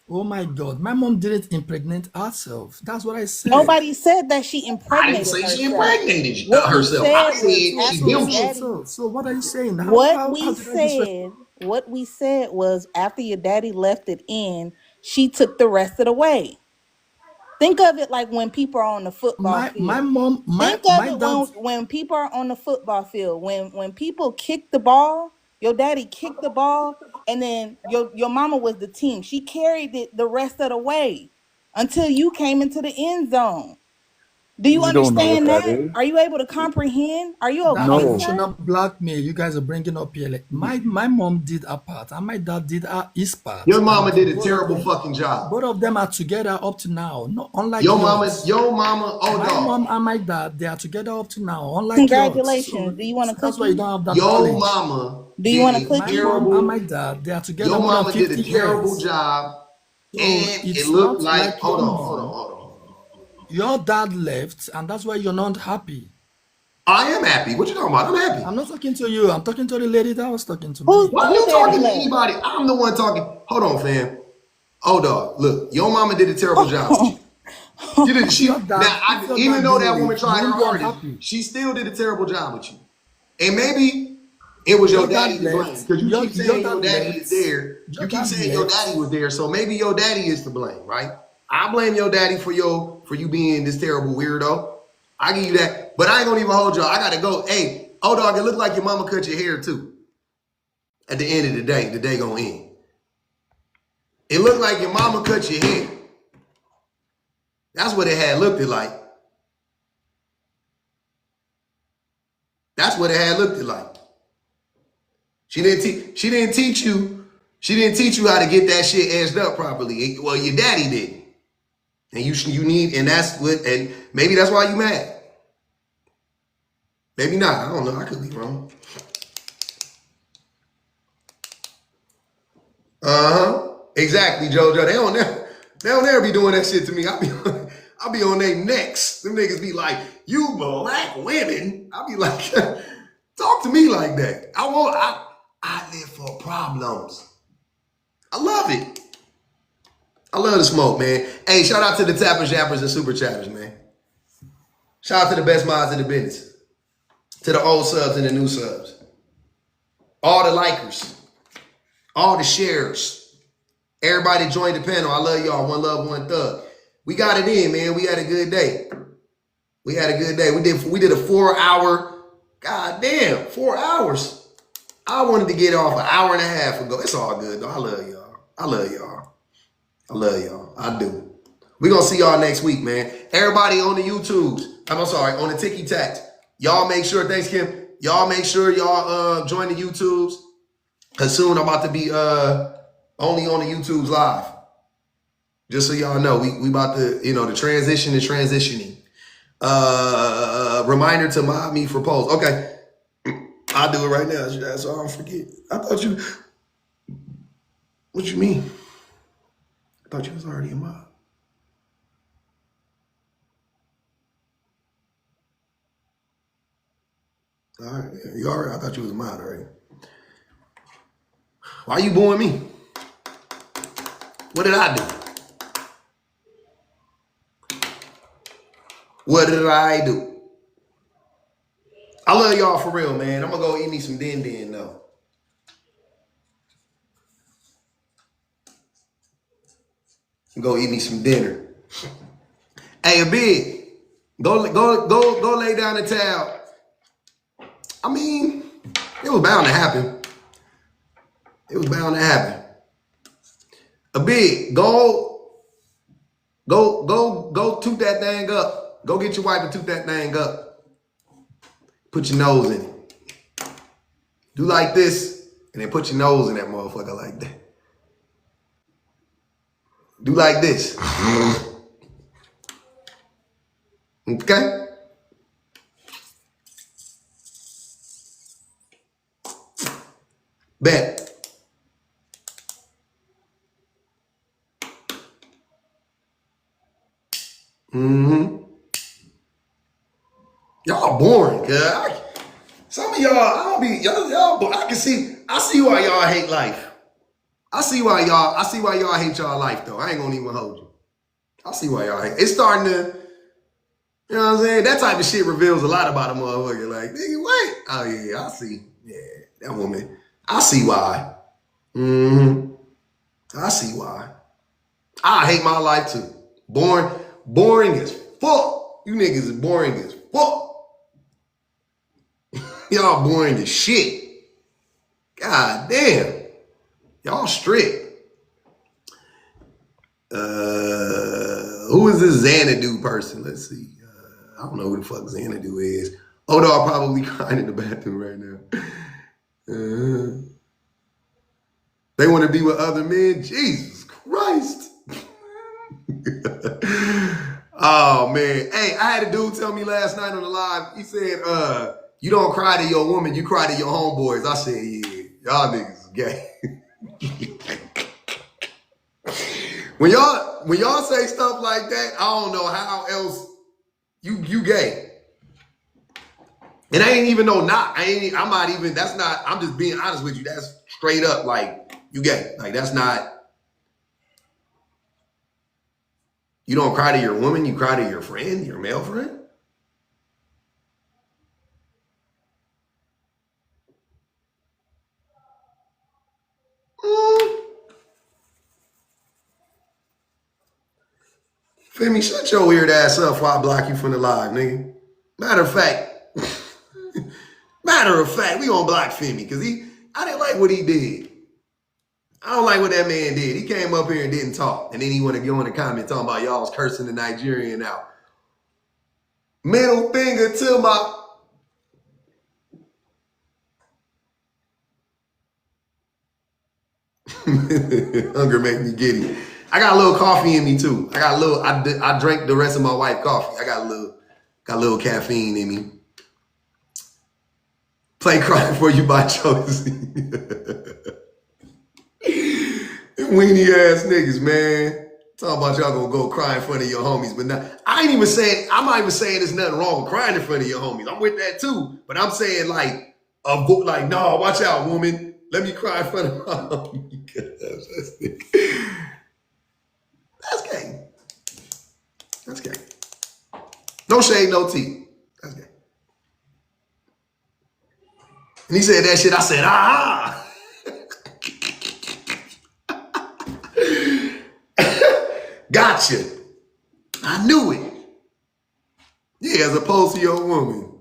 Oh my God, my mom didn't impregnate herself. That's what I said. Nobody said that she I didn't impregnated say she herself. impregnated What we herself. I said was said she after your them. daddy So what are you saying? what How we did I disrespect? said was after your daddy left it in, she took the rest of the way. Think of it like when people are on the football My field. mom, Think of my it dad. when people are on the football field. When people kick the ball, your daddy kicked the ball, and then your mama was the team. She carried it the rest of the way until you came into the end zone. Do you You don't know what understand that that? is. Are you able to comprehend? Are you That okay, means you No. should sir? not blackmail. You guys are bringing up here. Like my mom did her part, and my dad did his part, Your and mama did a terrible fucking job. both of them are together up to now. Not unlike yours. Your mama, oh My mom dog. and my dad, they are together up to now, unlike yours. So, Congratulations. Do you want a so that's why you cookie? don't have that Your knowledge. mama Do you did want a a My cookie? mom and my terrible. dad, they are together Your more than mama did 50 a terrible years. job, So and it it's looked not like. like Hold your on, hold on, mom. hold on. Your dad left, and that's why you're not happy. I am happy. What you talking about? I'm happy. I'm not talking to you. I'm talking to the lady that was talking to Who me. Why are who you daddy talking to left? anybody? I'm the one talking. Hold on, fam. Oh, dog. Look, your mama did a terrible job with you. She did. If your Even dad though didn't that woman leave, you tried her won't be hardest, unhappy. she still did a terrible job with you. And maybe it was your Your daddy dad to blame left. because you keep Your saying your dad daddy is left. there. You Your keep dad saying your left. daddy was there, so maybe your daddy is to blame, right? I blame your daddy for you being this terrible weirdo. I give you that, but I ain't gonna even hold y'all. I gotta go. Hey, oh dog, it looked like your mama cut your hair too. At the end of the day gonna end. It looked like your mama cut your hair. That's what it had looked like. That's what it had looked like. She didn't teach you. She didn't teach you how to get that shit edged up properly. Well, your daddy did, and you need, and that's what, and maybe that's why you mad. Maybe not. I don't know. I could be wrong. Exactly, JoJo. They don't never be doing that shit to me. I'll be on their necks. Them niggas be like, you black women. I'll be like, talk to me like that. I live for problems. I love it. I love the smoke, man. Hey, shout out to the tappers, yappers, and super chatters, man. Shout out to the best minds in the business. To the old subs and the new subs. All the likers. All the sharers. Everybody joined the panel. I love y'all. One love, one thug. We got it in, man. We had a good day. We had a good day. We did a 4-hour. God damn, 4 hours. I wanted to get off an hour and a half ago. It's all good, though. I love y'all. I love y'all. I love y'all. I do. We're going to see y'all next week, man. Everybody on the YouTubes. On the Tiki Tacs. Y'all make sure, thanks, Kim. Y'all make sure y'all join the YouTubes. Because soon I'm about to be only on the YouTubes live. Just so y'all know, we about to, the transition is transitioning. Reminder to mob me for polls. Okay. I'll do it right now so I don't forget. I thought you, what you mean? I thought you was already a mod. All right, you already. I thought you was a mod already. Why you booing me? What did I do? What did I do? I love y'all for real, man. I'm gonna go eat me some din though. Go eat me some dinner. Hey, a big, go lay down the towel. I mean, it was bound to happen. It was bound to happen. A big, go toot that thing up. Go get your wife and toot that thing up. Put your nose in it. Do like this, and then put your nose in that motherfucker like that. Do like this. Okay? Bet. Mm-hmm. Y'all boring, girl. Some of y'all, I don't be y'all. I see why y'all hate life. I see why y'all hate y'all life though. I ain't gonna even hold you. I see why y'all hate. It's starting to, you know what I'm saying? That type of shit reveals a lot about a motherfucker. Like, nigga, what? Oh yeah, I see. Yeah, that woman. I see why. Mm-hmm. I see why. I hate my life too. Boring as fuck. You niggas is boring as fuck. Y'all boring as shit. God damn. Y'all strict. Who is this Xanadu person? Let's see. I don't know who the fuck Xanadu is. Odar probably crying in the bathroom right now. They want to be with other men? Jesus Christ. Oh, man. Hey, I had a dude tell me last night on the live. He said, you don't cry to your woman, you cry to your homeboys. I said, yeah, y'all niggas is gay. When y'all say stuff like that, I don't know how else you gay. And I ain't even no knock. I'm just being honest with you. That's straight up like you gay. Like that's not, you don't cry to your woman, you cry to your friend, your male friend. Femi, shut your weird ass up before I block you from the live, nigga. Matter of fact, we gonna block Femi because I didn't like what he did. I don't like what that man did. He came up here and didn't talk. And then he want to go in the comment talking about y'all's cursing the Nigerian out. Middle finger to my... Hunger make me giddy. I got a little coffee in me too. I drank the rest of my white coffee. I got a little caffeine in me. Play Crying For You by Josie. Weenie ass niggas, man. Talking about y'all gonna go cry in front of your homies, but I'm not even saying there's nothing wrong with crying in front of your homies. I'm with that too. But I'm saying no, watch out, woman. Let me cry in front of my homie. That's gay. That's gay. No shade, no tea. That's gay. And he said that shit, I said, ah. Gotcha. I knew it. Yeah, as opposed to your woman.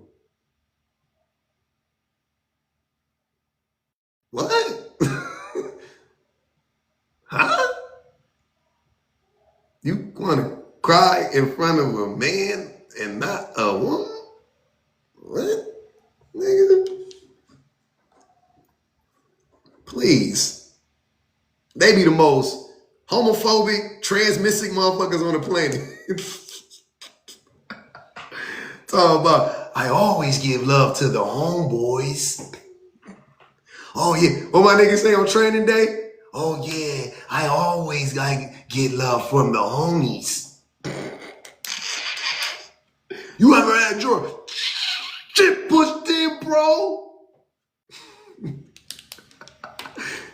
What? Huh? You want to cry in front of a man and not a woman? What? Nigga? Please. They be the most homophobic, transmissive motherfuckers on the planet. Talking about, I always give love to the homeboys. Oh yeah, what my niggas say on training day? oh yeah, I always like get love from the homies. You ever had your shit pushed in, bro?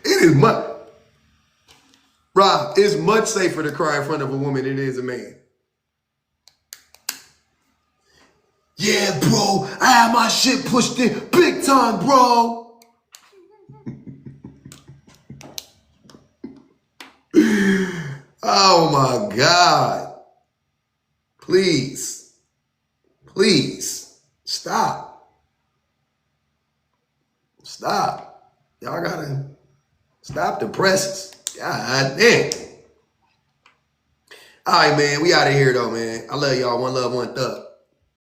It is much, Rob, it's much safer to cry in front of a woman than it is a man. Yeah, bro, I had my shit pushed in big time, bro. Oh my God. Please, stop. Stop. Y'all gotta stop the presses. God damn. All right, man, we out of here though, man. I love y'all. One love, one thug.